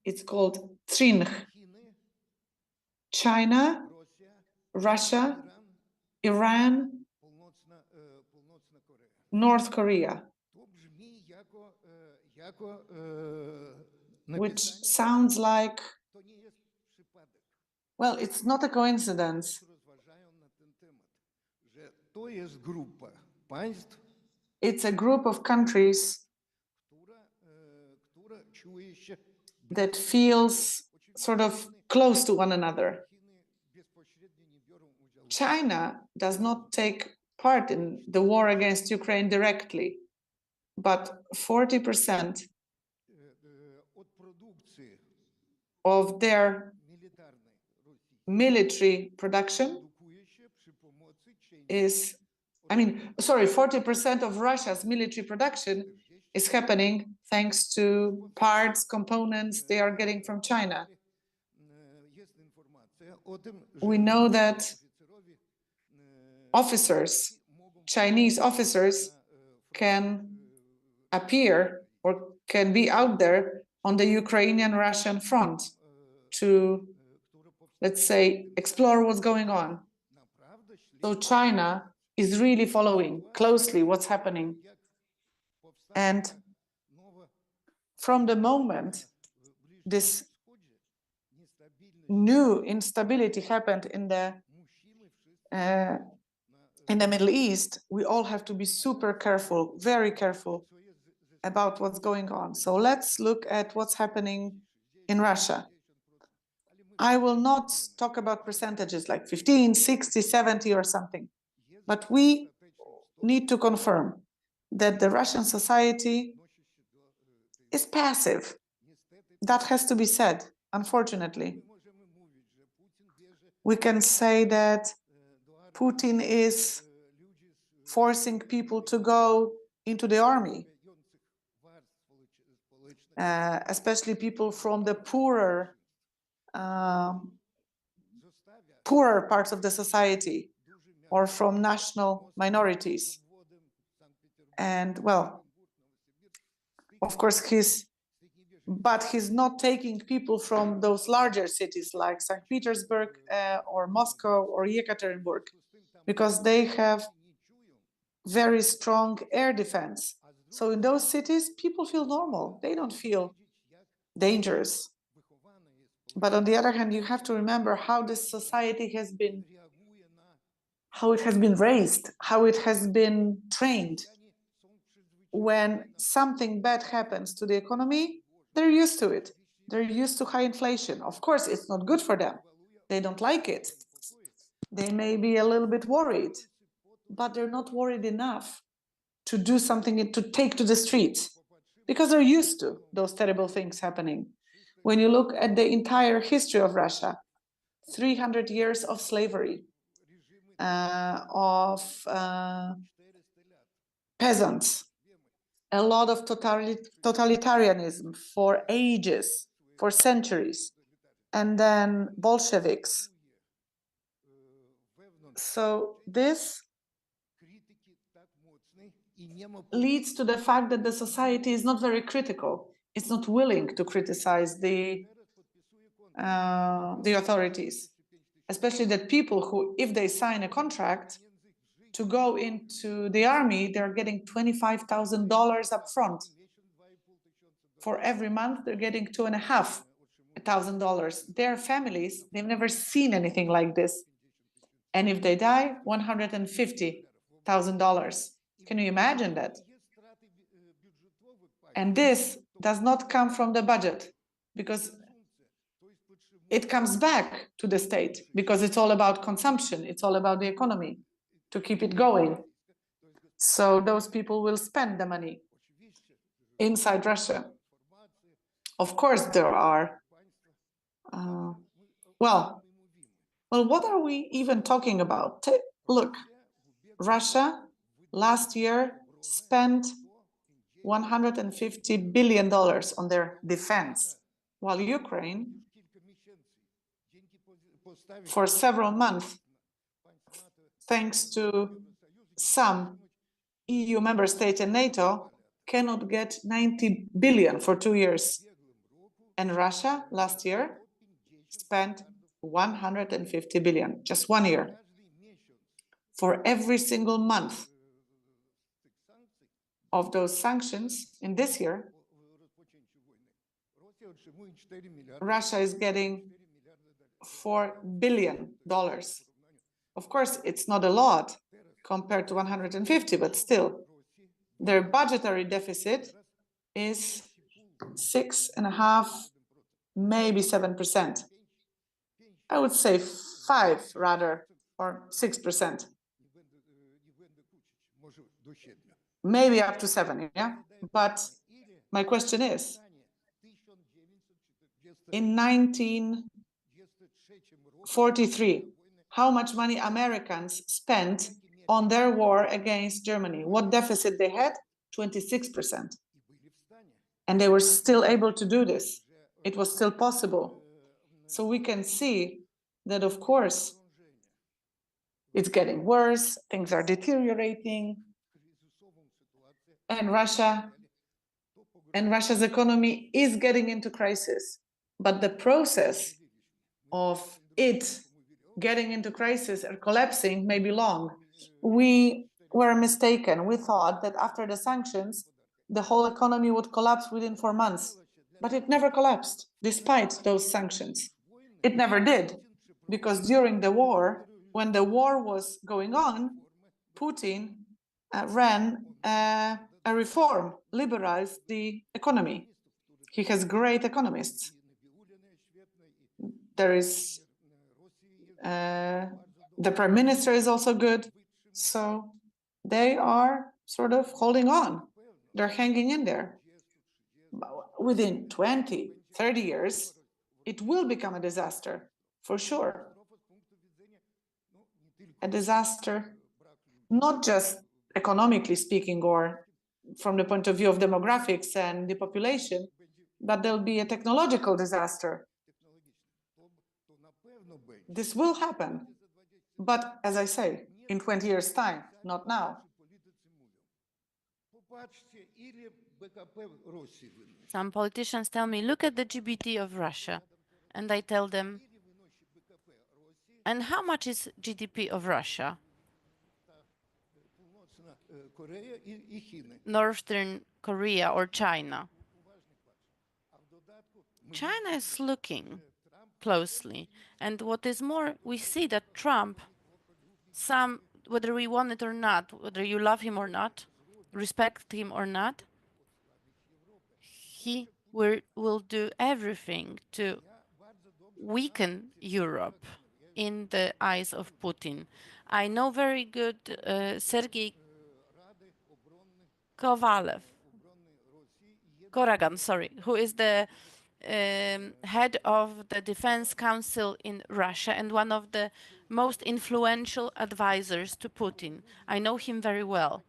It's called Trinch. China, Russia, Iran, North Korea, which sounds like, well, it's not a coincidence. It's a group of countries that feels sort of close to one another. China does not take part in the war against Ukraine directly, but 40% of their military production is, 40% of Russia's military production is happening thanks to parts, components they are getting from China. We know that officers, Chinese officers, can appear or can be out there on the Ukrainian-Russian front to, let's say, explore what's going on. So China is really following closely what's happening. And from the moment this new instability happened in the Middle East, we all have to be super careful, very careful about what's going on. So let's look at what's happening in Russia. I will not talk about percentages like 15, 60, 70 or something, but we need to confirm that the Russian society is passive. That has to be said, unfortunately. We can say that Putin is forcing people to go into the army, especially people from the poorer parts of the society or from national minorities. And well, of course, he's not taking people from those larger cities like St. Petersburg or Moscow or Yekaterinburg, because they have very strong air defense. So in those cities, people feel normal. They don't feel dangerous. But on the other hand, you have to remember how this society has been, how it has been raised, how it has been trained. When something bad happens to the economy, they're used to it. They're used to high inflation. Of course, it's not good for them. They don't like it. They may be a little bit worried, but they're not worried enough to do something, to take to the streets, because they're used to those terrible things happening. When you look at the entire history of Russia, 300 years of slavery, of peasants, a lot of totalitarianism for ages, for centuries, and then Bolsheviks. So this leads to the fact that the society is not very critical. It's not willing to criticize the authorities, especially that people who, if they sign a contract to go into the army, they're getting $25,000 up front. For every month, they're getting $2,500. Their families, they've never seen anything like this. And if they die, $150,000. Can you imagine that? And this does not come from the budget, because it comes back to the state, because it's all about consumption. It's all about the economy to keep it going. So those people will spend the money inside Russia. Of course, there are, well, what are we even talking about? Look, Russia last year spent $150 billion on their defense, while Ukraine, for several months, thanks to some EU member states and NATO, cannot get 90 billion for 2 years. And Russia last year spent 150 billion, just 1 year. For every single month of those sanctions in this year, Russia is getting $4 billion. Of course, it's not a lot compared to 150, but still, their budgetary deficit is 6.5%, maybe 7%. I would say 5 rather, or 6%. Maybe up to 7, yeah? But my question is, in 1943, how much money Americans spent on their war against Germany? What deficit they had? 26%. And they were still able to do this. It was still possible. So we can see that, of course, it's getting worse, things are deteriorating, and Russia's economy is getting into crisis. But the process of it getting into crisis or collapsing may be long. We were mistaken. We thought that after the sanctions, the whole economy would collapse within 4 months, but it never collapsed despite those sanctions. It never did, because during the war, when the war was going on, Putin ran a reform, liberalized the economy. He has great economists. There is the prime minister is also good. So they are sort of holding on. They're hanging in there. Within 20, 30 years, it will become a disaster, for sure. A disaster, not just economically speaking or from the point of view of demographics and the population, but there'll be a technological disaster. This will happen. But as I say, in 20 years' time, not now. Some politicians tell me, look at the GDP of Russia. And I tell them, and how much is GDP of Russia? Northern Korea or China? China is looking closely. And what is more, we see that Trump, whether we want it or not, whether you love him or not, respect him or not, he will do everything to weaken Europe in the eyes of Putin. I know very good Sergei Koragan, who is the head of the Defense Council in Russia and one of the most influential advisors to Putin. I know him very well.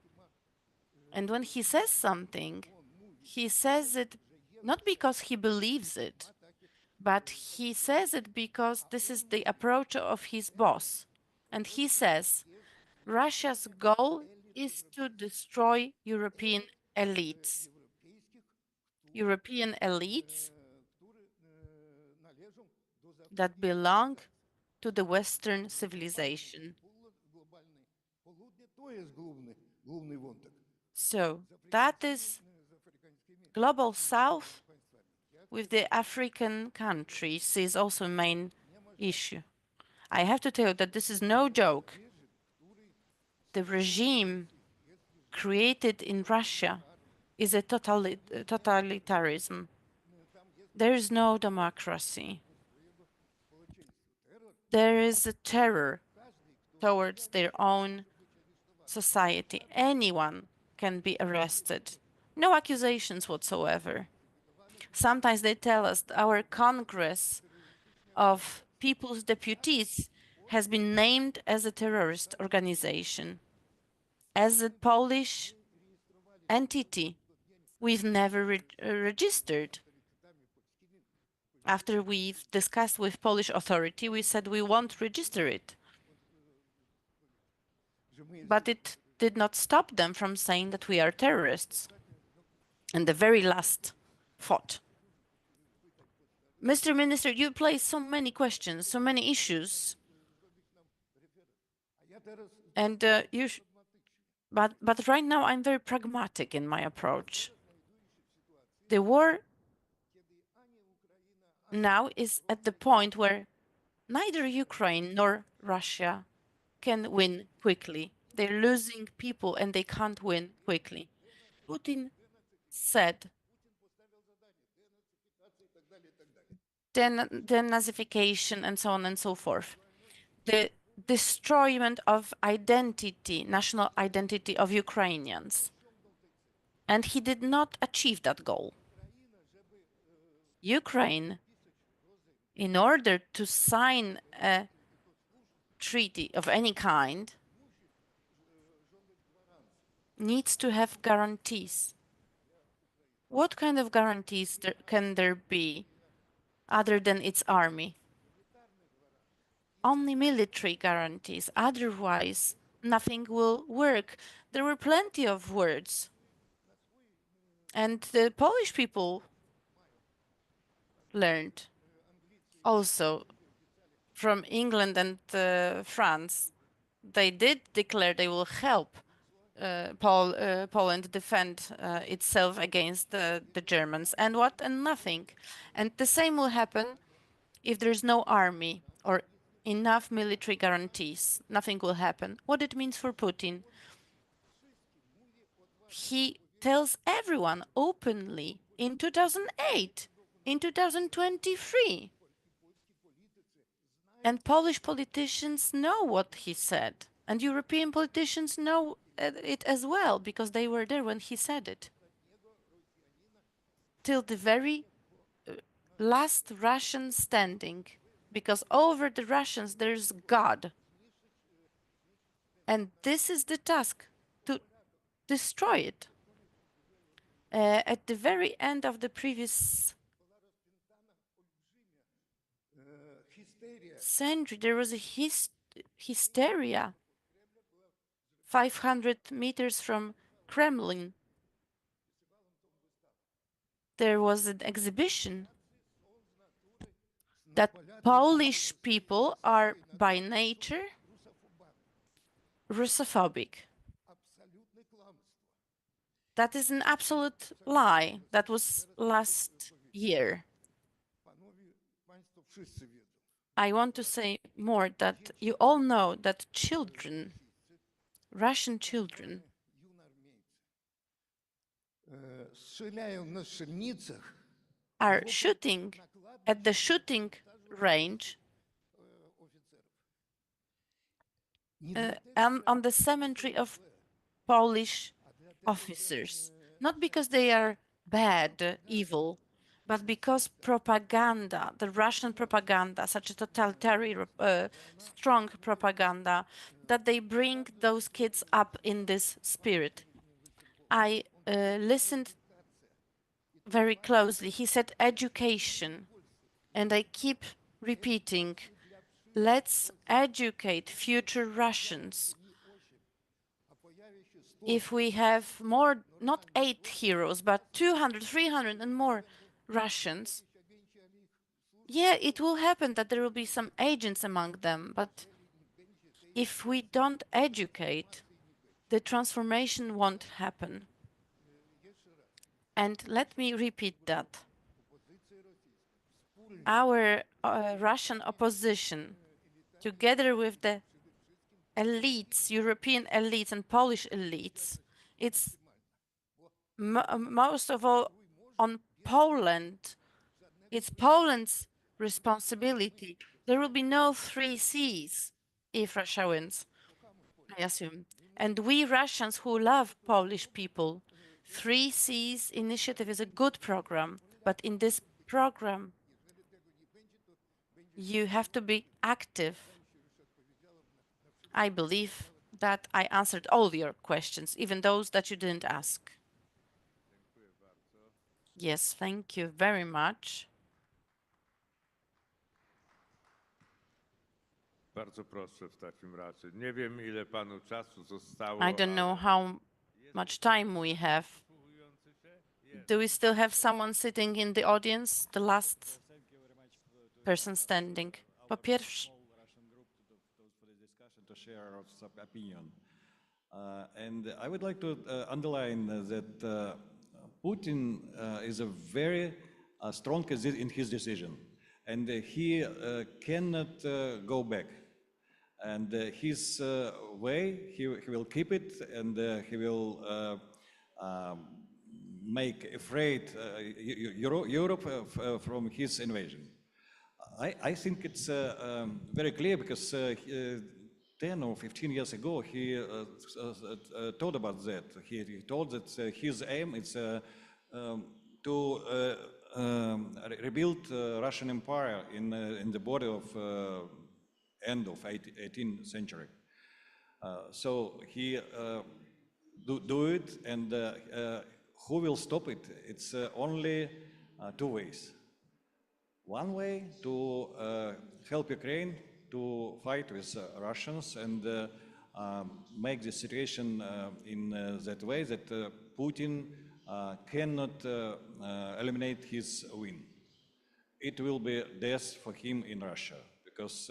And when he says something, he says it not because he believes it, but he says it because this is the approach of his boss. And he says, Russia's goal is to destroy European elites. European elites that belong to the Western civilization. So that is Global South with the African countries is also a main issue. I have to tell you that this is no joke. The regime created in Russia is a totalitarianism. There is no democracy. There is a terror towards their own society. Anyone can be arrested. No accusations whatsoever. Sometimes they tell us our Congress of People's Deputies has been named as a terrorist organization. As a Polish entity, we've never registered. After we've discussed with Polish authority, we said we won't register it. But it did not stop them from saying that we are terrorists. And the very last thought. Mr. Minister, you place so many questions, so many issues. And but right now I'm very pragmatic in my approach. The war now is at the point where neither Ukraine nor Russia can win quickly. They're losing people and they can't win quickly. Putin said denazification and so on and so forth. The destroyment of identity, national identity of Ukrainians. And he did not achieve that goal. Ukraine, in order to sign a treaty of any kind, needs to have guarantees. What kind of guarantees can there be other than its army? Only military guarantees. Otherwise, nothing will work. There were plenty of words. And the Polish people learned also from England and France. They did declare they will help Poland defend itself against the Germans. And what? And nothing. And the same will happen if there's no army or enough military guarantees, nothing will happen. What it means for Putin? He tells everyone openly in 2008, in 2023. And Polish politicians know what he said. And European politicians know it as well, because they were there when he said it. Till the very last Russian standing, because over the Russians there's God. And this is the task, to destroy it. At the very end of the previous century, there was a hysteria 500 meters from Kremlin. There was an exhibition that Polish people are by nature Russophobic. That is an absolute lie. That was last year. I want to say more, that you all know that children, Russian children, are shooting at the shooting range on the cemetery of Polish officers, not because they are bad, evil, but because propaganda, the Russian propaganda, such a totalitarian, strong propaganda, that they bring those kids up in this spirit. I listened very closely. He said education, and I keep repeating, let's educate future Russians. If we have more, not 8 heroes, but 200, 300 and more Russians, yeah, it will happen that there will be some agents among them, but if we don't educate, the transformation won't happen. And let me repeat that. Our Russian opposition, together with the elites, European elites and Polish elites, it's most of all on Poland. It's Poland's responsibility. There will be no 3 Cs if Russia wins, I assume. And we Russians who love Polish people, 3 Cs initiative is a good program, but in this program, you have to be active. I believe that I answered all your questions, even those that you didn't ask. Yes, thank you very much. Bardzo proszę w takim razie. Nie wiem, ile panu czasu zostało. I don't know how much time we have. Do we still have someone sitting in the audience? The last person standing. Po pierwsze. To share our opinion. And I would like to underline that Putin is a very strong in his decision, and he cannot go back. And his way, he will keep it, and he will make afraid Europe from his invasion. I think it's very clear because 10 or 15 years ago, he told about that. He told that his aim is to rebuild Russian Empire in the border of end of 18th century. So he do it, and who will stop it? It's only 2 ways. One way to help Ukraine to fight with Russians and make the situation in that way that Putin cannot eliminate his win. It will be death for him in Russia, because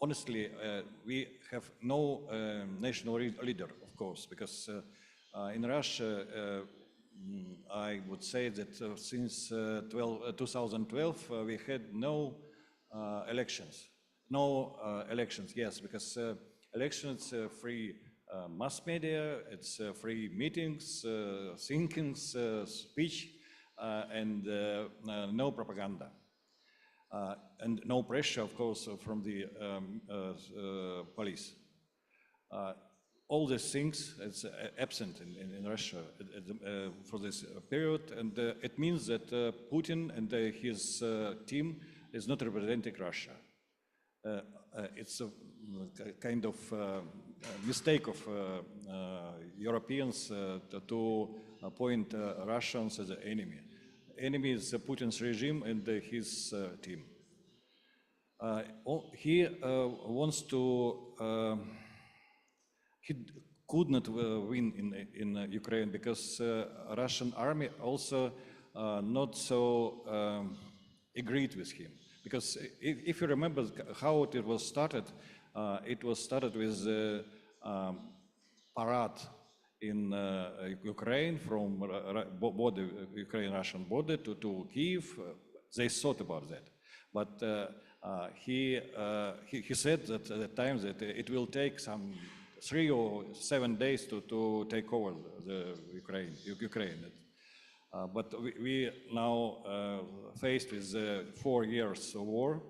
honestly, we have no national leader, of course, because in Russia I would say that since 2012 we had no elections. No elections, yes, because elections free mass media, it's free meetings, thinkings, speech, and no propaganda. And no pressure, of course, from the police. All these things is absent in Russia for this period, and it means that Putin and his team is not representing Russia. It's a kind of mistake of Europeans to point Russians as an enemy. Enemy is Putin's regime and his team. He wants to. He could not win in Ukraine because Russian army also not so agreed with him. Because if you remember how it was started with parade in Ukraine from border, Ukraine-Russian border to Kyiv. They thought about that, but he said that at the time that it will take some 3 or 7 days to take over the Ukraine. But we now faced with 4 years of war,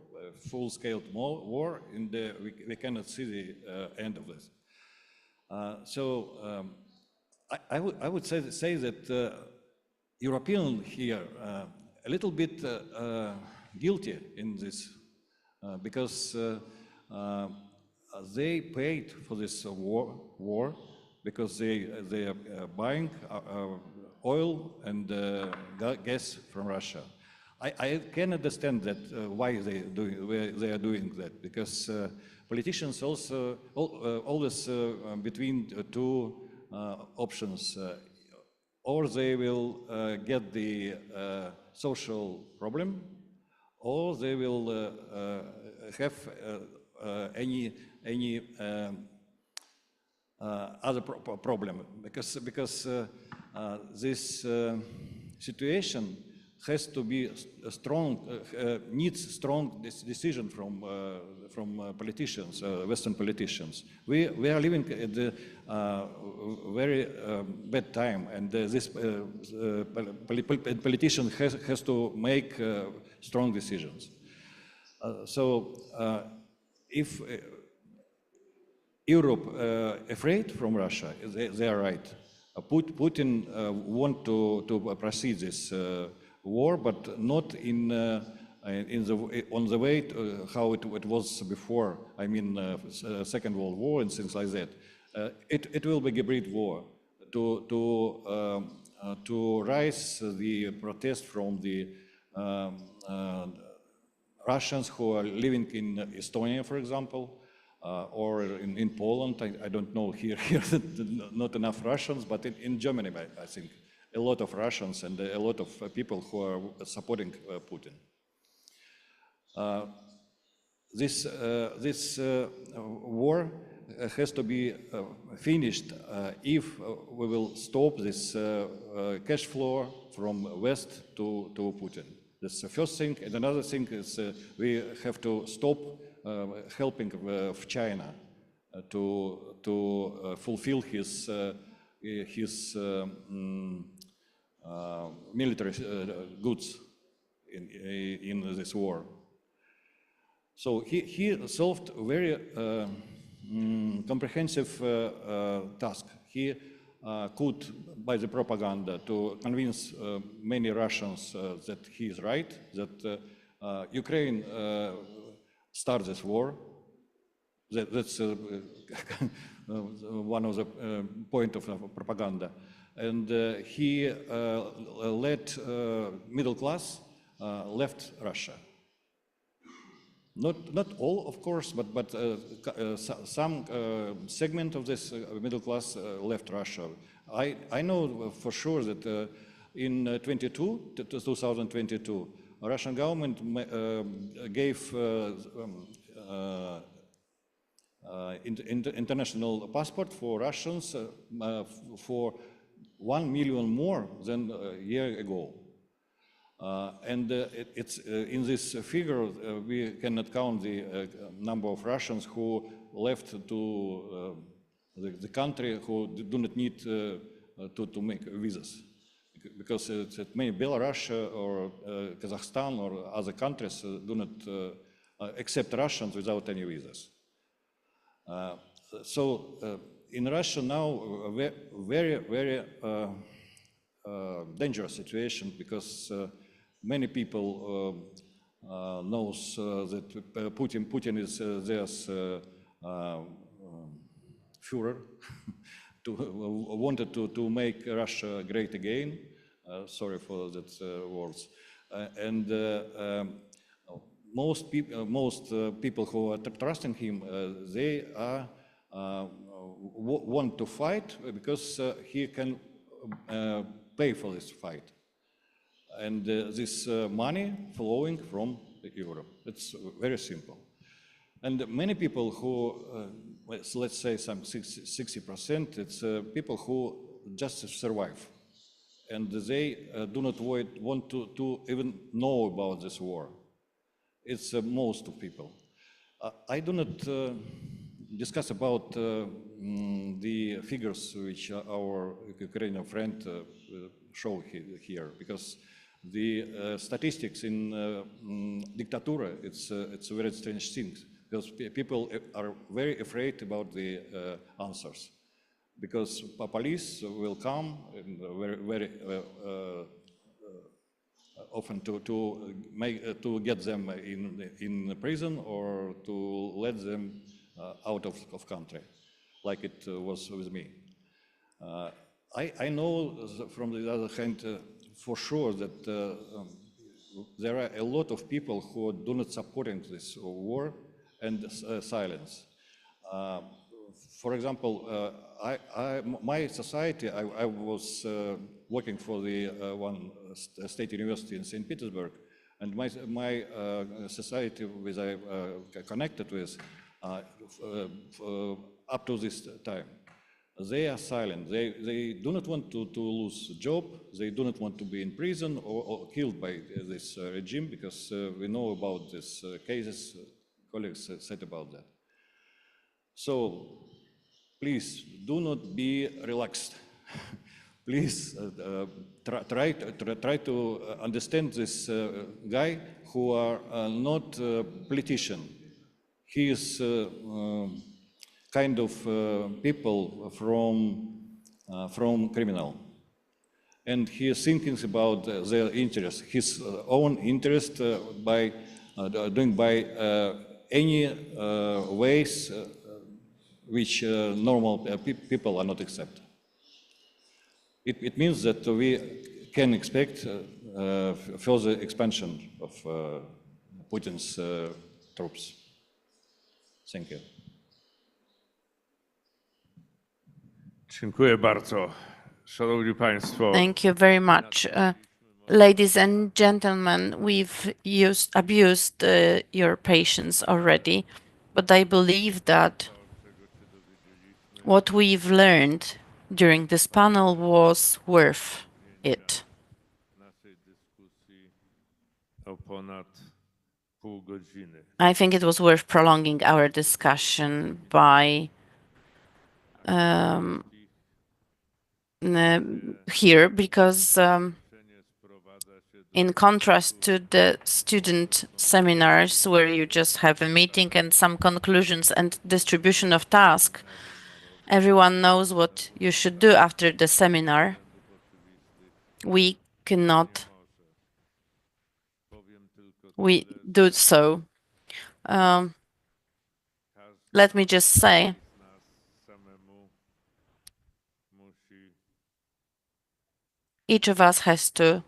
full-scale war, and we cannot see the end of this. So I would say that Europeans here a little bit guilty in this because they paid for this war because they are buying oil and gas from Russia. I can understand that why they are doing that, because politicians also always between two options, or they will get the social problem, or they will have any other problem, because this situation has to be strong, needs strong decision from politicians, Western politicians. We are living at a very bad time, and this politician has to make strong decisions. So if Europe afraid from Russia, they are right. Putin want to proceed this war, but not on the way to how it was before. I mean, Second World War and things like that. It will be a hybrid war to rise the protest from the Russians who are living in Estonia, for example, or in Poland. I don't know here not enough Russians, but in Germany, I think a lot of Russians and a lot of people who are supporting Putin. This war has to be finished if we will stop this cash flow from West to Putin. That's the first thing. And another thing is we have to stop helping China to fulfill his military goods in this war. So he solved a very comprehensive task. He could, by the propaganda, to convince many Russians that he is right, that Ukraine started this war. That's one of the point of propaganda. And he led middle class left Russia. Not all, of course, but some segment of this middle class left Russia. I know for sure that in 2022, Russian government gave international passport for Russians for 1 million more than a year ago. It's in this figure, we cannot count the number of Russians who left to the country who do not need to make visas. Because many Belarus or Kazakhstan or other countries do not accept Russians without any visas. In Russia now, a very dangerous situation because many people knows that Putin is their Führer, wanted to make Russia great again. Sorry for that words. Most people who are trusting him, they want to fight because he can pay for this fight. And this money flowing from Europe. It's very simple. And many people who, let's say some 60%, it's people who just survive. And they do not want to even know about this war. It's most of people. I do not discuss about the figures which our Ukrainian friend showed here, because the statistics in dictatura, it's a very strange thing, because people are very afraid about the answers, because police will come and very often to get them in prison or to let them out of country, like it was with me. I know from the other hand for sure that there are a lot of people who do not supporting this war and silence. For example, my society, I was working for the one state university in St. Petersburg, and my society which I connected with up to this time, they are silent. They do not want to lose a job. They do not want to be in prison or killed by this regime, because we know about these cases. Colleagues said about that. So please do not be relaxed. Please try to understand this guy who are not a politician. He is kind of people from criminal, and he is thinking about their interest, his own interest by doing by any ways which normal people are not accept. It means that we can expect further expansion of Putin's troops. Thank you. Dziękuję bardzo. Szanowni Państwo. Thank you very much. Ladies and gentlemen, we've abused your patience already, but I believe that what we've learned during this panel was worth it. I think it was worth prolonging our discussion by here, because in contrast to the student seminars where you just have a meeting and some conclusions and distribution of tasks, everyone knows what you should do after the seminar. We cannot do so. Let me just say each of us has to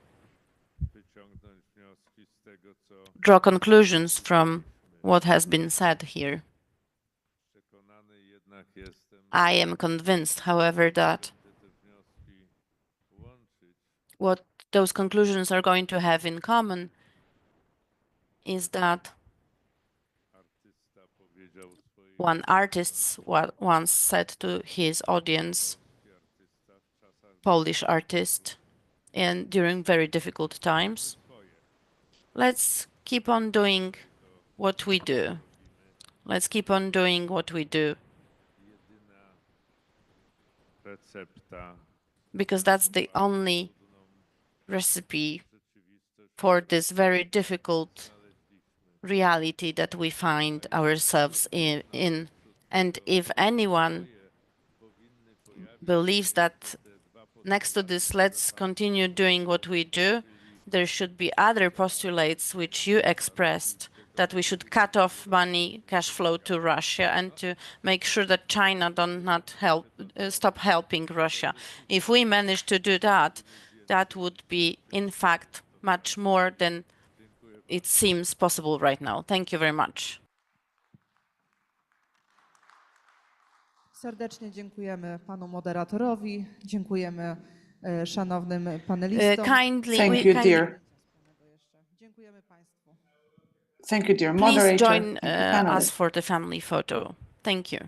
draw conclusions from what has been said here. I am convinced, however, that what those conclusions are going to have in common is that one artist once said to his audience, Polish artist and during very difficult times. Let's keep on doing what we do. Let's keep on doing what we do. Recepta Because that's the only recipe for this very difficult reality that we find ourselves in. And if anyone believes that next to this, let's continue doing what we do, there should be other postulates which you expressed, that we should cut off money, cash flow to Russia, and to make sure that China does not stop helping Russia. If we manage to do that, that would be, in fact, much more than it seems possible right now. Thank you very much. Serdecznie dziękujemy panu moderatorowi, dziękujemy szanownym panelistom. Thank you, dear. Dziękujemy państwu. Thank you, dear Please moderator. join Thank you, panelists. us for the family photo. Thank you.